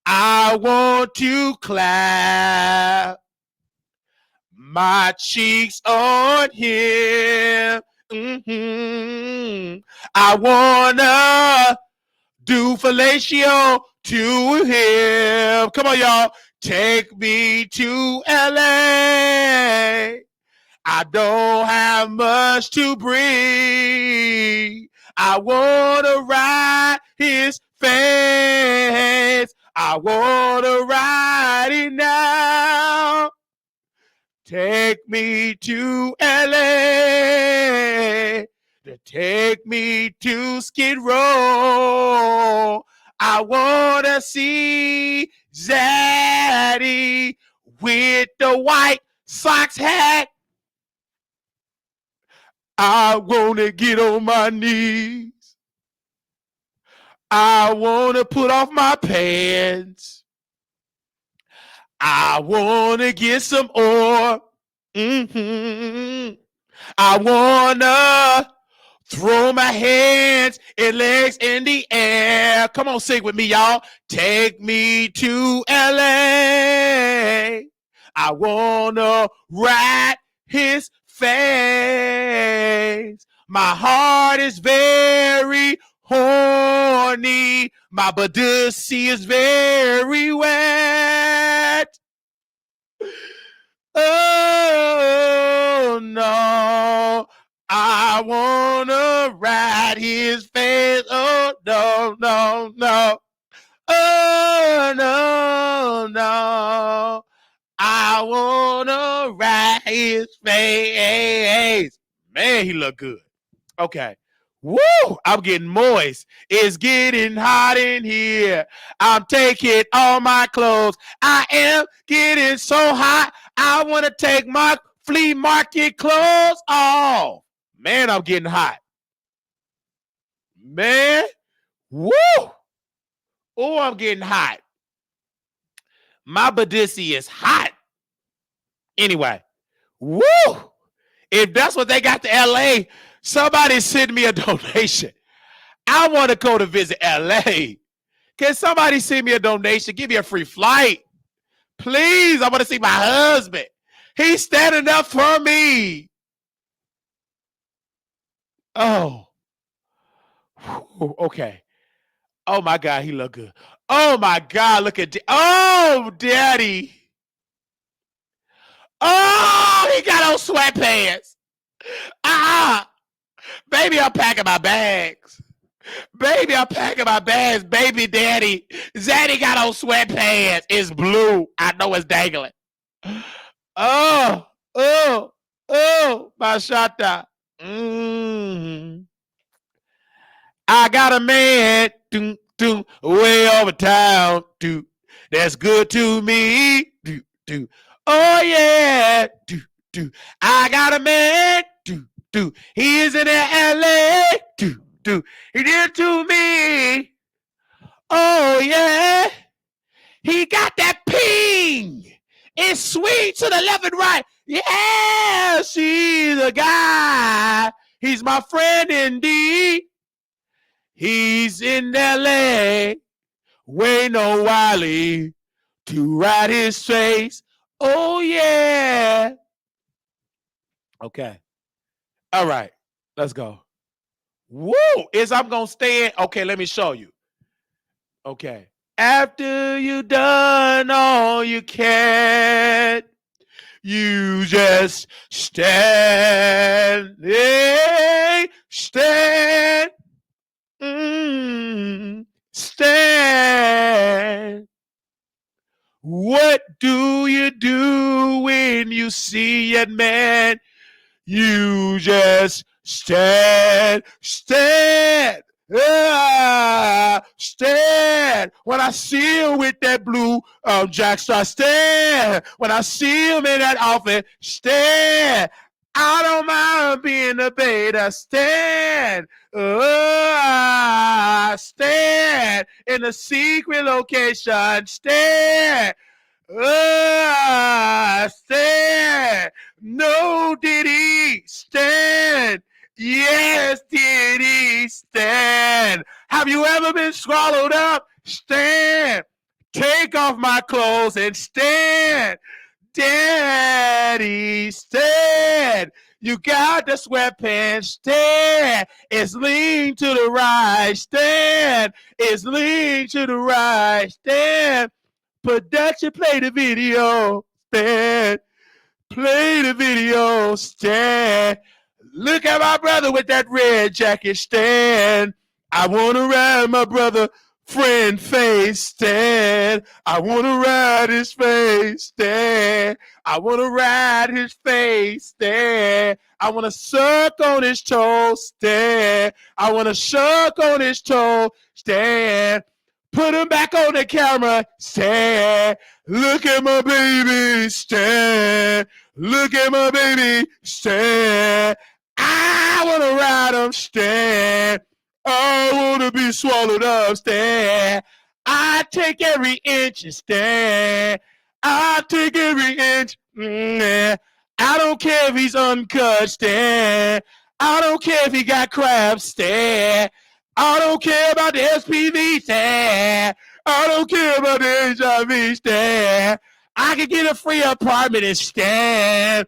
I want to clap my cheeks on him. I wanna do fellatio to him. Come on, y'all. Take me to LA. I don't have much to bring. I wanna ride his face. I wanna ride it now. Take me to LA. Take me to Skid Row. I wanna see Zaddy with the white socks hat. I want to get on my knees. I want to put off my pants. I want to get some ore. I want to throw my hands and legs in the air. Come on, sing with me, y'all. Take me to LA. I want to ride his face. My heart is very horny. My pussy is very wet. Oh, no. I want to ride his face. Oh, no, no, no. Oh, no, no. I want to ride his face. Man, he look good. Okay. Woo! I'm getting moist. It's getting hot in here. I'm taking all my clothes. I am getting so hot. I want to take my flea market clothes off. Man, I'm getting hot. Man. Woo! Oh, I'm getting hot. My badissy is hot. Anyway. Woo! If that's what they got to LA, somebody send me a donation. I want to go to visit LA. Can somebody send me a donation? Give me a free flight. Please, I want to see my husband. He's standing up for me. Oh. Okay. Oh, my God, he look good. Oh, my God, look at oh, daddy. Oh, he got on sweatpants. Baby, I'm packing my bags. Baby, I'm packing my bags. Baby daddy. Zaddy got on sweatpants. It's blue. I know it's dangling. Oh, my shata. I got a man way over town. That's good to me. Oh, yeah. I got a man. He is in LA. He did to me. Oh, yeah. He got that ping. It's sweet to the left and right. Yeah, she's a guy. He's my friend indeed. He's in LA. Waiting on Wiley to ride his face. Oh, yeah. Okay. All right. Let's go. Woo! I'm going to stand. Okay, let me show you. Okay. After you done all you can, you just stand. Hey, stand. Stand. What do you do when you see a man? You just stand. Stand. Stand. When I see him with that blue jackstraw, stand. When I see him in that outfit, stand. I don't mind being a beta. Stand. Stand in a secret location. Stand. Stand. No, did he stand? Yes, did he stand? Have you ever been swallowed up? Stand. Take off my clothes and stand. Daddy, stand. You got the sweatpants. Stand. It's lean to the right. Stand. It's lean to the right. Stand. Production, play the video. Stand. Play the video. Stand. Look at my brother with that red jacket. Stand. I want to ride my brother friend face. Stand. I want to ride his face. Stand. I want to ride his face. Stand. I want to suck on his toe. Stand. I want to suck on his toe. Stand. Put him back on the camera. Stand. Look at my baby. Stand. Look at my baby. Stand. I want to ride him. Stand. I want to be swallowed up. Stand. I take every inch and stand. I take every inch. I don't care if he's uncut. Stand. I don't care if he got crabs. Stand. I don't care about the SPV, stand. I don't care about the HIV, stand. I can get a free apartment and stand.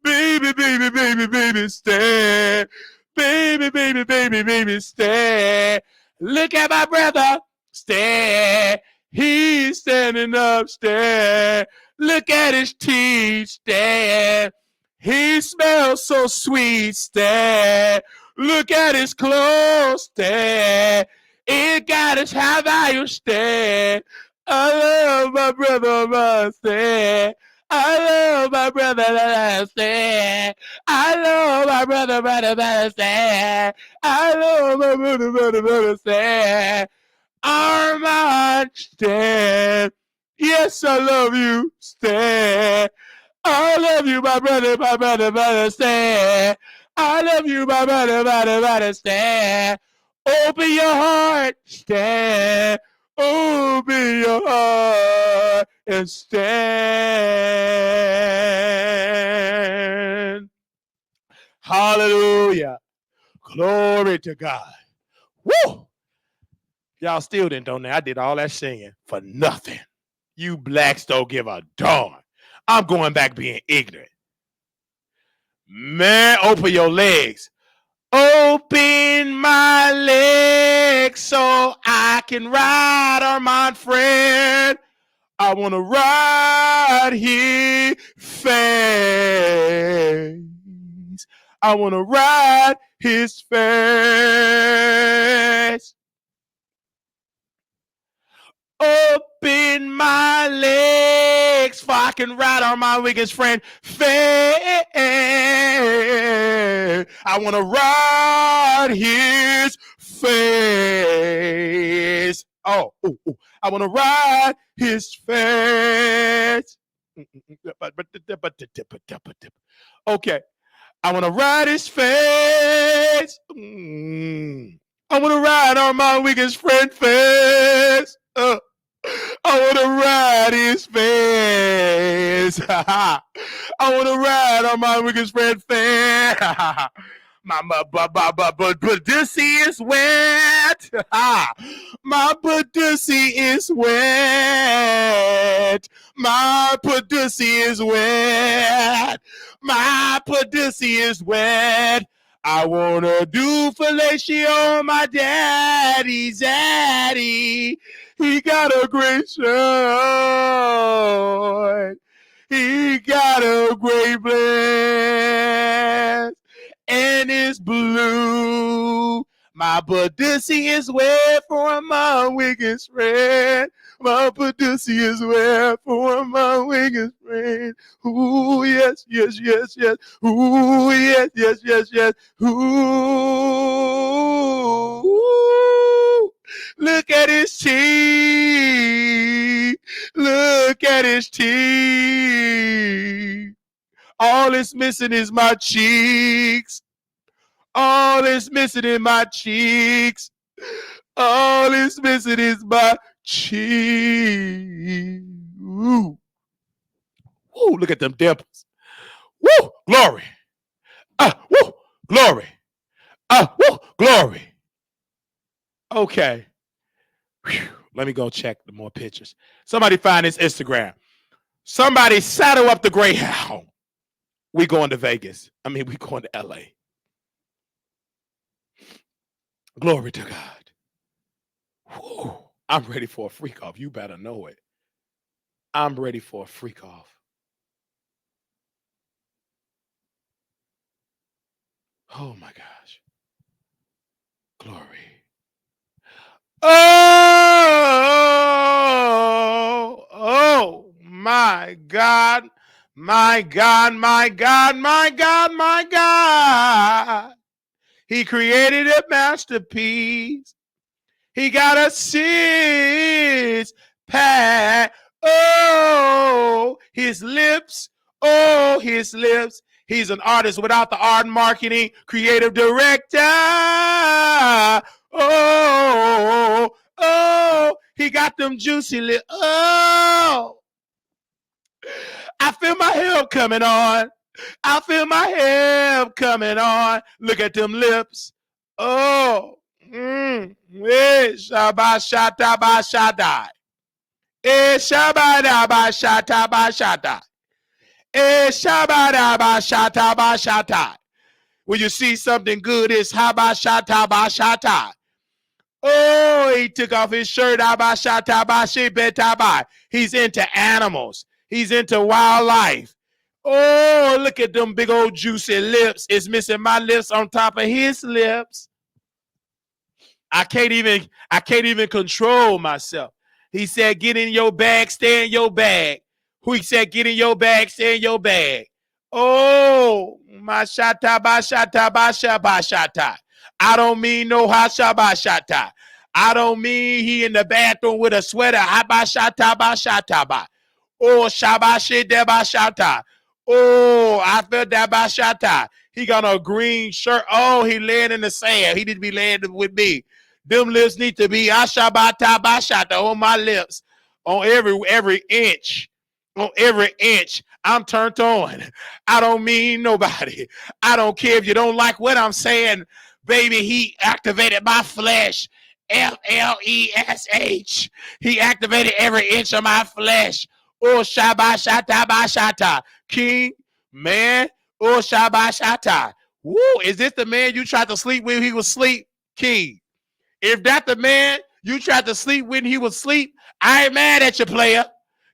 Baby, baby, baby, baby, stand. Baby, baby, baby, baby, stand. Look at my brother, stand. He's standing up, stand. Look at his teeth, stand. He smells so sweet, stand. Look at his clothes, stand. It got his high value, stand. I love my brother, stand. I love my brother, stand. I love my brother, stand. I love my brother, stand. Armand, stand. Yes, I love you, stand. I love you, my brother, stand. I love you, my brother, stand. Open your heart, stand. Open your heart and stand. Hallelujah. Glory to God. Woo! Y'all still didn't know that. I did all that singing for nothing. You blacks don't give a darn. I'm going back being ignorant. Man, open your legs. Open my legs so I can ride on my friend. I want to ride his face. I want to ride his face. Open my legs so I can ride on my weakest friend face. I want to ride his face. Oh, I want to ride his face. Okay. I want to ride his face. I want to ride on my weakest friend face. I want to ride his face. I want to ride on my weakest friend face. But pussy is wet. My pussy is wet. My pussy is wet. My pussy is wet. I wanna do fellatio on my daddy's daddy. He got a great shirt. He got a great blast. And it's blue. My pussy is wet for my weakest friend. My pussy is wet for my weakest friend. Ooh, yes, yes, yes, yes. Ooh, yes, yes, yes, yes. Ooh. Look at his teeth. Look at his teeth. All it's missing is my cheeks. All it's missing is my cheeks. All it's missing is my cheeks. Ooh. Woo, look at them dimples. Woo, glory. Woo, glory. Woo, glory. Okay. Whew. Let me go check the more pictures. Somebody find his Instagram. Somebody saddle up the Greyhound. We going to Vegas. We going to LA. Glory to God. Whew. I'm ready for a freak off. You better know it. I'm ready for a freak off. Oh my gosh. Glory. Oh my God. My God, my God, my God, my God. He created a masterpiece. He got a six pack. Oh, his lips. Oh, his lips. He's an artist without the art and marketing, creative director. Oh, oh, he got them juicy lips. Oh, I feel my help coming on. I feel my help coming on. Look at them lips. Oh, Shabba shata ba shata. Shabba da ba shata ba shata. Shabba da ba shata ba shata. When you see something good, it's haba shata ba shata. Oh, he took off his shirt. He's into animals. He's into wildlife. Oh, look at them big old juicy lips. It's missing my lips on top of his lips. I can't even control myself. He said, get in your bag, stay in your bag. Who he said, get in your bag, stay in your bag. Oh, my shata ba shata ba shaba shata. I don't mean no ha shaba shata. I don't mean he in the bathroom with a sweater. Ha ba shata ba shata ba. Oh, shaba shit ba shata. Oh, I felt that ba shata. He got a green shirt. Oh, he laying in the sand. He need to be laying with me. Them lips need to be ashabata bashata on my lips, on every inch, on every inch. I'm turned on. I don't mean nobody. I don't care if you don't like what I'm saying, baby. He activated my flesh. FLESH. He activated every inch of my flesh. Oh shaba shata bashata. King, man. Oh shaba shata. Woo! Is this the man you tried to sleep with? He was asleep, King. If that the man you tried to sleep when he was asleep, I ain't mad at you, player.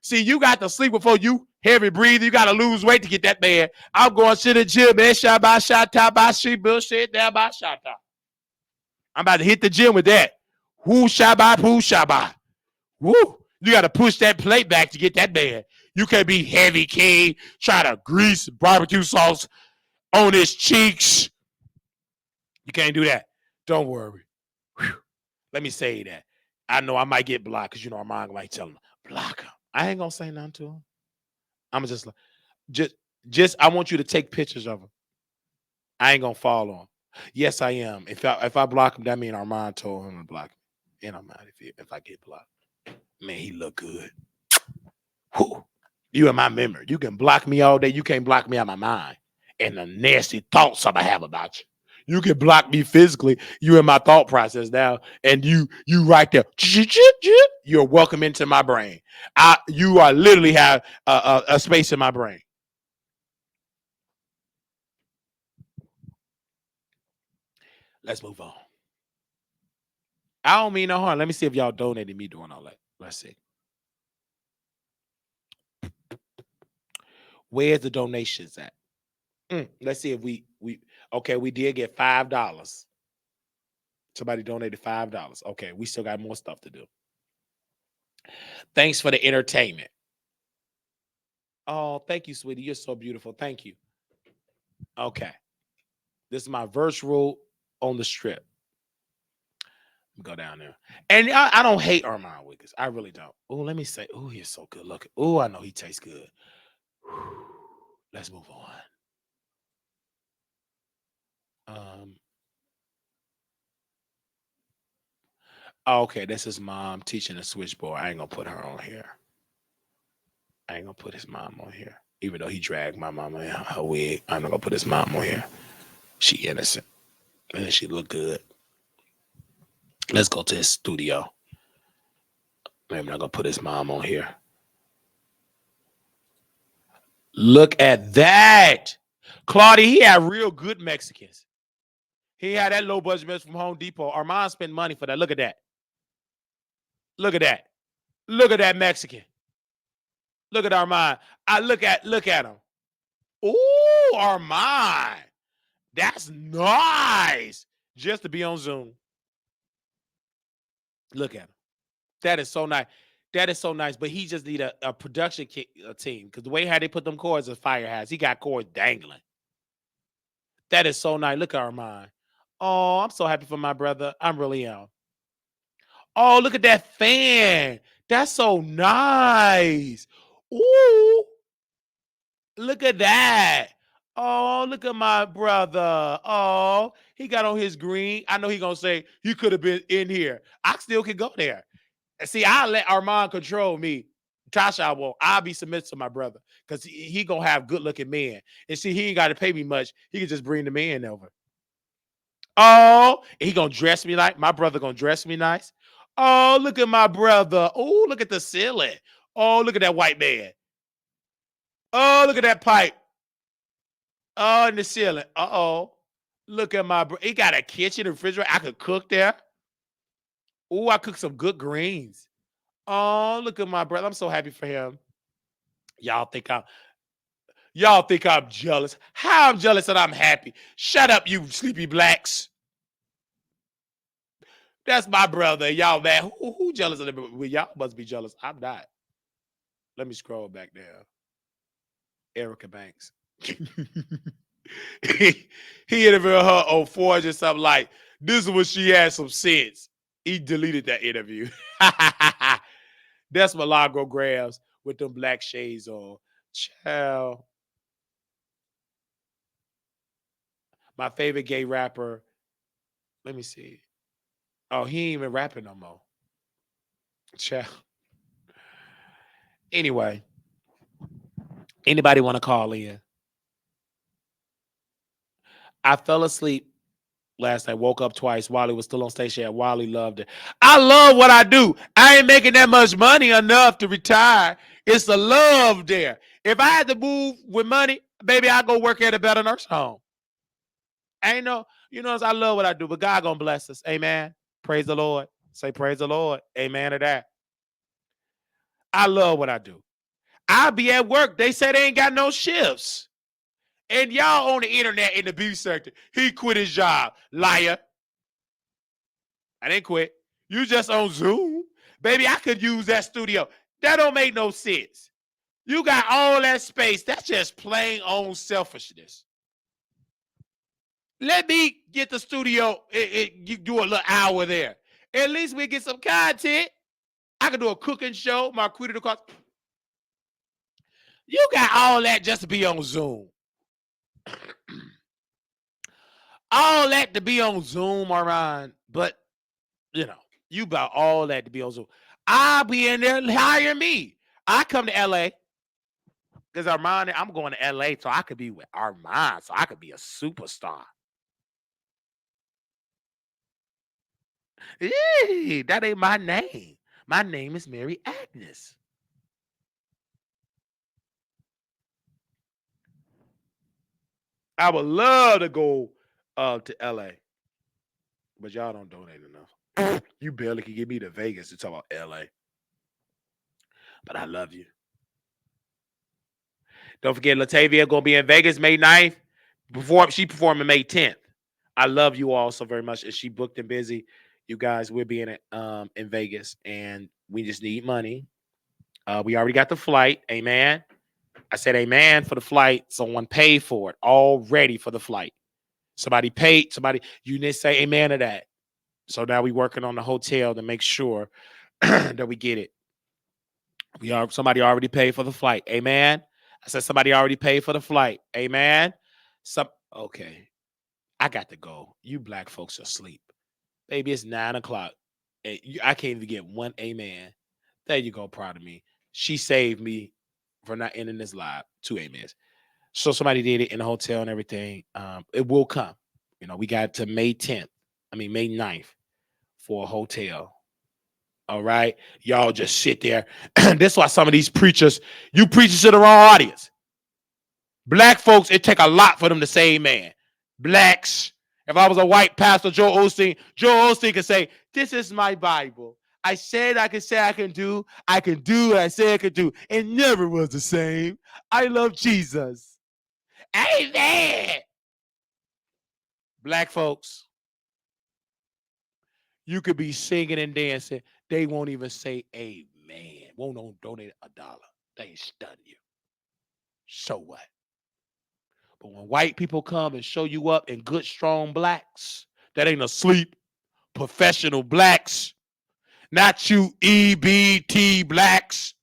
See, you got to sleep before you heavy breathe. You got to lose weight to get that man. I'm going to the gym, man. I'm about to hit the gym with that. Whoo shabba, whoo shabba. Woo. You got to push that plate back to get that man. You can't be heavy, King. Try to grease barbecue sauce on his cheeks. You can't do that. Don't worry. Whew. Let me say that. I know I might get blocked because Armand might tell him, block him. I ain't gonna say nothing to him. I'm just I want you to take pictures of him. I ain't gonna follow him. Yes, I am. If I block him, that means Armand told him to block me. And I'm mad if I get blocked. Man, he look good. Whew. You in my memory. You can block me all day. You can't block me out of my mind and the nasty thoughts I have about you. You can block me physically. You in my thought process now, and you right there. You're welcome into my brain. You are literally have a space in my brain. Let's move on. I don't mean no harm. Let me see if y'all donated me doing all that. Let's see. Where's the donations at? Let's see if we okay. We did get $5. Somebody donated $5. Okay, we still got more stuff to do. Thanks for the entertainment. Oh, thank you, sweetie. You're so beautiful. Thank you. Okay. This is my virtual on the strip. Go down there. And I don't hate Armand Wiggins. I really don't. Oh, let me say, oh, he's so good looking. Oh, I know he tastes good. Let's move on. Okay, this is mom teaching a switchboard. I ain't gonna put her on here. I ain't gonna put his mom on here. Even though he dragged my mama in her wig, I'm not gonna put his mom on here. She innocent. And she look good. Let's go to his studio. I'm not gonna put his mom on here. Look at that. Claudia, he had real good Mexicans. He had that low budget Mexican from Home Depot. Armand spent money for that. Look at that. Look at that. Look at that Mexican. Look at Armand. Look at him. Ooh, Armand. That's nice. Just to be on Zoom. Look at him. That is so nice. That is so nice. But he just need a production team. Because the way how they put them cords is fire has. He got cords dangling. That is so nice. Look at Armand. Oh, I'm so happy for my brother. I really am. Oh, look at that fan. That's so nice. Ooh, look at that. Oh, look at my brother. Oh, he got on his green. I know he gonna say he could have been in here. I still can go there. And see, I'll let Armand control me. Tasha, I won't. I'll be submissive to my brother because he gonna have good looking men. And see, he ain't got to pay me much. He can just bring the man over. Oh, he gonna dress me like my brother gonna dress me nice. Oh, look at my brother. Oh, look at the ceiling. Oh, look at that white man. Oh, look at that pipe. Oh, in the ceiling. Uh-oh. Look at my bro. He got a kitchen, a refrigerator. I could cook there. Oh, I cook some good greens. Oh, look at my brother. I'm so happy for him. Y'all think I'm y'all think I'm jealous. How I'm jealous that I'm happy. Shut up, you sleepy blacks. That's my brother. Y'all mad. Who jealous of him? Well, y'all must be jealous. I'm not. Let me scroll back down. Erica Banks. he interviewed her on Forge or something like, this is when she had some sense. He deleted that interview. That's Milagro Grabs with them black shades on. Child. My favorite gay rapper. Let me see. Oh, he ain't even rapping no more. Child. Anyway, anybody want to call in? I fell asleep last night, woke up twice. Wiley was still on station. Yeah, Wiley loved it. I love what I do. I ain't making that much money enough to retire. It's the love there. If I had to move with money, baby, I go work at a better nurse home. Ain't no, I love what I do, but God gonna bless us. Amen. Praise the Lord. Say praise the Lord. Amen to that. I love what I do. I be at work. They say they ain't got no shifts. And y'all on the internet in the beauty sector, he quit his job. Liar. I didn't quit. You just on Zoom. Baby, I could use that studio. That don't make no sense. You got all that space. That's just plain old selfishness. Let me get the studio. You do a little hour there. At least we get some content. I could do a cooking show. Marquita the cost. You got all that just to be on Zoom. All that to be on Zoom, Armand. But you about all that to be on Zoom. I'll be in there, hire me. I come to LA because Armand, I'm going to LA so I could be with Armand, so I could be a superstar. Hey, that ain't my name. My name is Mary Agnes. I would love to go to LA, but y'all don't donate enough. You barely can get me to Vegas to talk about LA. But I love you. Don't forget, Latavia gonna be in Vegas May 9th. Before she performing May 10th. I love you all so very much. Is she booked and busy? You guys, we'll be in Vegas, and we just need money. We already got the flight. Amen. I said amen for the flight. Someone paid for it already for the flight. Somebody paid. You didn't say amen to that. So now we working on the hotel to make sure that we get it. Somebody already paid for the flight. Amen. I said somebody already paid for the flight. Amen. Okay. I got to go. You black folks are asleep. Baby, it's 9:00. I can't even get one amen. There you go, proud of me. She saved me for not ending this live. 2 amens. So somebody did it in the hotel and everything. It will come. We got to May 9th for a hotel. All right. Y'all just sit there. That's why some of these preachers, you preachers to the wrong audience. Black folks, it take a lot for them to say amen. Blacks. If I was a white pastor, Joe Osteen could say, this is my Bible. I said I could say I can do what I said I could do. It never was the same. I love Jesus. Amen. Black folks, you could be singing and dancing. They won't even say amen. Won't donate $1. They ain't studying you. So what? But when white people come and show you up in good, strong blacks that ain't asleep, professional blacks, Not you EBT blacks.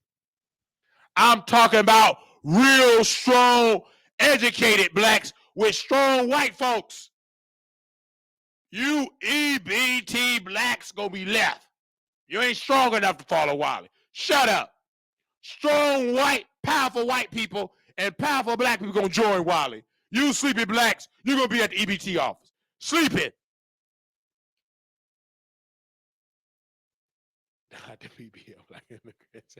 I'm talking about real strong, educated blacks with strong white folks. You EBT blacks gonna be left. You ain't strong enough to follow Wiley. Shut up. Strong white, powerful white people and powerful black people gonna join Wiley. You sleepy blacks, you're gonna be at the EBT office. Sleeping. Not the BBL black immigrants.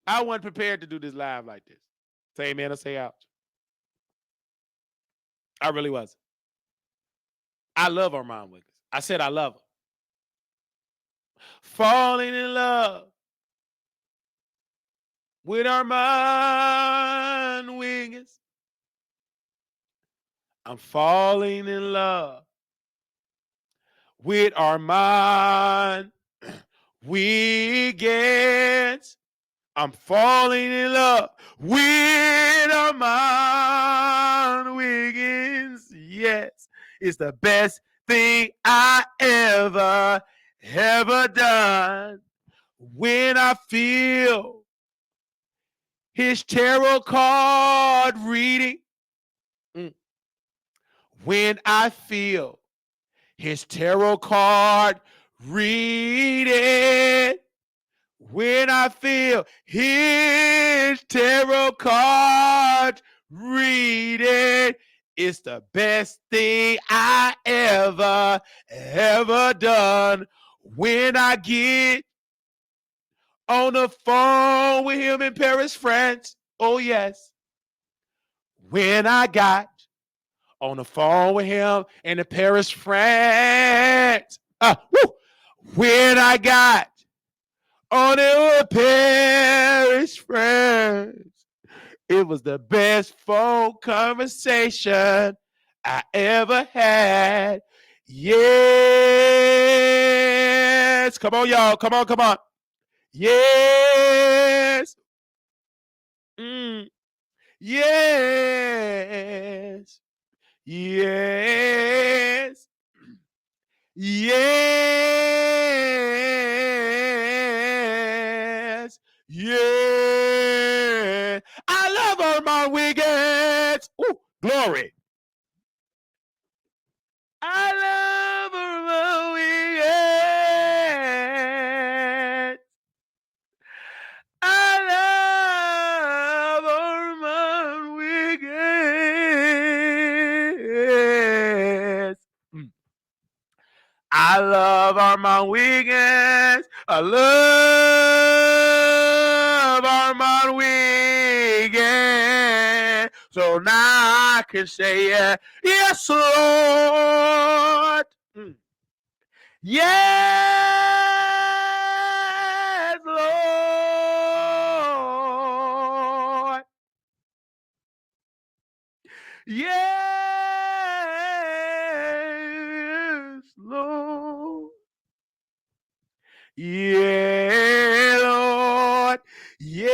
I wasn't prepared to do this live like this. Say amen or say ouch. I really wasn't. I love Armand Wiggins. I said I love him. Falling in love with Armand Wiggins. I'm falling in love with Armand Wiggins. I'm falling in love with Armand Wiggins. Yes, it's the best thing I ever done. When I feel his tarot card reading, when I feel his tarot card reading, when I feel his tarot card reading, it's the best thing I ever done. When I get on the phone with him in Paris, France, oh yes. When I got on the phone with him in the Paris, France, when I got on the Paris, France, it was the best phone conversation I ever had. Yes. Come on, y'all. Come on. Yes. Yes. Yes. Yes. Yeah. I love Armand Wiggins. Ooh, glory. I love Armand Wiggins. I love Armand Wiggins. I love Armand Wiggins. I love Armand Wiggins. So now I can say, yes, Lord. Yes, Lord. Yes, Lord. Yeah, Lord. Yeah,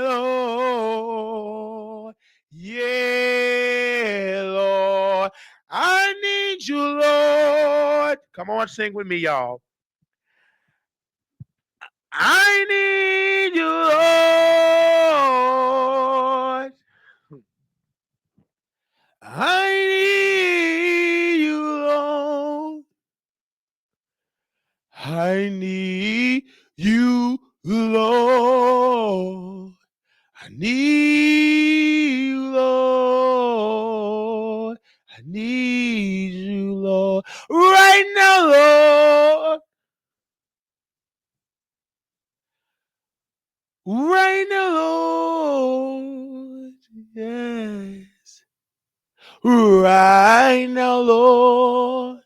Lord. Yeah, Lord. I need you, Lord. Come on, sing with me, y'all. I need you, Lord. I need you, Lord. I need you, Lord. I need you, Lord. I need you, Lord. Right now, Lord. Right now, Lord. Yes. Right now, Lord.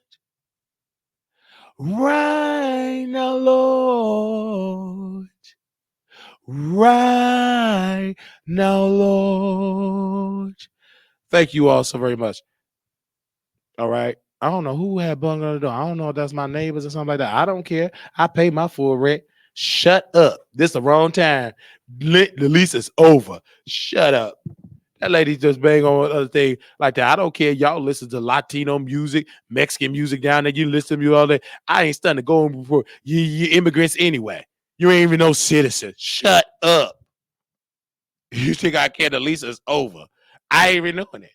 Right now, Lord. Right now, Lord. Thank you all so very much. All right. I don't know who had bung on the door. I don't know if that's my neighbors or something like that. I don't care. I pay my full rent. Shut up. This is the wrong time. The lease is over. Shut up. That lady just bang on other thing like that. I don't care. Y'all listen to Latino music, Mexican music down there. You listen to me all day. I ain't studying going before you immigrants anyway. You ain't even no citizen. Shut up. You think I care? The lease is over. I ain't even knowing it.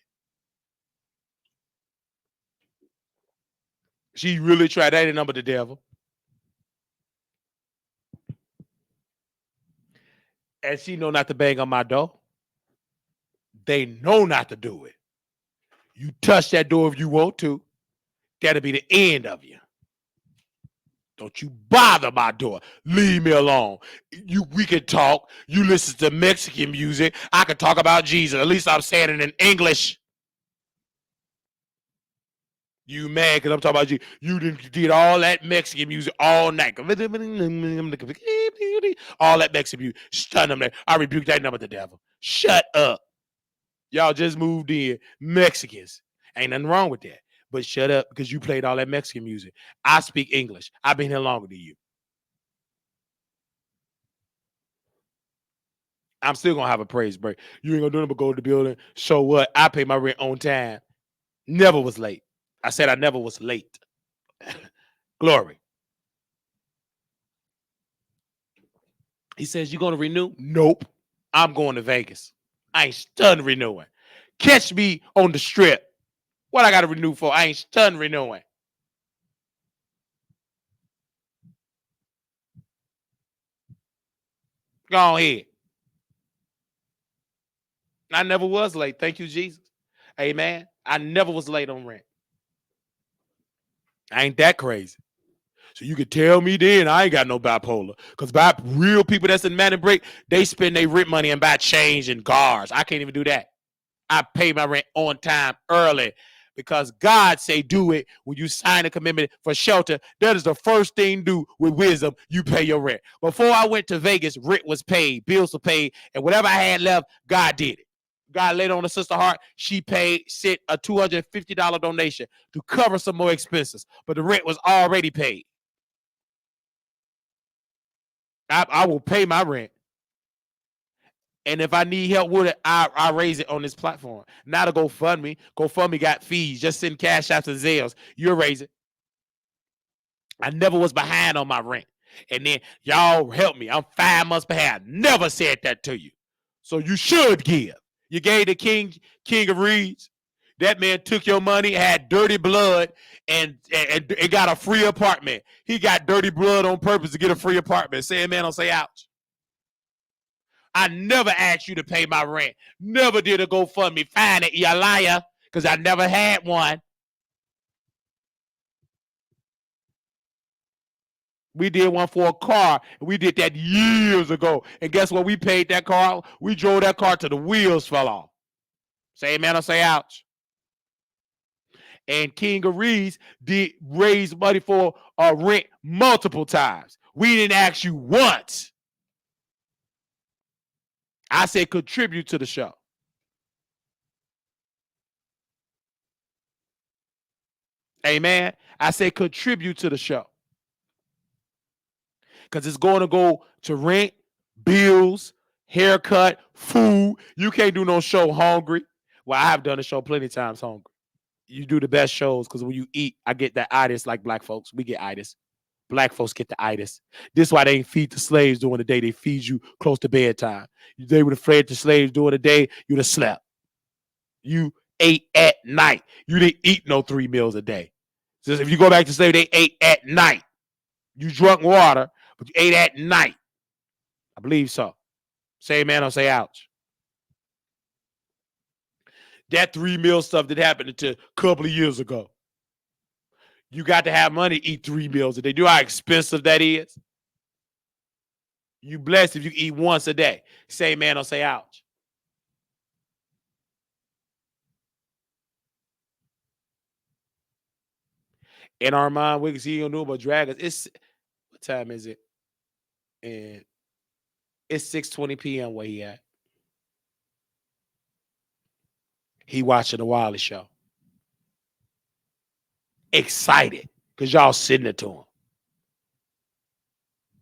She really tried. That ain't number the devil. And she know not to bang on my door. They know not to do it. You touch that door if you want to. That'll be the end of you. Don't you bother my door. Leave me alone. We can talk. You listen to Mexican music. I can talk about Jesus. At least I'm saying it in English. You mad because I'm talking about you. You did all that Mexican music all night. All that Mexican music. Stun them there. I rebuke that number, the devil. Shut up. Y'all just moved in. Mexicans. Ain't nothing wrong with that. But shut up because you played all that Mexican music. I speak English. I've been here longer than you. I'm still going to have a praise break. You ain't going to do nothing but go to the building. So what? I pay my rent on time. Never was late. I said I never was late. Glory. He says, you going to renew? Nope. I'm going to Vegas. I ain't stunned renewing. Catch me on the strip. What I got to renew for? I ain't stunned renewing. Go ahead. I never was late. Thank you, Jesus. Amen. I never was late on rent. I ain't that crazy. So you could tell me then I ain't got no bipolar. Because real people that's in man and break, they spend their rent money and buy change and guards. I can't even do that. I pay my rent on time early because God say do it when you sign a commitment for shelter. That is the first thing do with wisdom. You pay your rent. Before I went to Vegas, rent was paid, bills were paid, and whatever I had left, God did it. God laid on the sister heart. She sent a $250 donation to cover some more expenses, but the rent was already paid. I will pay my rent. And if I need help with it, I raise it on this platform. Not a GoFundMe. GoFundMe got fees. Just send cash out to Zales. You'll raise it. I never was behind on my rent. And then y'all help me. I'm 5 months behind. Never said that to you. So you should give. You gave the king of Reeds. That man took your money, had dirty blood, and got a free apartment. He got dirty blood on purpose to get a free apartment. Say amen, don't say ouch. I never asked you to pay my rent. Never did a GoFundMe. Fine it, you liar, because I never had one. We did one for a car, and we did that years ago. And guess what? We paid that car. We drove that car till the wheels fell off. Say amen or say ouch. And King of Reeds did raise money for rent multiple times. We didn't ask you once. I said contribute to the show. Amen. I said contribute to the show. Because it's going to go to rent, bills, haircut, food. You can't do no show hungry. Well, I have done a show plenty of times hungry. You do the best shows because when you eat, I get that itis like black folks. We get itis. Black folks get the itis. This is why they ain't feed the slaves during the day. They feed you close to bedtime. They would have fed the slaves during the day. You'd have slept. You ate at night. You didn't eat no 3 meals a day. So if you go back to slavery, they ate at night. You drunk water, but you ate at night. I believe so. Say amen or say ouch. That 3 meal stuff that happened a couple of years ago. You got to have money to eat 3 meals a day. Do you know how expensive that is? You blessed if you eat once a day. Say amen or say ouch. In our mind, we can see you know but dragons. It's what time is it? And it's 6:20 p.m. where he at. He watching the Wiley Show. Excited because y'all sitting it to him.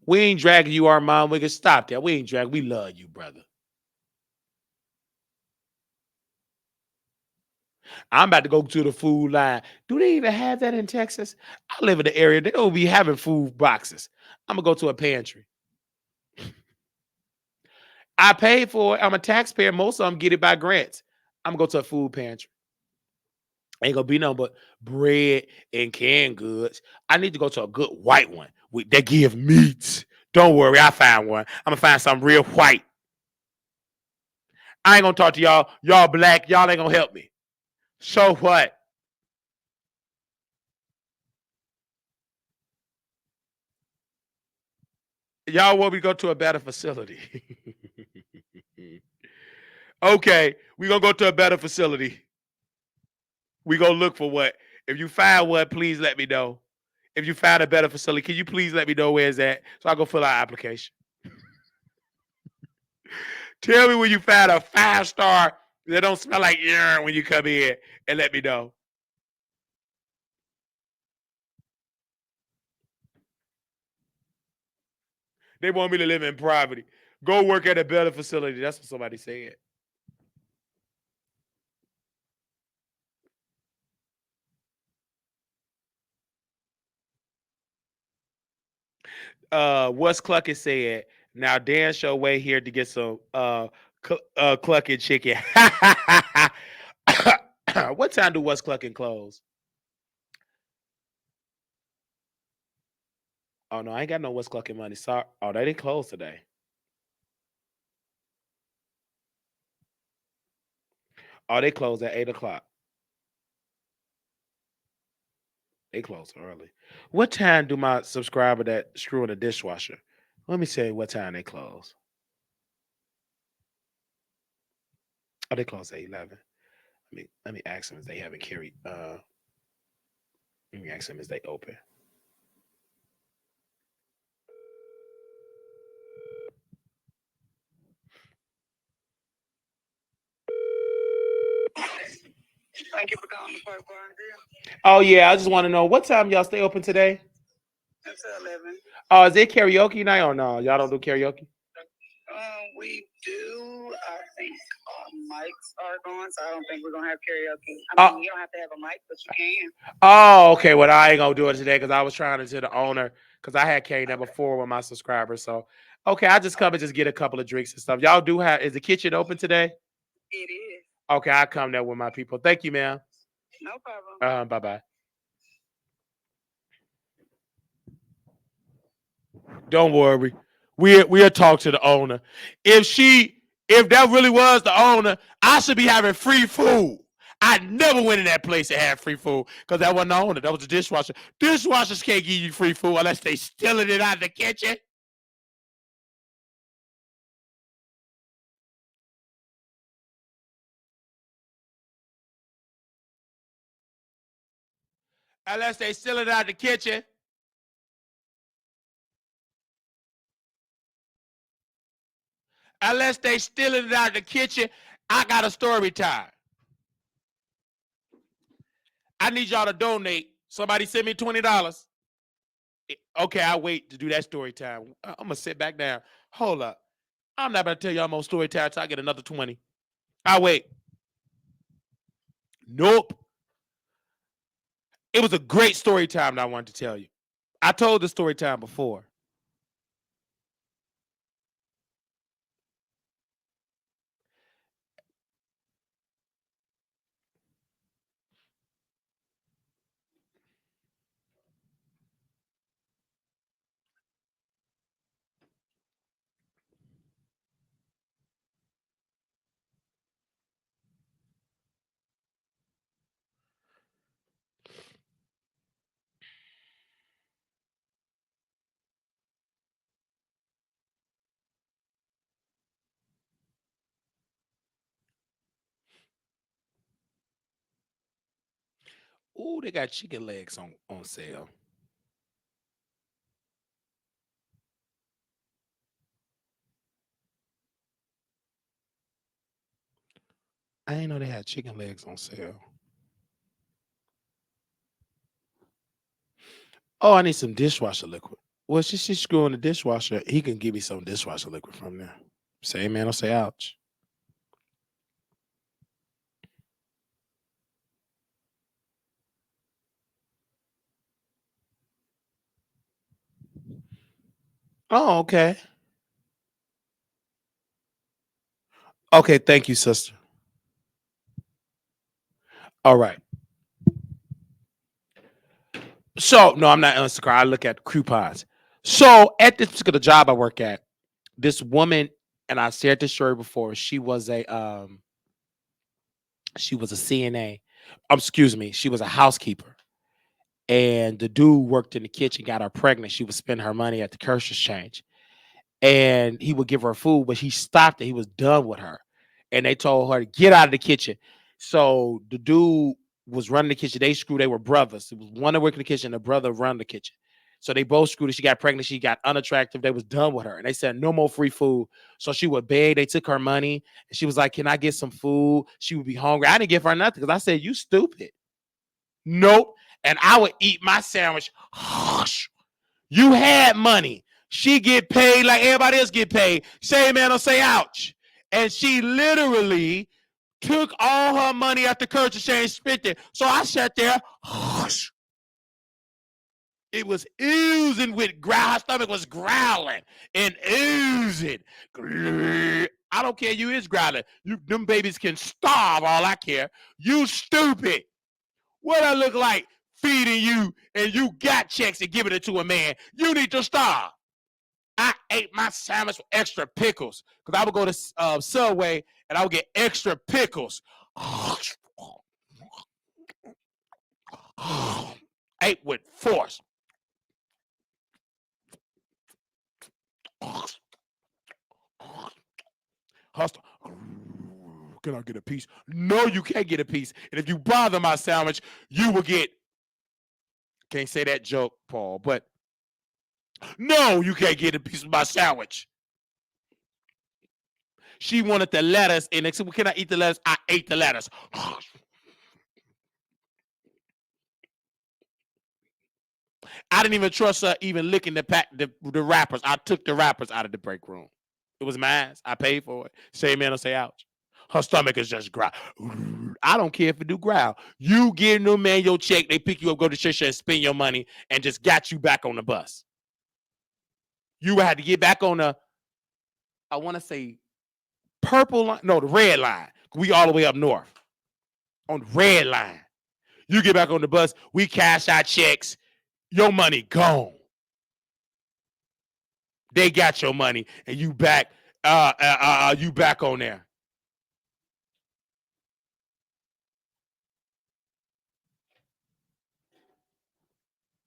We ain't dragging you, Armand. We can stop that. We ain't dragging. We love you, brother. I'm about to go to the food line. Do they even have that in Texas? I live in the area. They don't be having food boxes. I'm going to go to a pantry. I paid for it. I'm a taxpayer. Most of them get it by grants. I'm going to go to a food pantry. Ain't going to be nothing but bread and canned goods. I need to go to a good white one that give meats. Don't worry. I find one. I'm going to find something real white. I ain't going to talk to y'all. Y'all black. Y'all ain't going to help me. So what? Y'all want me to go to a better facility. Okay, we're going to go to a better facility. We're going to look for what. If you find one, please let me know. If you find a better facility, can you please let me know where it's at so I go fill out an application? Tell me when you find a 5-star that don't smell like urine when you come in and let me know. They want me to live in poverty. Go work at a better facility. That's what somebody said. What's Clucking said, now Dan show way here to get some clucking chicken. What time do What's Clucking close? Oh no, I ain't got no What's Clucking money. Sorry. Oh, they didn't close today. Oh, they close at 8 o'clock. They close early. What time do my subscriber that screw in the dishwasher? Let me say what time they close. Oh, they close at 11. Let me ask them if they haven't carried. Let me ask them if they open. Thank you for calling the Park Bar and Grill. Oh yeah, I just want to know what time y'all stay open today. It's 11. Oh, is it karaoke night or no? Y'all don't do karaoke? We do. I think mics are going, so I don't think we're gonna have karaoke. I mean, you don't have to have a mic, but you can. Oh, okay. Well, I ain't gonna do it today because I was trying to the owner because I had carried that before with my subscribers. So, okay, I just come and just get a couple of drinks and stuff. Y'all do have? Is the kitchen open today? It is. Okay, I come there with my people. Thank you, ma'am. No problem. Bye bye. Don't worry. We'll talk to the owner. If that really was the owner, I should be having free food. I never went in that place and had free food because that wasn't the owner. That was the dishwasher. Dishwashers can't give you free food unless they stealing it out of the kitchen. Unless they steal it out of the kitchen. Unless they stealing it out of the kitchen, I got a story time. I need y'all to donate. Somebody send me $20. Okay, I'll wait to do that story time. I'm gonna sit back down. Hold up. I'm not about to tell y'all more story time until I get another 20. I'll wait. Nope. It was a great story time that I wanted to tell you. I told the story time before. Ooh, they got chicken legs on sale. I didn't know they had chicken legs on sale. Oh, I need some dishwasher liquid. Well, she's screwing the dishwasher. He can give me some dishwasher liquid from there. Say amen or say ouch. Oh, okay. Okay, thank you, sister. All right. So no, I'm not Instacart. I look at coupons. So at this particular job I work at, this woman, and I shared this story before. She was a CNA. Excuse me, she was a housekeeper. And the dude worked in the kitchen, got her pregnant. She would spend her money at the Kershaw Exchange. And he would give her food, but he stopped it. He was done with her. And they told her to get out of the kitchen. So the dude was running the kitchen. They were brothers. It was one that worked in the kitchen, the brother run the kitchen. So they both screwed her. She got pregnant. She got unattractive. They was done with her. And they said, no more free food. So she would beg. They took her money. And she was like, can I get some food? She would be hungry. I didn't give her nothing because I said, you stupid. Nope. And I would eat my sandwich. Hush. You had money. She get paid like everybody else get paid. Say amen or say ouch. And she literally took all her money at the Kershaw Exchange, spent it. So I sat there. Hush. It was oozing with growl. Her stomach was growling and oozing. I don't care. You is growling. Them babies can starve. All I care. You stupid. What I look like feeding you and you got checks and giving it to a man? You need to starve. I ate my sandwich with extra pickles because I would go to Subway and I would get extra pickles. Ate with force. Hustle. Can I get a piece? No, you can't get a piece. And if you bother my sandwich, you will get. Can't say that joke, Paul, but no, you can't get a piece of my sandwich. She wanted the lettuce, and they said, well, can I eat the lettuce? I ate the lettuce. I didn't even trust her even licking the wrappers. I took the wrappers out of the break room. It was mine. I paid for it. Say amen or say ouch. Her stomach is just growl. I don't care if it do growl. You give no man your check, they pick you up, go to church and spend your money, and just got you back on the bus. You had to get back on the, I want to say, purple line. No, the red line. We all the way up north. On the red line. You get back on the bus, we cash our checks, your money gone. They got your money, and you back on there.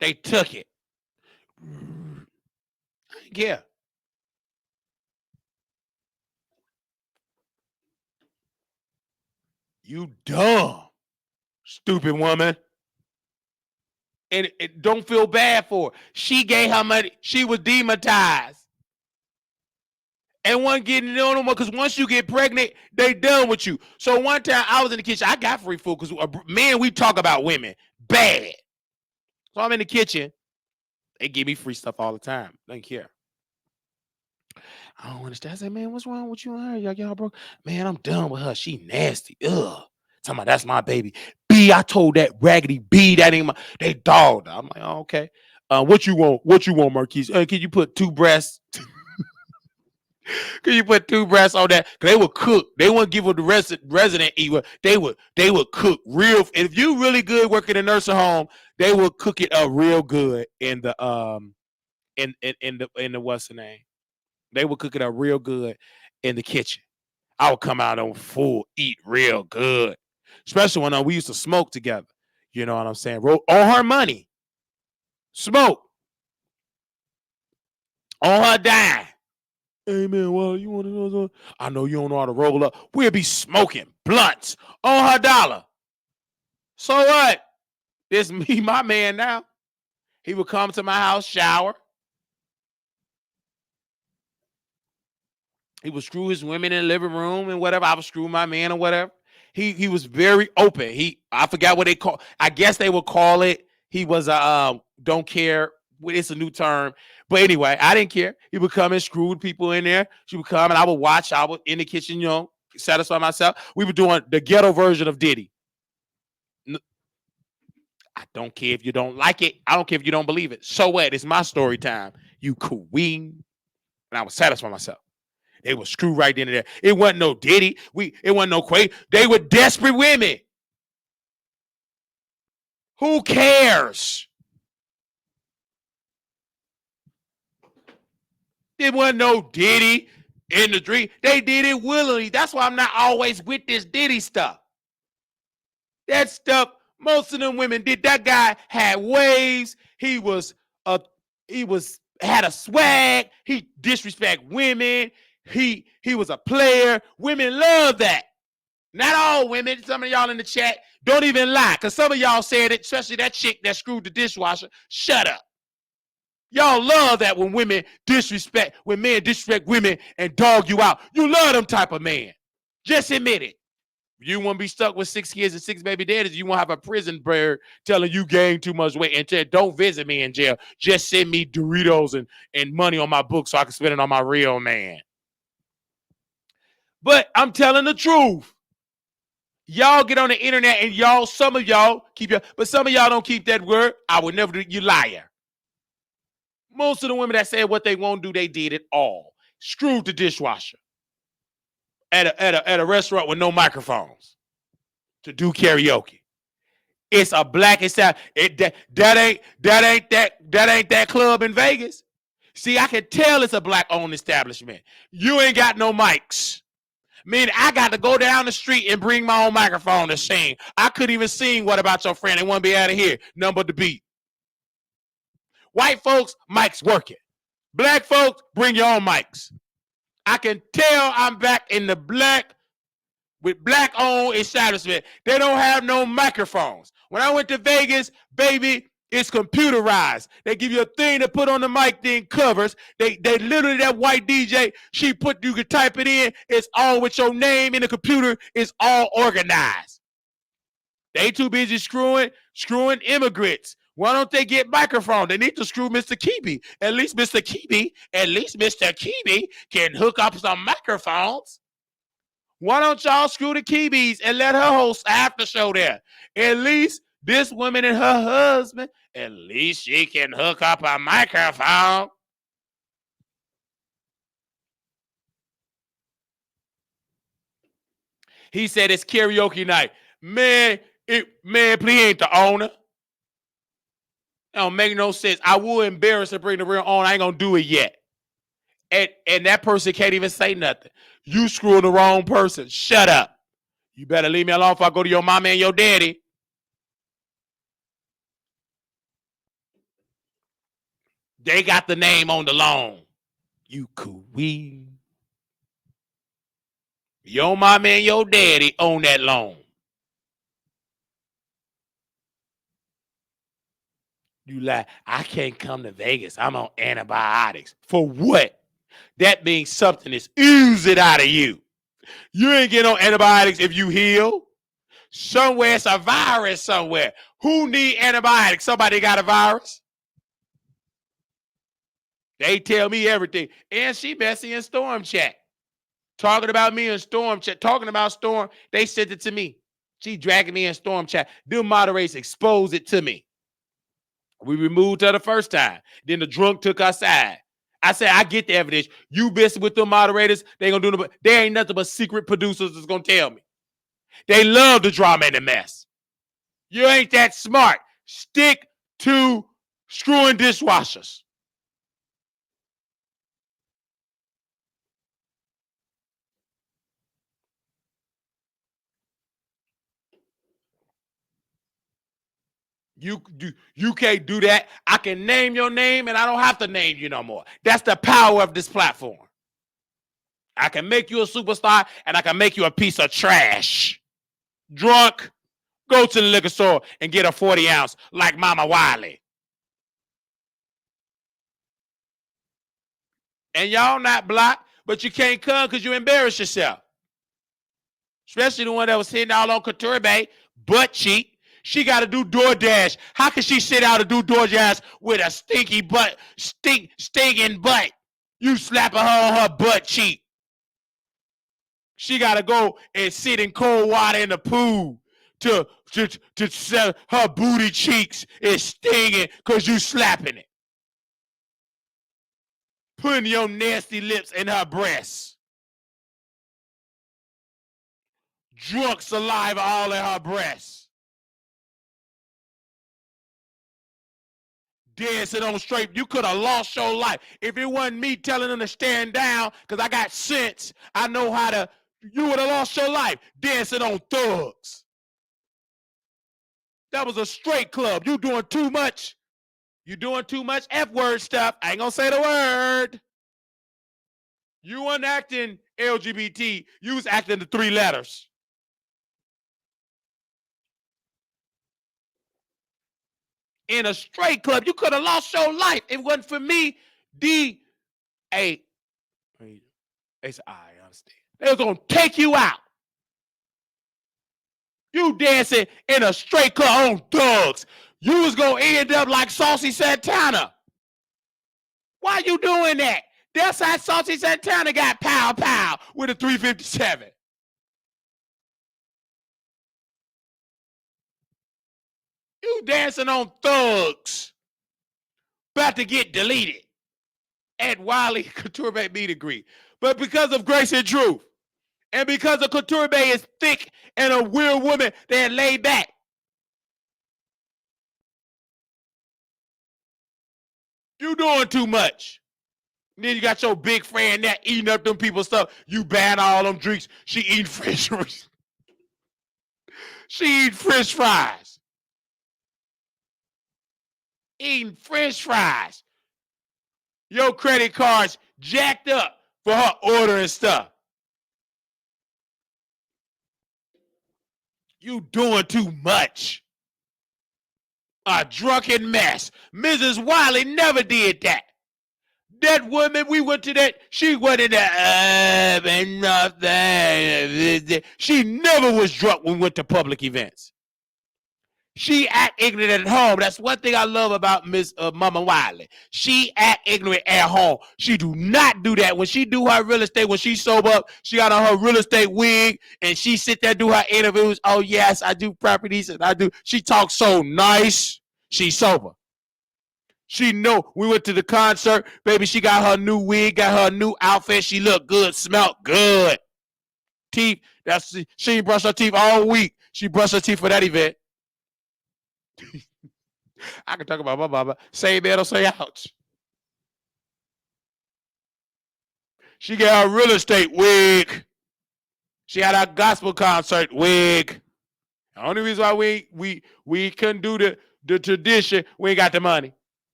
They took it. Yeah. You dumb, stupid woman. And it don't feel bad for her. She gave her money. She was demonetized. And one getting no more because once you get pregnant, they done with you. So one time I was in the kitchen. I got free food because man, we talk about women bad. So I'm in the kitchen. They give me free stuff all the time. Don't care. I don't understand. I said, man, what's wrong with you and her? Y'all broke. Man, I'm done with her. She nasty. Ugh. Talking about that's my baby. B, I told that raggedy B that ain't my. They dogged her. I'm like, oh, okay. What you want? What you want, Marquise? Can you put two breasts? Can you put two breasts on that? Cause they would cook. They wouldn't give her the resident eat. They would cook real. If you really good working in a nursing home, they would cook it up real good in the in the what's the name? They would cook it up real good in the kitchen. I would come out on full, eat real good. Especially when we used to smoke together. You know what I'm saying? On her money. Smoke. On her dime. Hey man, well, you want to know? I know you don't know how to roll up. We'll be smoking blunts on her dollar. So what? This me, my man now. He would come to my house, shower. He would screw his women in the living room and whatever. I would screw my man or whatever. He was very open. I forgot what they call. I guess they would call it. He was a don't care. It's a new term. But anyway, I didn't care. He would come and screw people in there. She would come and I would watch. I would in the kitchen, satisfy myself. We were doing the ghetto version of Diddy. I don't care if you don't like it. I don't care if you don't believe it. So what? It's my story time. You queen. And I was satisfied myself. They were screwed right into there. It wasn't no Diddy. It wasn't no Quay. They were desperate women. Who cares? It wasn't no Diddy in the dream. They did it willingly. That's why I'm not always with this Diddy stuff. That stuff, most of them women did. That guy had waves. He had a swag. He disrespect women. He was a player. Women love that. Not all women. Some of y'all in the chat don't even lie, because some of y'all said it, especially that chick that screwed the dishwasher. Shut up. Y'all love that when men disrespect women and dog you out. You love them type of man. Just admit it. You want to be stuck with 6 kids and 6 baby daddies. You won't have a prison bird telling you gained too much weight and tell, don't visit me in jail. Just send me Doritos and money on my book so I can spend it on my real man. But I'm telling the truth. Y'all get on the internet and some of y'all keep but some of y'all don't keep that word. I would never do. You liar. Most of the women that said what they won't do, they did it all. Screwed the dishwasher at a restaurant with no microphones to do karaoke. It's a black establishment. That ain't that club in Vegas. See, I can tell it's a black-owned establishment. You ain't got no mics. Meaning I got to go down the street and bring my own microphone to sing. I couldn't even sing What About Your Friend? They want to be out of here. Nothing but the beat. White folks, mics working. Black folks, bring your own mics. I can tell I'm back in the black-owned establishment. They don't have no microphones. When I went to Vegas, baby, it's computerized. They give you a thing to put on the mic, then covers. They literally, that white DJ, you can type it in. It's all with your name in the computer. It's all organized. They too busy screwing immigrants. Why don't they get microphones? They need to screw Mr. Keeby. At least Mr. Keeby can hook up some microphones. Why don't y'all screw the Keebys and let her host after show there? At least this woman and her husband, at least she can hook up a microphone. He said it's karaoke night. Man, please ain't the owner. That don't make no sense. I will embarrass to bring the real owner. I ain't gonna do it yet. And that person can't even say nothing. You screwing the wrong person. Shut up. You better leave me alone if I go to your mama and your daddy. They got the name on the loan. You queen. Your mama and your daddy own that loan. You lie. I can't come to Vegas. I'm on antibiotics. For what? That means something is oozing out of you. You ain't getting on antibiotics if you heal. Somewhere it's a virus somewhere. Who need antibiotics? Somebody got a virus? They tell me everything. And she messy in Storm chat. Talking about me in Storm chat. Talking about Storm. They sent it to me. She dragging me in Storm chat. Them moderators exposed it to me. We removed her the first time. Then the drunk took our side. I said, I get the evidence. You messing with them moderators, they gonna do it. There ain't nothing but secret producers that's gonna tell me. They love the drama and the mess. You ain't that smart. Stick to screwing dishwashers. You can't do that. I can name your name and I don't have to name you no more. That's the power of this platform. I can make you a superstar and I can make you a piece of trash. Drunk, go to the liquor store and get a 40 ounce like Mama Wiley. And y'all not blocked, but you can't come because you embarrass yourself. Especially the one that was sitting all on Couture Bay, butt cheek. She got to do DoorDash. How can she sit out and do DoorDash with a stinky butt, stinking butt? You slapping her on her butt cheek. She got to go and sit in cold water in the pool to sell her booty cheeks is stinging because you slapping it. putting your nasty lips in her breasts. Drunk saliva all in her breasts. Dancing on straight. You could have lost your life. If it wasn't me telling them to stand down, because I got sense, I know how to, you would have lost your life dancing on thugs. That was a straight club. You doing too much. You doing too much F-word stuff. I ain't gonna say the word. You weren't acting LGBT. You was acting the 3 letters. In a straight club, you could have lost your life. If it wasn't for me, I understand. They was gonna take you out. You dancing in a straight club on thugs. You was gonna end up like Saucy Santana. Why you doing that? That's how Saucy Santana got pow pow with a 357. You dancing on thugs. About to get deleted at Wiley Couture Bay meet and greet. But because of Grace and Truth, and because of Couture Bay is thick and a weird woman, they're laid back. You doing too much. And then you got your big friend there eating up them people's stuff. You ban all them drinks. She eating French fries. She eating French fries. Eating French fries. Your credit card's jacked up for her ordering stuff. You doing too much. A drunken mess. Mrs. Wiley never did that. That woman, we went to that, she wasn't and nothing. She never was drunk when we went to public events. She act ignorant at home. That's one thing I love about Miss Mama Wiley. She act ignorant at home. She do not do that. When she do her real estate, when she sober up, she got on her real estate wig and she sit there do her interviews. Oh yes, I do properties and I do. She talks so nice. She sober. She know we went to the concert, baby. She got her new wig, got her new outfit. She looked good, smelled good. Teeth. She ain't brushed her teeth all week. She brushed her teeth for that event. I can talk about my mama. Say amen or say ouch. She got her real estate wig. She had our gospel concert wig. The only reason why we couldn't do the tradition, we ain't got the money.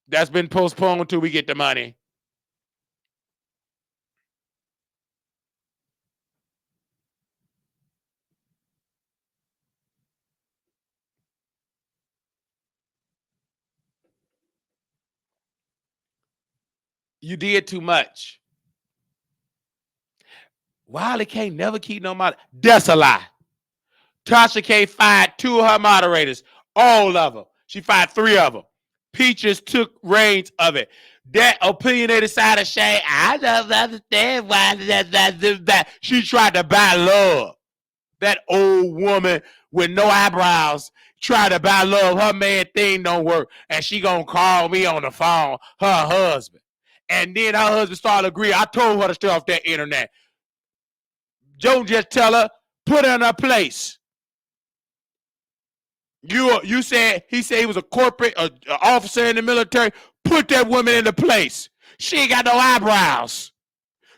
That's been postponed until we get the money. You did too much. Wiley can't never keep no money. That's a lie. Tasha K fired 2 of her moderators, all of them. She fired 3 of them. Peaches took reins of it. That opinionated side of Shay, I don't understand why that. She tried to buy love. That old woman with no eyebrows tried to buy love. Her man thing don't work. And she gonna call me on the phone, her husband. And then her husband started agreeing. I told her to stay off that internet. Joe just tell her, put her in her place. You said he said he was a corporate officer in the military. Put that woman in the place. She ain't got no eyebrows.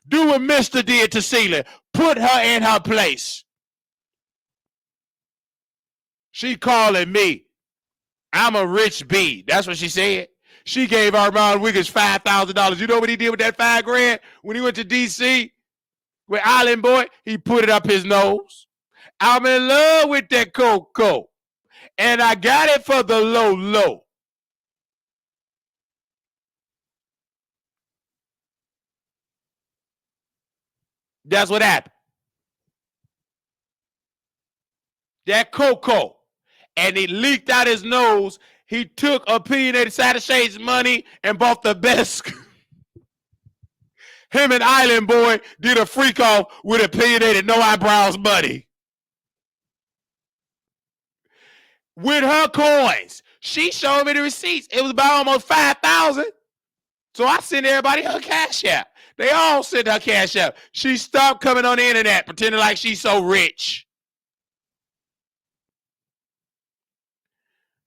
Do what Mr. did to Celia. Put her in her place. She calling me. I'm a rich bee. That's what she said. She gave Armand Wiggins $5,000. You know what he did with that $5,000 when he went to D.C. with Island Boy? He put it up his nose. I'm in love with that Coco. And I got it for the low. That's what happened. That Coco. And he leaked out his nose. He took opinionated Saturday's money and bought the best. Him and Island Boy did a freak off with opinionated no eyebrows money. With her coins. She showed me the receipts. It was about almost 5,000. So I send everybody her cash app. They all send her cash app. She stopped coming on the internet pretending like she's so rich.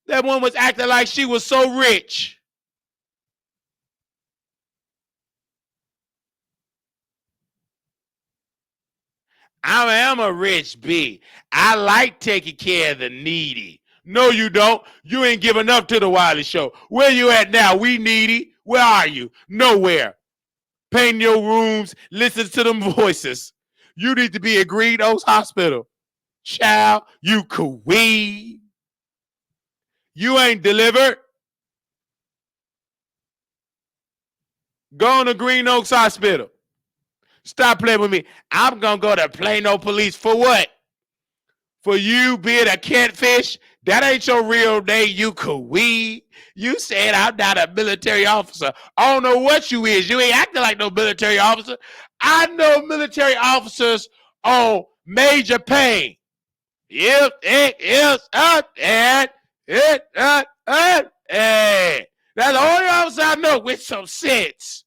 That one was acting like she was so rich. I am a rich B. I like taking care of the needy. No, you don't. You ain't give enough to the Wiley Show. Where you at now? We needy. Where are you? Nowhere. Painting your rooms, listen to them voices. You need to be at Green Oaks Hospital. Child, you queen. You ain't delivered. Go on to Green Oaks Hospital. Stop playing with me. I'm going to go to Plano Police for what? For you being a catfish? That ain't your real name, you queen. You said I'm not a military officer. I don't know what you is. You ain't acting like no military officer. I know military officers on major pain. If it is up and it up and that's the only officer I know with some sense.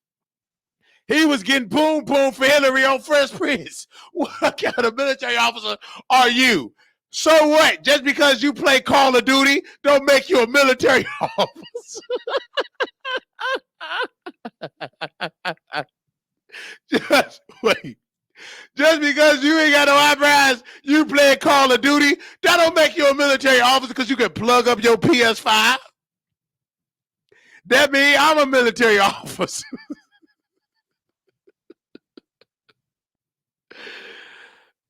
He was getting boom boom for Hillary on Fresh Prince. What kind of military officer are you? So what? Just because you play Call of Duty don't make you a military officer. Just wait. Just because you ain't got no eyebrows, you play Call of Duty, that don't make you a military officer because you can plug up your PS5. That means I'm a military officer.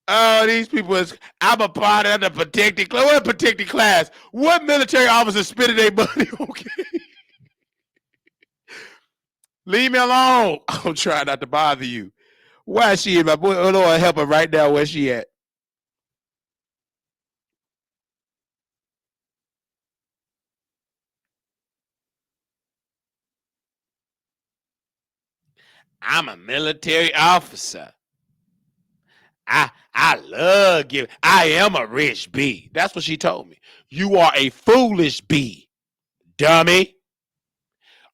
Oh, these people is, I'm a part of the protected class. What protected class? What military officers spending their money? Okay. Leave me alone. I'm trying not to bother you. Why is she in my boy? Oh, Lord, help her right now. Where's she at? I'm a military officer. I love giving. I am a rich bee. That's what she told me. You are a foolish bee, dummy.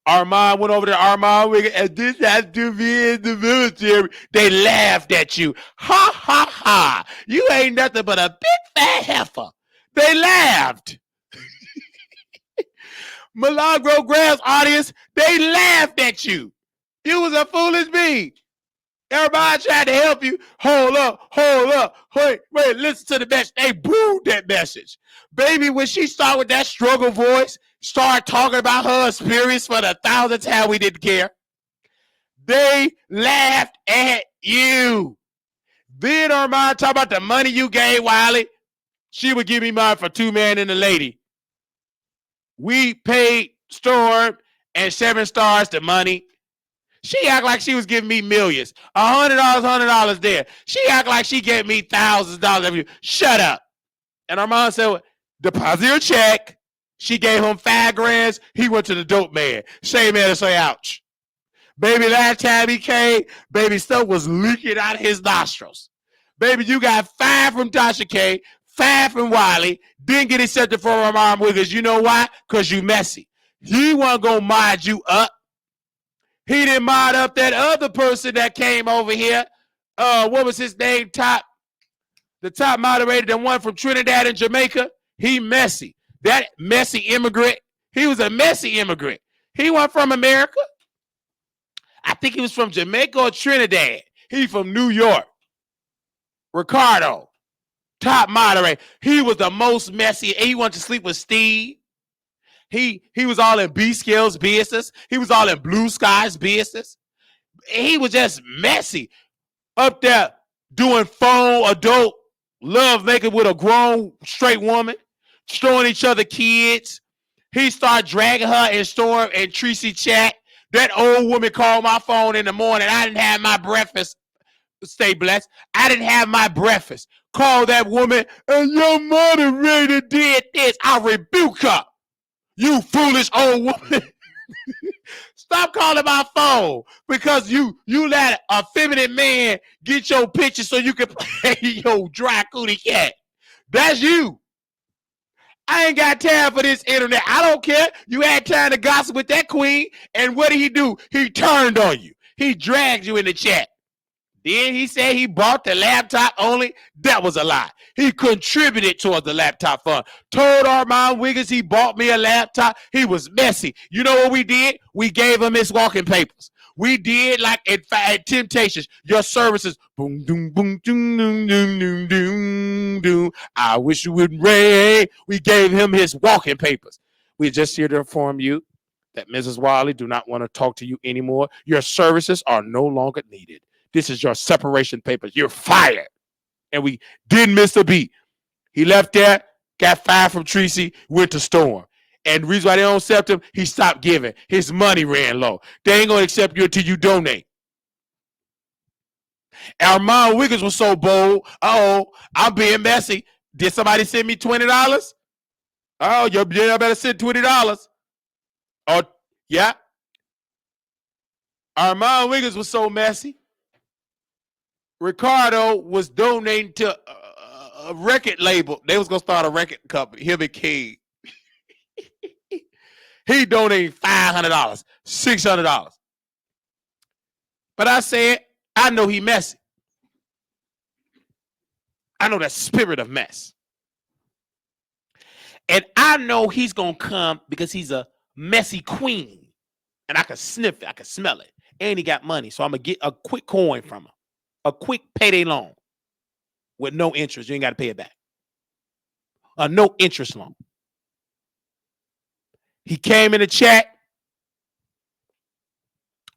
Armand went over to Armand and this has to be in the military. They laughed at you. Ha, ha, ha. You ain't nothing but a big fat heifer. They laughed. Milagro Grass audience, they laughed at you. You was a foolish bee. Everybody tried to help you. Hold up. Wait, listen to the message. They booed that message. Baby, when she started with that struggle voice, started talking about her experience for the 1,000th time, we didn't care. They laughed at you. Then Armand talk about the money you gave Wiley. She would give me mine for 2 men and a lady. We paid Storm and 7 Stars the money. She act like she was giving me millions. $100 there. She act like she gave me thousands of dollars every year. Shut up. And Armand said, deposit your check. She gave him $5,000. He went to the dope man. Shame man to say, ouch. Baby, last time he came, baby, stuff was leaking out of his nostrils. Baby, you got 5 from Tasha K, 5 from Wiley. Didn't get accepted for Armand Wiggins. You know why? Because you messy. He wasn't going to mod you up. He didn't mod up that other person that came over here. What was his name? The top moderator, the one from Trinidad and Jamaica. He messy. That messy immigrant. He was a messy immigrant. He wasn't from America. I think he was from Jamaica or Trinidad. He from New York. Ricardo, top moderator. He was the most messy. He wanted to sleep with Steve. He was all in B-Skills business. He was all in Blue Skies business. He was just messy. Up there doing phone adult love making with a grown straight woman, showing each other kids. He started dragging her and Storm and Tracy chat. That old woman called my phone in the morning. I didn't have my breakfast. Stay blessed. I didn't have my breakfast. Called that woman, and your moderator did this. I rebuke her. You foolish old woman. Stop calling my phone because you let a feminine man get your picture so you can play your dry cootie cat. That's you. I ain't got time for this internet. I don't care. You had time to gossip with that queen, and what did he do? He turned on you. He dragged you in the chat. Then he said he bought the laptop only. That was a lie. He contributed towards the laptop fund. Told Armand Wiggins he bought me a laptop. He was messy. You know what we did? We gave him his walking papers. We did like at Temptations. Your services. Boom, doom, boom, doom, doom, doom, doom, doom, doom. I wish you would rain. We gave him his walking papers. We're just here to inform you that Mrs. Wiley do not want to talk to you anymore. Your services are no longer needed. This is your separation papers. You're fired. And we didn't miss a beat. He left there, got fired from Tracy, went to Storm. And the reason why they don't accept him, he stopped giving. His money ran low. They ain't going to accept you until you donate. Armand Wiggins was so bold. Uh-oh, I'm being messy. Did somebody send me $20? Oh, you better send $20. Oh, yeah. Armand Wiggins was so messy. Ricardo was donating to a record label. They was going to start a record company, him and King. He donated $500, $600. But I said, I know he messy. I know that spirit of mess. And I know he's going to come because he's a messy queen. And I can sniff it. I can smell it. And he got money. So I'm going to get a quick coin from him. A quick payday loan with no interest. You ain't got to pay it back. A no interest loan. He came in the chat.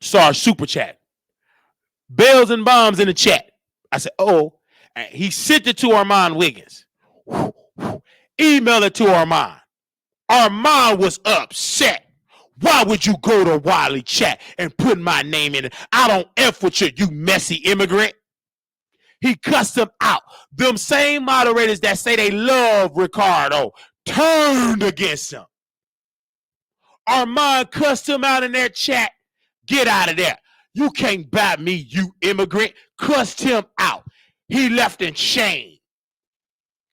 Saw a super chat. Bells and bombs in the chat. I said, oh. And he sent it to Armand Wiggins. Email it to Armand. Armand was upset. Why would you go to Wiley chat and put my name in it? I don't F with you messy immigrant. He cussed them out. Them same moderators that say they love Ricardo turned against him. Armand cussed him out in their chat. Get out of there. You can't buy me, you immigrant. Cussed him out. He left in shame.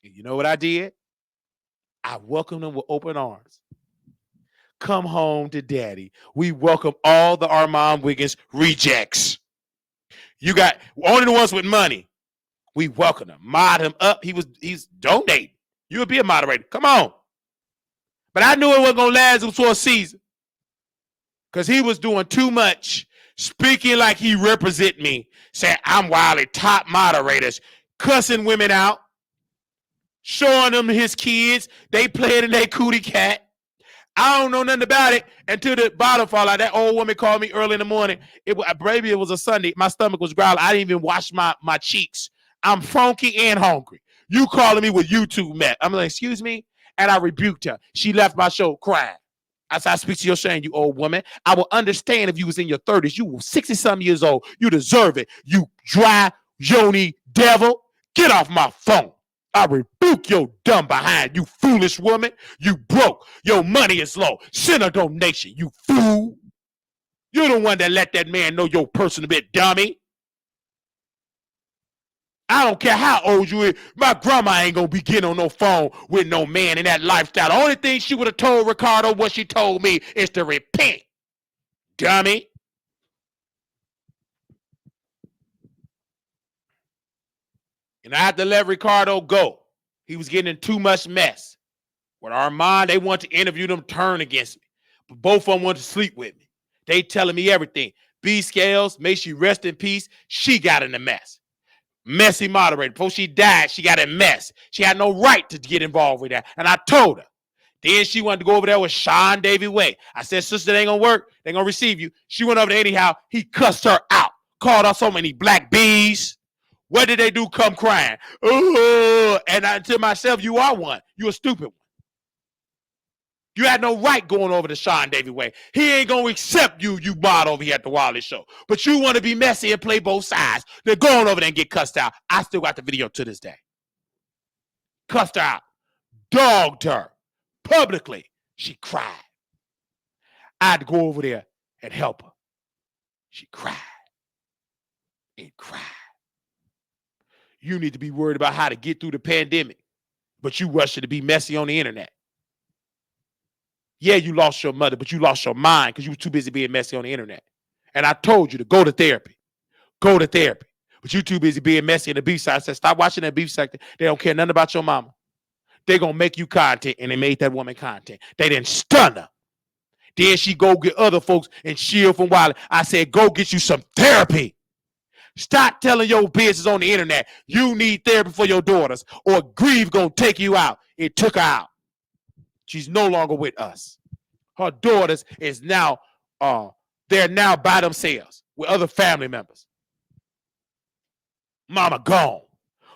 You know what I did? I welcomed him with open arms. Come home to daddy. We welcome all the Armand Wiggins rejects. You got only the ones with money. We welcome him. Mod him up. He's donating. You'll be a moderator. Come on. But I knew it wasn't going to last for a season. Because he was doing too much. Speaking like he represent me. Saying I'm Wiley, top moderators. Cussing women out. Showing them his kids. They playing in their cootie cat. I don't know nothing about it until the bottom fall out. That old woman called me early in the morning. Maybe it was a Sunday. My stomach was growling. I didn't even wash my cheeks. I'm funky and hungry. You calling me with YouTube met. I'm like, excuse me? And I rebuked her. She left my show crying. I said, I speak to your shame, you old woman. I will understand if you was in your 30s. You were 60-something years old. You deserve it. You dry, yoni devil. Get off my phone. I rebuke your dumb behind, you foolish woman. You broke. Your money is low. Send a donation, you fool. You're the one that let that man know your personal bit, dummy. I don't care how old you is. My grandma ain't gonna be getting on no phone with no man in that lifestyle. The only thing she would have told Ricardo what she told me is to repent, dummy. And I had to let Ricardo go. He was getting in too much mess. With Armand, they want to interview them, turn against me. But both of them want to sleep with me. They telling me everything. B Scales, may she rest in peace. She got in a mess. Messy moderator. Before she died, she got a mess. She had no right to get involved with that. And I told her. Then she wanted to go over there with Sean Davy Way. I said, sister, they ain't going to work. They ain't going to receive you. She went over there anyhow. He cussed her out. Called her so many black bees. What did they do? Come crying. Ooh. And I to myself, you are one. You a stupid one. You had no right going over to Sean Davy Way. He ain't going to accept you mod over here at the Wiley Show. But you want to be messy and play both sides. They're going over there and get cussed out. I still got the video to this day. Cussed her out. Dogged her. Publicly. She cried. I had to go over there and help her. She cried. And cried. You need to be worried about how to get through the pandemic. But you rushing to be messy on the internet. Yeah, you lost your mother, but you lost your mind because you were too busy being messy on the internet. And I told you to go to therapy. Go to therapy. But you too busy being messy in the beef side. I said, stop watching that beef sector. They don't care nothing about your mama. They're going to make you content, and they made that woman content. They didn't stun her. Then she go get other folks and shield from Wiley. I said, go get you some therapy. Stop telling your business on the internet. You need therapy for your daughters, or grief going to take you out. It took her out. She's no longer with us. Her daughters is now, they're now by themselves with other family members. Mama gone.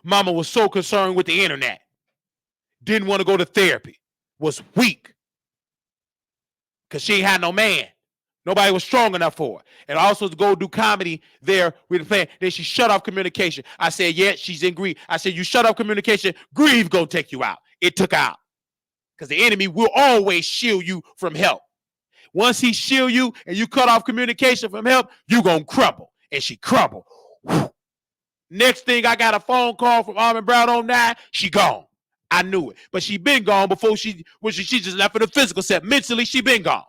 Mama was so concerned with the internet. Didn't want to go to therapy. Was weak. Because she ain't had no man. Nobody was strong enough for her. And also to go do comedy there with the plan. Then she shut off communication. I said, yeah, she's in grief. I said, you shut off communication, grief gonna take you out. It took her out. Because the enemy will always shield you from help. Once he shield you and you cut off communication from help, you gonna crumble. And she crumbled. Whew. Next thing, I got a phone call from Armin Brown on 9. She gone. I knew it. But she been gone before she just left for the physical set. Mentally, she been gone.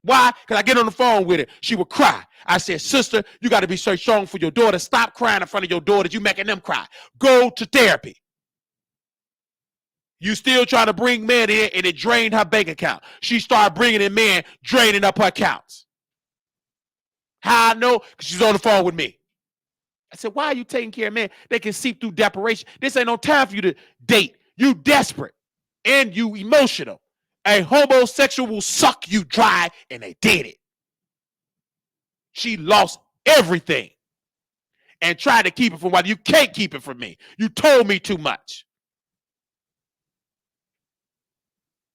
Why? Because I get on the phone with her. She would cry. I said, sister, you got to be so strong for your daughter. Stop crying in front of your daughters. You making them cry. Go to therapy. You still trying to bring men in, and it drained her bank account. She started bringing in men, draining up her accounts. How I know? Because she's on the phone with me. I said, why are you taking care of men? They can seep through desperation. This ain't no time for you to date. You desperate and you emotional. A homosexual will suck you dry, and they did it. She lost everything and tried to keep it from Wiley. You can't keep it from me. You told me too much.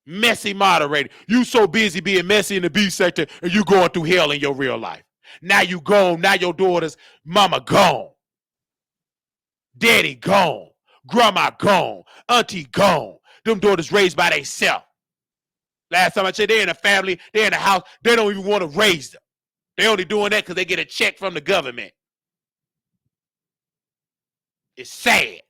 Messy moderator. You so busy being messy in the B sector, and you going through hell in your real life. Now you gone. Now your daughter's mama gone. Daddy gone. Grandma gone. Auntie gone. Them daughters raised by themselves. Last time I said they're in a family, they're in a house, they don't even want to raise them. They only doing that because they get a check from the government. It's sad.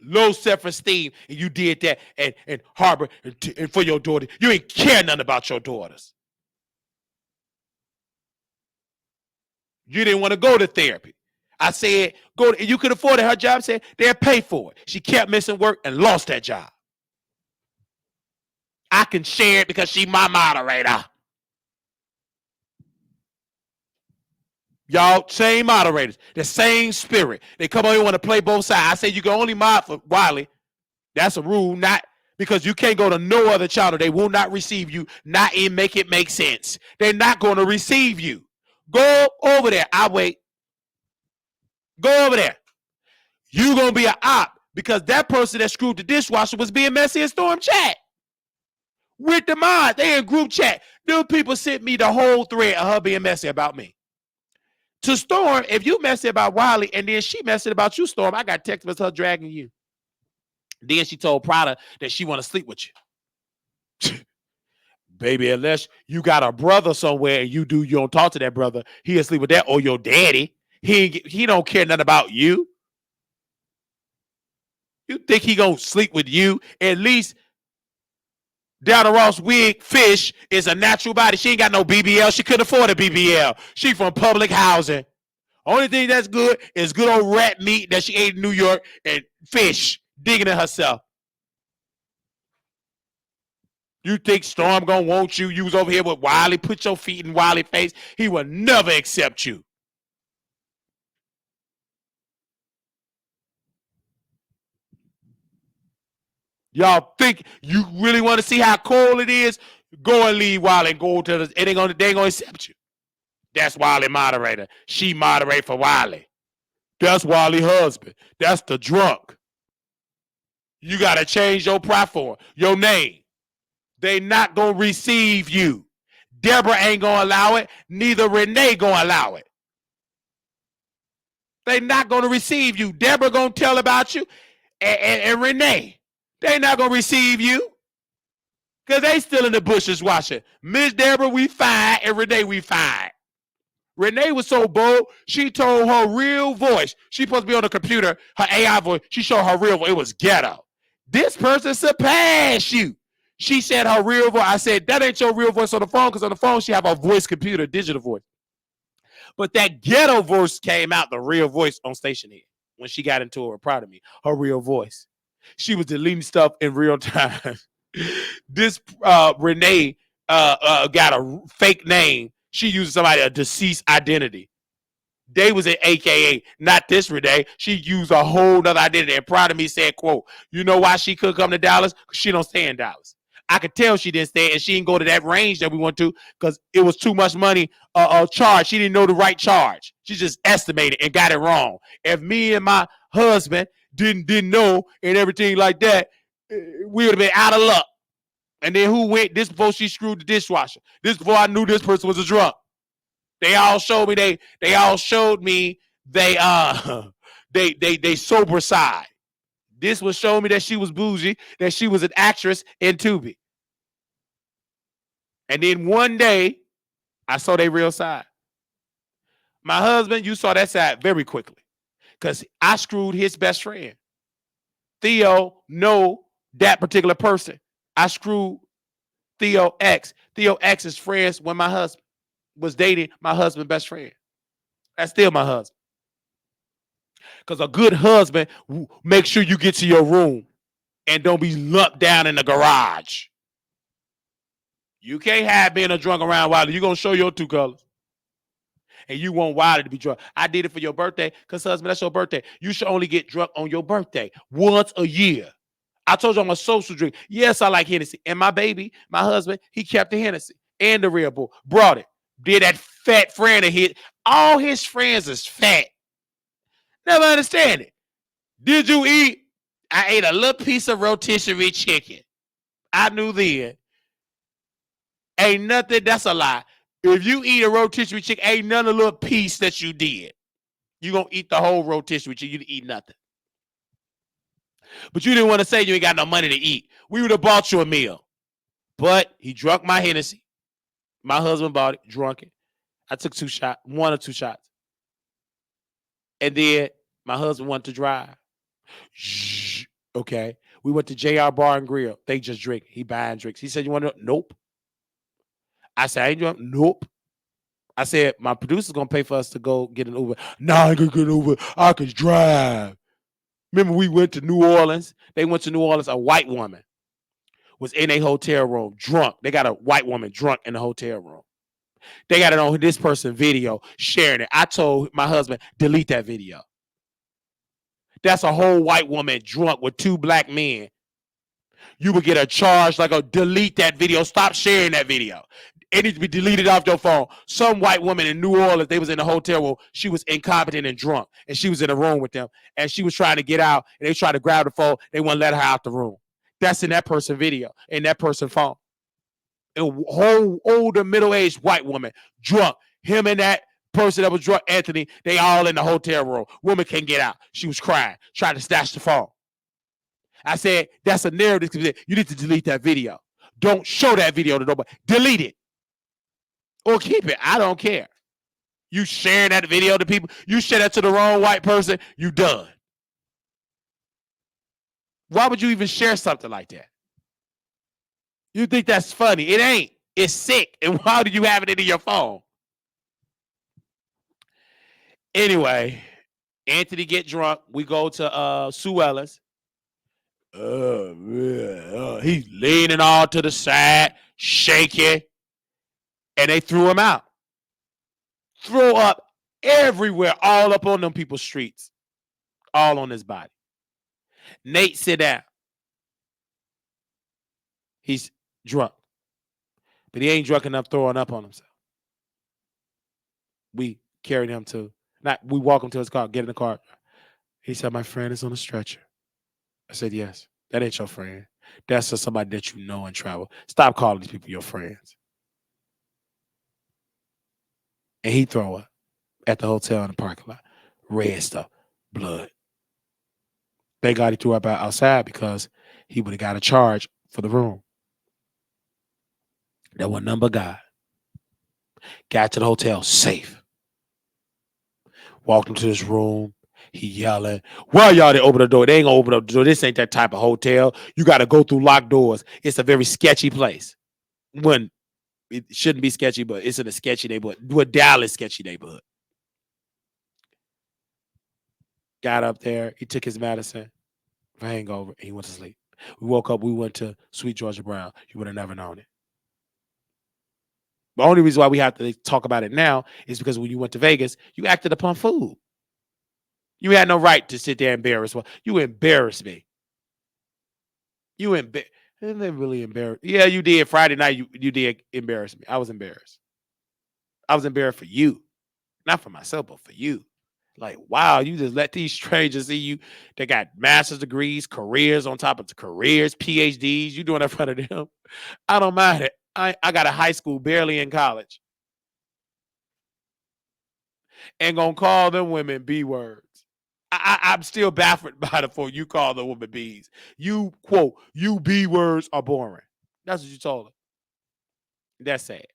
Low self-esteem, and you did that and harbor and for your daughter. You ain't care nothing about your daughters. You didn't want to go to therapy. I said, go to, you could afford it. Her job said they'll pay for it. She kept missing work and lost that job. I can share it because she my moderator. Y'all, same moderators, the same spirit. They come on here want to play both sides. I said you can only mod for Wiley. That's a rule, not because you can't go to no other channel. They will not receive you, not in Make It Make Sense. They're not going to receive you. Go over there. I wait. Go over there. You going to be an op because that person that screwed the dishwasher was being messy in Storm chat. With the mod, they in group chat. Them people sent me the whole thread of her being messy about me. To Storm, if you messy about Wiley and then she messy about you, Storm, I got text with her dragging you. Then she told Prada that she want to sleep with you. Baby, unless you got a brother somewhere and you don't talk to that brother, he'll sleep with that, or your daddy. He don't care nothing about you. You think he gonna sleep with you? At least Donna Ross wig fish is a natural body. She ain't got no BBL. She couldn't afford a BBL. She from public housing. Only thing that's good is good old rat meat that she ate in New York and fish digging at herself. You think Storm gonna want you? You was over here with Wiley. Put your feet in Wiley's face. He will never accept you. Y'all think you really want to see how cold it is? Go and leave Wiley and go to the. They ain't gonna accept you. That's Wiley moderator. She moderate for Wiley. That's Wiley husband. That's the drunk. You gotta change your platform, your name. They not gonna receive you. Deborah ain't gonna allow it. Neither Renee gonna allow it. They not gonna receive you. Deborah gonna tell about you, and Renee. They not gonna receive you. Because they still in the bushes watching. Miss Deborah, we fine, and Renee, we fine. Renee was so bold, she told her real voice. She supposed to be on the computer, her AI voice. She showed her real voice. It was ghetto. This person surpassed you. She said her real voice. I said, that ain't your real voice on the phone, because on the phone, she have a voice computer, digital voice. But that ghetto voice came out, the real voice on station here. When she got into it, we're proud of me. Her real voice. She was deleting stuff in real time. This Renee got a fake name. She used somebody, a deceased identity. They was an AKA, not this Renee. She used a whole nother identity. And proud of me said, quote, you know why she could come to Dallas? Because she don't stay in Dallas. I could tell she didn't stay, and she didn't go to that range that we went to because it was too much money charge. She didn't know the right charge. She just estimated and got it wrong. If me and my husband didn't know and everything like that, we would have been out of luck. And then who went? This before she screwed the dishwasher. This before I knew this person was a drunk. They all showed me they sober side. This was showing me that she was bougie, that she was an actress in Tubi. And then one day, I saw their real side. My husband, you saw that side very quickly, because I screwed his best friend. Theo know that particular person. I screwed Theo X. Theo X is friends when my husband was dating my husband's best friend. That's still my husband. Because a good husband makes sure you get to your room and don't be lumped down in the garage. You can't have being a drunk around Wilder. You're going to show your two colors. And you want Wilder to be drunk. I did it for your birthday because, husband, that's your birthday. You should only get drunk on your birthday once a year. I told you I'm a social drink. Yes, I like Hennessy. And my baby, my husband, he kept the Hennessy and the Red Bull. Brought it. Did that fat friend of his. All his friends is fat. Never understand it. Did you eat? I ate a little piece of rotisserie chicken. I knew then. Ain't nothing. That's a lie. If you eat a rotisserie chicken, ain't none of the little piece that you did. You gonna eat the whole rotisserie chicken. You didn't eat nothing. But you didn't want to say you ain't got no money to eat. We would have bought you a meal. But he drunk my Hennessy. My husband bought it, drunk it. I took one or two shots. And then my husband wanted to drive. Okay. We went to JR Bar and Grill. They just drink. He buying drinks. He said, you want to? Nope. I said, I ain't drunk. Nope. I said, my producer's going to pay for us to go get an Uber. No, I ain't going to get an Uber. I can drive. Remember, we went to New Orleans. They went to New Orleans. A white woman was in a hotel room, drunk. They got a white woman drunk in the hotel room. They got it on this person's video, sharing it. I told my husband, delete that video. That's a whole white woman drunk with two black men. You would get a charge like a delete that video. Stop sharing that video. It needs to be deleted off your phone. Some white woman in New Orleans, they was in the hotel room. She was incompetent and drunk. And she was in a room with them. And she was trying to get out. And they tried to grab the phone. They wouldn't let her out the room. That's in that person's video. In that person's phone. A whole older middle-aged white woman drunk. Him and that person that was drunk, Anthony, they all in the hotel room. Woman can't get out. She was crying, trying to snatch the phone. I said, that's a narrative. You need to delete that video. Don't show that video to nobody. Delete it. Or keep it. I don't care. You sharing that video to people, you share that to the wrong white person, you done. Why would you even share something like that? You think that's funny. It ain't. It's sick. And why do you have it in your phone? Anyway, Anthony get drunk. We go to Sue Ellis. He's leaning all to the side, shaking. And they threw him out. Throw up everywhere, all up on them people's streets. All on his body. Nate, sit down. He's drunk. But he ain't drunk enough throwing up on himself. We carried him we walk him to his car, get in the car. He said, my friend is on a stretcher. I said, yes, that ain't your friend. That's just somebody that you know and travel. Stop calling these people your friends. And he throw up at the hotel in the parking lot. Red stuff, blood. Thank God he threw up outside because he would have got a charge for the room. That was none but God. Got to the hotel safe. Walked into this room. He yelling, "Why y'all didn't open the door? They ain't gonna open up the door. This ain't that type of hotel. You got to go through locked doors. It's a very sketchy place. When it shouldn't be sketchy, but it's in a sketchy neighborhood. What Dallas sketchy neighborhood." Got up there. He took his medicine for hangover, and he went to sleep. We woke up. We went to Sweet Georgia Brown. You would have never known it. The only reason why we have to talk about it now is because when you went to Vegas, you acted upon food. You had no right to sit there and embarrass. Well, you embarrassed me. You didn't really embarrass. Yeah, you did. Friday night, you did embarrass me. I was embarrassed. I was embarrassed for you, not for myself, but for you. Like, wow, you just let these strangers see you. They got master's degrees, careers on top of the careers, PhDs. You doing that in front of them? I don't mind it. I got a high school, barely in college, and gonna call them women B words. I'm still baffled by the for you call the woman B's. You quote, you B words are boring. That's what you told her. That's sad.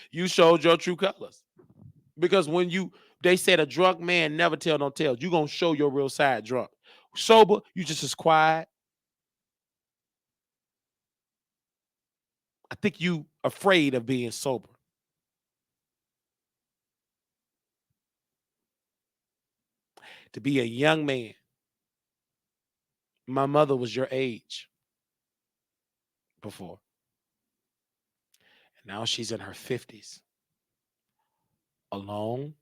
You showed your true colors. Because when they said a drunk man never tell no tales. You gonna show your real side drunk. Sober, you just as quiet. I think you afraid of being sober. To be a young man. My mother was your age before. And now she's in her 50s. Alone.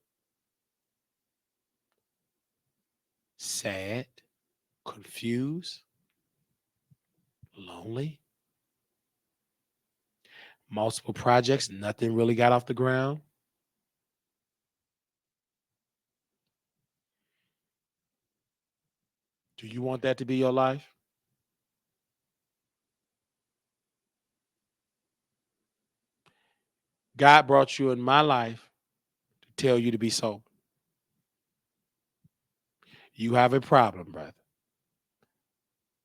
Sad. Confused. Lonely. Multiple projects. Nothing really got off the ground. Do you want that to be your life? God brought you in my life to tell you to be sober. You have a problem, brother.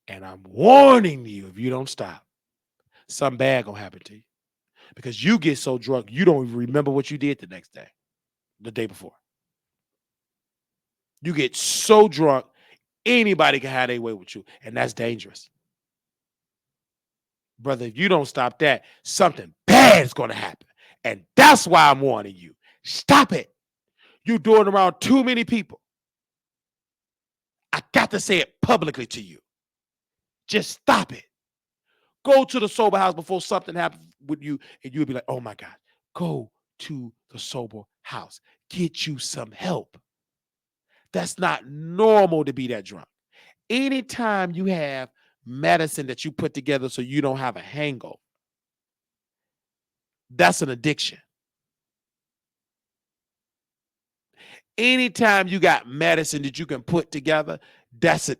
And I'm warning you, if you don't stop, something bad gonna happen to you. Because you get so drunk, you don't even remember what you did the next day, the day before. You get so drunk, anybody can have their way with you, and that's dangerous. Brother, if you don't stop that, something bad is gonna happen. And that's why I'm warning you. Stop it. You're doing it around too many people. I got to say it publicly to you. Just stop it. Go to the sober house before something happens with you, and you'll be like, oh my God, go to the sober house. Get you some help. That's not normal to be that drunk. Anytime you have medicine that you put together so you don't have a hangover, that's an addiction. Anytime you got medicine that you can put together, that's an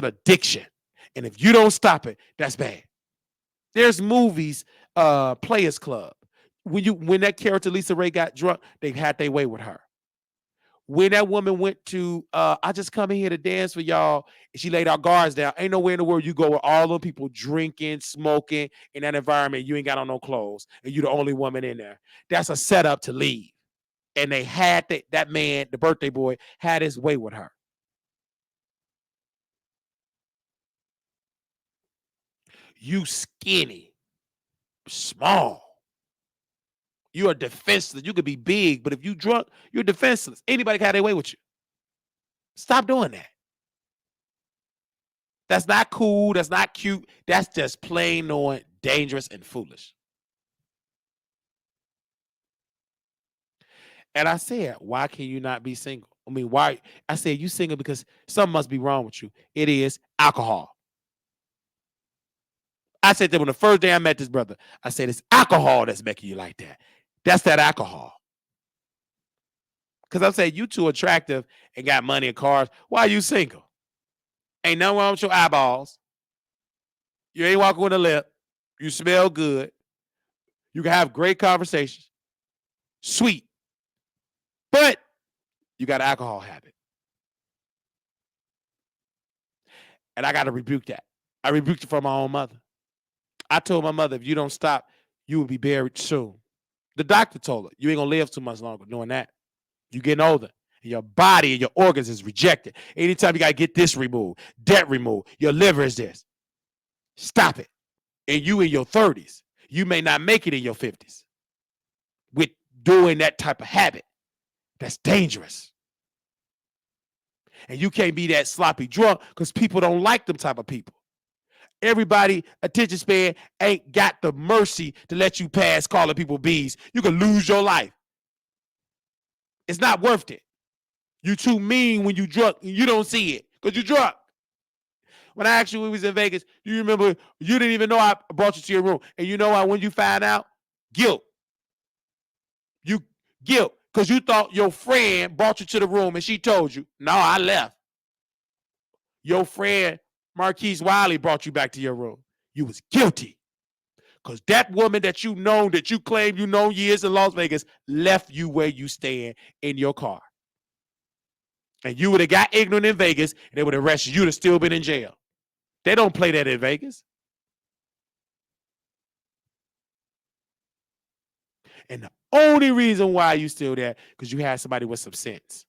addiction. And if you don't stop it, that's bad. There's movies, Players Club. When that character Lisa Ray got drunk, they had their way with her. When that woman went to, I just come in here to dance for y'all, and she laid our guards down. Ain't nowhere in the world you go where all them people drinking, smoking in that environment. You ain't got on no clothes, and you the only woman in there. That's a setup to leave. And they had that man, the birthday boy, had his way with her. You skinny, small. You are defenseless. You could be big, but if you drunk, you're defenseless. Anybody can have their way with you. Stop doing that. That's not cool. That's not cute. That's just plain on dangerous and foolish. And I said, why can you not be single? I mean, why? I said, you single because something must be wrong with you. It is alcohol. I said that when the first day I met this brother, I said, it's alcohol that's making you like that. That's that alcohol. Because I'm saying, you too attractive and got money and cars. Why are you single? Ain't nothing wrong with your eyeballs. You ain't walking with a lip. You smell good. You can have great conversations. Sweet. But you got an alcohol habit. And I got to rebuke that. I rebuked it from my own mother. I told my mother, if you don't stop, you will be buried soon. The doctor told her, you ain't gonna live too much longer doing that. You getting older. And your body and your organs is rejected. Anytime you gotta get this removed, that removed, your liver is this. Stop it. And you in your 30s, you may not make it in your 50s with doing that type of habit. That's dangerous. And you can't be that sloppy drunk because people don't like them type of people. Everybody attention span ain't got the mercy to let you pass calling people bees. You can lose your life. It's not worth it. You too mean when you drunk and you don't see it because you drunk. When I asked you when we was in Vegas, you remember you didn't even know I brought you to your room. And you know why when you find out? Guilt. You guilt because you thought your friend brought you to the room and she told you, no, I left. Your friend Marquise Wiley brought you back to your room. You was guilty because that woman that you know, that you claim you know years in Las Vegas, left you where you stand in your car. And you would have got ignorant in Vegas and they would have arrested you. You'd have still been in jail. They don't play that in Vegas. And the only reason why you still there because you had somebody with some sense.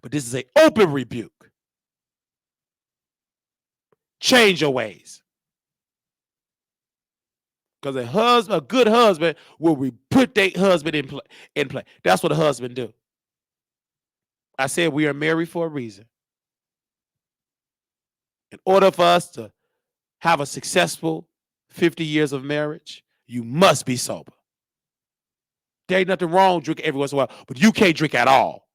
But this is an open rebuke. Change your ways. Because a good husband will put their husband in play. That's what a husband do. I said we are married for a reason. In order for us to have a successful 50 years of marriage, you must be sober. There ain't nothing wrong drinking every once in a while, but you can't drink at all.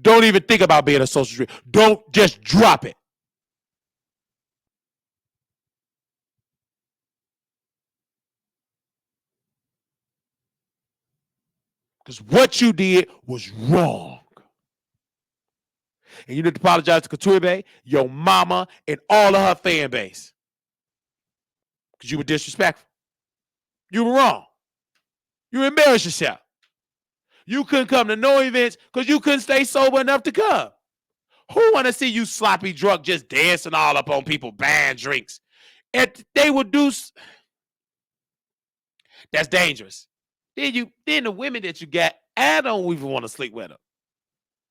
Don't even think about being a social drinker. Don't just drop it. Because what you did was wrong. And you need to apologize to Couture, your mama, and all of her fan base. Because you were disrespectful. You were wrong. You embarrassed yourself. You couldn't come to no events because you couldn't stay sober enough to come. Who want to see you sloppy drunk just dancing all up on people, buying drinks? And they would do. That's dangerous. Then the women that you got, I don't even want to sleep with them.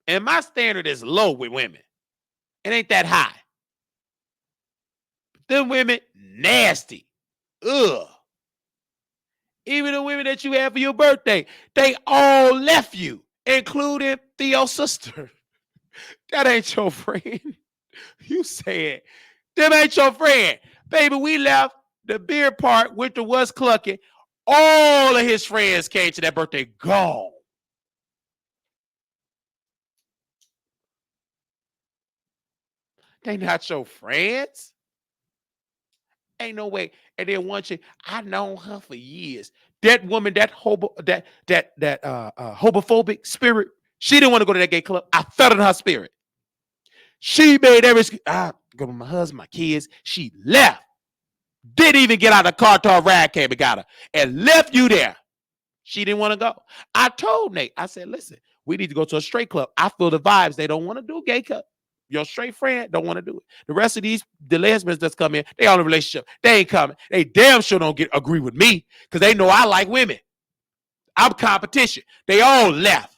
And my standard is low with women. It ain't that high. Them women, nasty. Ugh. Even the women that you had for your birthday, they all left you, including Theo's sister. That ain't your friend. You said, them ain't your friend. Baby, we left the beer park, went to West Clucking. All of his friends came to that birthday, gone. They not your friends. Ain't no way. And then one chick, I known her for years. That woman, that homophobic spirit, she didn't want to go to that gay club. I felt in her spirit. She made I go with my husband, my kids. She left. Didn't even get out of the car till a ride came and got her. And left you there. She didn't want to go. I told Nate, I said, listen, we need to go to a straight club. I feel the vibes. They don't want to do gay club. Your straight friend don't want to do it. The rest of the lesbians that's come in, they all in a relationship. They ain't coming. They damn sure don't agree with me because they know I like women. I'm competition. They all left.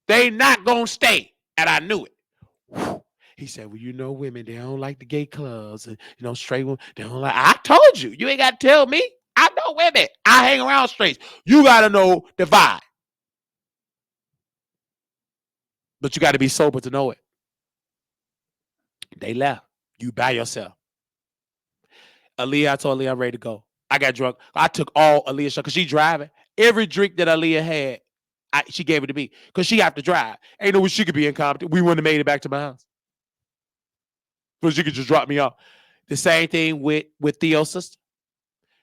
They not gonna stay. And I knew it. Whew. He said, well, you know, women, they don't like the gay clubs. And, you know, straight women, they don't like. I told you. You ain't got to tell me. I know women. I hang around straights. You got to know the vibe. But you got to be sober to know it. They left. You by yourself. Aaliyah, I told Aaliyah I'm ready to go. I got drunk. I took all Aaliyah's shots because she driving. Every drink that Aaliyah had, she gave it to me because she have to drive. Ain't no way she could be incompetent. We wouldn't have made it back to my house. So she could just drop me off. The same thing with Theo's sister.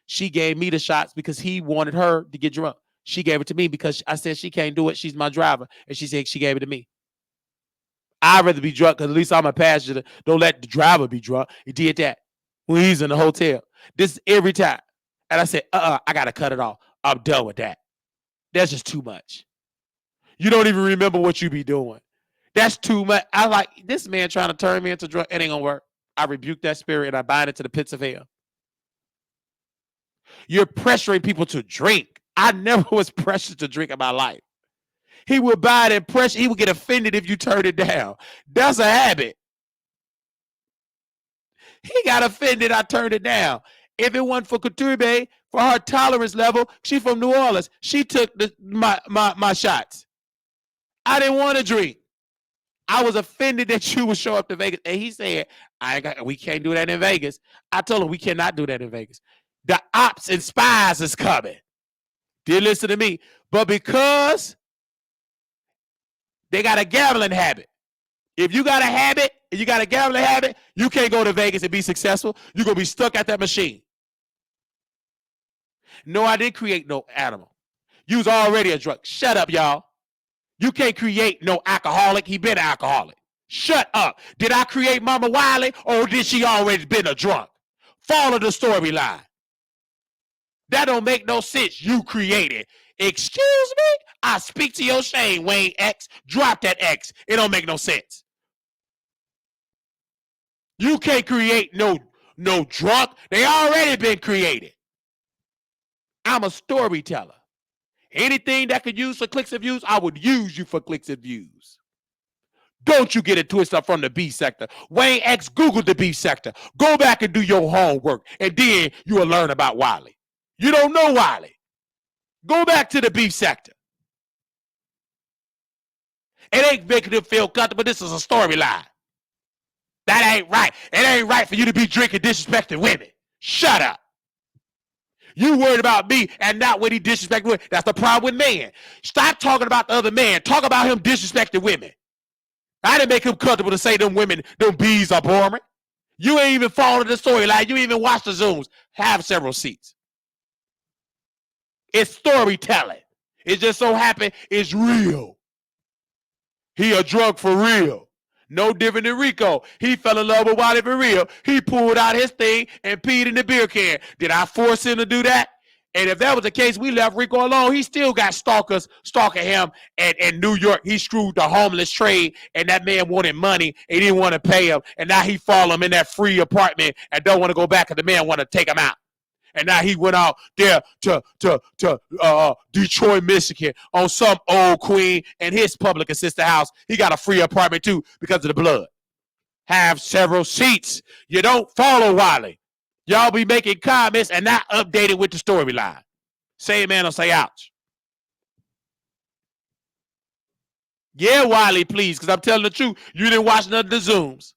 She gave me the shots because he wanted her to get drunk. She gave it to me because I said she can't do it. She's my driver. And she said she gave it to me. I'd rather be drunk because at least I'm a passenger. Don't let the driver be drunk. He did that when he's in the hotel. This is every time. And I said, I got to cut it off. I'm done with that. That's just too much. You don't even remember what you be doing. That's too much. I like this man trying to turn me into drunk. It ain't going to work. I rebuke that spirit and I bind it to the pits of hell. You're pressuring people to drink. I never was pressured to drink in my life. He would buy it and pressure. He would get offended if you turned it down. That's a habit. He got offended. I turned it down. If it wasn't for Couture, for her tolerance level, she from New Orleans. She took my shots. I didn't want to drink. I was offended that you would show up to Vegas. And he said, we can't do that in Vegas. I told him we cannot do that in Vegas. The ops and spies is coming. Didn't listen to me. But because they got a gambling habit. If you got a habit and you got a gambling habit, you can't go to Vegas and be successful. You're going to be stuck at that machine. No, I didn't create no animal. You was already a drug. Shut up, y'all. You can't create no alcoholic. He been an alcoholic. Shut up. Did I create Mama Wiley or did she already been a drunk? Follow the storyline. That don't make no sense. You created. Excuse me? I speak to your shame, Wayne X. Drop that X. It don't make no sense. You can't create no drunk. They already been created. I'm a storyteller. Anything that could use for clicks and views, I would use you for clicks and views. Don't you get it twisted up from the B sector. Wayne X, Google the B sector. Go back and do your homework, and then you will learn about Wiley. You don't know Wiley. Go back to the B sector. It ain't making them feel comfortable. This is a storyline. That ain't right. It ain't right for you to be drinking disrespecting women. Shut up. You worried about me and not when he disrespecting women. That's the problem with men. Stop talking about the other man. Talk about him disrespecting women. I didn't make him comfortable to say them women, them bees are boring. You ain't even followed the storyline. You ain't even watch the Zooms. Have several seats. It's storytelling. It just so happened it's real. He a drug for real. No different than Rico. He fell in love with Wiley for real. He pulled out his thing and peed in the beer can. Did I force him to do that? And if that was the case, we left Rico alone. He still got stalkers stalking him. And in New York, he screwed the homeless trade. And that man wanted money. And he didn't want to pay him. And now he follow him in that free apartment and don't want to go back because the man want to take him out. And now he went out there to Detroit, Michigan on some old queen and his public assistant house. He got a free apartment too because of the blood. Have several seats. You don't follow Wiley. Y'all be making comments and not updated with the storyline. Say amen or say ouch. Yeah, Wiley, please, because I'm telling the truth. You didn't watch none of the Zooms.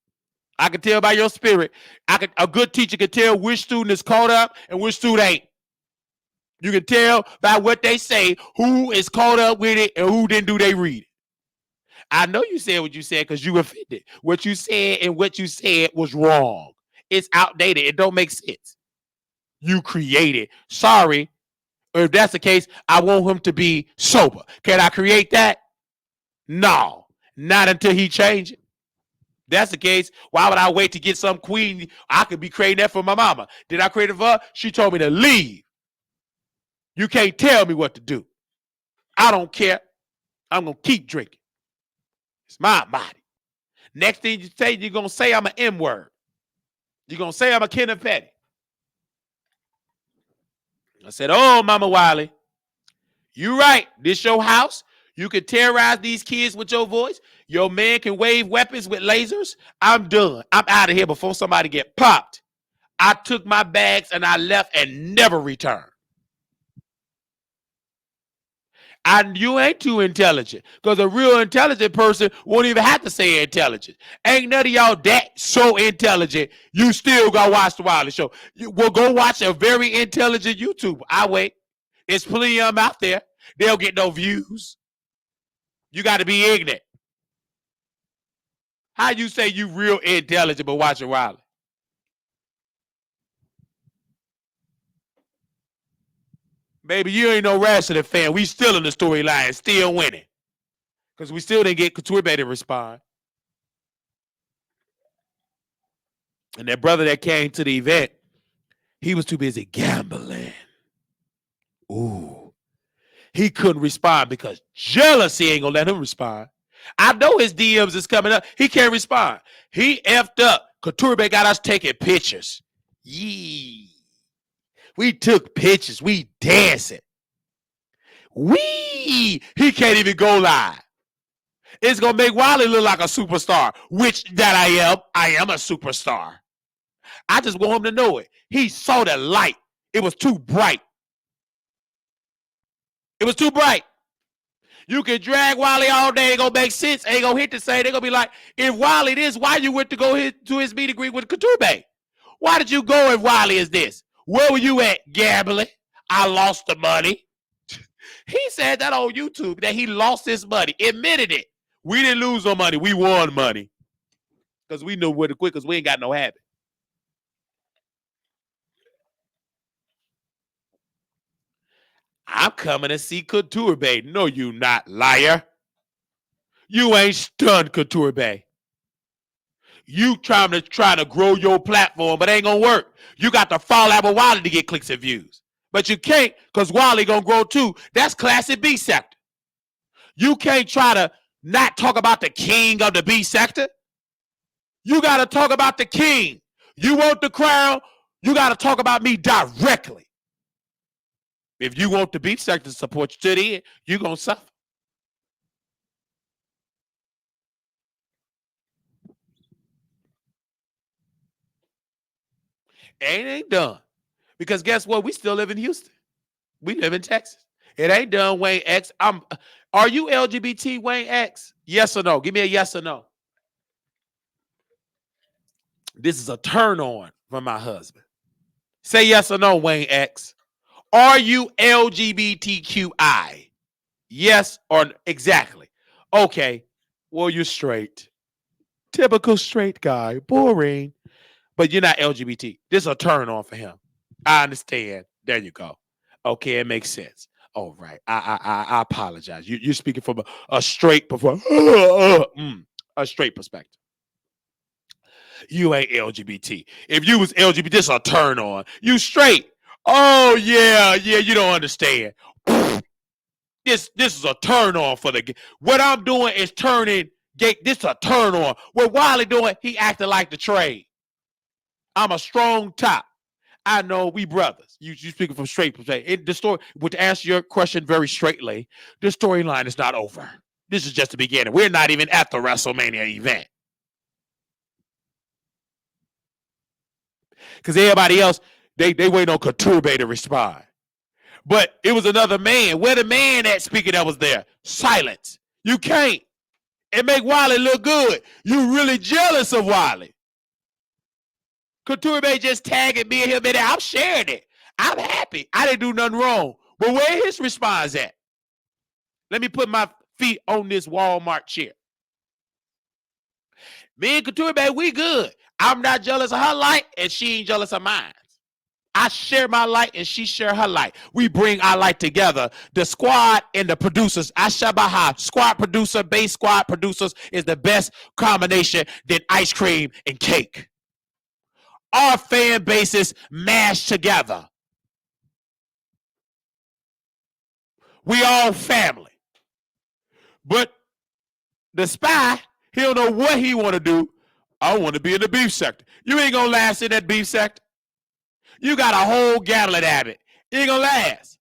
I can tell by your spirit. A good teacher can tell which student is caught up and which student ain't. You can tell by what they say who is caught up with it and who didn't do they read it. I know you said what you said because you offended. What you said and what you said was wrong. It's outdated. It don't make sense. You created. Sorry. Or if that's the case, I want him to be sober. Can I create that? No. Not until he changes. That's the case. Why would I wait to get some queen? I could be creating that for my mama. Did I create it for her? She told me to leave. You can't tell me what to do. I don't care. I'm going to keep drinking. It's my body. Next thing you say, you're going to say I'm an M word. You're going to say I'm a Kenneth Petty. I said, oh, Mama Wiley, you right. This your house. You can terrorize these kids with your voice. Your man can wave weapons with lasers. I'm done. I'm out of here before somebody get popped. I took my bags and I left and never returned. You ain't too intelligent because a real intelligent person won't even have to say intelligent. Ain't none of y'all that so intelligent. You still got to watch the Wiley Show. We'll go watch a very intelligent YouTuber. I wait. There's plenty of them out there. They'll get no views. You got to be ignorant. How you say you real intelligent but watching Wiley? Baby, you ain't no Ratchet fan. We still in the storyline, still winning. Because we still didn't get Couture to respond. And that brother that came to the event, he was too busy gambling. Ooh. He couldn't respond because jealousy ain't gonna let him respond. I know his DMs is coming up. He can't respond. He effed up. Couture got us taking pictures. Yee. We took pictures. We dancing. He can't even go live. It's gonna make Wiley look like a superstar, which that I am. I am a superstar. I just want him to know it. He saw the light. It was too bright. It was too bright. You can drag Wiley all day. Ain't gonna make sense. Ain't gonna hit the same. They're gonna be like, if Wiley this, why you went to go to his meet and greet with Couture? Why did you go if Wiley is this? Where were you at? Gambling. I lost the money. He said that on YouTube that he lost his money. Admitted it. We didn't lose no money. We won money. Because we knew where the quick, because we ain't got no habit. I'm coming to see Couture Bay. No, you not, liar. You ain't stunned, Couture Bay. You trying to grow your platform, but ain't gonna work. You got to fall out with Wiley to get clicks and views. But you can't, because Wiley gonna grow too. That's classic B sector. You can't try to not talk about the king of the B sector. You got to talk about the king. You want the crown, you got to talk about me directly. If you want the B sector to support you to the end, you're going to suffer. And it ain't done. Because guess what? We still live in Houston. We live in Texas. It ain't done, Wayne X. Are you LGBT, Wayne X? Yes or no? Give me a yes or no. This is a turn on from my husband. Say yes or no, Wayne X. Are you LGBTQI? Yes or no? Exactly. Okay. Well, you're straight. Typical straight guy. Boring. But you're not LGBT. This is a turn on for him. I understand. There you go. Okay, it makes sense. All right. I apologize. You're speaking from a straight a straight perspective. You ain't LGBT. If you was LGBT, this is a turn on. You straight. Oh yeah, you don't understand. This is a turn on for the. What I'm doing is turning gate. This is a turn on. What Wiley doing? He acting like the trade. I'm a strong top. I know we brothers. You speaking from straight perspective. The story, to answer your question very straightly, the storyline is not over. This is just the beginning. We're not even at the WrestleMania event. Because everybody else, they wait on Couture Bay to respond. But it was another man. Where the man at speaking that was there? Silence. You can't. It make Wiley look good. You really jealous of Wiley. Couture Bay just tagging me and him in there. I'm sharing it. I'm happy. I didn't do nothing wrong. But where his response at? Let me put my feet on this Walmart chair. Me and Couture Bay, we good. I'm not jealous of her light, and she ain't jealous of mine. I share my light, and she share her light. We bring our light together. The squad and the producers, Ashabaha, squad producer, base squad producers is the best combination than ice cream and cake. Our fan bases mashed together. We all family. But the spy, he don't know what he want to do. I want to be in the beef sector. You ain't going to last in that beef sector. You got a whole gallon of it. You ain't going to last.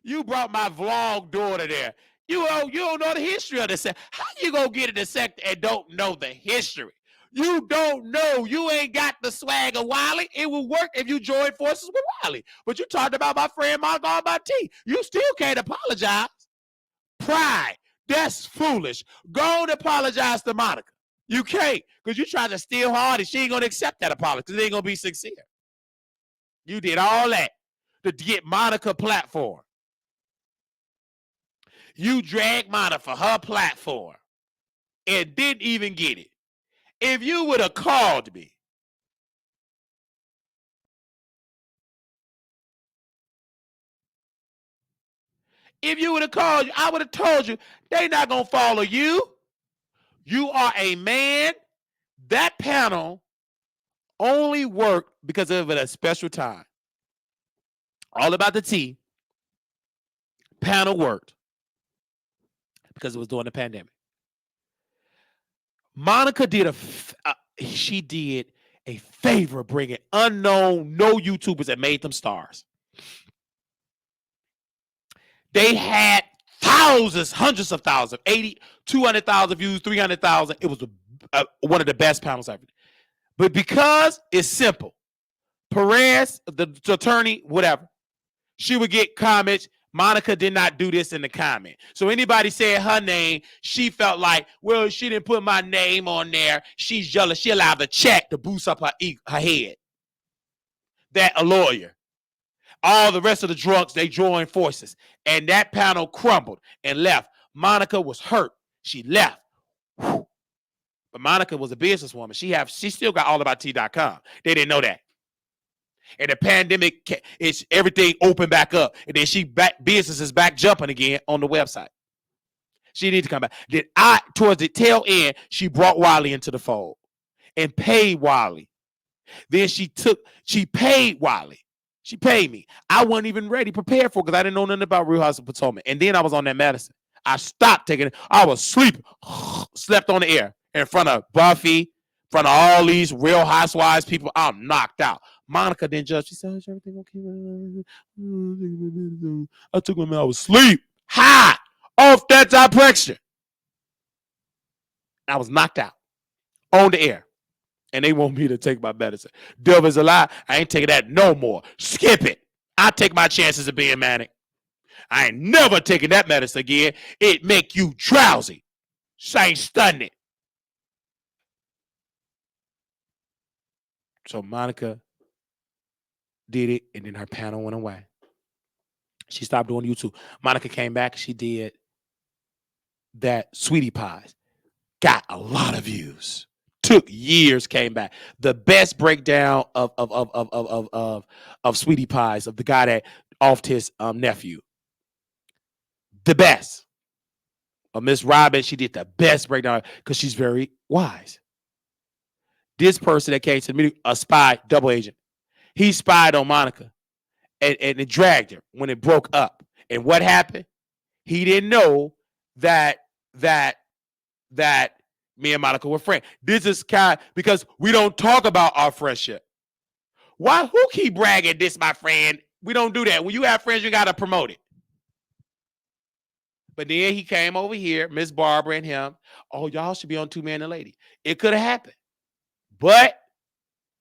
You brought my vlog daughter there. You don't know the history of the sector. How you going to get in the sector and don't know the history? You don't know. You ain't got the swag of Wiley. It will work if you join forces with Wiley. But you talked about my friend Monica on my team. You still can't apologize. Pride. That's foolish. Go and apologize to Monica. You can't, because you tried to steal hard and she ain't going to accept that apology because it ain't going to be sincere. You did all that to get Monica platform. You dragged Monica for her platform and didn't even get it. If you would have called me, I would have told you, they not going to follow you. You are a man. That panel only worked because of a special time. All About the Tea panel worked because it was during the pandemic. Monica did she did a favor bringing unknown, no YouTubers that made them stars. They had thousands, hundreds of thousands, 80, 200,000 views, 300,000. It was one of the best panels ever. But because it's simple, Perez, the attorney, whatever, she would get comments. Monica did not do this in the comment. So anybody said her name, she felt like, well, she didn't put my name on there. She's jealous. She allowed the check to boost up her head. That a lawyer. All the rest of the drunks, they joined forces. And that panel crumbled and left. Monica was hurt. She left. Whew. But Monica was a businesswoman. She still got allabouttea.com. They didn't know that. And the pandemic, it's everything opened back up. And then business is back jumping again on the website. She needs to come back. Then towards the tail end, she brought Wiley into the fold and paid Wiley. Then she paid Wiley. She paid me. I wasn't even ready, prepared for it, because I didn't know nothing about Real House of Potomac. And then I was on that medicine. I stopped taking it. I was sleeping, slept on the air in front of Buffy, in front of all these Real Housewives people. I'm knocked out. Monica didn't judge. She said, is everything okay? I took my I was asleep. High off that depression. I was knocked out on the air. And they want me to take my medicine. Devil is a lie. I ain't taking that no more. Skip it. I take my chances of being manic. I ain't never taking that medicine again. It make you drowsy. Same stunning. So Monica did it, and then her panel went away. She stopped doing YouTube. Monica came back. She did that Sweetie Pies. Got a lot of views. Took years, came back. The best breakdown of Sweetie Pies, of the guy that offed his nephew. The best. Of Miss Robin, she did the best breakdown because she's very wise. This person that came to the meeting, a spy, double agent, he spied on Monica and it dragged her when it broke up. And what happened? He didn't know that me and Monica were friends. This is because we don't talk about our friendship. Why? Who keep bragging this, my friend? We don't do that. When you have friends, you got to promote it. But then he came over here, Miss Barbara and him. Oh, y'all should be on Two Man and Lady. It could have happened. But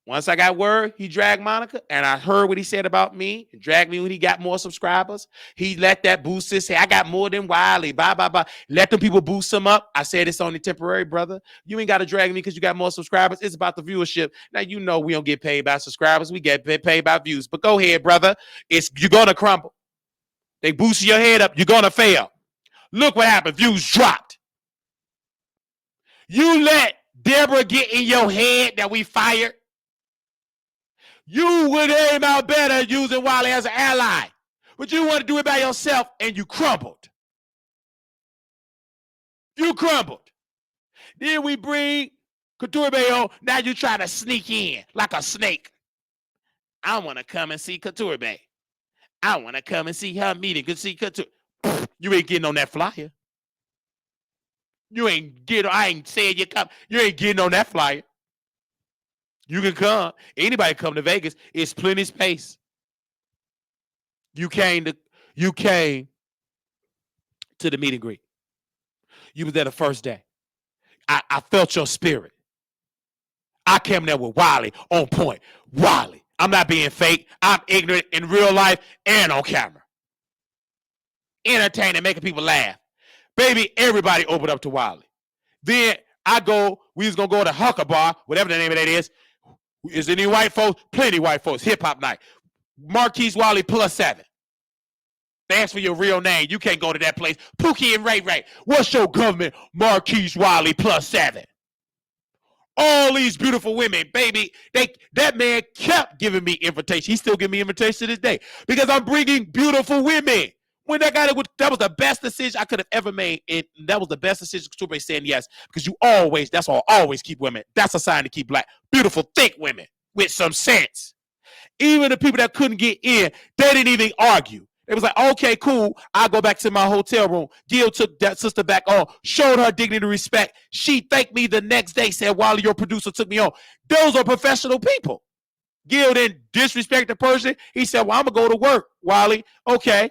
once I got word, he dragged Monica, and I heard what he said about me, and dragged me when he got more subscribers. He let that boost his say, I got more than Wiley, blah, blah, blah. Let them people boost him up. I said it's only temporary, brother. You ain't got to drag me because you got more subscribers. It's about the viewership. Now, you know we don't get paid by subscribers. We get paid by views. But go ahead, brother. You're going to crumble. They boost your head up. You're going to fail. Look what happened. Views dropped. You let Deborah get in your head that we fired. You would aim out better using Wiley as an ally. But you want to do it by yourself, and you crumbled. You crumbled. Then we bring Couture on. Now you try to sneak in like a snake. I want to come and see Couture Bay. I want to come and see her meeting. Good see Couture. You ain't getting on that flyer. I ain't saying you come. You ain't getting on that flyer. You can come. Anybody come to Vegas. It's plenty of space. You came to the meet and greet. You was there the first day. I felt your spirit. I came there with Wiley on point. Wiley. I'm not being fake. I'm ignorant in real life and on camera. Entertaining, making people laugh. Baby, everybody opened up to Wiley. Then we was going to go to Hucker Bar, whatever the name of that is. Is there any white folks? Plenty white folks. Hip-hop night. Marquise Wiley +7. Thanks for your real name. You can't go to that place. Pookie and Ray Ray. What's your government? Marquise Wiley +7. All these beautiful women, baby. That man kept giving me invitations. He still giving me invitations to this day because I'm bringing beautiful women. When that was the best decision I could have ever made. And that was the best decision. Couture saying yes because that's why I always keep women. That's a sign to keep black. Beautiful, thick women with some sense. Even the people that couldn't get in, they didn't even argue. It was like, okay, cool. I go back to my hotel room. Gil took that sister back on, showed her dignity and respect. She thanked me the next day, said, Wiley, your producer took me on. Those are professional people. Gil didn't disrespect the person. He said, well, I'm going to go to work, Wiley. Okay.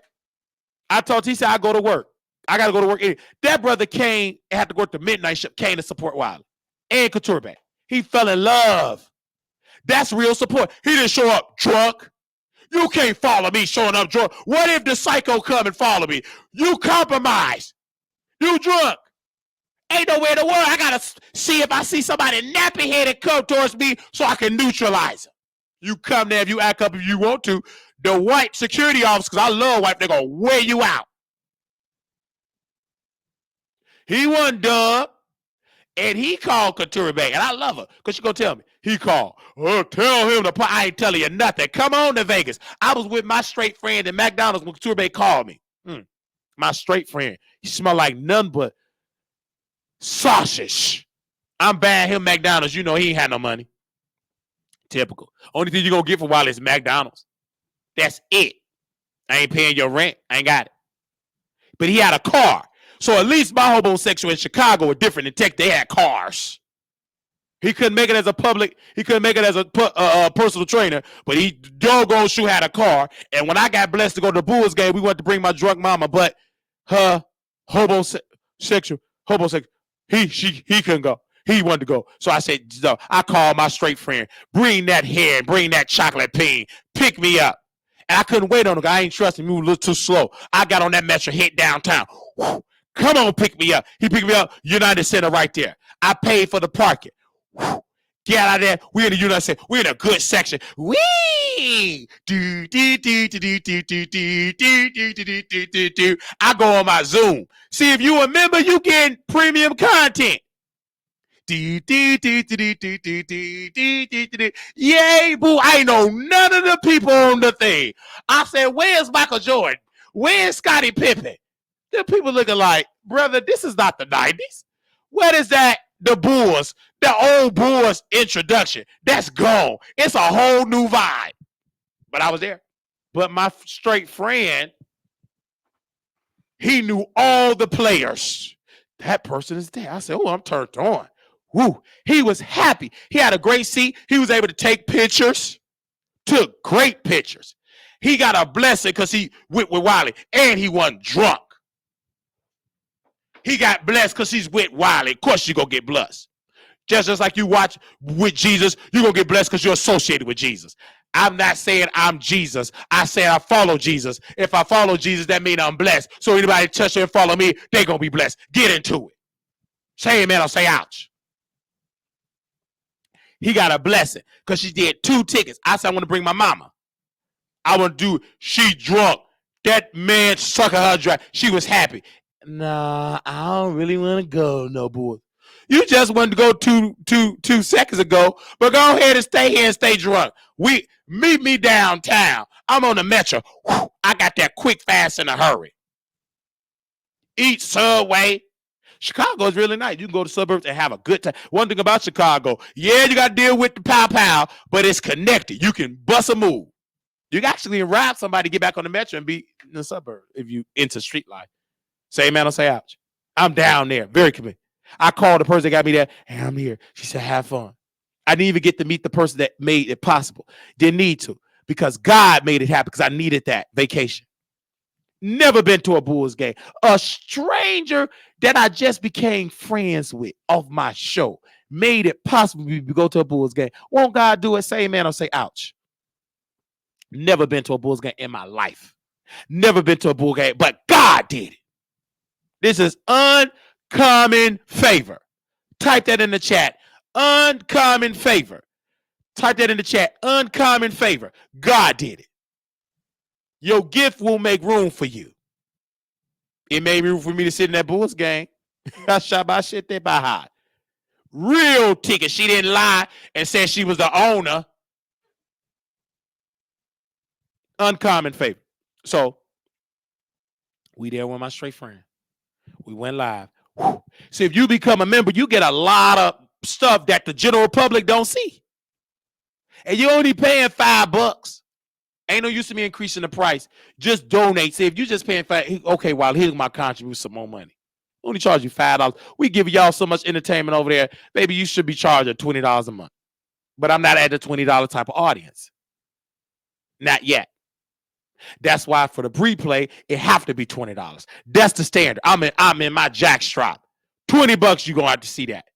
I told him, he said, I go to work. I got to go to work. That brother came and had to work the midnight shift, came to support Wiley and Couture back. He fell in love. That's real support. He didn't show up drunk. You can't follow me showing up drunk. What if the psycho come and follow me? You compromise. You drunk. Ain't nowhere in the world. I got to see if I see somebody nappy-headed come towards me so I can neutralize him. You come there if you act up if you want to. The white security officers, because I love white, they're going to wear you out. He wasn't dumb. And he called Couture back. And I love her because she going to tell me. He called. Oh, tell him I ain't telling you nothing. Come on to Vegas. I was with my straight friend at McDonald's when Couture called me. My straight friend. He smelled like none but sausage. I'm buying him McDonald's. You know he ain't had no money. Typical. Only thing you going to get for Wiley is McDonald's. That's it. I ain't paying your rent. I ain't got it. But he had a car. So at least my homosexual in Chicago were different in tech. They had cars. He couldn't make it as a public. He couldn't make it as a personal trainer. But he doggone sure had a car. And when I got blessed to go to the Bulls game, we went to bring my drunk mama. But her homosexual, he couldn't go. He wanted to go. So I said, no, I called my straight friend. Bring that hair and bring that chocolate peen. Pick me up. And I couldn't wait on him. I ain't trusting him. He was a little too slow. I got on that metro, hit downtown. Whew. Come on, pick me up. He picked me up. United Center right there. I paid for the parking. Whew. Get out of there. We're in the United Center. We're in a good section. Wee! I go on my Zoom. See, if you remember, you getting premium content. Yay, boo. I ain't know none of the people on the thing. I said, where's Michael Jordan? Where's Scottie Pippen? The people looking like, brother, this is not the 90s. What is that? The Bulls, the old Bulls introduction. That's gone. It's a whole new vibe. But I was there. But my straight friend, he knew all the players. That person is there. I said, oh, I'm turned on. Woo. He was happy. He had a great seat. He was able to take pictures. Took great pictures. He got a blessing because he went with Wiley. And he wasn't drunk. He got blessed because he's with Wiley. Of course, you're going to get blessed. Just like you watch with Jesus, you're going to get blessed because you're associated with Jesus. I'm not saying I'm Jesus. I say I follow Jesus. If I follow Jesus, that means I'm blessed. So anybody touch and follow me, they're going to be blessed. Get into it. Say amen or say ouch. He got a blessing because she did 2 tickets. I said, I want to bring my mama. I want to do, she drunk. That man sucking her dry. She was happy. Nah, I don't really want to go, no boy. You just wanted to go two seconds ago, but go ahead and stay here and stay drunk. Meet me downtown. I'm on the metro. Whew, I got that quick, fast, in a hurry. Eat Subway. Chicago is really nice. You can go to suburbs and have a good time. One thing about Chicago, yeah, you got to deal with the pow, but it's connected. You can bust a move. You can actually rob somebody, get back on the metro, and be in the suburb if you into street life. Say amen or say ouch. I'm down there. Very committed. I called the person that got me there. Hey, I'm here. She said, have fun. I didn't even get to meet the person that made it possible. Didn't need to because God made it happen because I needed that vacation. Never been to a Bulls game. A stranger that I just became friends with off my show made it possible to go to a Bulls game. Won't God do it? Say amen or say ouch. Never been to a Bulls game in my life. Never been to a Bulls game, but God did it. This is uncommon favor. Type that in the chat. Uncommon favor. Type that in the chat. Uncommon favor. God did it. Your gift will make room for you. It made room for me to sit in that Bulls game. I shot my shit there by high. Real ticket. She didn't lie and said she was the owner. Uncommon favor. So we there with my straight friend. We went live. Whew. So if you become a member, you get a lot of stuff that the general public don't see. And you're only paying $5. Ain't no use to me increasing the price. Just donate. See, if you just paying okay, well, here's my contribute some more money. We only charge you $5. We give y'all so much entertainment over there. Baby, you should be charging $20 a month. But I'm not at the $20 type of audience. Not yet. That's why for the replay, it have to be $20. That's the standard. I'm in my jackstrap. $20, you gonna have to see that.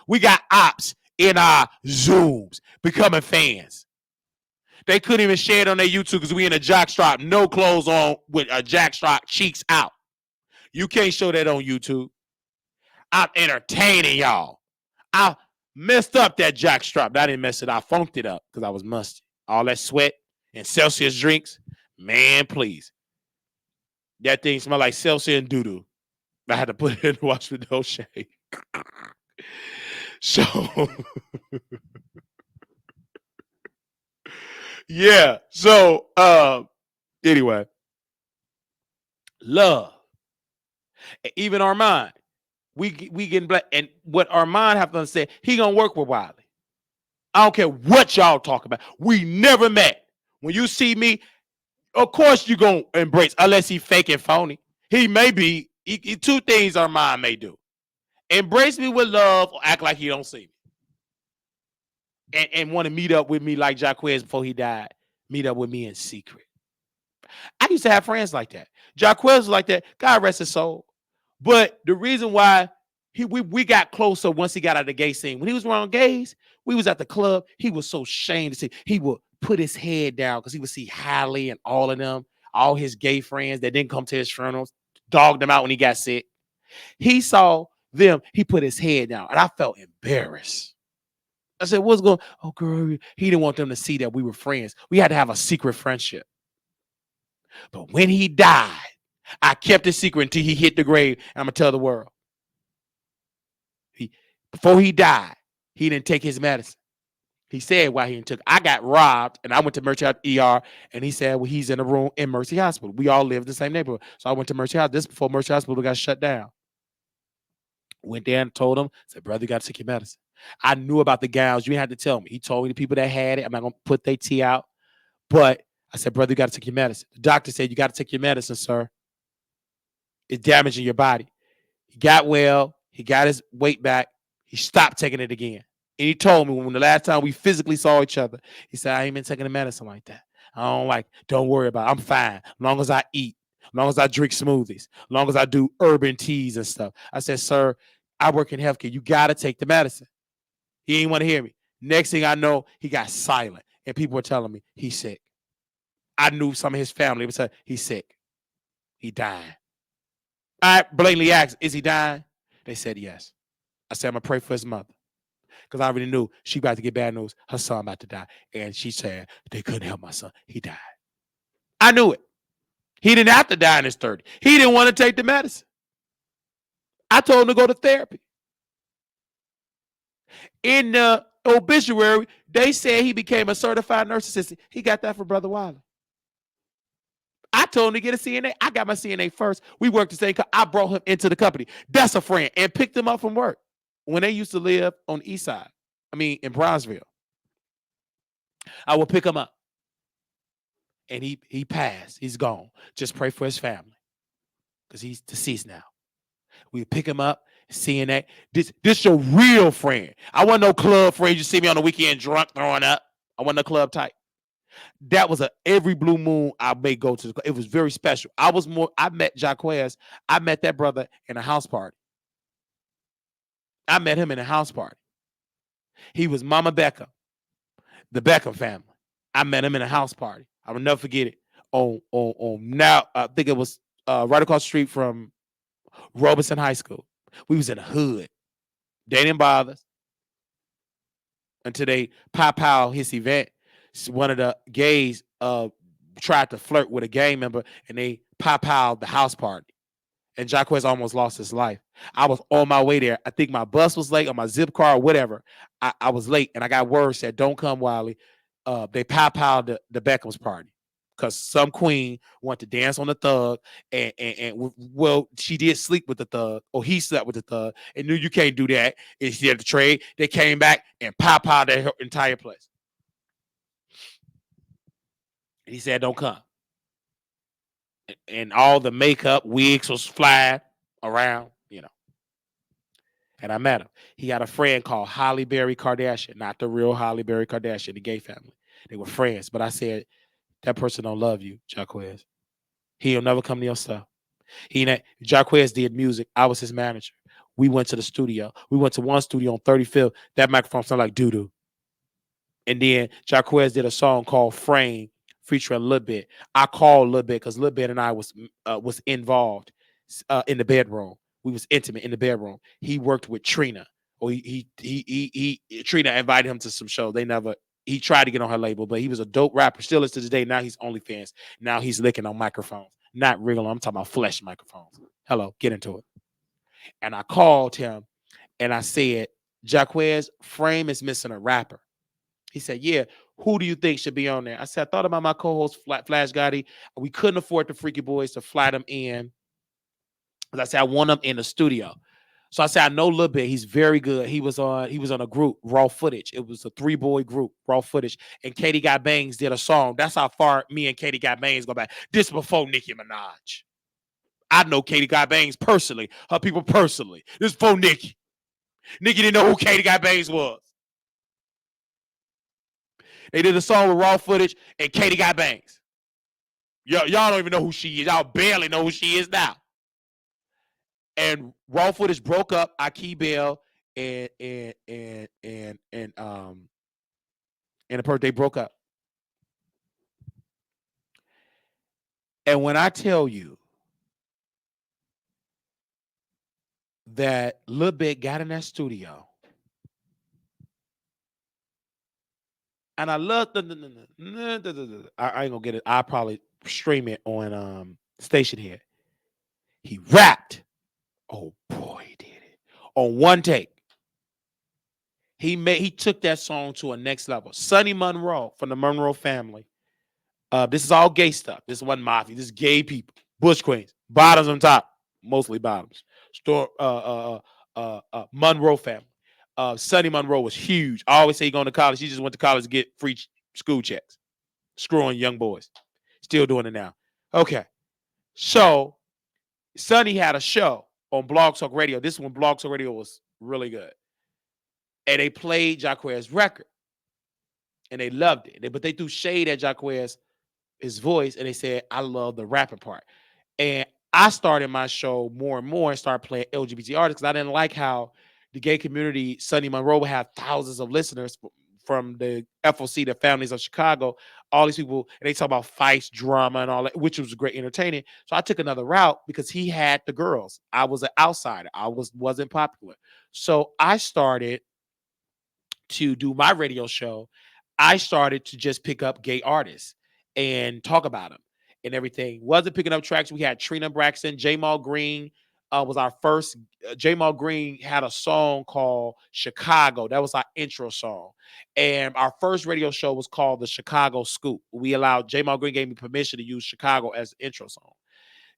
We got ops in our Zooms becoming fans. They couldn't even share it on their YouTube because we in a jockstrap, no clothes on, with a jockstrap, cheeks out. You can't show that on YouTube. I'm entertaining y'all. I messed up that jockstrap. I didn't mess it. I funked it up because I was musty. All that sweat and Celsius drinks, man, please. That thing smelled like Celsius and doo-doo. I had to put it in the wash with no shade. So, yeah. So, anyway, love. Even Armand, we getting black, and what Armand have to understand, he gonna work with Wiley. I don't care what y'all talk about. We never met. When you see me, of course you gonna embrace, unless he fake and phony. He may be. Two things Armand may do: embrace me with love, or act like he don't see me, and want to meet up with me like Jacquez before he died. Meet up with me in secret. I used to have friends like that. Jacquez was like that. God rest his soul. But the reason why we got closer once he got out of the gay scene, when he was around gays, we was at the club. He was so ashamed to see. He would put his head down because he would see Hallie and all of them, all his gay friends that didn't come to his funerals, dogged him out when he got sick. He saw them. He put his head down, and I felt embarrassed. I said, what's going on? Oh, girl, he didn't want them to see that we were friends. We had to have a secret friendship. But when he died, I kept it secret until he hit the grave. I'm going to tell the world. Before he died, he didn't take his medicine. He said why he didn't take it. I got robbed, and I went to Mercy ER, and he said, well, he's in a room in Mercy Hospital. We all live in the same neighborhood. So I went to Mercy Hospital. This before Mercy Hospital got shut down. Went there and told him, said, brother, you got to take your medicine. I knew about the gowns. You didn't have to tell me. He told me the people that had it. I'm not going to put their tea out. But I said, brother, you got to take your medicine. The doctor said, you got to take your medicine, sir. It's damaging your body. He got well. He got his weight back. He stopped taking it again. And he told me when the last time we physically saw each other, he said, I ain't been taking the medicine like that. I don't like it. Don't worry about it. I'm fine. As long as I eat. As long as I drink smoothies. As long as I do urban teas and stuff. I said, sir, I work in healthcare. You got to take the medicine. He didn't want to hear me. Next thing I know, he got silent. And people were telling me he's sick. I knew some of his family would say he's sick. He died. I blatantly asked, is he dying? They said yes. I said, I'm going to pray for his mother. Because I already knew she about to get bad news. Her son about to die. And she said, they couldn't help my son. He died. I knew it. He didn't have to die in his 30s. He didn't want to take the medicine. I told him to go to therapy. In the obituary, they said he became a certified nurse assistant. He got that for Brother Wiley. I told him to get a CNA. I got my CNA first. We worked the same company. I brought him into the company. That's a friend. And picked him up from work when they used to live on the east side. I mean, in Brownsville. I would pick him up. And he passed. He's gone. Just pray for his family. Because he's deceased now. We pick him up, CNA. This your real friend. I wasn't no club friend. You see me on the weekend drunk, throwing up. I wasn't a club type. That was every blue moon I may go to. It was very special. I met Jacquez. I met that brother in a house party. I met him in a house party. He was Mama Beckham, the Beckham family. I met him in a house party. I will never forget it. Now I think it was right across the street from Robeson High School. We was in the hood. They didn't bother us until they pop out his event. One of the gays tried to flirt with a gay member, and they pop out the house party. And Jacquez almost lost his life. I was on my way there. I think my bus was late or my zip car or whatever. I was late, and I got word said, don't come, Wiley. They pop out the Beckham's party because some queen wanted to dance on the thug, and well, she did sleep with the thug, or he slept with the thug, and knew you can't do that. It's there to trade. They came back and pop out their entire place. And he said, don't come. And all the makeup, wigs was flying around, you know. And I met him. He had a friend called Holly Berry Kardashian, not the real Holly Berry Kardashian, the gay family. They were friends. But I said, that person don't love you, Jacquez. He'll never come to your stuff. Jacquez did music. I was his manager. We went to the studio. We went to one studio on 35th. That microphone sounded like doo-doo. And then Jacquez did a song called Frame featuring Lil Bit. I called Lil Bit because Lil Bit and I was involved in the bedroom. We was intimate in the bedroom. He worked with Trina. Or Trina invited him to some show. He tried to get on her label, but he was a dope rapper. Still is to this day. Now he's OnlyFans. Now he's licking on microphones. Not real. I'm talking about flesh microphones. Hello, get into it. And I called him and I said, Jacquez, Frame is missing a rapper. He said, yeah, who do you think should be on there? I said, I thought about my co-host, Flash Gotti. We couldn't afford the Freaky Boys to fly them in. Because I said, I want them in the studio. So I said, I know a little bit. He's very good. He was on a group, Raw Footage. It was a 3-boy group, Raw Footage. And Katie Got Bangs did a song. That's how far me and Katie Got Bangs go back. This before Nicki Minaj. I know Katie Got Bangs personally, her people personally. This before Nicki. Nicki didn't know who Katie Got Bangs was. They did a song with Raw Footage and Katie Got Bangs. Y'all don't even know who she is. Y'all barely know who she is now. And Raw Footage broke up. Aki Bell and the person, they broke up. And when I tell you that Lil Bit got in that studio, and I love I ain't gonna get it. I'll probably stream it on Station here. He rapped. Oh boy, he did it on one take. He took that song to a next level. Sonny Monroe from the Monroe family. This is all gay stuff. This wasn't mafia. This is gay people. Bush Queens. Bottoms on top. Mostly bottoms. Monroe family. Sonny Monroe was huge. I always say he going to college. He just went to college to get free school checks. Screwing young boys. Still doing it now. Okay. So Sonny had a show on Blog Talk Radio. This is when Blog Talk Radio was really good. And they played Jacquez's record. And they loved it. But they threw shade at Jacquez, his voice, and they said, I love the rapping part. And I started my show more and more and started playing LGBT artists because I didn't like how the gay community, Sonny Monroe, would have thousands of listeners from the FOC, the Families of Chicago, all these people, and they talk about fights, drama, and all that, which was great entertaining. So I took another route because he had the girls. I was an outsider. I wasn't popular. So I started to do my radio show. I started to just pick up gay artists and talk about them and everything. Wasn't picking up tracks. We had Trina Braxton, Jamal Green was our first. Jamal Green had a song called Chicago. That was our intro song. And our first radio show was called The Chicago Scoop. Jamal Green gave me permission to use Chicago as the intro song.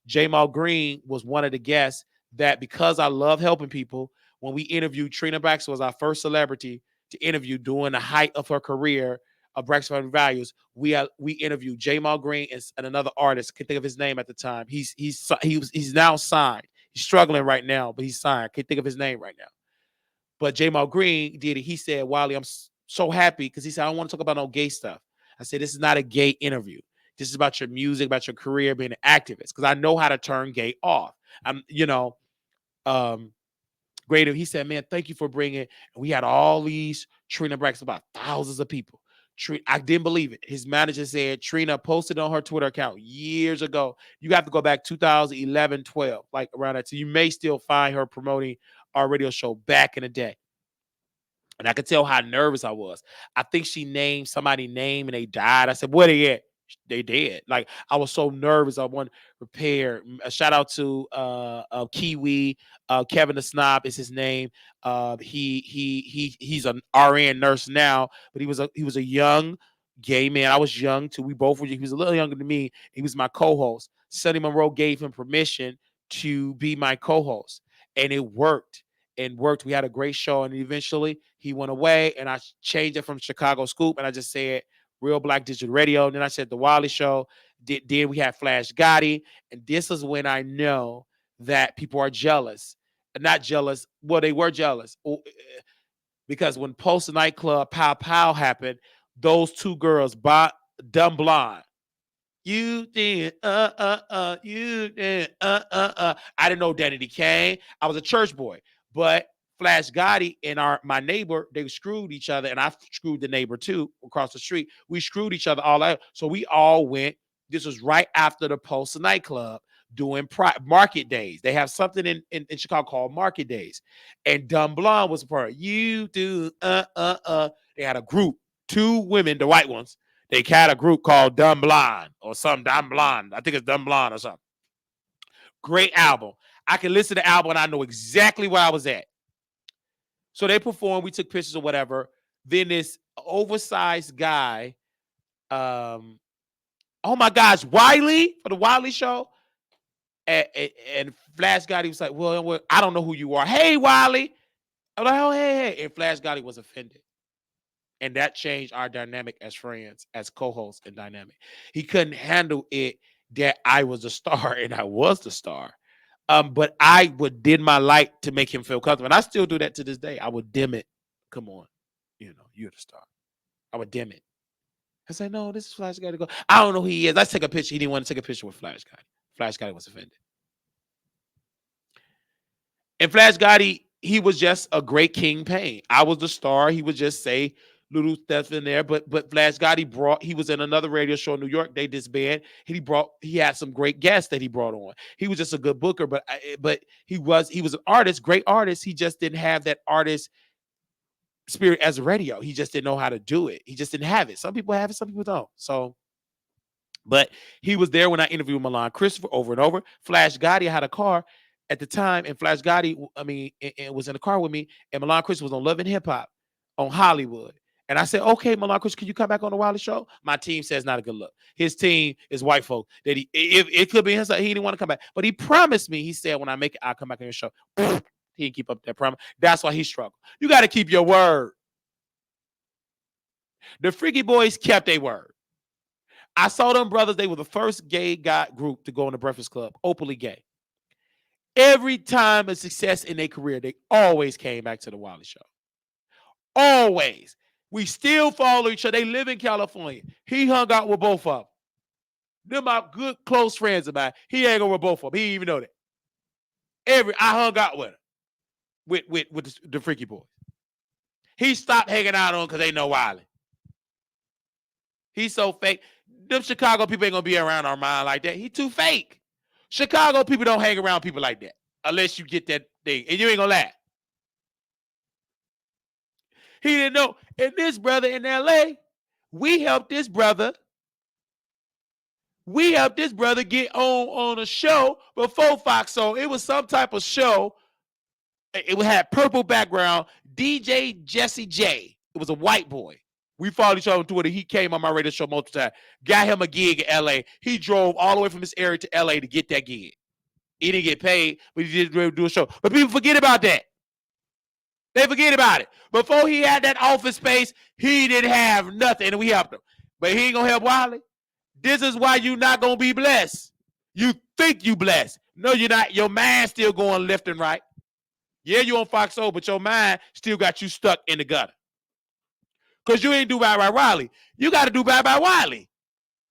Jamal Green was one of the guests that, because I love helping people, when we interviewed Trina Braxton, was our first celebrity to interview during the height of her career of Braxton Family Values. We interviewed Jamal Green and another artist. I can't think of his name at the time. He's now signed. He's struggling right now, but he's signed. I can't think of his name right now. But Jamal Green did it. He said, Wiley, I'm so happy, because he said, I don't want to talk about no gay stuff. I said, this is not a gay interview. This is about your music, about your career, being an activist, because I know how to turn gay off. Great. He said, man, thank you for bringing it. And we had all these Trina Braxton, about thousands of people. I didn't believe it. His manager said Trina posted on her Twitter account years ago. You have to go back 2011, 12, like around that. So you may still find her promoting our radio show back in the day. And I could tell how nervous I was. I think she named somebody's name and they died. I said, where they at? They dead. Like, I was so nervous. I wanted prepared. A shout out to Kiwi. Kevin the Snob is his name. He's an RN nurse now, but he was a young gay man. I was young too. We both were. He was a little younger than me. He was my co-host. Sonny Monroe gave him permission to be my co-host, and it worked. We had a great show, and eventually he went away, and I changed it from Chicago Scoop, and I just said Real Black Digital Radio. Then I said the Wiley Show. Then we had Flash Gotti. And this is when I know that people are jealous. Not jealous. Well, they were jealous. Because when Post Nightclub Pow Pow happened, those two girls, Dumb Blonde, you did, you did, I didn't know Danity Kane. I was a church boy, but Flash Gotti and my neighbor, they screwed each other, and I screwed the neighbor too across the street. We screwed each other all out. So we all went. This was right after the Post Nightclub doing market days. They have something in Chicago called Market Days, and Dumb Blonde was a part. You do, They had a group, two women, the white ones. They had a group called Dumb Blonde or something. Dumb Blonde. I think it's Dumb Blonde or something. Great album. I can listen to the album and I know exactly where I was at. So they performed. We took pictures or whatever. Then this oversized guy, oh my gosh, Wiley for the Wiley Show. And Flash Gotti was like, well, I don't know who you are. Hey, Wiley. I'm like, oh, hey. And Flash Gotti was offended. And that changed our dynamic as friends, as co-hosts and dynamic. He couldn't handle it that I was a star and I was the star. But I would dim my light to make him feel comfortable. And I still do that to this day. I would dim it. Come on. You're the star. I would dim it. I say, no, this is Flash Gotti. Go. I don't know who he is. Let's take a picture. He didn't want to take a picture with Flash Gotti. Flash Gotti was offended. And Flash Gotti, he was just a great kingpin. I was the star. He would just say little stuff in there. But Flash Gotti he was in another radio show in New York. They disbanded. He had some great guests that he brought on. He was just a good booker, but he was an artist, great artist. He just didn't have that artist spirit as a radio. He just didn't know how to do it. He just didn't have it. Some people have it, some people don't. So, but he was there when I interviewed Milan Christopher over and over. Flash Gotti had a car at the time, and Flash Gotti, it was in the car with me, and Milan Christopher was on Love and Hip Hop on Hollywood. And I said, okay, Milan Christopher, can you come back on the Wiley Show? My team says not a good look. His team is white folk. That it could be his, he didn't want to come back. But he promised me, he said, when I make it, I'll come back on your show. He didn't keep up that promise. That's why he struggled. You got to keep your word. The Freaky Boys kept their word. I saw them brothers. They were the first gay guy group to go in the Breakfast Club, openly gay. Every time a success in their career, they always came back to the Wiley Show. Always. We still follow each other. They live in California. He hung out with both of them. Them are good, close friends of mine. He hang over with both of them. He didn't even know that. I hung out with him. With the Freaky Boys. He stopped hanging out on because they know Wiley. He's so fake. Them Chicago people ain't gonna be around our mind like that. He too fake. Chicago people don't hang around people like that unless you get that thing, and you ain't gonna laugh. He didn't know. And this brother in LA, we helped this brother. We helped this brother get on a show before Fox. So it was some type of show. It had purple background. DJ Jesse J. It was a white boy. We followed each other on Twitter. He came on my radio show multiple times. Got him a gig in LA. He drove all the way from his area to LA to get that gig. He didn't get paid, but he did do a show. But people forget about that. They forget about it. Before he had that office space, he didn't have nothing, and we helped him. But he ain't going to help Wiley. This is why you're not going to be blessed. You think you blessed. No, you're not. Your mind's still going left and right. Yeah, you on Fox O, but your mind still got you stuck in the gutter. Because you ain't do bye by Wiley. You got to do bye by Wiley.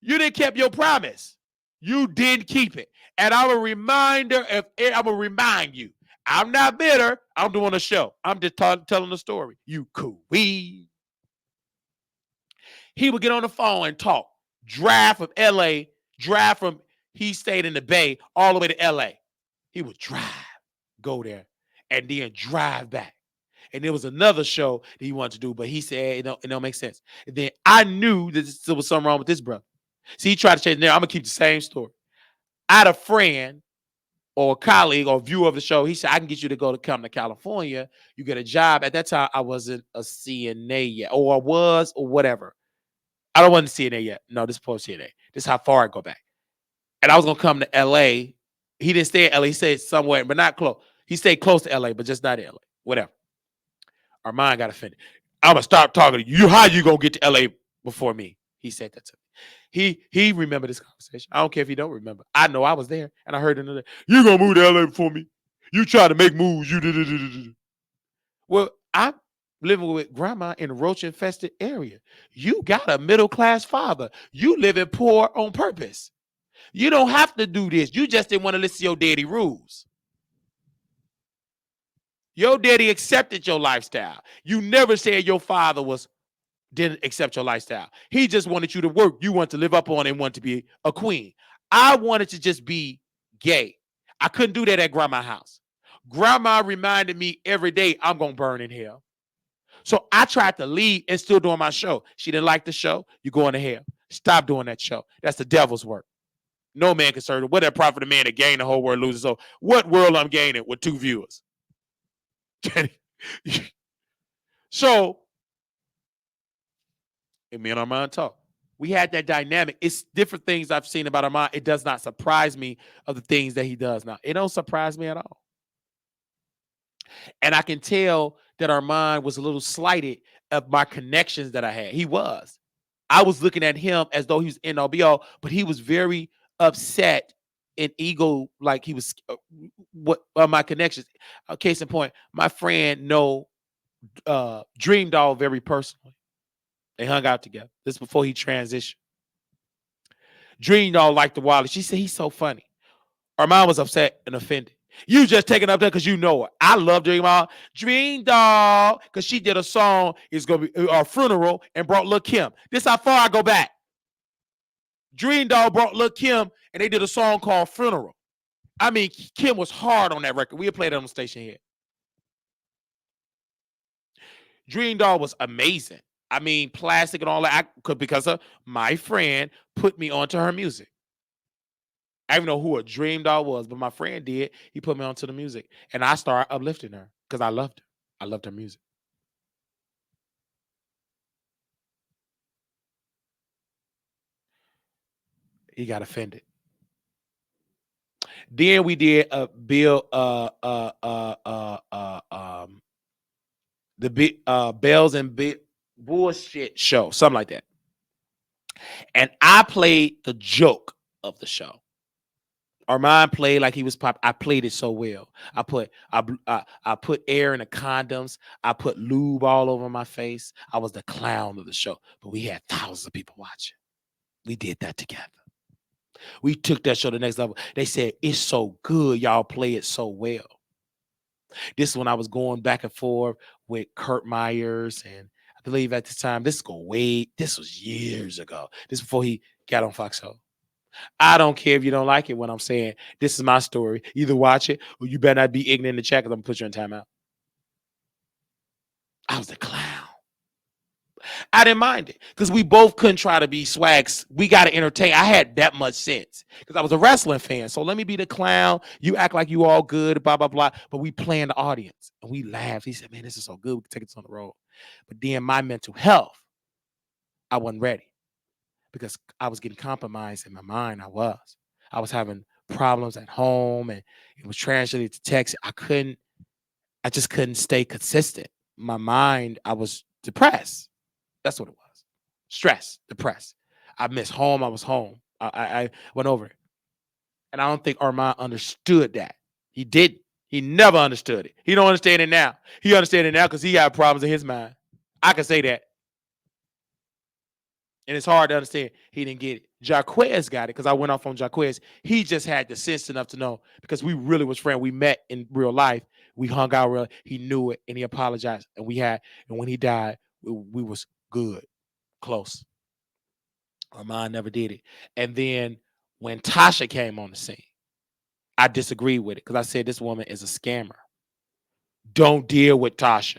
You didn't keep your promise. You didn't keep it. And I'm a reminder of it. I'm going to remind you. I'm not bitter. I'm doing a show. I'm just telling the story. You cool. He would get on the phone and talk. Drive from LA. He stayed in the Bay all the way to LA. He would drive, go there, and then drive back. And there was another show that he wanted to do, but he said it don't make sense. And then I knew that there was something wrong with this brother. See, he tried to change it. Now I'm going to keep the same story. I had a friend or a colleague or viewer of the show. He said, I can get you to come to California. You get a job. At that time, I wasn't a CNA yet, or I was, or whatever. I don't want to CNA yet. No, this is post CNA. This is how far I go back. And I was going to come to LA. He didn't stay in LA. He stayed somewhere, but not close. He stayed close to LA, but just not in LA. Whatever. Our mind got offended. I'm going to stop talking to you. How you going to get to LA before me? He said that to me. He remembered this conversation. I don't care if he don't remember. I know I was there and I heard another. You gonna move to LA for me? You try to make moves. You did. Well, I'm living with grandma in a roach infested area. You got a middle class father. You living poor on purpose. You don't have to do this. You just didn't want to listen to your daddy rules. Your daddy accepted your lifestyle. You never said your father didn't accept your lifestyle. He just wanted you to work. You want to live up on it and want to be a queen. I wanted to just be gay. I couldn't do that at grandma's house. Grandma reminded me every day I'm going to burn in hell. So I tried to leave and still doing my show. She didn't like the show. You're going to hell. Stop doing that show. That's the devil's work. No man can serve it. What that profit of man to gain the whole world loses. So what world I'm gaining with 2 viewers? So, and me and Armand talk. We had that dynamic. It's different things I've seen about Armand. It does not surprise me of the things that he does now. It don't surprise me at all. And I can tell that Armand was a little slighted of my connections that I had. He was. I was looking at him as though he was NLBO, but he was very upset and ego, like he was my connections. Case in point, my friend Dream Doll very personally. They hung out together. This before he transitioned. Dream Doll liked the Wiley. She said he's so funny. Armand was upset and offended. You just taking up there because you know her. I love Dream Doll. Dream Doll, because she did a song, it's going to be our funeral, and brought Lil' Kim. This how far I go back. Dream Doll brought Lil' Kim, and they did a song called Funeral. I mean, Kim was hard on that record. We played it on the station here. Dream Doll was amazing. I mean, plastic and all that, because of my friend put me onto her music. I didn't know who a Dream Doll was, but my friend did. He put me onto the music, and I started uplifting her because I loved her. I loved her music. He got offended. Then we did a Bill the Bells and Bullshit show, something like that. And I played the joke of the show. Armand played like he was pop. I played it so well. I put air in the condoms. I put lube all over my face. I was the clown of the show, but we had thousands of people watching. We did that together. We took that show to the next level. They said, it's so good. Y'all play it so well. This is when I was going back and forth with Kurt Myers. And I believe at this time, this was years ago. This before he got on Foxhole. I don't care if you don't like it when I'm saying this is my story. Either watch it or you better not be ignorant in the chat because I'm going to put you in timeout. I was the clown. I didn't mind it because we both couldn't try to be swags. We got to entertain. I had that much sense because I was a wrestling fan. So let me be the clown. You act like you all good, blah, blah, blah. But we playing the audience and we laughed. He said, man, this is so good. We can take this on the road. But then my mental health, I wasn't ready because I was getting compromised in my mind. I was having problems at home and it was translated to text. I just couldn't stay consistent. My mind, I was depressed. That's what it was. Stress, depressed. I missed home. I was home. I went over it. And I don't think Armand understood that. He didn't. He never understood it. He don't understand it now. He understands it now because he had problems in his mind. I can say that. And it's hard to understand. He didn't get it. Jaquez got it because I went off on Jaquez. He just had the sense enough to know because we really was friends. We met in real life. We hung out real. He knew it and he apologized. And when he died, we was good, close. Armand never did it. And then when Tasha came on the scene, I disagreed with it because I said this woman is a scammer. Don't deal with Tasha.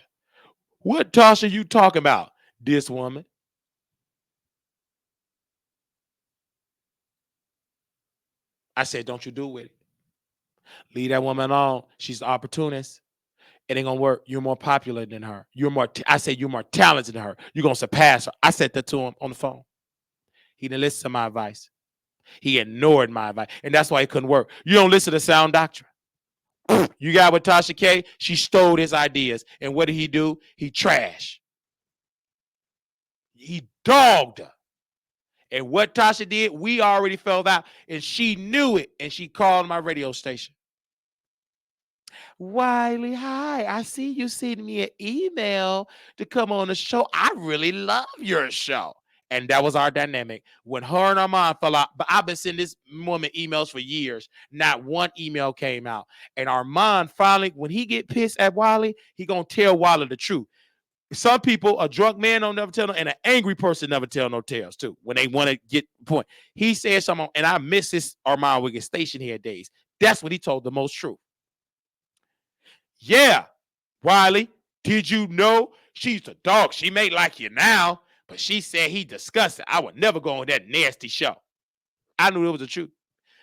What Tasha you talking about? This woman. I said, don't you do with it. Leave that woman alone. She's an opportunist. It ain't gonna work. You're more popular than her. I said you're more talented than her. You're gonna surpass her. I said that to him on the phone. He didn't listen to my advice. He ignored my advice. And that's why it couldn't work. You don't listen to sound doctrine. You got with Tasha K, she stole his ideas. And what did he do? He trashed. He dogged her. And what Tasha did, we already fell out. And she knew it. And she called my radio station. Wiley, hi. I see you sent me an email to come on the show. I really love your show. And that was our dynamic. When her and Armand fell out, but I've been sending this woman emails for years. Not one email came out. And Armand finally, when he get pissed at Wiley, he gonna tell Wiley the truth. Some people, a drunk man don't never tell them, and an angry person never tell no tales too. When they want to get the point. He said something, and I miss this Armand Wiggins station here days. That's what he told the most truth. Yeah, Wiley, did you know she's a dog? She may like you now, but she said he disgusting. I would never go on that nasty show. I knew it was the truth.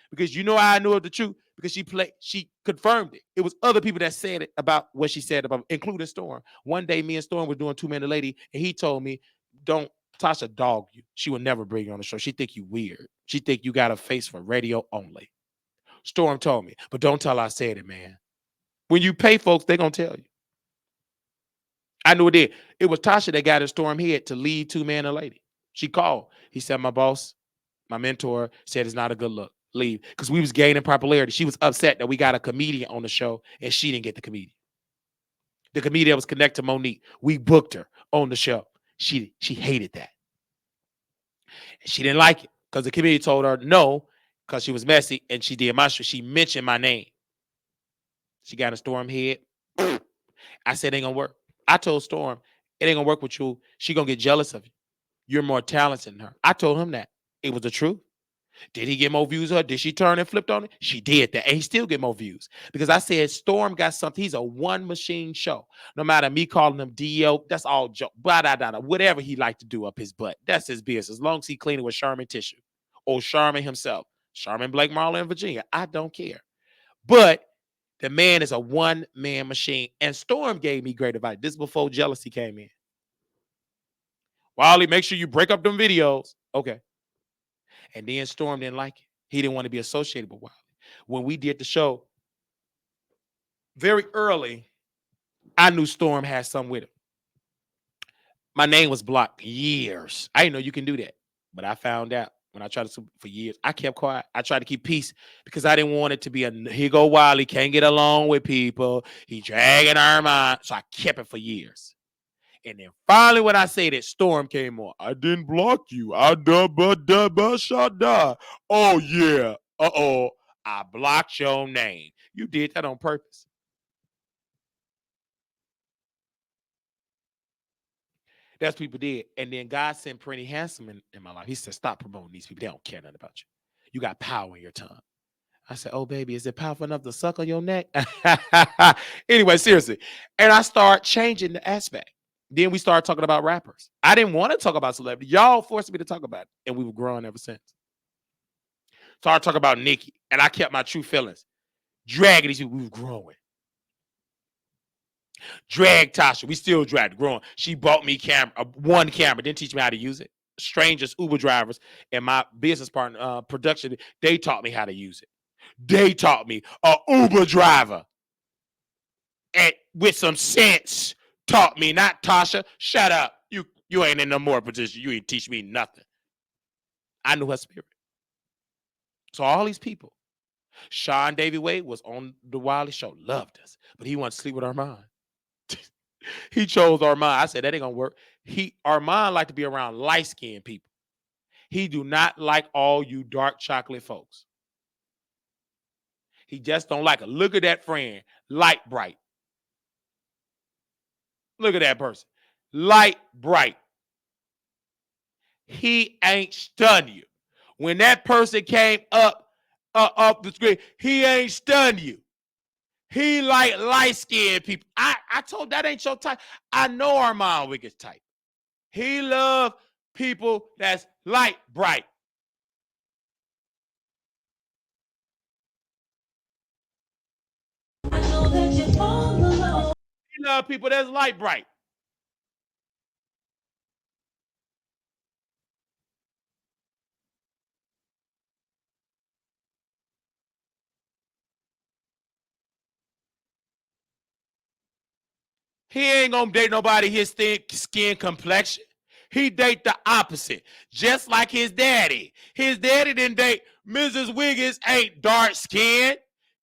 Because you know how I knew it was the truth? Because she confirmed it. It was other people that said it about what she said about, including Storm. One day, me and Storm were doing Two Man and Lady, and he told me, don't Tasha dog you. She would never bring you on the show. She think you weird. She think you got a face for radio only. Storm told me, but don't tell I said it, man. When you pay folks, they're going to tell you. I knew it did. It was Tasha that got in Storm head to lead Two Man and Lady. She called. He said, my boss, my mentor, said it's not a good look. Leave. Because we was gaining popularity. She was upset that we got a comedian on the show and she didn't get the comedian. The comedian was connected to Monique. We booked her on the show. She hated that. She didn't like it because the comedian told her no because she was messy and she did my show. She mentioned my name. She got a Storm head. I said it ain't gonna work. I told Storm it ain't gonna work with you. She gonna get jealous of you. You're more talented than her. I told him that. It was the truth. Did he get more views? Or did she turn and flipped on it? She did that. And he still get more views. Because I said Storm got something. He's a one machine show. No matter me calling him DO, that's all joke. Blah, blah, blah, blah. Whatever he like to do up his butt. That's his business. As long as he clean it with Sherman tissue. Or Sherman himself. Sherman Blake Marlin in Virginia. I don't care. But the man is a one-man machine. And Storm gave me great advice. This is before jealousy came in. Wiley, make sure you break up them videos. Okay. And then Storm didn't like it. He didn't want to be associated with Wiley. When we did the show, very early, I knew Storm had something with him. My name was blocked years. I didn't know you can do that. But I found out when I tried to for years. I kept quiet. I tried to keep peace because I didn't want it to be a here go Wiley, can't get along with people. He dragging our mind. So I kept it for years. And then finally, when I say that, Storm came on. I didn't block you. I shot die. Oh, yeah. Uh-oh. I blocked your name. You did that on purpose. That's what people did. And then God sent Pretty Handsome in my life. He said, stop promoting these people. They don't care nothing about you. You got power in your tongue. I said, oh, baby, is it powerful enough to suck on your neck? Anyway, seriously. And I start changing the aspect. Then we started talking about rappers. I didn't want to talk about celebrity. Y'all forced me to talk about it. And we were growing ever since. Started talking about Nicki. And I kept my true feelings. Dragging these people. We were growing. Drag Tasha. We still dragged. Growing. She bought me one camera. Didn't teach me how to use it. Strangers, Uber drivers, and my business partner, production, they taught me how to use it. They taught me. A Uber driver. And with some sense taught me, not Tasha. Shut up. You ain't in no more position. You ain't teach me nothing. I knew her spirit. So all these people. Sean Davy Wade was on the Wiley Show. Loved us. But he wanted to sleep with Armand. He chose Armand. I said, that ain't gonna work. Armand like to be around light-skinned people. He do not like all you dark chocolate folks. He just don't like it. Look at that friend. Light bright. Look at that person. Light bright. He ain't stunned you. When that person came up the screen, he ain't stunned you. He like light-skinned people. I told that ain't your type. I know Armand Wiggins type. He love people that's light bright. I know that you're all alone. He love people that's light bright. He ain't gonna date nobody his thick skin complexion. He date the opposite, just like his daddy. His daddy didn't date. Mrs. Wiggins ain't dark skinned.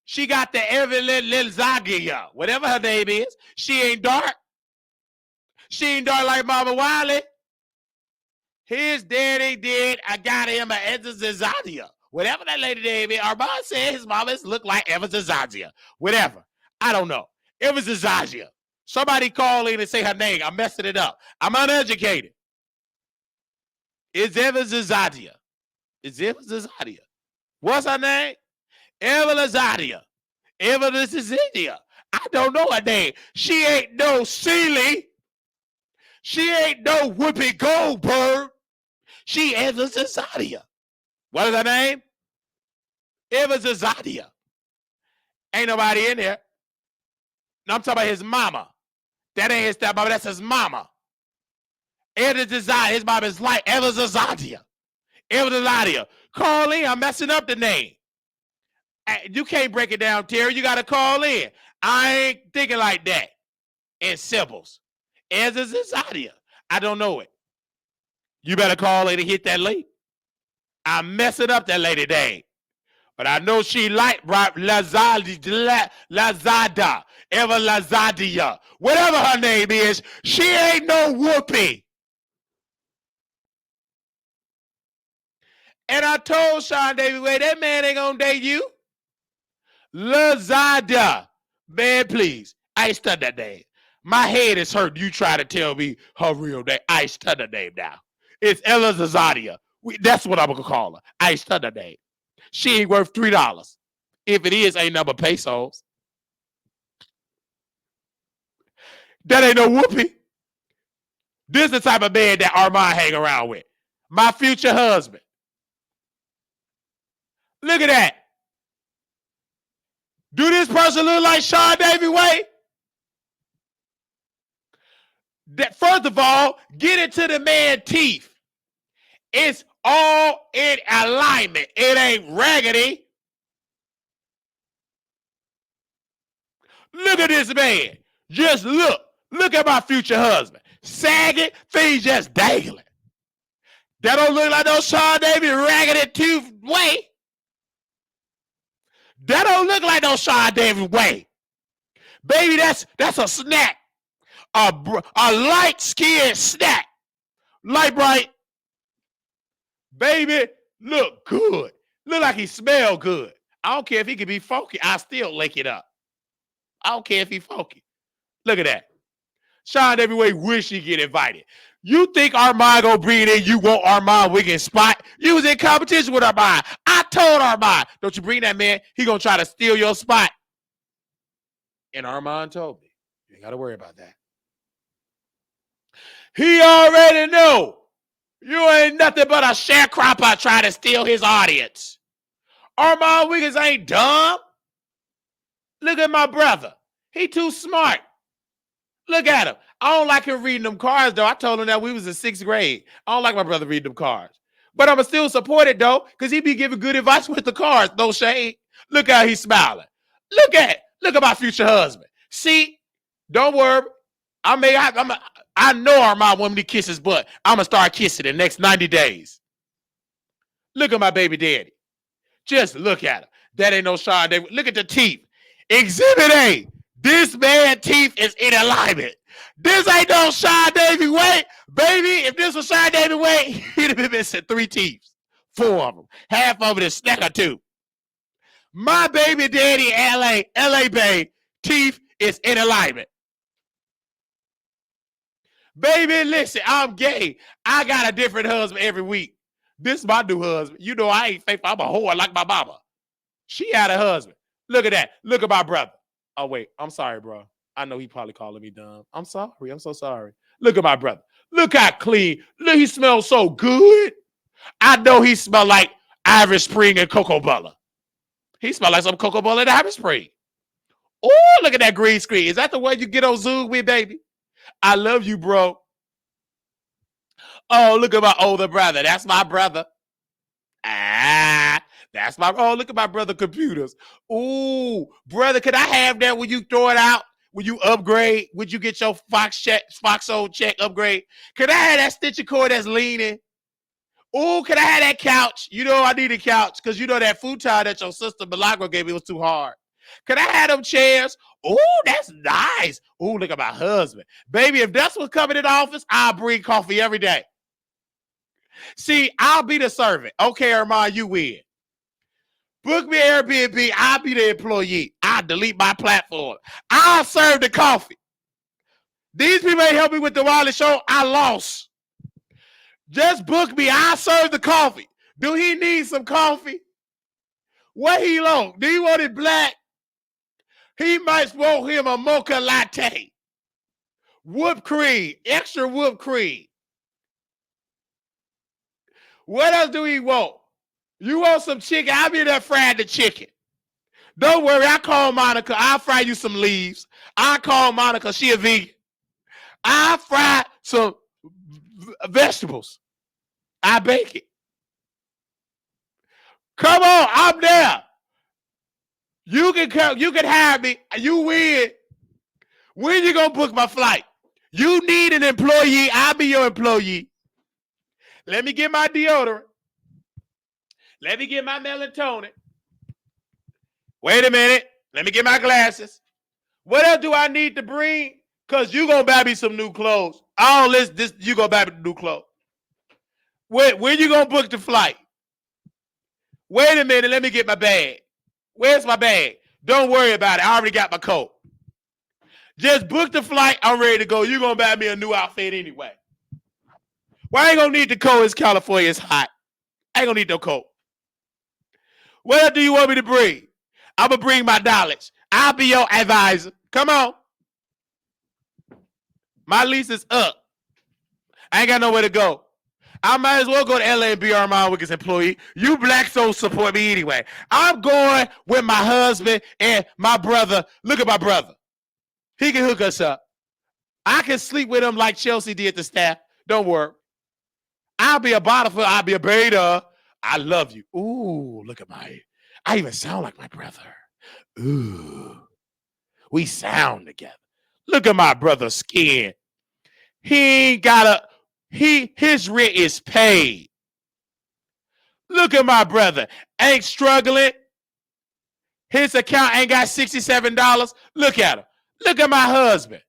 She got the Evelyn Zagia, whatever her name is. She ain't dark. She ain't dark like Mama Wiley. His daddy did. I got him an Eva Zagia. Whatever that lady name is. Armand said his mamas look like Eva Zagia. Whatever. I don't know. Eva Zagia. Somebody call in and say her name. I'm messing it up. I'm uneducated. It's Eva Zagia. It's Eva Zagia. What's her name? Eva Zagia. Eva Zagia. I don't know her name. She ain't no Seeley. She ain't no Whoopi Goldberg. She Eva Zagia. What is her name? Eva Zagia. Ain't nobody in there. No, I'm talking about his mama. That ain't his stepmama. That's his mama. Eva Zagia. His mama is like Eva Zagia. Eva Zagia. Call in. I'm messing up the name. You can't break it down, Terry. You got to call in. I ain't thinking like that. In symbols. Eva Zagia. I don't know it. You better call in and hit that link. I'm messing up that lady name. But I know she like Lazada, Eva Lazadia, whatever her name is, she ain't no Whoopi. And I told Sean David, wait, that man ain't gonna date you. Lazada. Man, please. I ain't studied that name. My head is hurt. You try to tell me her real name. I ain't studied the name now. It's Ella Zazadia. That's what I'm gonna call her. I ain't studied the name. She ain't worth $3. If it is, ain't number pesos. That ain't no Whoopi. This is the type of man that Armand hang around with. My future husband. Look at that. Do this person look like Sean David Way? That, first of all, get into the man's teeth. It's all in alignment. It ain't raggedy. Look at this man. Just look. Look at my future husband. Sagging, things just dangling. That don't look like no Sean David raggedy tooth way. That don't look like no Sean David way. Baby, that's a snack. A light-skinned snack. Light bright. Baby, look good. Look like he smell good. I don't care if he can be funky. I still lick it up. I don't care if he funky. Look at that. Sean David Way wish he get invited. You think Armand gonna bring in you want Armand Wiggins spot? You was in competition with Armand. I told Armand, don't you bring that man. He gonna try to steal your spot. And Armand told me, you ain't gotta worry about that. He already know you ain't nothing but a sharecropper trying to steal his audience. Armand Wiggins ain't dumb. Look at my brother. He too smart. Look at him. I don't like him reading them cards, though. I told him that we was in 6th grade. I don't like my brother reading them cards. But I'm still support it, though, because he be giving good advice with the cards. No shade. Look how he's smiling. Look at my future husband. See, don't worry. I know Armand want me to kiss his butt. I'm going to start kissing in the next 90 days. Look at my baby daddy. Just look at him. That ain't no Sean David. Look at the teeth. Exhibit A. This man's teeth is in alignment. This ain't no Sean David Way. Baby, if this was Sean David Way, he'd have been missing 3 teeth. 4 of them. Half of it is snack or 2. My baby daddy, LA Bay, teeth is in alignment. Baby, listen, I'm gay. I got a different husband every week. This is my new husband. You know I ain't faithful. I'm a whore like my mama. She had a husband. Look at that. Look at my brother. Oh, wait. I'm sorry, bro. I know he probably calling me dumb. I'm sorry. I'm so sorry. Look at my brother. Look how clean. Look, he smells so good. I know he smell like Irish Spring and Cocoa Butter. He smell like some Cocoa Butter and Irish Spring. Oh, look at that green screen. Is that the way you get on Zoom with, baby? I love you, bro. Oh, look at my older brother. That's my brother. Oh, look at my brother computers. Ooh, brother, could I have that when you throw it out? when you upgrade, would you get your Foxhole check upgrade? Could I have that stitching cord that's leaning? Oh, could I have that couch? You know I need a couch because you know that futon that your sister Milagro gave me was too hard. Could I have them chairs? Oh, that's nice. Oh, look at my husband. Baby, if that's what's coming in the office, I'll bring coffee every day. See, I'll be the servant. Okay, Armand, you win. Book me Airbnb. I'll be the employee. I'll delete my platform. I'll serve the coffee. These people ain't help me with the Wiley Show. I lost. Just book me. I'll serve the coffee. Do he need some coffee? What he want? Do he want it black? He might want him a mocha latte. Whipped cream. Extra whipped cream. What else do he want? You want some chicken? I'll be there frying the chicken. Don't worry. I call Monica. I'll fry you some leaves. I call Monica. She a vegan. I fry some vegetables. I bake it. Come on, I'm there. You can come. You can hire me. You win. When you gonna book my flight? You need an employee. I'll be your employee. Let me get my deodorant. Let me get my melatonin. Wait a minute. Let me get my glasses. What else do I need to bring? Because you gonna buy me some new clothes. Oh, this you gonna buy me new clothes. Wait, when you gonna book the flight? Wait a minute, let me get my bag. Where's my bag? Don't worry about it. I already got my coat. Just book the flight. I'm ready to go. You're gonna buy me a new outfit anyway. Well, I ain't gonna need the coat. It's California. It's hot. I ain't gonna need no coat. What else do you want me to bring? I'm gonna bring my knowledge. I'll be your advisor. Come on. My lease is up. I ain't got nowhere to go. I might as well go to LA and be Armand Wiggins' employee. You black souls support me anyway. I'm going with my husband and my brother. Look at my brother. He can hook us up. I can sleep with him like Chelsea did the staff. Don't worry. I'll be a bottom. I'll be a beta. I love you. Ooh, look at I even sound like my brother. Ooh. We sound together. Look at my brother's skin. He ain't got his rent is paid. Look at my brother. Ain't struggling. His account ain't got $67. Look at him. Look at my husband.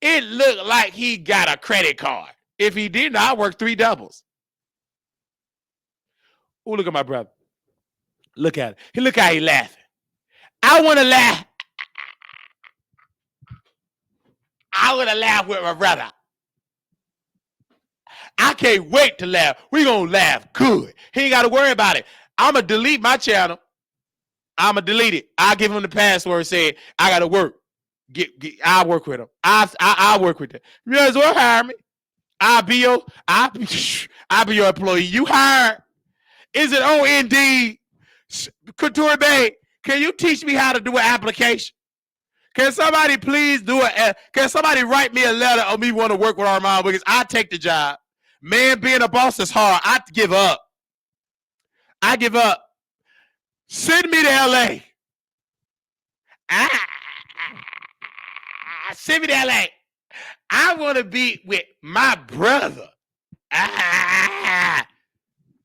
It looked like he got a credit card. If he didn't, I'd work 3 doubles. Oh, look at my brother. Look at it. Look how he laughing. I want to laugh. I want to laugh with my brother. I can't wait to laugh. We gonna laugh good. He ain't got to worry about it. I'm going to delete my channel. I'm going to delete it. I'll give him the password saying, I got to work. I'll work with him. I'll work with him. You might as well hire me. I'll be your employee. You hired. Is it on Indeed? Couture Bay, can you teach me how to do an application? Can somebody please can somebody write me a letter of me want to work with Armand Wiggins? I take the job. Man, being a boss is hard. I give up. I give up. Send me to LA. Send me to LA. I want to be with my brother.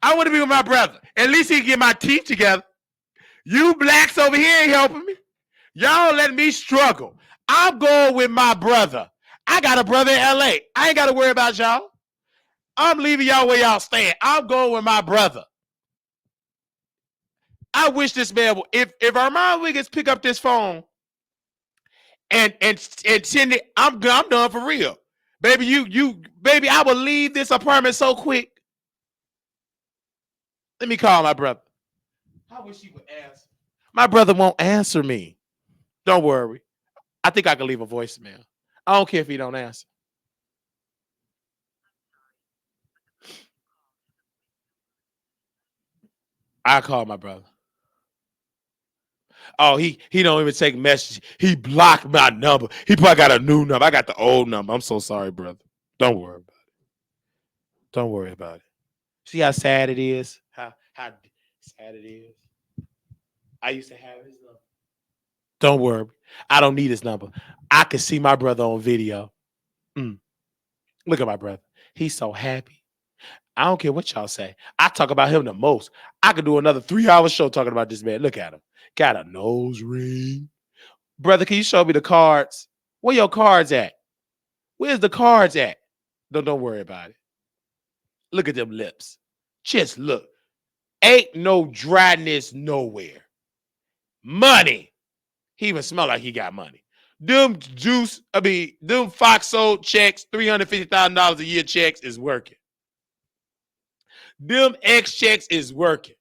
I want to be with my brother. At least he can get my teeth together. You blacks over here ain't helping me. Y'all let me struggle. I'm going with my brother. I got a brother in LA. I ain't got to worry about y'all. I'm leaving y'all where y'all stand. I'm going with my brother. I wish this man would. If Armand Wiggins pick up this phone and send it, I'm done for real. Baby, baby, I will leave this apartment so quick. Let me call my brother. I wish he would answer. My brother won't answer me. Don't worry. I think I can leave a voicemail. I don't care if he don't answer. I call my brother. Oh, he don't even take messages. He blocked my number. He probably got a new number. I got the old number. I'm so sorry, brother. Don't worry about it. Don't worry about it. See how sad it is? How sad it is? I used to have his number. Don't worry. I don't need his number. I can see my brother on video. Look at my brother. He's so happy. I don't care what y'all say. I talk about him the most. I could do another 3-hour show talking about this man. Look at him. Got a nose ring. Brother, can you show me the cards? Where your cards at? Where's the cards at? Don't worry about it. Look at them lips. Just look. Ain't no dryness nowhere. Money. He even smell like he got money. Them Fox sold checks, $350,000 a year checks is working. Them X checks is working.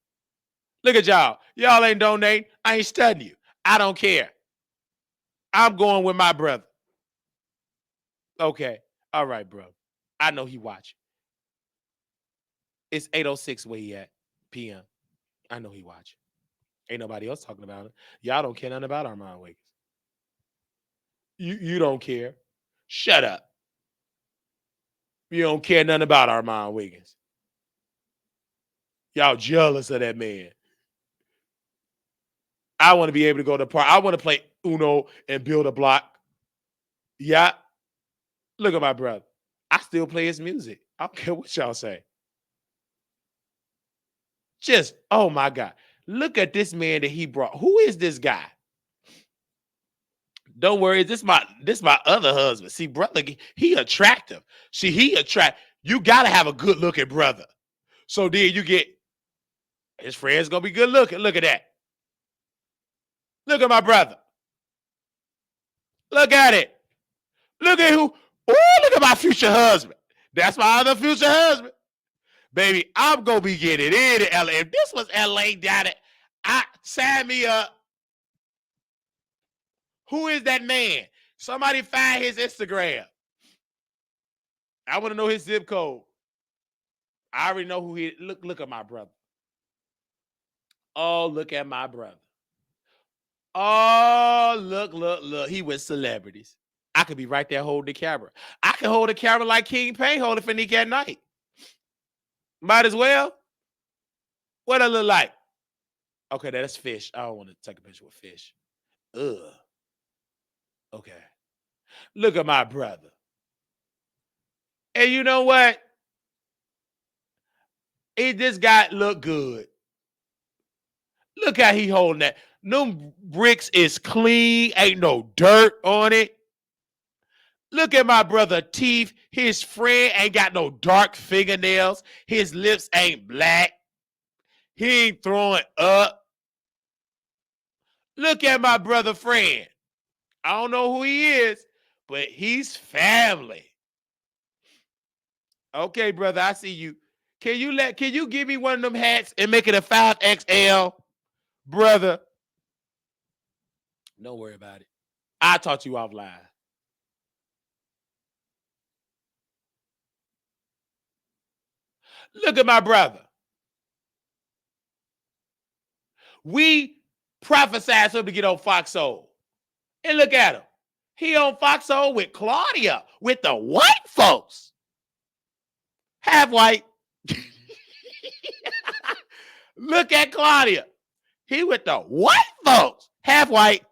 Look at y'all. Y'all ain't donating. I ain't studying you. I don't care. I'm going with my brother. Okay. All right, bro. I know he watching. It's 8:06 where he at, p.m. I know he watching. Ain't nobody else talking about it. Y'all don't care nothing about Armand Wiggins. You don't care. Shut up. You don't care nothing about Armand Wiggins. Y'all jealous of that man. I want to be able to go to the park. I want to play Uno and build a block. Yeah. Look at my brother. I still play his music. I don't care what y'all say. Just, oh my God. Look at this man that he brought. Who is this guy? Don't worry, this my other husband. See, brother, he attractive. See, you gotta have a good looking brother. So then you get his friends gonna be good looking. Look at that. Look at my brother. Look at it. Look at who. Oh, look at my future husband. That's my other future husband. Baby, I'm gonna be getting in LA. If this was LA down it, sign me up. Who is that man? Somebody find his Instagram. I want to know his zip code. I already know who he is. Look at my brother. Oh, look at my brother. Oh, look. He with celebrities. I could be right there holding the camera. I can hold the camera like King Payne holding for Nicki at night. Might as well. What I look like? Okay, that's fish. I don't want to take a picture with fish. Ugh. Okay. Look at my brother. And you know what? This guy look good. Look how he holding that. Them bricks is clean. Ain't no dirt on it. Look at my brother teeth. His friend ain't got no dark fingernails. His lips ain't black. He ain't throwing up. Look at my brother friend. I don't know who he is, but he's family. Okay, brother, I see you. Can you give me one of them hats and make it a 5XL? Brother. Don't worry about it. I'll talk to you offline. Look at my brother. We prophesied him to get on Fox Soul. And look at him. He on Fox Soul with Claudia, with the white folks. Half white. Look at Claudia. He with the white folks. Half white.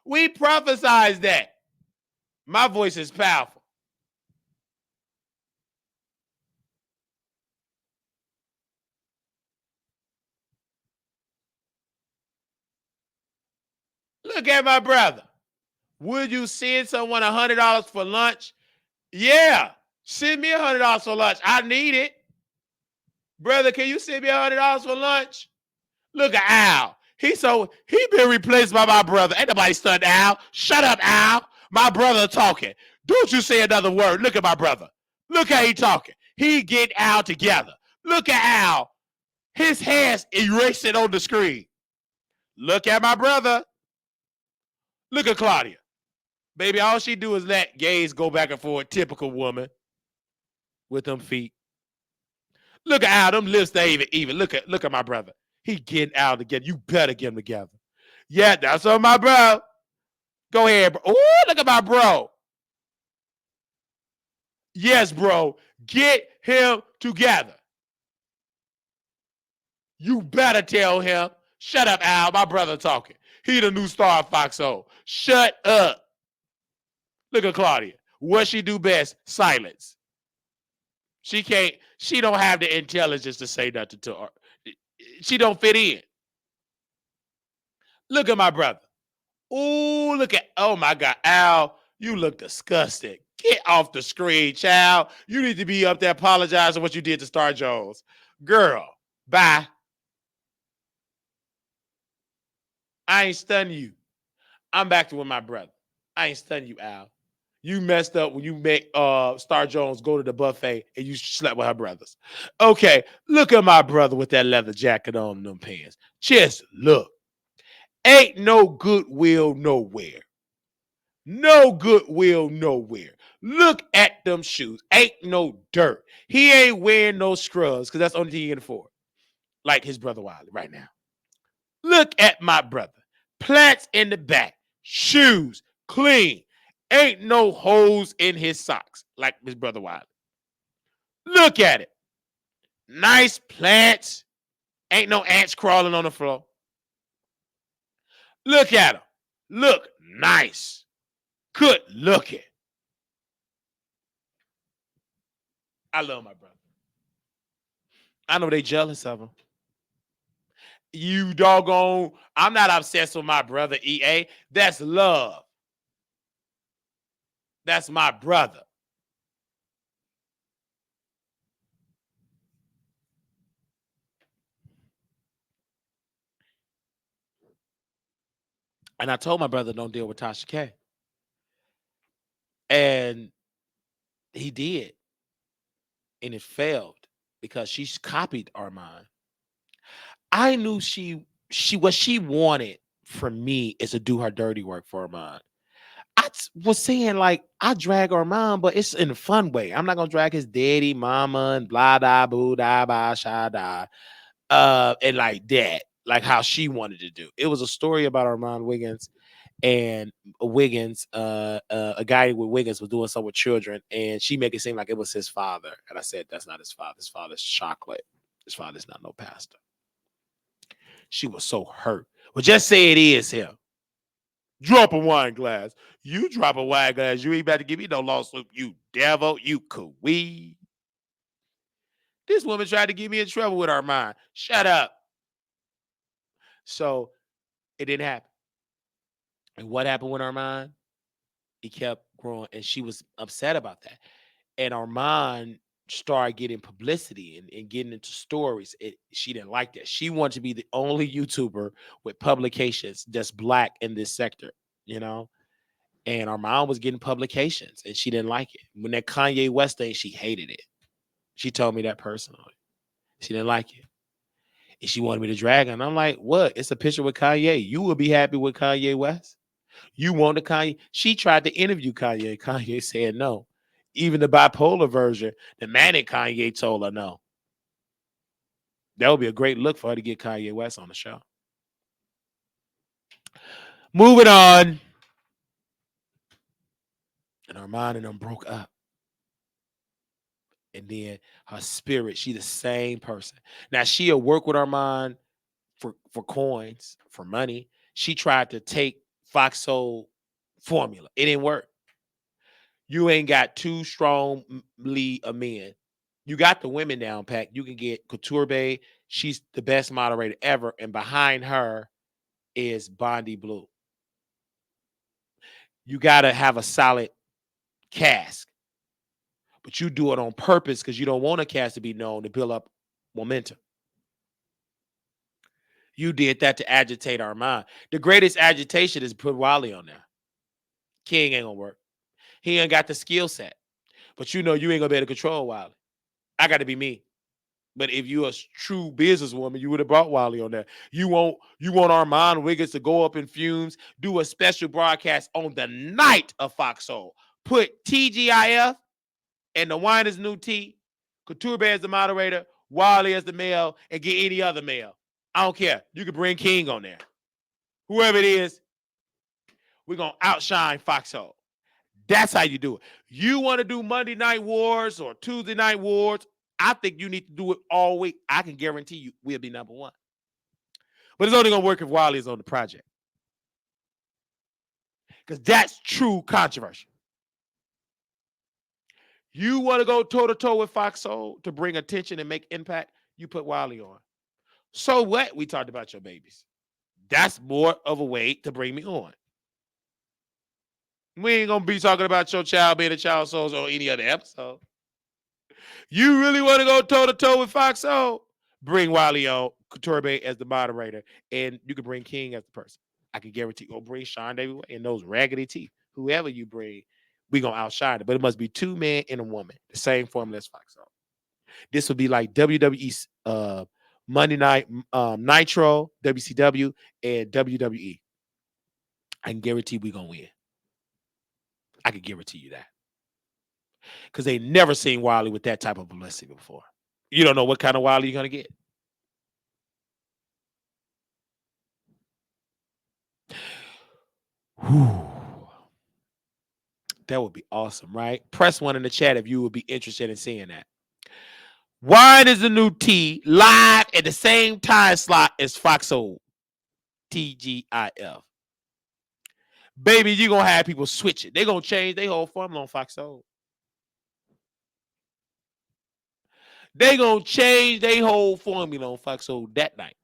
We prophesied that. My voice is powerful. Look at my brother. Would you send someone $100 for lunch? Yeah. Send me $100 for lunch. I need it. Brother, can you send me $100 for lunch? Look at Al. He been replaced by my brother. Ain't nobody stunned Al. Shut up, Al. My brother talking. Don't you say another word. Look at my brother. Look how he talking. He get Al together. Look at Al. His hands erasing on the screen. Look at my brother. Look at Claudia. Baby, all she do is let gays go back and forth. Typical woman with them feet. Look at Al. Them lips, they even. Look at my brother. He getting Al together. You better get them together. Yeah, that's on my bro. Go ahead, bro. Oh, look at my bro. Yes, bro. Get him together. You better tell him. Shut up, Al. My brother talking. He the new star of Foxhole. Shut up. Look at Claudia. What she do best? Silence. She don't have the intelligence to say nothing to her. She don't fit in. Look at my brother. Ooh, oh my God, Al, you look disgusting. Get off the screen, child. You need to be up there apologizing for what you did to Star Jones. Girl, bye. I ain't stunning you. I'm back to with my brother. I ain't stunning you, Al. You messed up when you make Star Jones go to the buffet and you slept with her brothers. Okay, look at my brother with that leather jacket on and them pants. Just look. Ain't no goodwill nowhere. No goodwill nowhere. Look at them shoes. Ain't no dirt. He ain't wearing no scrubs because that's the only thing he can afford. Like his brother Wiley right now. Look at my brother. Plants in the back. Shoes. Clean. Ain't no holes in his socks like his brother Wiley. Look at it. Nice plants. Ain't no ants crawling on the floor. Look at him. Look nice. Good looking. I love my brother. I know they jealous of him. You doggone, I'm not obsessed with my brother, EA. That's love. That's my brother. And I told my brother don't deal with Tasha K. And he did. And it failed because she's copied Armand. I knew she what she wanted from me is to do her dirty work for Armand. I was saying, like, I drag Armand, but it's in a fun way. I'm not gonna drag his daddy, mama, and blah da boo da ba sha da. And like that, like how she wanted to do. It was a story about Armand Wiggins and a guy with Wiggins was doing something with children, and she make it seem like it was his father. And I said, that's not his father. His father's chocolate. His father's not no pastor. She was so hurt. Well, just say it is him. Drop a wine glass. You drop a wine glass. You ain't about to give me no lawsuit. You devil. You queen. This woman tried to get me in trouble with Armand. Shut up. So it didn't happen. And what happened with Armand? He kept growing, and she was upset about that. And Armand started getting publicity and getting into stories. She didn't like that. She wanted to be the only YouTuber with publications that's black in this sector, you know? And Armand was getting publications, and she didn't like it. When that Kanye West thing, she hated it. She told me that personally. She didn't like it. And she wanted me to drag her. And I'm like, what? It's a picture with Kanye. You will be happy with Kanye West? You want the Kanye? She tried to interview Kanye. Kanye said no. Even the bipolar version, the manic Kanye told her no. That would be a great look for her to get Kanye West on the show. Moving on. And Armand and them broke up. And then her spirit, she the same person. Now she'll work with Armand for coins, for money. She tried to take Foxhole formula. It didn't work. You ain't got too strongly a men. You got the women down pat. You can get Couture Bay. She's the best moderator ever. And behind her is Bondi Blue. You got to have a solid cast. But you do it on purpose because you don't want a cast to be known to build up momentum. You did that to agitate Armand. The greatest agitation is put Wiley on there. King ain't going to work. He ain't got the skill set. But you know you ain't going to be able to control Wiley. I got to be me. But if you're a true businesswoman, you would have brought Wiley on there. You want Armand Wiggins to go up in fumes, do a special broadcast on the night of Foxhole. Put TGIF and the Wine is New Tea, Couture Bay as the moderator, Wiley as the male, and get any other male. I don't care. You can bring King on there. Whoever it is, we're going to outshine Foxhole. That's how you do it. You want to do Monday Night Wars or Tuesday Night Wars, I think you need to do it all week. I can guarantee you we'll be number one. But it's only going to work if Wiley is on the project. Because that's true controversy. You want to go toe-to-toe with Fox Soul to bring attention and make impact, you put Wiley on. So what? We talked about your babies. That's more of a way to bring me on. We ain't going to be talking about your child being a child soul or any other episode. You really want to go toe-to-toe with Fox Soul? Bring Wiley on, Couture as the moderator, and you can bring King as the person. I can guarantee you'll bring Sean David and those raggedy teeth. Whoever you bring, we're going to outshine it. But it must be 2 men and a woman. The same formula as Fox Soul. This would be like WWE Monday Night Nitro, WCW, and WWE. I can guarantee we're going to win. I can guarantee you that. Because they never seen Wiley with that type of publicity before. You don't know what kind of Wiley you're going to get. Whew. That would be awesome, right? Press 1 in the chat if you would be interested in seeing that. Wine is the new tea, live at the same time slot as Fox Soul. TGIF. Baby, you're going to have people switch it. They're going to change their whole formula on Fox Soul. They're going to change their whole formula on Fox Soul that night.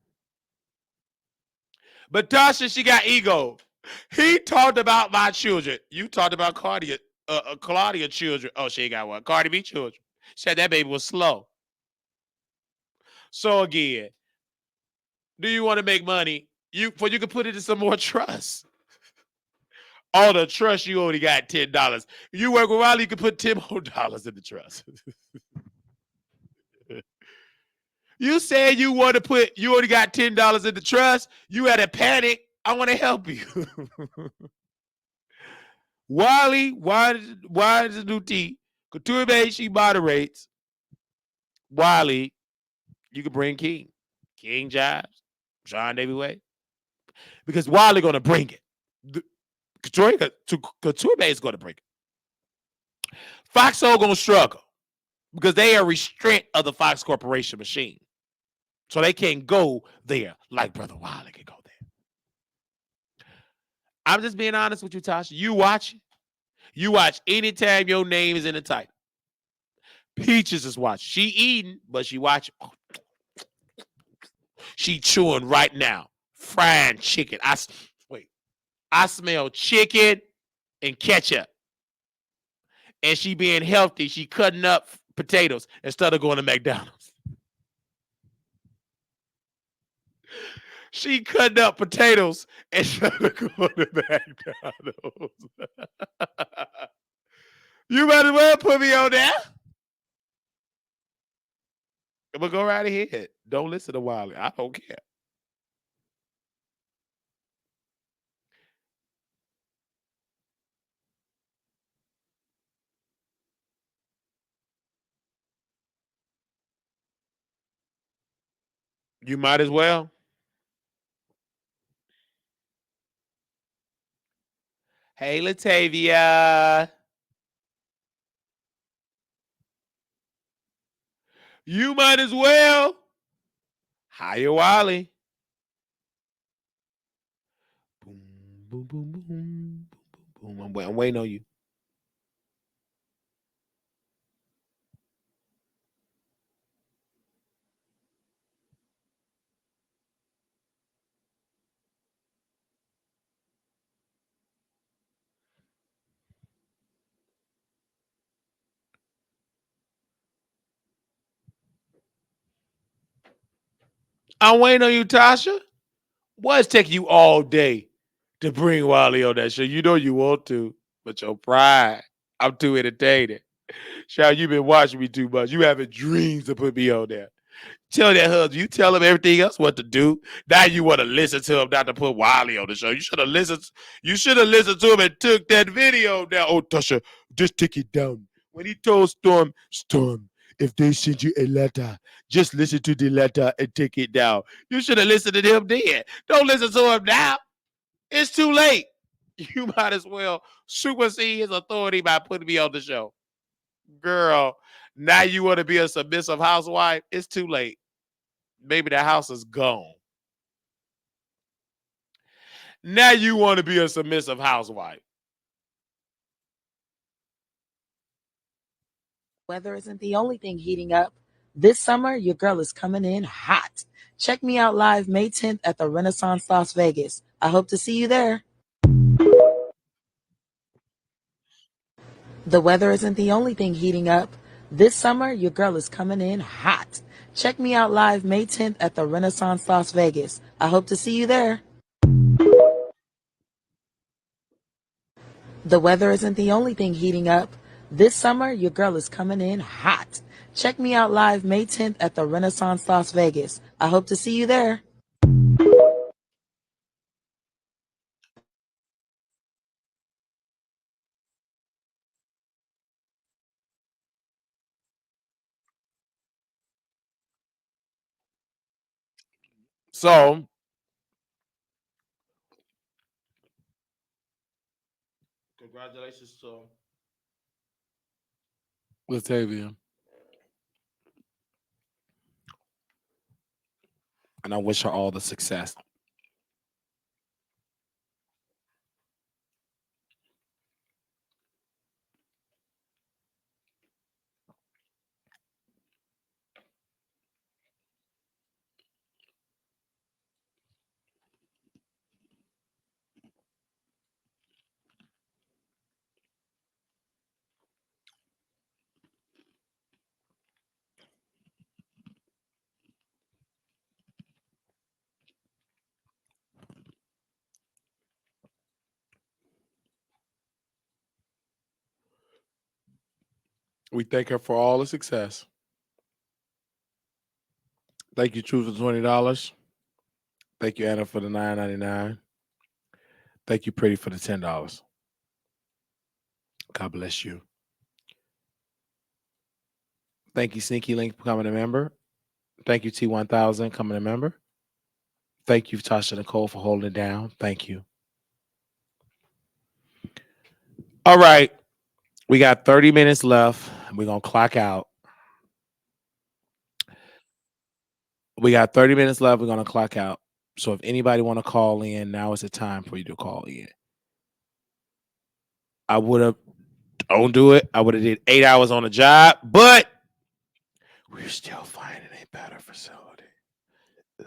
But Tasha, she got ego. He talked about my children. You talked about Claudia children. Oh, she ain't got one. Cardi B children. She said that baby was slow. So again, do you want to make money? You can put it in some more trust. All the trust, you only got $10. You work with Wiley, you can put $10 more in the trust. You said you only got $10 in the trust. You had a panic. I want to help you. Wiley, why is the new T? Couture Bay, she moderates. Wiley, you can bring King. King Jives, Sean David Way. Because Wiley gonna bring it. Couture Bay is gonna bring it. Fox Soul gonna struggle because they are restraint of the Fox Corporation machine. So they can't go there like Brother Wiley can go there. I'm just being honest with you, Tasha. You watch anytime your name is in the title. Peaches is watching. She eating, but she watching. She chewing right now. Frying chicken. I smell chicken and ketchup. And she being healthy, she cutting up potatoes instead of going to McDonald's. She cutting up potatoes instead of going to McDonald's. You might as well put me on there. But go right ahead. Don't listen to Wiley. I don't care. You might as well. Hey, Latavia. You might as well hire Wiley. Boom, boom, boom, boom, boom, boom. I'm waiting on you. I'm waiting on you, Tasha. What's taking you all day to bring Wiley on that show? You know you want to, but your pride. I'm too entertaining. Child, you've been watching me too much. You having dreams to put me on there. Tell that husband, you tell him everything else what to do. Now you want to listen to him, not to put Wiley on the show. You should have listened. You should have listened to him and took that video down. Oh, Tasha, just take it down. When he told Storm, if they send you a letter, just listen to the letter and take it down. You should have listened to him then. Don't listen to him now. It's too late. You might as well supersede his authority by putting me on the show. Girl, now you want to be a submissive housewife? It's too late. Maybe the house is gone. Now you want to be a submissive housewife. Weather isn't the only thing heating up. This summer, your girl is coming in hot. Check me out live May 10th at the Renaissance Las Vegas. I hope to see you there. The weather isn't the only thing heating up. This summer, your girl is coming in hot. Check me out live May 10th at the Renaissance Las Vegas. I hope to see you there. The weather isn't the only thing heating up. This summer, your girl is coming in hot. Check me out live May 10th at the Renaissance Las Vegas. I hope to see you there. So, congratulations to Latavia. And I wish her all the success. We thank her for all the success. Thank you, Truth, for $20. Thank you, Anna, for the $9.99. Thank you, Pretty, for the $10. God bless you. Thank you, Sneaky Link, for becoming a member. Thank you, T1000, coming a member. Thank you, Tasha Nicole, for holding it down. Thank you. All right. We got 30 minutes left. We're going to clock out. We got 30 minutes left. We're going to clock out. So if anybody want to call in, now is the time for you to call in. I would have, don't do it. I would have did 8 hours on the job, but we're still finding a better facility. Ooh.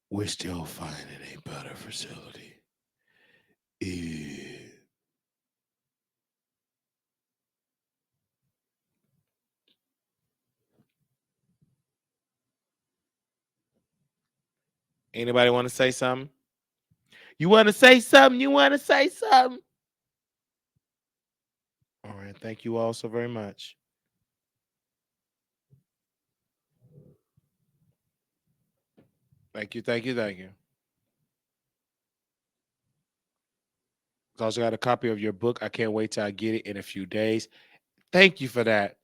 We're still finding a better facility. Yeah. Anybody want to say something? You want to say something? You want to say something? All right. Thank you all so very much. Thank you. Thank you. Thank you. I also got a copy of your book. I can't wait till I get it in a few days. Thank you for that.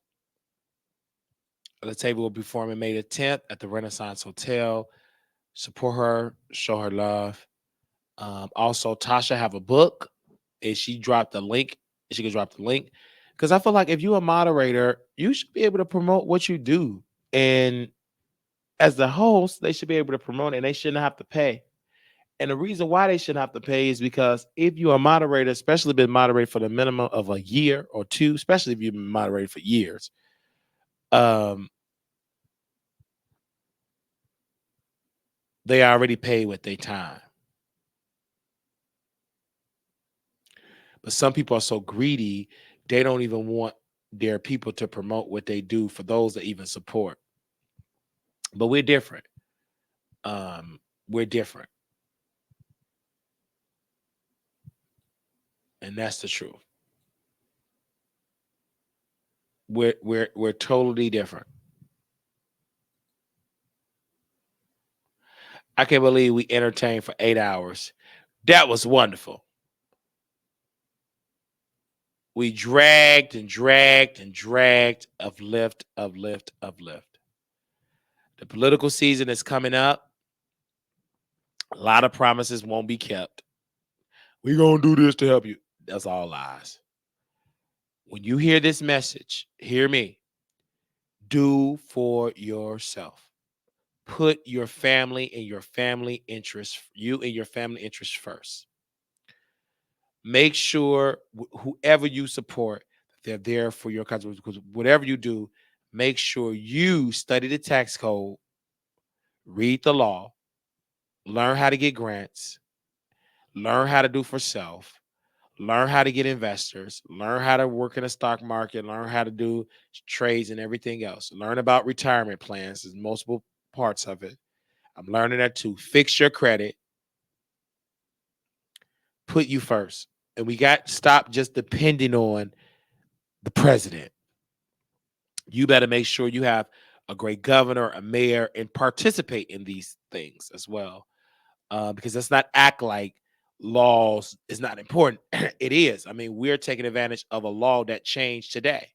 The table will be forming May the 10th at the Renaissance Hotel. Support her, show her love. Also, Tasha have a book, and she dropped the link. She can drop the link because I feel like if you're a moderator, you should be able to promote what you do, and as the host, they should be able to promote it, and they shouldn't have to pay. And the reason why they shouldn't have to pay is because if you're a moderator, especially been moderated for the minimum of a year or two, especially if you've been moderated for years, they already pay with their time. But some people are so greedy, they don't even want their people to promote what they do for those that even support. But we're different. We're different. And that's the truth. We're totally different. I can't believe we entertained for 8 hours. That was wonderful. We dragged and dragged and dragged uplift. The political season is coming up. A lot of promises won't be kept. We're going to do this to help you. That's all lies. When you hear this message, hear me. Do for yourself. put your family and your family interests, you and your family interests first. Make sure whoever you support, they're there for your country. Because whatever you do, make sure you study the tax code, read the law, learn how to get grants, learn how to do for self, learn how to get investors, learn how to work in the stock market, learn how to do trades and everything else. Learn about retirement plans. There's multiple parts of it. I'm learning that too. Fix your credit. Put you first. And we got to stop just depending on the president. You better make sure you have a great governor, a mayor, and participate in these things as well. Because let's not act like laws is not important. It is. I mean, we're taking advantage of a law that changed today.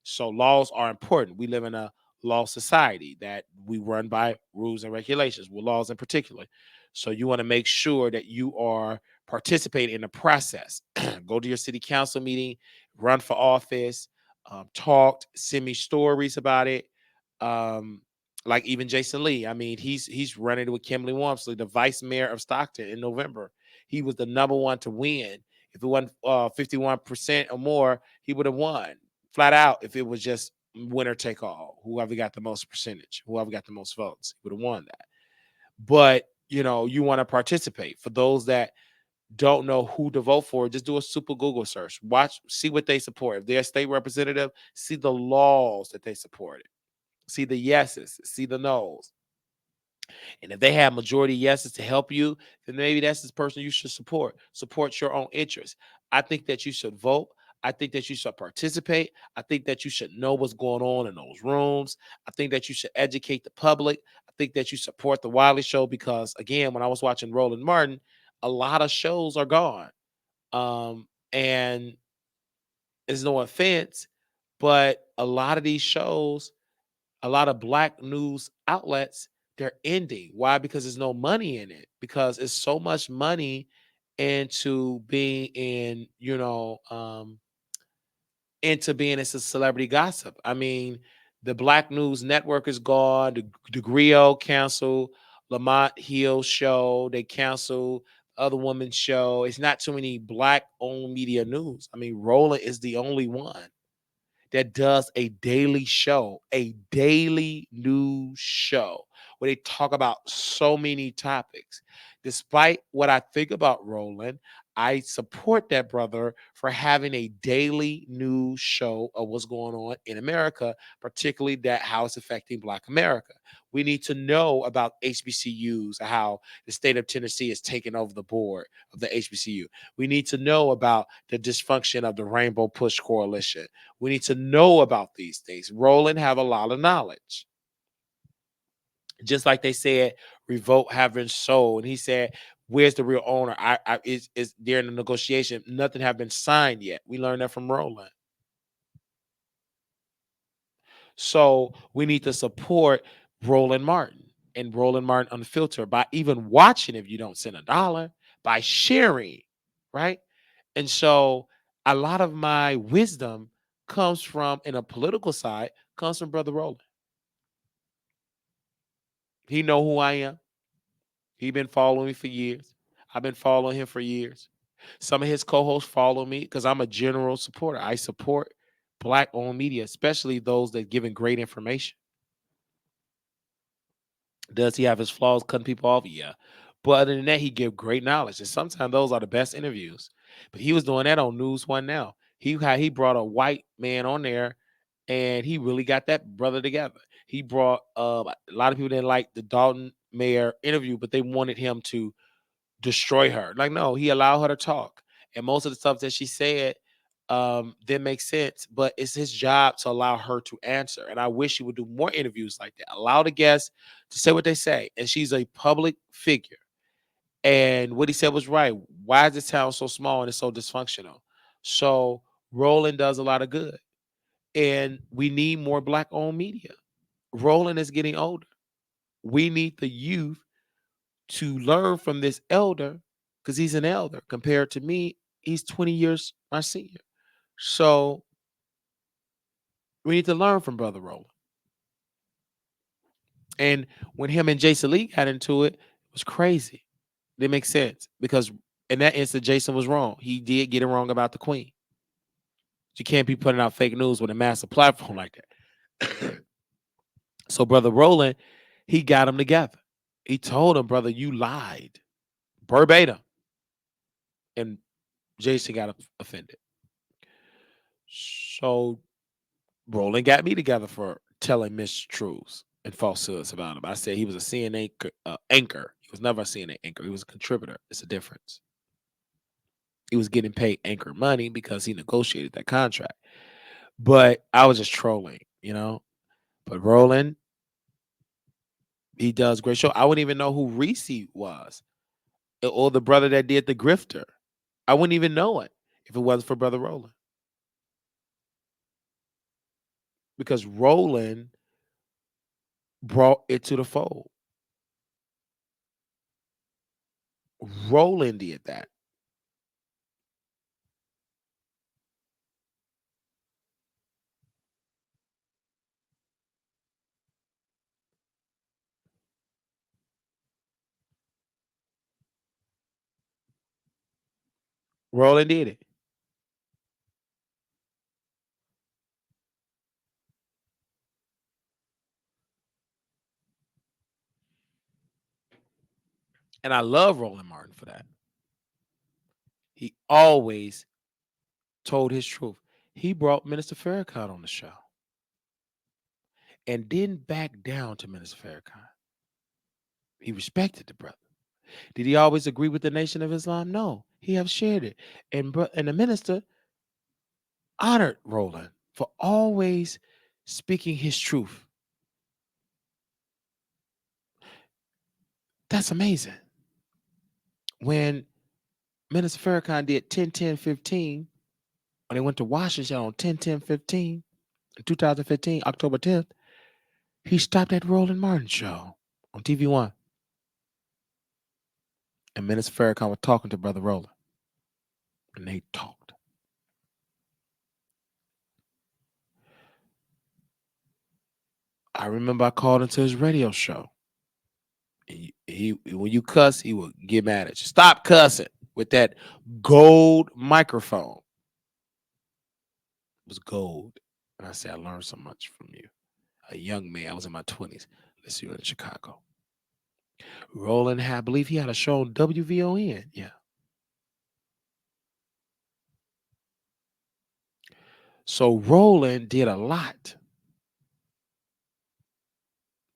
So laws are important. We live in a law society that we run by rules and regulations, with laws in particular. So you want to make sure that you are participating in the process. Go to your city council meeting, run for office, talk, send me stories about it. Um, like even Jason Lee. I mean, he's running with Kimberly Walmsley, the vice mayor of Stockton in November. He was the number one to win. If it wasn't 51% or more, he would have won flat out. If it was just winner take all, whoever got the most percentage, whoever got the most votes, he would have won that. But you want to participate. For those that don't know who to vote for, just do a super Google search. Watch, see what they support. If they're a state representative, see the laws that they supported. See the yeses, see the nos. And if they have majority yeses to help you, then maybe that's the person you should support. Support your own interests. I think that you should vote. I think that you should participate. I think that you should know what's going on in those rooms. I think that you should educate the public. I think that you support the Wiley Show because, again, when I was watching Roland Martin, a lot of shows are gone. And it's no offense, but a lot of these shows, a lot of black news outlets, they're ending. Why? Because there's no money in it. Because it's so much money into being into being a celebrity gossip. I mean, the Black News Network is gone. The Griot canceled Lamont Hill show. They canceled other woman's show. It's not too many black-owned media news. I mean, Roland is the only one that does a daily news show where they talk about so many topics. Despite what I think about Roland, I support that brother for having a daily news show of what's going on in America, particularly that how it's affecting Black America. We need to know about HBCUs, how the state of Tennessee is taking over the board of the HBCU. We need to know about the dysfunction of the Rainbow Push Coalition. We need to know about these things. Roland have a lot of knowledge. Just like they said, Revolt having sold. And he said, where's the real owner? Is there in the negotiation? Nothing have been signed yet. We learned that from Roland. So we need to support Roland Martin and Roland Martin Unfiltered by even watching if you don't send $1, by sharing, right? And so a lot of my wisdom comes from, in a political side, comes from Brother Roland. He know who I am. He been following me for years. I've been following him for years. Some of his co-hosts follow me because I'm a general supporter. I support Black-owned media, especially those that giving great information. Does he have his flaws, cutting people off? Yeah. But other than that, he give great knowledge. And sometimes those are the best interviews. But he was doing that on News One Now. He brought a white man on there and he really got that brother together. He brought a lot of people didn't like the Dalton Mayer interview, but they wanted him to destroy her. Like, no, he allowed her to talk. And most of the stuff that she said didn't make sense, but it's his job to allow her to answer. And I wish he would do more interviews like that. Allow the guests to say what they say. And she's a public figure. And what he said was right. Why is this town so small and it's so dysfunctional? So Roland does a lot of good. And we need more Black-owned media. Roland is getting older. We need the youth to learn from this elder because he's an elder. Compared to me, he's 20 years my senior. So we need to learn from Brother Roland. And when him and Jason Lee got into it, it was crazy. It makes sense because in that instant, Jason was wrong. He did get it wrong about the queen. You can't be putting out fake news with a massive platform like that. So brother Roland, he got them together. He told him, brother, you lied verbatim. And Jason got offended. So Roland got me together for telling mistruths and falsehoods about him. I said he was a CNN anchor. He was never a CNN anchor. He was a contributor. It's a difference. He was getting paid anchor money because he negotiated that contract. But I was just trolling, you know. But Roland, he does great show. I wouldn't even know who Reese was or the brother that did the grifter. I wouldn't even know it if it wasn't for Brother Roland. Because Roland brought it to the fold. Roland did that. Roland did it. And I love Roland Martin for that. He always told his truth. He brought Minister Farrakhan on the show and didn't back down to Minister Farrakhan. He respected the brother. Did he always agree with the Nation of Islam? No. He have shared it. And the minister honored Roland for always speaking his truth. That's amazing. When Minister Farrakhan did 10-10-15, when they went to Washington on 10-10-15 in 2015, October 10th, he stopped at Roland Martin show on TV1. And Minister Farrakhan was talking to Brother Roland. And they talked. I remember I called into his radio show. He when you cuss, he would get mad at you. Stop cussing with that gold microphone. It was gold. And I said, I learned so much from you. A young man, I was in my 20s. Let's see you in Chicago. Roland had, I believe he had a show on WVON. Yeah. So Roland did a lot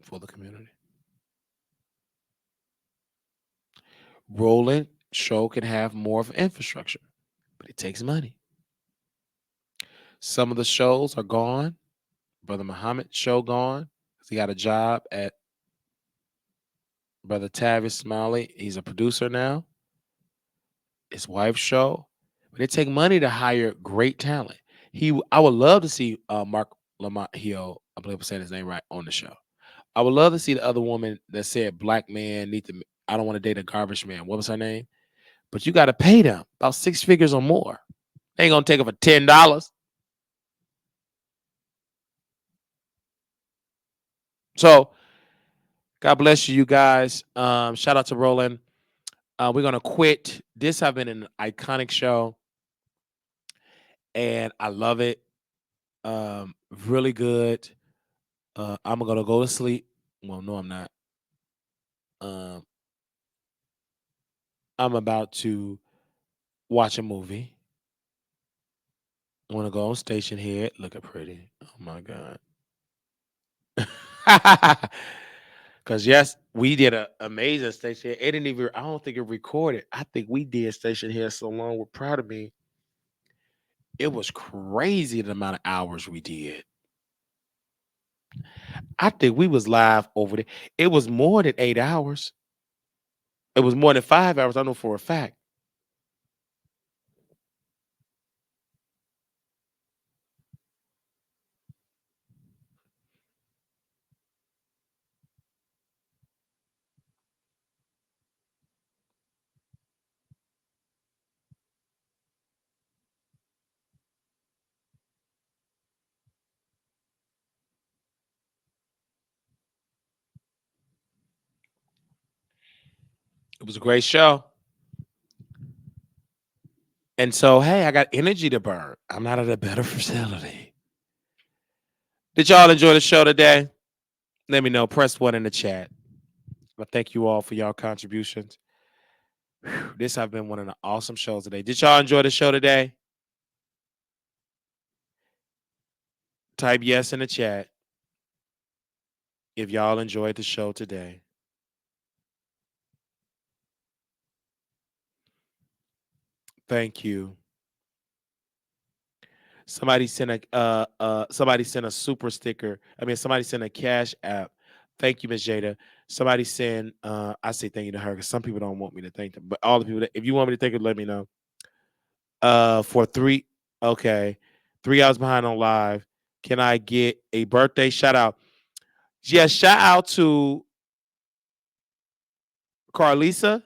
for the community. Roland show can have more of an infrastructure, but it takes money. Some of the shows are gone. Brother Muhammad show gone. He got a job at Brother Tavis Smiley. He's a producer now. His wife's show. But it take money to hire great talent. I would love to see Mark Lamont Hill, I believe I'm saying his name right, on the show. I would love to see the other woman that said black man need to, I don't want to date a garbage man. What was her name? But you got to pay them about 6 figures or more. They ain't gonna take it for $10. So God bless you guys. Shout out to Roland. We're gonna quit. This have been an iconic show, and I love it. Really good. I'm gonna go to sleep. Well, no, I'm not. Um, I'm about to watch a movie. I want to go on Station Head. Looking pretty. Oh my god. Because yes, we did an amazing Station Head. It didn't even. I don't think it recorded. I think we did Station Head so long. We're proud of me. It was crazy the amount of hours we did. I think we was live over there. It was more than 8 hours. It was more than 5 hours. I know for a fact. It was a great show. And so, hey, I got energy to burn. I'm not at a better facility. Did y'all enjoy the show today? Let me know. Press 1 in the chat. I thank you all for y'all contributions. Whew, this has been one of the awesome shows today. Did y'all enjoy the show today? Type yes in the chat if y'all enjoyed the show today. Thank you. Somebody sent a super sticker. I mean, somebody sent a cash app. Thank you, Miss Jada. Somebody send I say thank you to her because some people don't want me to thank them. But all the people that, if you want me to thank them, let me know. For 3 okay. 3 hours behind on live. Can I get a birthday shout out? Yes, shout out to Carlisa.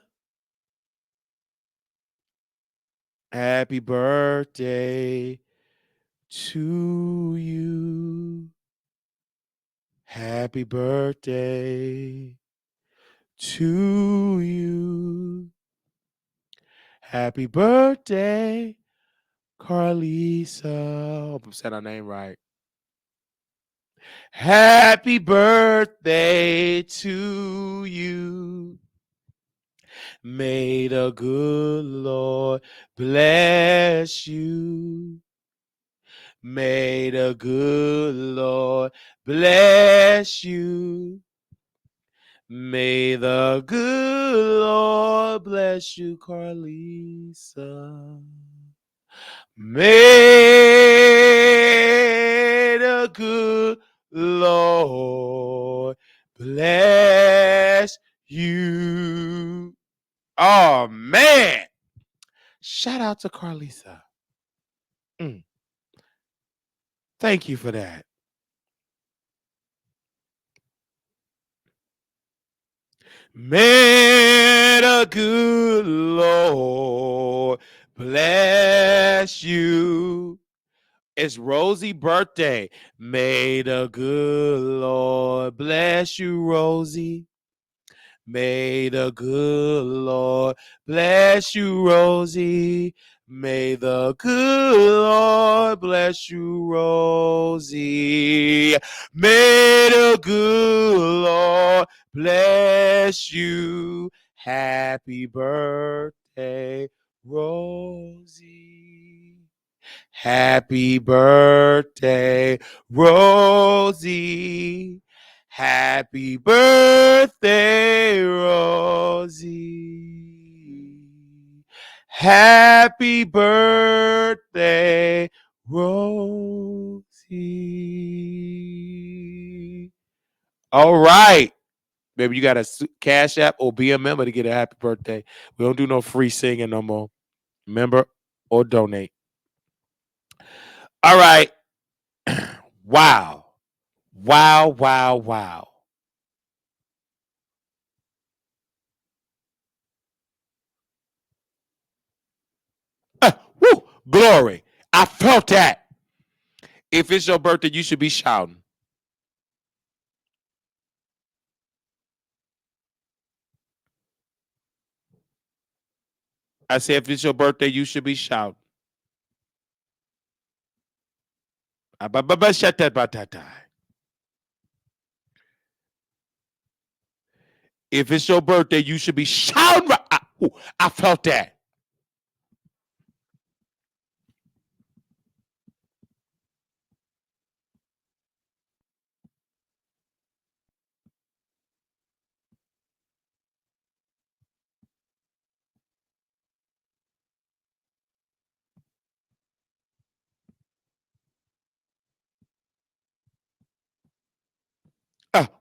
Happy birthday to you. Happy birthday to you. Happy birthday, Carlisa. Hope I'm saying her name right. Happy birthday to you. May the good Lord bless you. May the good Lord bless you. May the good Lord bless you, Carlisa. May the good Lord bless you. Oh, man. Shout out to Carlisa. Thank you for that. May the good Lord bless you. It's Rosie's birthday. May the good Lord bless you, Rosie. May the good Lord bless you, Rosie. May the good Lord bless you, Rosie. May the good Lord bless you. Happy birthday, Rosie. Happy birthday, Rosie. Happy birthday, Rosie. Happy birthday, Rosie. All right. Baby, you got a Cash App or be a member to get a happy birthday. We don't do no free singing no more. Member or donate. All right. Wow. Wow, wow, wow. Woo, glory. I felt that. If it's your birthday, you should be shouting. I said, if it's your birthday, you should be shouting. If it's your birthday, you should be shouting. I felt that.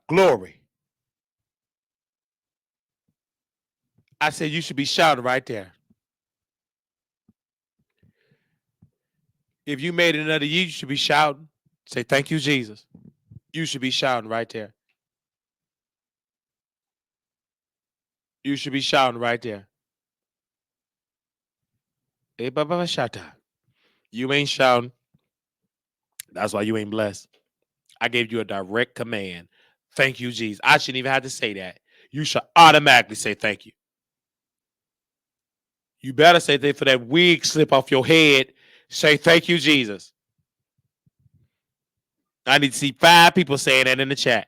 Glory. I said, you should be shouting right there. If you made it another year, you should be shouting. Say, thank you, Jesus. You should be shouting right there. You should be shouting right there. Hey, Baba, shout out. You ain't shouting. That's why you ain't blessed. I gave you a direct command. Thank you, Jesus. I shouldn't even have to say that. You should automatically say thank you. You better say thank for that wig slip off your head. Say thank you, Jesus. I need to see 5 people saying that in the chat.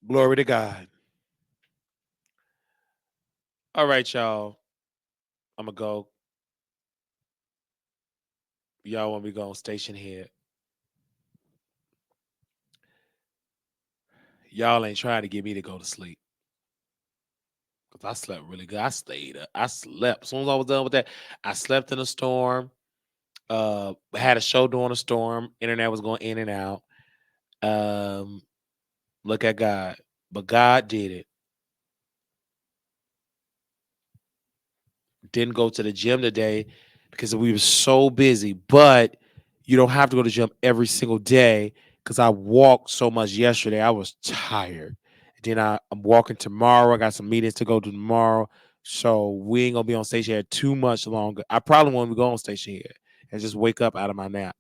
Glory to God. All right, y'all. I'm going to go. Y'all want me to go on station here? Y'all ain't trying to get me to go to sleep. Because I slept really good. I stayed up. I slept. As soon as I was done with that, I slept in a storm. Had a show during a storm. Internet was going in and out. Look at God. But God did it. Didn't go to the gym today because we were so busy. But you don't have to go to the gym every single day because I walked so much yesterday. I was tired. Then I'm walking tomorrow. I got some meetings to go to tomorrow. So we ain't going to be on station here too much longer. I probably won't go on station here and just wake up out of my nap.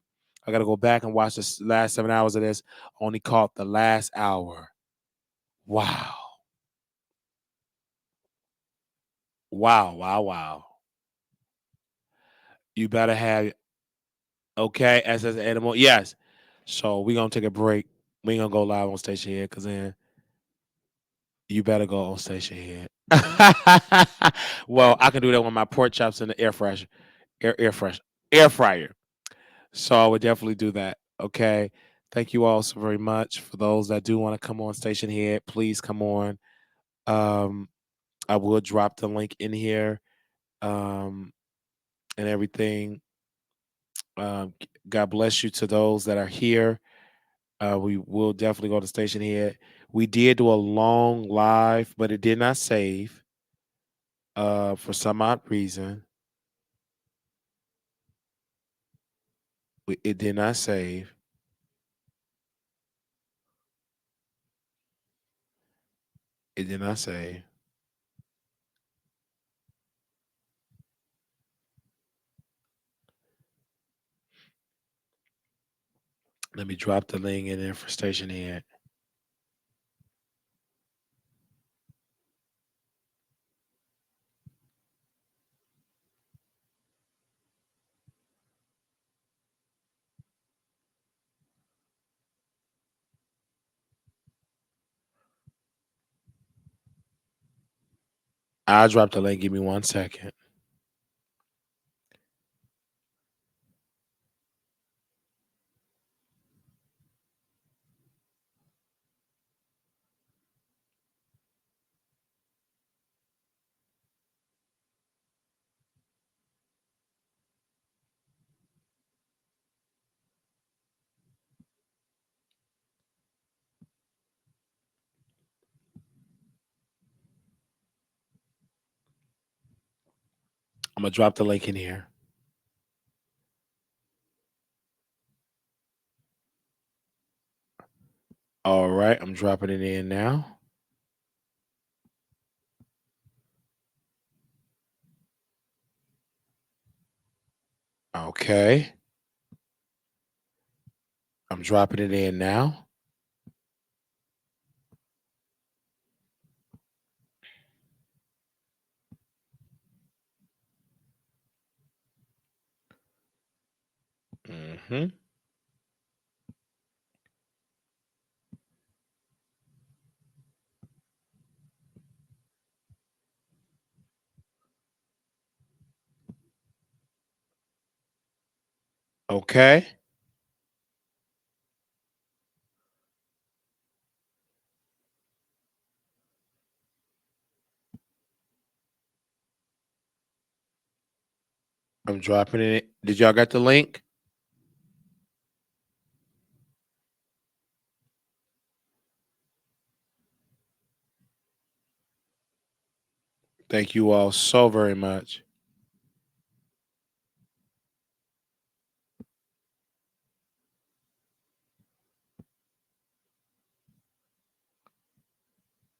I got to go back and watch the last 7 hours of this. Only caught the last hour. Wow. Wow, wow, wow. You better have, okay, SS Animal. Yes. So we're going to take a break. We ain't going to go live on station here because then you better go on station here. Well, I can do that with my pork chops in the air fryer. So I would definitely do that. Okay. Thank you all so very much. For those that do want to come on station here, please come on. I will drop the link in here and everything. God bless you to those that are here. We will definitely go to station here. We did do a long live, but it did not save for some odd reason. It did not save. It did not save. Let me drop the link in there for station here. I'll drop the link. Give me 1 second. I'm going to drop the link in here. All right. I'm dropping it in now. Okay. I'm dropping it in now. Mm-hmm. Okay. I'm dropping it. Did y'all get the link? Thank you all so very much.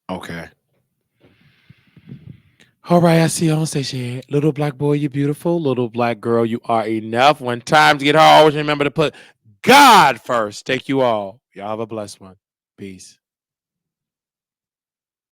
Okay. All right, I see you on station. Little black boy, you beautiful. Little black girl, you are enough. When times get hard, always remember to put God first. Thank you all. Y'all have a blessed one. Peace.